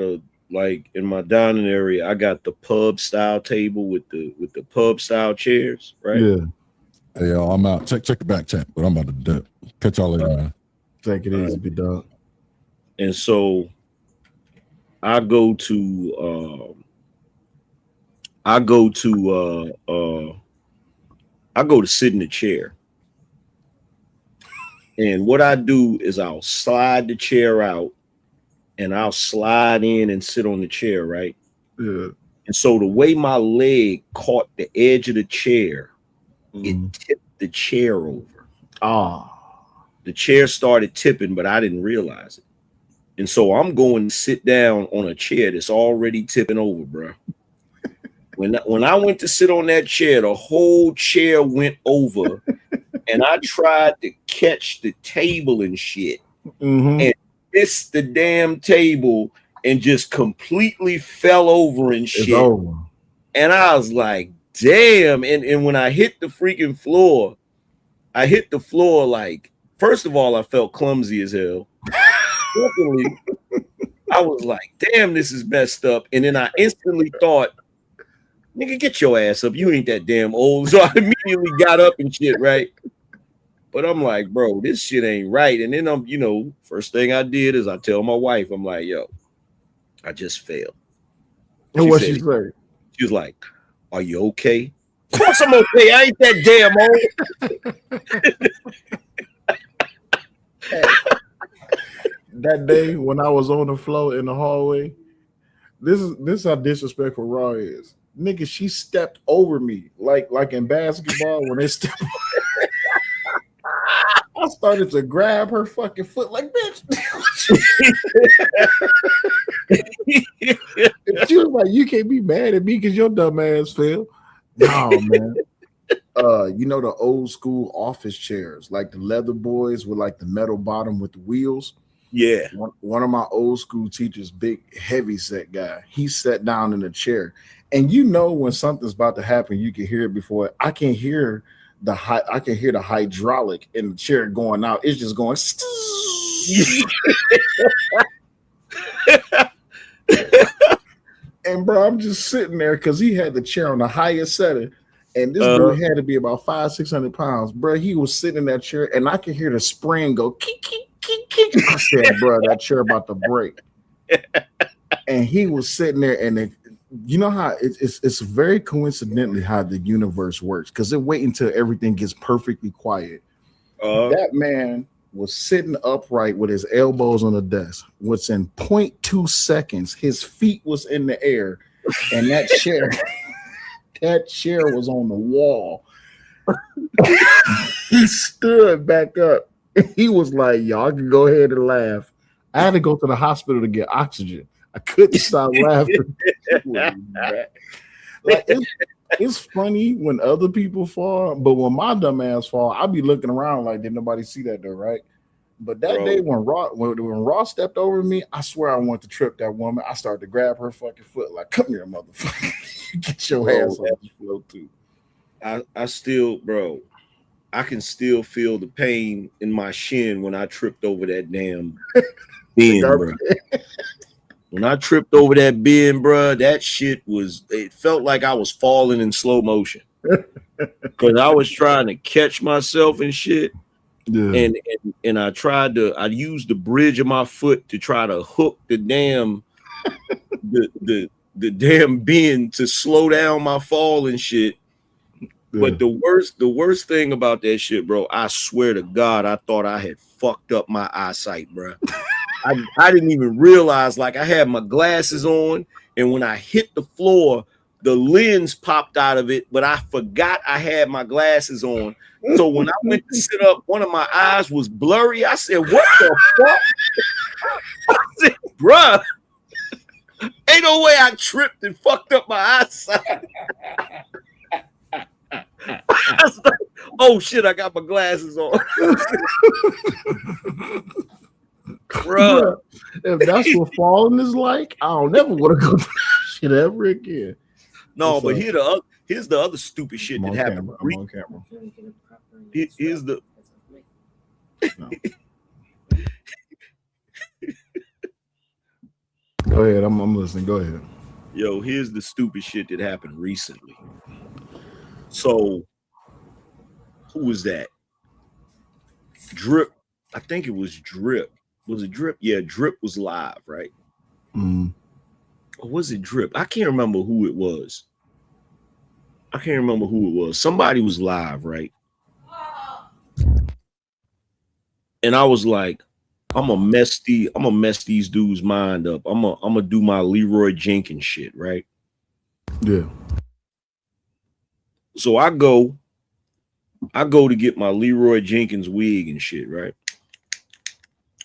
like in my dining area, I got the pub style table with the pub style chairs, right? Yeah. Hey, y'all, I'm out. Check the back chat, but I'm about to dip. Catch y'all later, man. Take it easy, big dog. And so I go to sit in the chair. And what I do is I'll slide the chair out and I'll slide in and sit on the chair, right? Yeah. And so the way my leg caught the edge of the chair, it tipped the chair over. The chair started tipping, but I didn't realize it. And so I'm going to sit down on a chair that's already tipping over, bro. When I went to sit on that chair, the whole chair went over, and I tried to catch the table and shit, and missed the damn table and just completely fell over and shit. It's over. And I was like, damn. And when I hit the freaking floor, like, first of all, I felt clumsy as hell. Secondly, I was like, damn, this is messed up. And then I instantly thought, nigga, get your ass up. You ain't that damn old. So I immediately got up and shit, right? But I'm like, bro, this shit ain't right. And then first thing I did is I tell my wife, I'm like, yo, I just failed. And what she say? She was like, are you okay? Of course I'm okay. I ain't that damn old. That day when I was on the floor in the hallway, this is how disrespectful Raw is. Nigga, she stepped over me like in basketball when they step. I started to grab her fucking foot like, bitch. She was like, you can't be mad at me because your dumb ass fell. No, man. You know the old school office chairs, like the leather boys with like the metal bottom with the wheels. Yeah. One of my old school teachers, big heavy set guy, he sat down in a chair. And you know when something's about to happen, you can hear it before. I can hear the hydraulic in the chair going out. It's just going. And bro, I'm just sitting there because he had the chair on the highest setting. And this dude had to be about 500-600 pounds. Bro, he was sitting in that chair and I could hear the spring go keek, keek, keek, keek. I said, bro, that chair about to break. And he was sitting there, and you know how it's very coincidentally how the universe works, because it wait until everything gets perfectly quiet. That man was sitting upright with his elbows on the desk. What's in 0.2 seconds, his feet was in the air, and that chair was on the wall. He stood back up. He was like, y'all can go ahead and laugh. I had to go to the hospital to get oxygen. I couldn't stop laughing. Like, it's funny when other people fall, but when my dumb ass fall, I'll be looking around like, did nobody see that though, right? But that day when Ross stepped over me, I swear I wanted to trip that woman. I started to grab her fucking foot like, come here, motherfucker. Get your ass on the floor too. I still, bro, I can still feel the pain in my shin when I tripped over that damn bin, bro. When I tripped over that bin, bro, that shit it felt like I was falling in slow motion. Because I was trying to catch myself and shit. Yeah. And I used the bridge of my foot to try to hook the damn the damn bin to slow down my fall and shit. Yeah. But the worst thing about that shit, bro, I swear to God, I thought I had fucked up my eyesight, bro. I didn't even realize, like, I had my glasses on, and when I hit the floor, the lens popped out of it, but I forgot I had my glasses on. So when I went to sit up, one of my eyes was blurry. I said, what the fuck? I said, bruh, ain't no way I tripped and fucked up my eyesight. I was like, oh shit, I got my glasses on. Bro, if that's what falling is like, I don't never want to go through shit ever again. No, but here's the other stupid shit that happened. I'm on camera. Here's the Go ahead, I'm listening. Go ahead. Yo, here's the stupid shit that happened recently. So, who was that? Drip. I think it was Drip. Was it Drip? Yeah, Drip was live, right? Mm. Or was it Drip? I can't remember who it was. Somebody was live, right? And I was like, I'm gonna mess these dudes' mind up. I'm gonna do my Leroy Jenkins shit, right? Yeah. So I go to get my Leroy Jenkins wig and shit, right?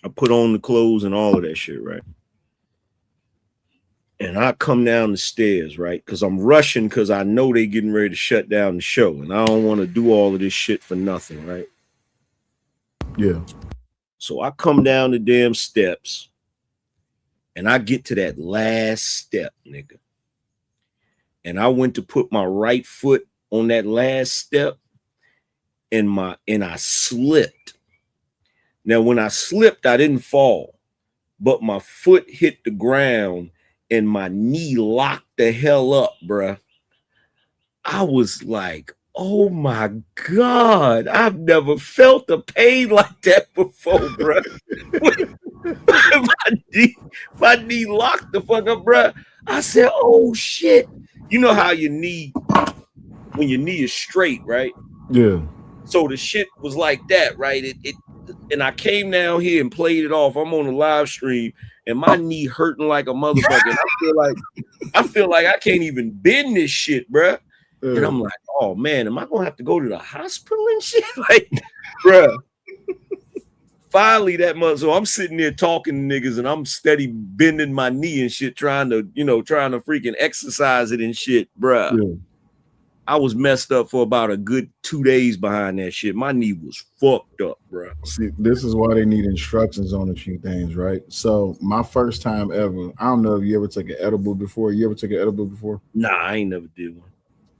I put on the clothes and all of that shit, right? And I come down the stairs, right? Because I'm rushing because I know they getting ready to shut down the show. And I don't want to do all of this shit for nothing, right? Yeah. So I come down the damn steps and I get to that last step, nigga. And I went to put my right foot on that last step and I slipped. Now, when I slipped, I didn't fall, but my foot hit the ground and my knee locked the hell up, bruh. I was like, oh my God, I've never felt a pain like that before, bruh. my knee locked the fuck up, bruh. I said, oh shit. You know how your knee, when your knee is straight, right? Yeah. So the shit was like that, right? And I came down here and played it off. I'm on the live stream and my knee hurting like a motherfucker. And I feel like I can't even bend this shit, bruh. And I'm like, oh man, am I gonna have to go to the hospital and shit? Like, bruh. Finally, so I'm sitting there talking to niggas and I'm steady bending my knee and shit, trying to freaking exercise it and shit, bruh. Yeah. I was messed up for about a good 2 days behind that shit. My knee was fucked up, bro. See, this is why they need instructions on a few things, right? So my first time ever, I don't know if you ever took an edible before. You ever took an edible before? Nah, I ain't never did one.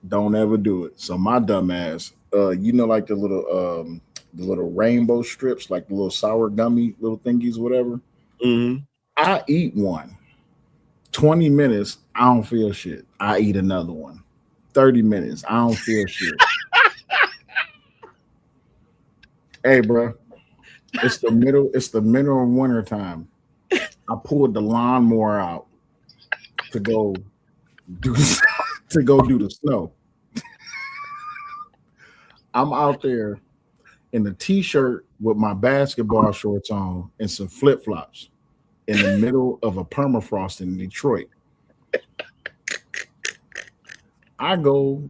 Don't ever do it. So my dumb ass, you know, like the little rainbow strips, like the little sour gummy little thingies, whatever. Mm-hmm. I eat one. 20 minutes, I don't feel shit. I eat another one. 30 minutes, I don't feel shit. Hey, bro, it's the middle of winter time. I pulled the lawnmower out to go do the snow. I'm out there in a t-shirt with my basketball shorts on and some flip-flops in the middle of a permafrost in Detroit. I go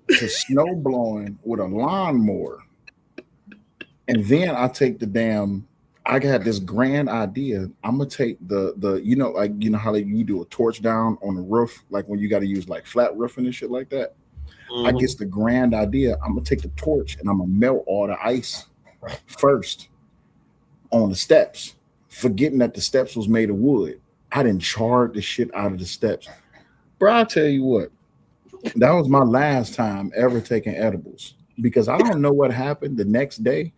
to snow blowing with a lawnmower, and then I take I got this grand idea. I'm gonna take the how you do a torch down on the roof, like when you got to use like flat roofing and shit like that. I guess the grand idea, I'm gonna take the torch and I'm gonna melt all the ice first on the steps, forgetting that the steps was made of wood. I didn't charred the shit out of the steps. Bro, I tell you what, that was my last time ever taking edibles, because I don't know what happened the next day,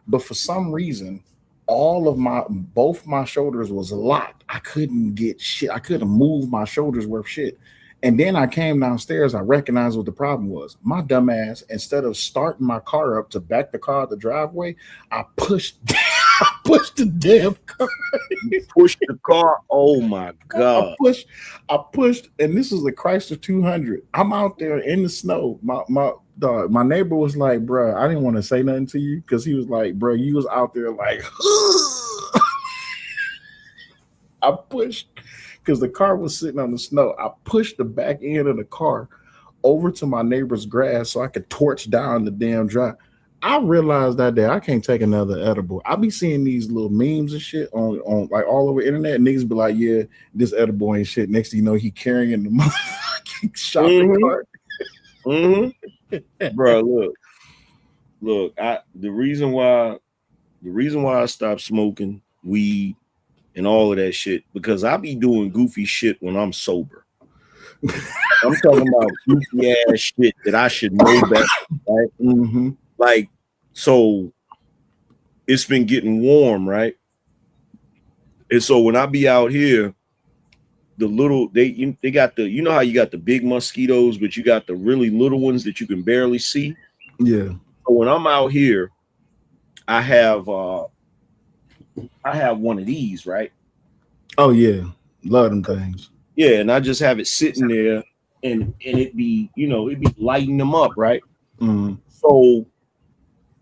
but for some reason, both my shoulders was locked. I couldn't get shit. I couldn't move my shoulders worth shit. And then I came downstairs. I recognized what the problem was. My dumb ass, instead of starting my car up to back the car out the driveway, I pushed the damn car. You pushed the car. Oh my God. I pushed, and this is a Chrysler 200. I'm out there in the snow. My neighbor was like, bro, I didn't want to say nothing to you, because he was like, bro, you was out there like, I pushed, because the car was sitting on the snow. I pushed the back end of the car over to my neighbor's grass so I could torch down the damn drive. I realized that day I can't take another edible. I be seeing these little memes and shit on like all over the internet. And niggas be like, yeah, this edible ain't shit. Next thing you know, he carrying the motherfucking shopping cart. Bro, look. The reason why I stopped smoking weed and all of that shit, because I be doing goofy shit when I'm sober. I'm talking about goofy ass shit that I should know better, right? Like, so it's been getting warm, right? And so when I be out here, they got the, you know how you got the big mosquitoes, but you got the really little ones that you can barely see. Yeah. So when I'm out here, I have one of these, right? Oh yeah, love them things. Yeah, and I just have it sitting there, and it be lighting them up, right? So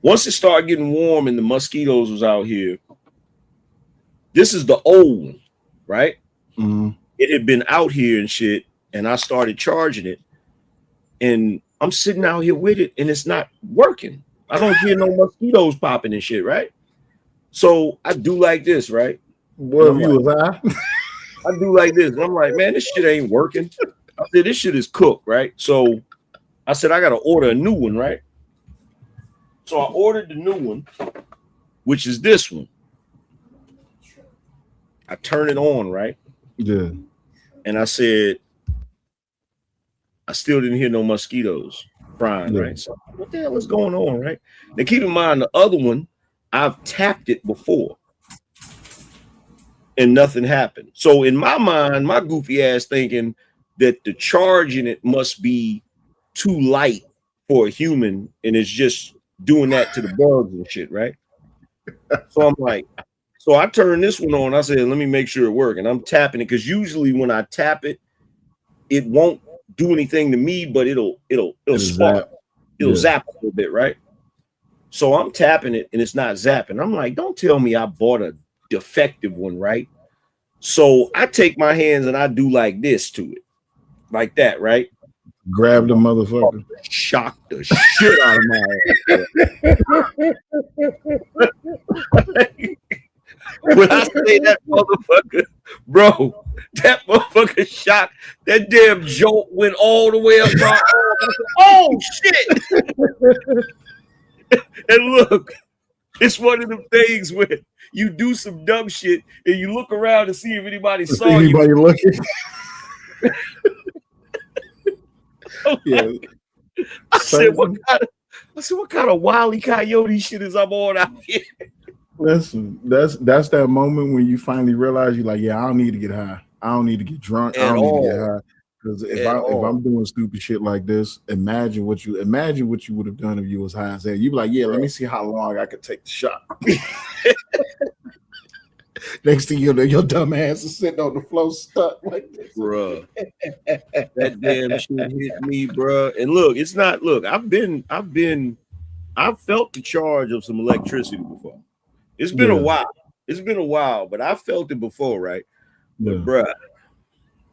once it started getting warm and the mosquitoes was out here, this is the old one, right? It had been out here and shit, and I started charging it, and I'm sitting out here with it, and it's not working. I don't hear no mosquitoes popping and shit, right? So I do like this, right? Boy, you was high. I do like this, and I'm like, man, this shit ain't working. I said, this shit is cooked, right? So I said, I gotta order a new one, right? So I ordered the new one, which is this one. I turn it on, right? Yeah. And I said, I still didn't hear no mosquitoes frying, right? So what the hell is going on, right? Now keep in mind, the other one, I've tapped it before and nothing happened. So in my mind, my goofy ass thinking that the charge in it must be too light for a human, and it's just doing that to the bugs and shit, right? So I'm like, so I turned this one on. I said, let me make sure it works. And I'm tapping it, because usually when I tap it, it won't do anything to me, but it'll spark. It'll zap a little bit, right? So I'm tapping it and it's not zapping. I'm like, don't tell me I bought a defective one, right? So I take my hands and I do like this to it, like that, right? Grab the motherfucker. Shock the shit out of my ass. When I say that motherfucker, bro, that motherfucker shocked. That damn jolt went all the way up my arm. Oh shit! And look, it's one of them things where you do some dumb shit and you look around to see if anybody saw you. Anybody looking? Yeah. I said, what kind of Wile E. Coyote shit is I'm on out here? Listen, that's that moment when you finally realize you're like, yeah, I don't need to get high. I don't need to get drunk. I don't need to get high. Because if I'm doing stupid shit like this, imagine what you would have done if you was high as hell. You'd be like, yeah, let me see how long I could take the shot. Next thing you know, your dumb ass is sitting on the floor stuck like this. Bruh. That damn shit hit me, bruh. And look, it's not, I've felt the charge of some electricity before. It's been a while. It's been a while, but I felt it before, right? But bruh,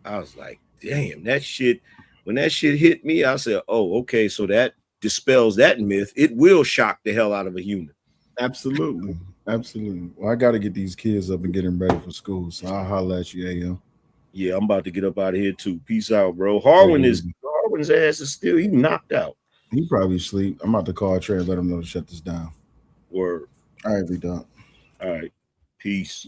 I was like, damn, that shit, when that shit hit me, I said, oh, okay, so that dispels that myth. It will shock the hell out of a human. Absolutely. Absolutely. Well, I got to get these kids up and get them ready for school, so I'll holler at you, AM. Yeah, I'm about to get up out of here too. Peace out, bro. Harwin's ass is still, he knocked out. He probably asleep. I'm about to call Trey and let him know to shut this down. Word. All right, be done. All right. Peace.